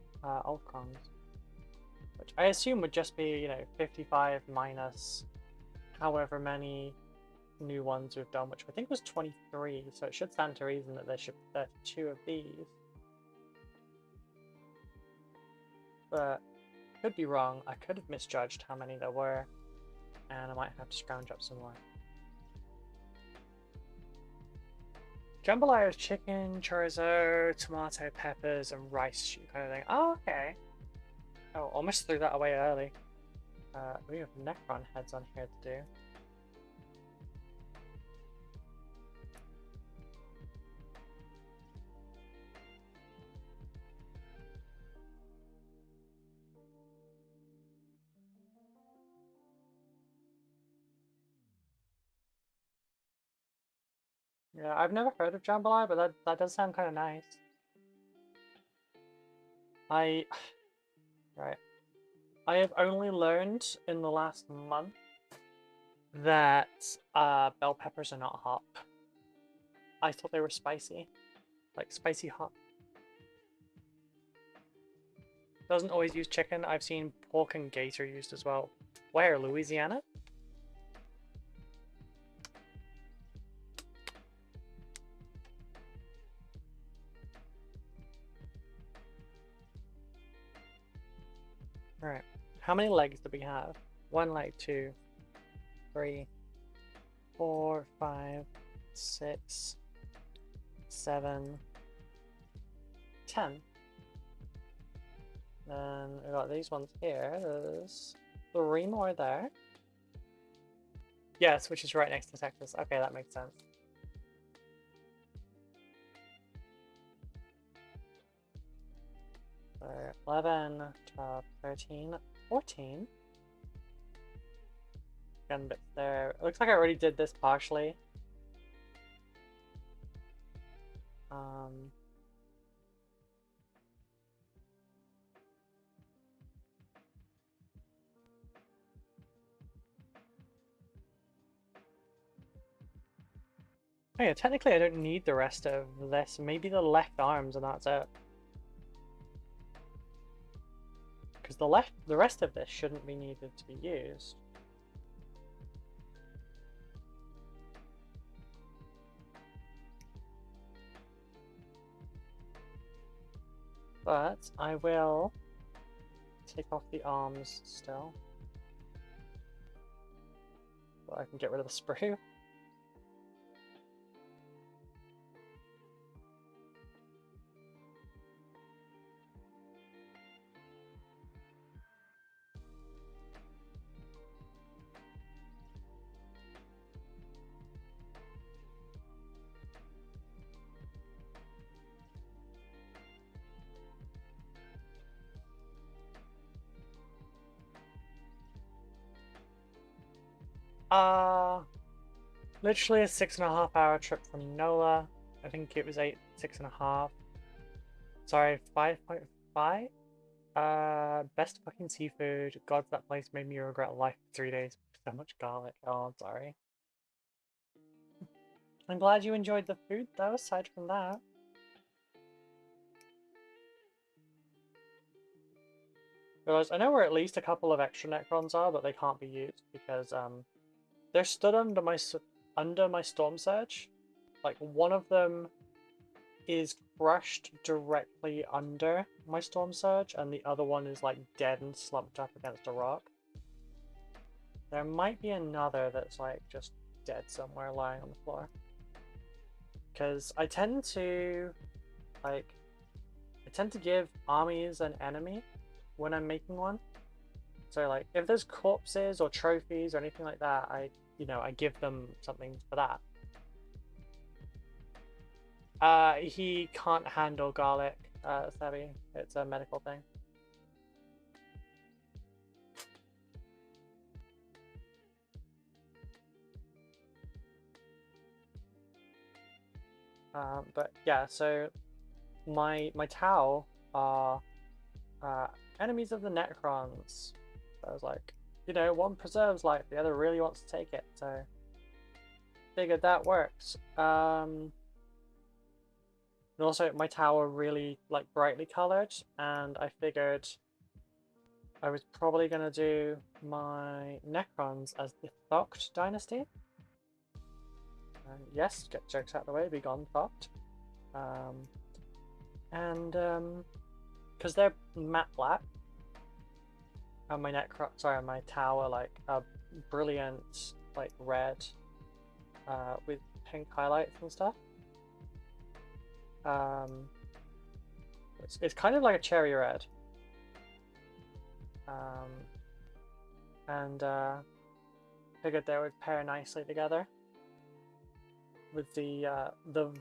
crons, which I assume would just be, you know, 55 minus however many new ones we've done, which I think was 23, so it should stand to reason that there should be 32 of these. But could be wrong. I could have misjudged how many there were, and I might have to scrounge up some more. Jambalaya is chicken, chorizo, tomato, peppers, and rice stew kind of thing. Oh, okay. Oh, almost threw that away early. We have Necron heads on here to do. Yeah, I've never heard of jambalaya, but that does sound kind of nice. Right. I have only learned in the last month that bell peppers are not hot. I thought they were spicy. Like spicy hot. Doesn't always use chicken. I've seen pork and gator used as well. Where? Louisiana? Alright. How many legs do we have? 1 leg, 2, 3, 4, 5, 6, 7, 10. Then we got these ones here. There's 3 more there. Yes, which is right next to Texas. Okay, that makes sense. So 11, 12, 13, 14. Again, bits there. It looks like I already did this partially. Oh yeah, technically I don't need the rest of this. Maybe the left arms and that's it. Because the rest of this shouldn't be needed to be used. But I will take off the arms still. So I can get rid of the sprue. Literally a 6.5-hour trip from NOLA. I think it was 6.5. Sorry, 5.5? Best fucking seafood. God, that place made me regret life for 3 days. So much garlic. Oh, I'm sorry. I'm glad you enjoyed the food though, aside from that. Because I know where at least a couple of extra Necrons are, but they can't be used because they're stood under my Storm Surge. Like one of them is crushed directly under my Storm Surge, and the other one is like dead and slumped up against a rock. There might be another that's like just dead somewhere lying on the floor. Because I tend to give armies an enemy when I'm making one. So like if there's corpses or trophies or anything like that, I give them something for that. He can't handle garlic, Savvy. It's a medical thing. But yeah, so my Tau are enemies of the Necrons. So I was like, one preserves life, the other really wants to take it, so figured that works. And also my Tau are really like brightly colored, and I figured I was probably gonna do my Necrons as the Thoct dynasty. Yes, get jokes out of the way, be gone, Thoct. Because they're matte black, and my my Tau are like a brilliant like red with pink highlights and stuff. It's kind of like a cherry red. And figured they would pair nicely together with the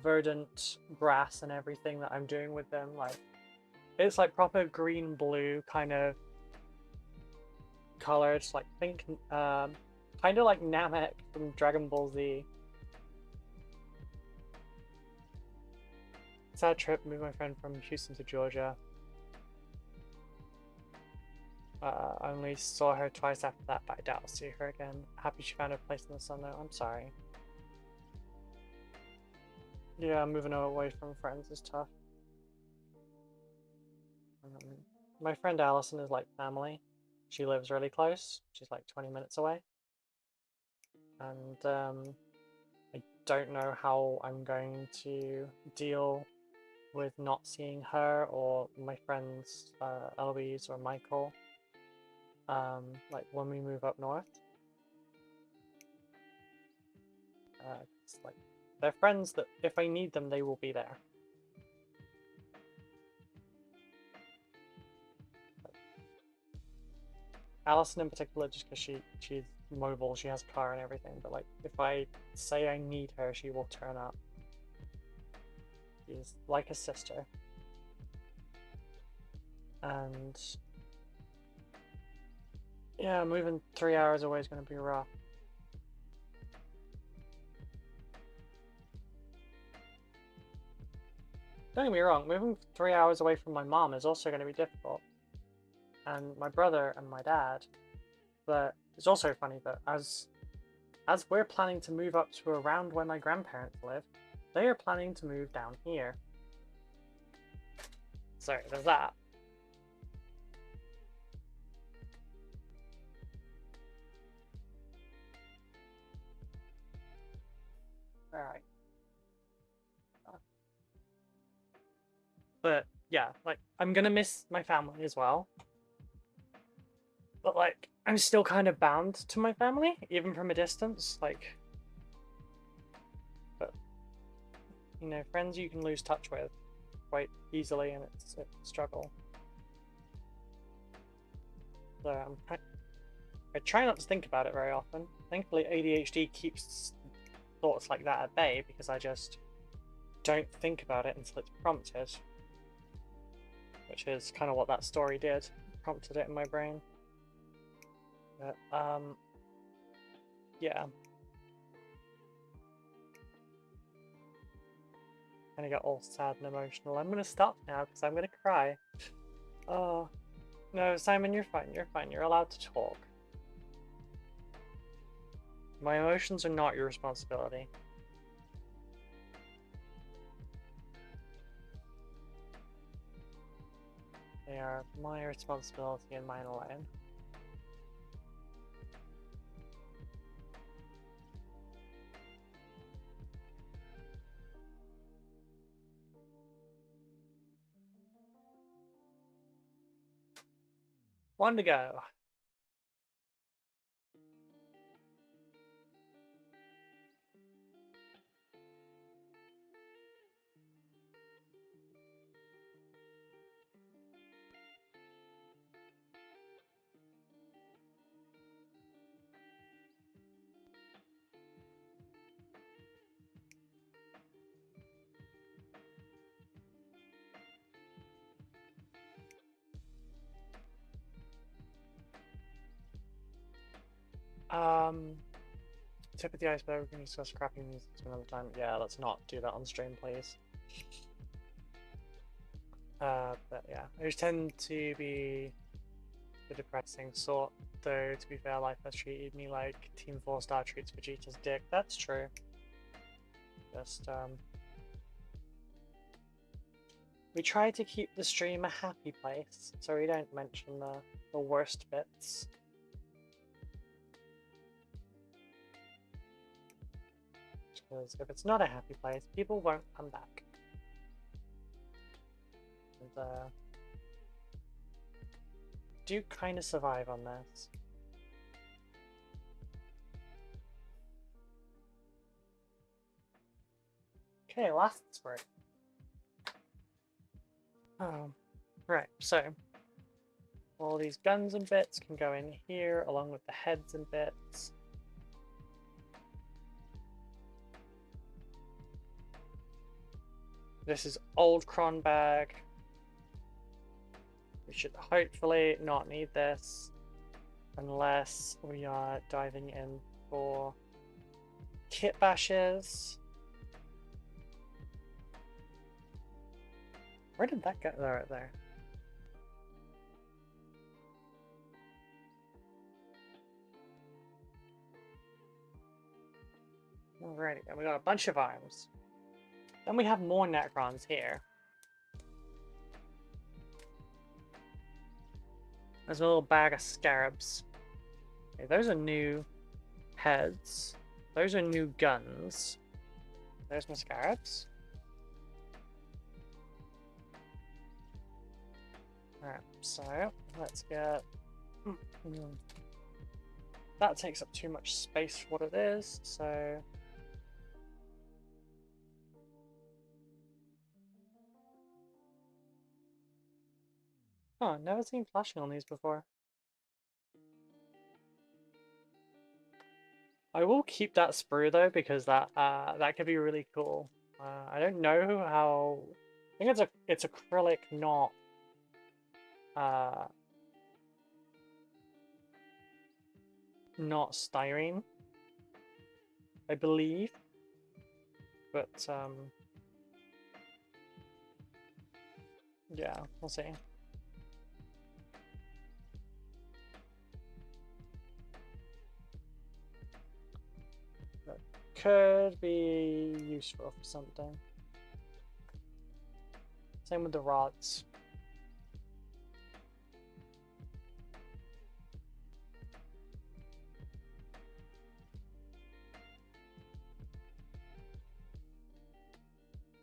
verdant grass and everything that I'm doing with them. Like it's like proper green blue kind of color. It's like pink, kind of like Namek from Dragon Ball Z. Sad trip, moved my friend from Houston to Georgia. I only saw her twice after that, but I doubt I'll see her again. Happy she found a place in the sun though. I'm sorry. Yeah, moving away from friends is tough. My friend Allison is like family. She lives really close. She's like 20 minutes away. And I don't know how I'm going to deal with not seeing her or my friends Eloise or Michael like when we move up north. It's like they're friends that if I need them, they will be there. Allison in particular, just because she's mobile, she has a car and everything. But like, if I say I need her, she will turn up. She's like a sister. And yeah, moving 3 hours away is going to be rough. Don't get me wrong, moving 3 hours away from my mom is also going to be difficult. And my brother and my dad. But it's also funny that as we're planning to move up to around where my grandparents live, they are planning to move down here. So there's that. Alright. But yeah, like, I'm gonna miss my family as well. But like, I'm still kind of bound to my family, even from a distance. Like, but you know, friends you can lose touch with quite easily, and it's a struggle. So I try not to think about it very often. Thankfully, ADHD keeps thoughts like that at bay because I just don't think about it until it's prompted. Which is kind of what that story did. Prompted it in my brain. But, yeah. Kind of got all sad and emotional. I'm gonna stop now because I'm gonna cry. Oh, no, Simon, you're fine. You're fine. You're allowed to talk. My emotions are not your responsibility. They are my responsibility and mine alone. One to go. Tip of the iceberg, we can discuss scrapping these another time. Yeah, let's not do that on stream, please. But yeah, I just tend to be the depressing sort, though to be fair, life has treated me like Team 4 Star treats Vegeta's dick. That's true. Just, we try to keep the stream a happy place, so we don't mention the worst bits. Because if it's not a happy place, people won't come back. And, do kind of survive on this. Okay, last spray. Oh, right, so all these guns and bits can go in here along with the heads and bits. This is old cron bag. We should hopefully not need this unless we are diving in for kit bashes. Where did that go? Right there. Alrighty, and we got a bunch of arms. Then we have more Necrons here. There's a little bag of scarabs. Okay, those are new heads. Those are new guns. There's my scarabs. Alright, so let's get Mm. That takes up too much space for what it is, so... Oh, never seen flashing on these before. I will keep that sprue though, because that could be really cool. I don't know how... I think it's acrylic, not not styrene, I believe. But yeah, we'll see. That could be useful for something. Same with the rods.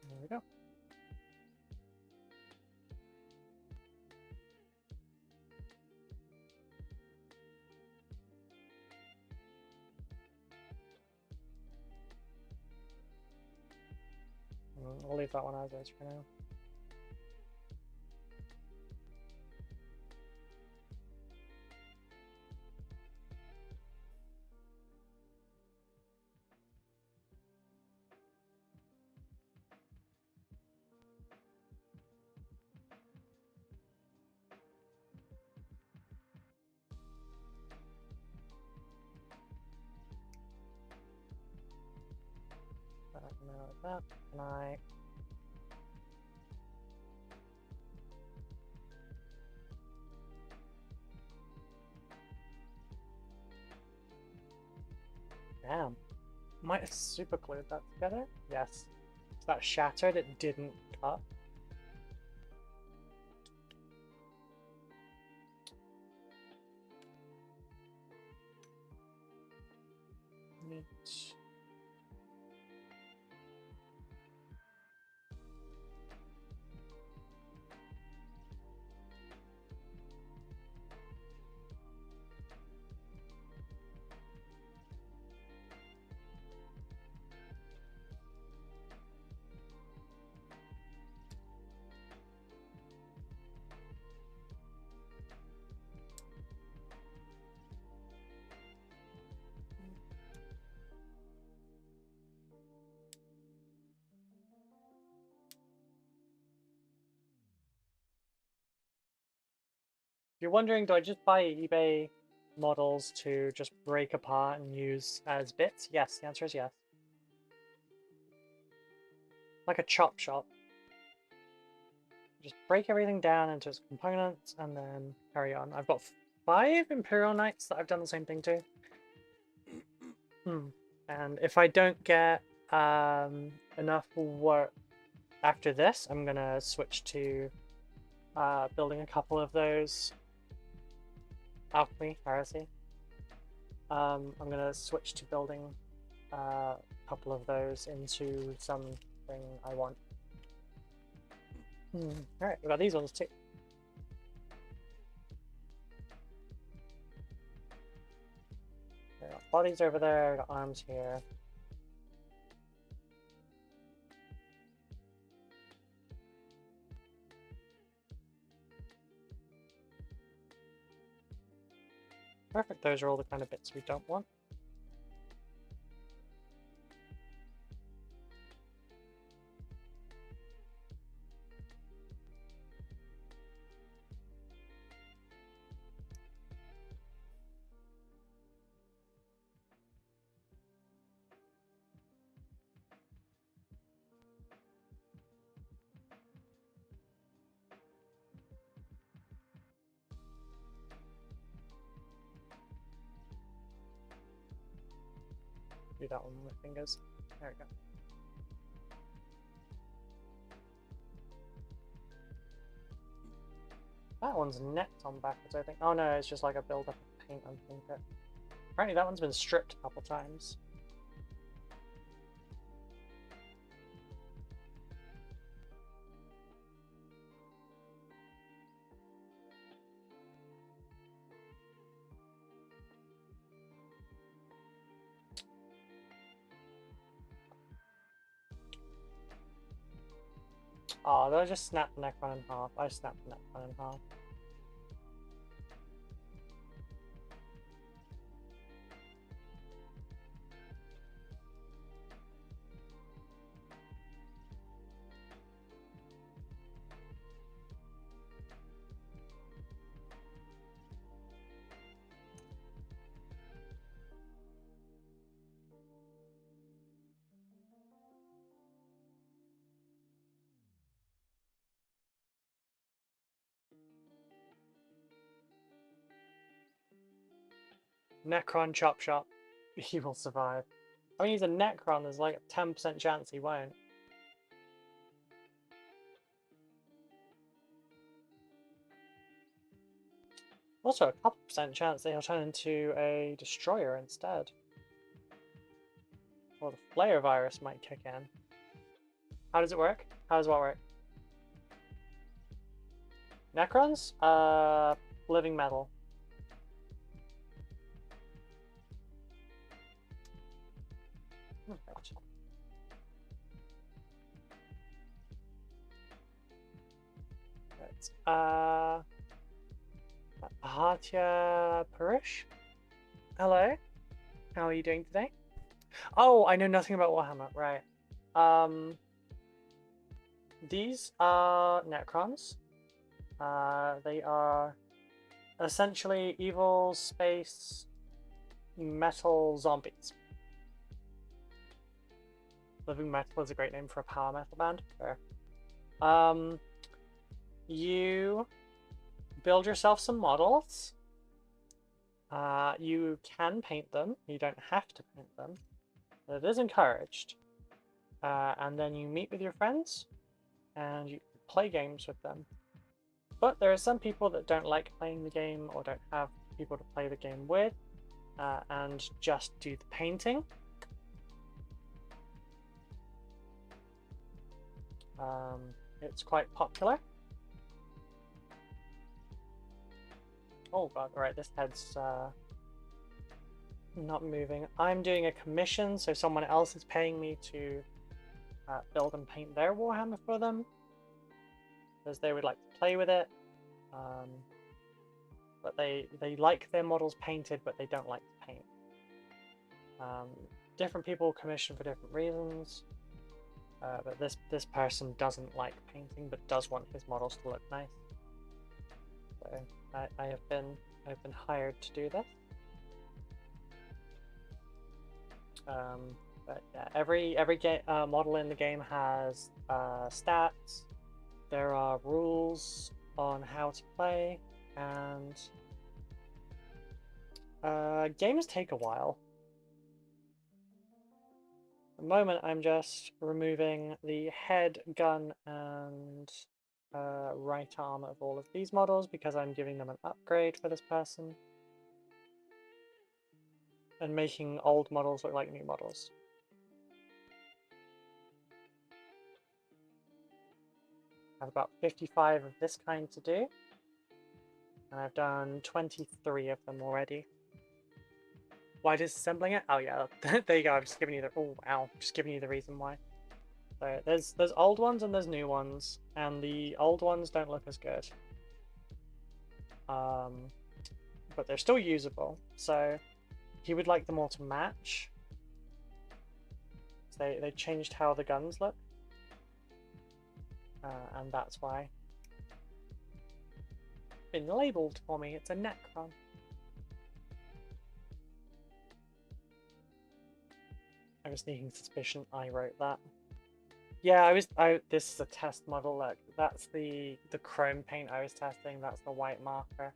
There we go. We'll leave that one as is for now. That. Can I... Damn. Might have super glued that together? Yes. If that shattered, it didn't cut. Neat. If you're wondering, do I just buy eBay models to just break apart and use as bits? Yes, the answer is yes. Like a chop shop. Just break everything down into its components and then carry on. I've got 5 Imperial Knights that I've done the same thing to. And if I don't get enough work after this, I'm gonna switch to building a couple of those alchemy heresy. I'm gonna switch to building a couple of those into something I want. Alright, we got these ones too. We got bodies over there, we got arms here. Perfect, those are all the kind of bits we don't want. Do that one with my fingers. There we go. That one's necked on backwards, I think. Oh no, it's just like a build up of paint underneath it. Apparently that one's been stripped a couple times. Oh, they'll just snap the Necron in half. I snapped the Necron in half. Necron chop chop. He will survive. I mean, he's a Necron. There's like a 10% chance he won't. Also, a couple percent chance that he'll turn into a destroyer instead. Or the flare virus might kick in. How does it work? How does what work? Necrons? Living metal. Right. Ahatya Parish? Hello? How are you doing today? Oh, I know nothing about Warhammer, right. These are Necrons. They are essentially evil space metal zombies. Living Metal is a great name for a power metal band. Fair. You build yourself some models. You can paint them. You don't have to paint them. But it is encouraged. And then you meet with your friends and you play games with them. But there are some people that don't like playing the game or don't have people to play the game with and just do the painting. It's quite popular. Oh god, right, this head's not moving. I'm doing a commission, so someone else is paying me to build and paint their Warhammer for them, because they would like to play with it. But they like their models painted, but they don't like to paint. Different people commission for different reasons. But this person doesn't like painting, but does want his models to look nice. So I've been hired to do this. But yeah, every model in the game has stats. There are rules on how to play, and games take a while. At the moment, I'm just removing the head, gun, and right arm of all of these models because I'm giving them an upgrade for this person. And making old models look like new models. I have about 55 of this kind to do. And I've done 23 of them already. Why disassembling it? Oh yeah, there you go. I'm just giving you the just giving you the reason why. So there's old ones and there's new ones, and the old ones don't look as good. But they're still usable. So he would like them all to match. So they changed how the guns look, and that's why. Been labeled for me. It's a Necron. I have a sneaking suspicion I wrote that. Yeah, this is a test model. Look, that's the chrome paint I was testing. That's the white marker.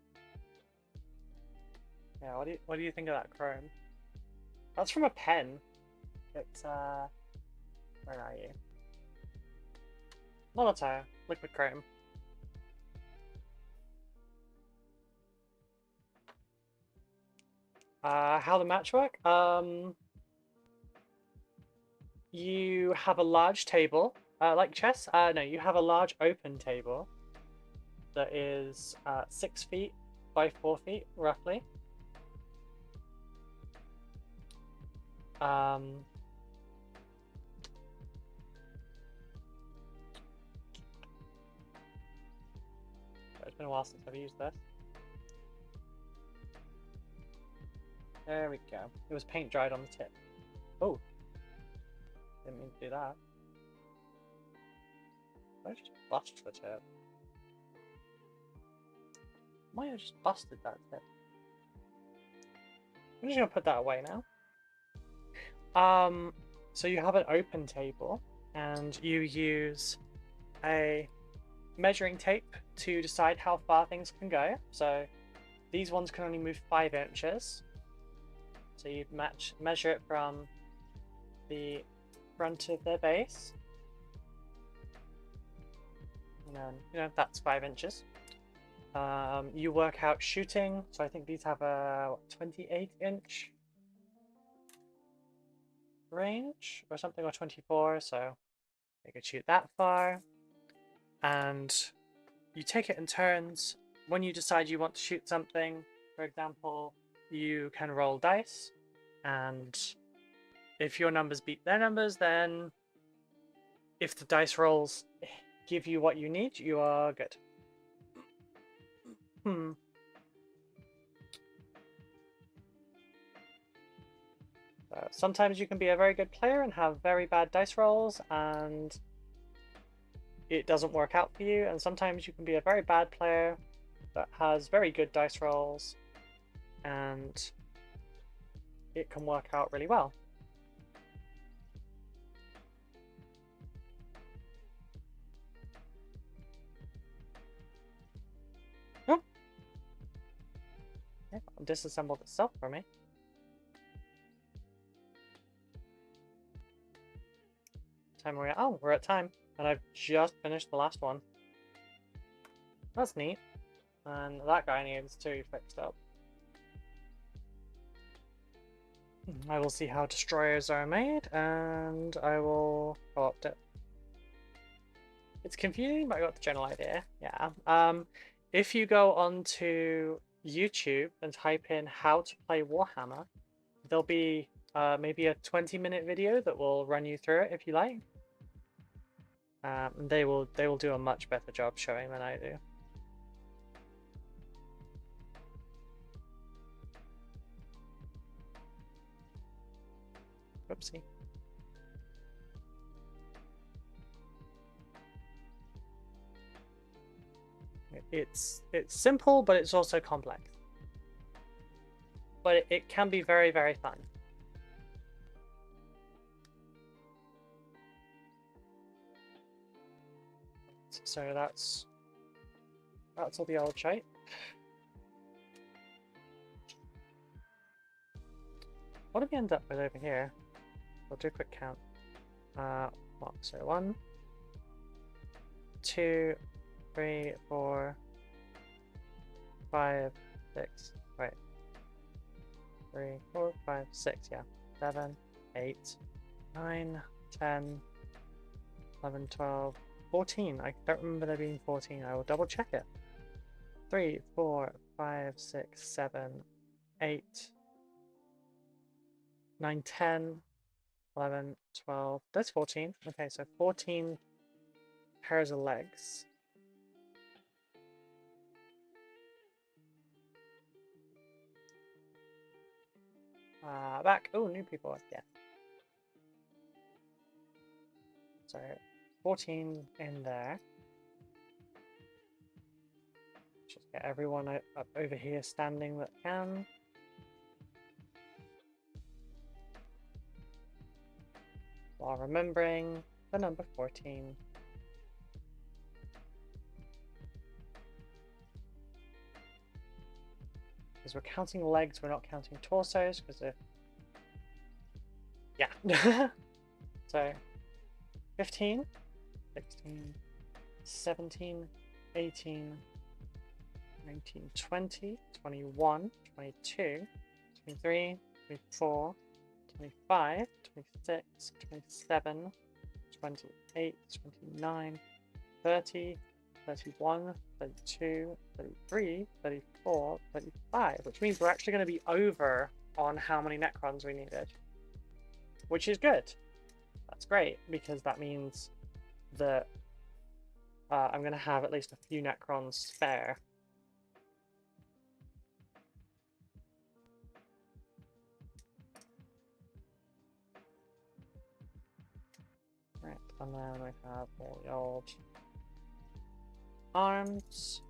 Yeah, what do you think of that chrome? That's from a pen. It's where are you? Molotow, liquid chrome. How the match work? You have a large table, like chess. No, you have a large open table that is 6 feet by 4 feet, roughly. been a while since I've used this. There we go. It was paint dried on the tip. Oh. Didn't mean to do that. I just bust the tip. Might have just busted that tip. I'm just gonna put that away now. So you have an open table and you use a measuring tape to decide how far things can go. So these ones can only move 5 inches. So you measure it from the front of their base. And then, that's 5 inches. You work out shooting. So I think these have a 28-inch range or something, or 24. So they could shoot that far. And you take it in turns. When you decide you want to shoot something, for example, you can roll dice, and if your numbers beat their numbers, then if the dice rolls give you what you need, you are good. Sometimes you can be a very good player and have very bad dice rolls, and it doesn't work out for you, and sometimes you can be a very bad player that has very good dice rolls and it can work out really well. Oh, yeah, disassembled itself for me. Time we're at? Oh, we're at time. And I've just finished the last one. That's neat. And that guy needs to be fixed up. I will see how destroyers are made, and I will co-opt it. It's confusing, but I got the general idea. Yeah. If you go onto YouTube and type in how to play Warhammer, there'll be maybe a 20-minute video that will run you through it if you like. They will do a much better job showing than I do. Whoopsie. It's simple, but it's also complex. But it can be very, very fun. So that's all the old shite. What did we end up with over here? We'll do a quick count. So 1, 2, 3, 4, 5, 6. Right. 3, 4, 5, 6. Yeah. 7, 8, 9, 10, 11, 12, 14. I don't remember there being 14. I will double check it. 3, 4, 5, 6, 7, 8, 9, 10, 11, 12. That's 14. Okay, so 14 pairs of legs. Back. Oh, new people. Yeah. So 14 in there. Just get everyone up over here standing that can. While remembering the number 14. Because we're counting legs, we're not counting torsos, because if... Yeah. So, 15, 16, 17, 18, 19, 20, 21, 22, 23, 24, 25, 26, 27, 28, 29, 30, 31, 32, 33, 34, 35, which means we're actually going to be over on how many Necrons we needed, which is good. That's great, because that means that I'm going to have at least a few Necrons spare And then we have all the old arms.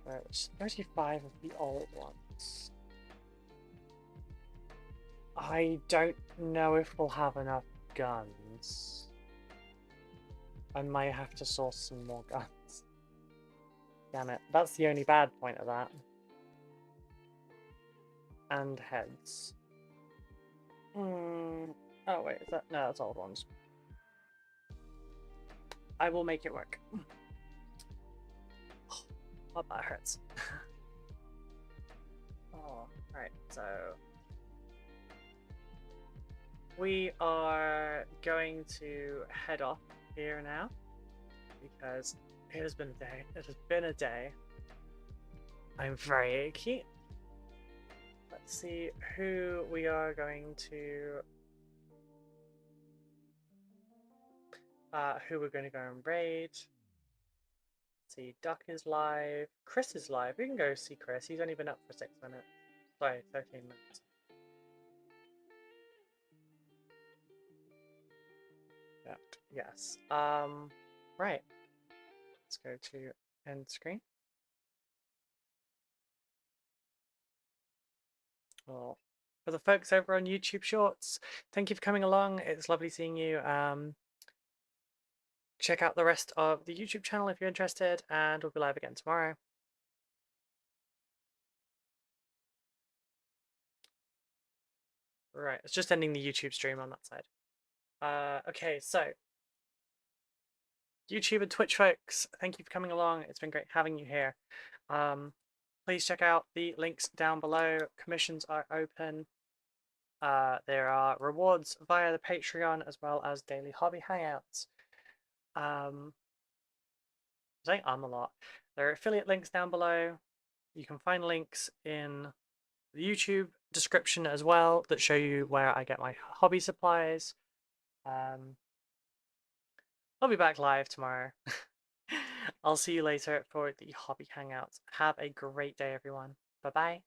There's 35 of the old ones. I don't know if we'll have enough guns. I might have to source some more guns. Damn it, that's the only bad point of that. And heads. Oh wait, is that? No, that's old ones. I will make it work. Oh, that hurts. Oh, right, so we are going to head off here now because it has been a day. It has been a day. I'm very achy. Let's see who we are going to who we're going to go and raid. Let's see, Duck is live. Chris is live. We can go see Chris. He's only been up for 6 minutes. Sorry, 13 minutes. Yep. Yes. Right. Let's go to end screen. Well, for the folks over on YouTube Shorts, thank you for coming along. It's lovely seeing you. Check out the rest of the YouTube channel if you're interested, and we'll be live again tomorrow. Right, it's just ending the YouTube stream on that side. Okay, so YouTube and Twitch folks, thank you for coming along. It's been great having you here. Please check out the links down below. Commissions are open. There are rewards via the Patreon as well as daily hobby hangouts. I'm saying a lot. There are affiliate links down below. You can find links in the YouTube description as well that show you where I get my hobby supplies. I'll be back live tomorrow. I'll see you later for the hobby hangouts. Have a great day, everyone. Bye bye.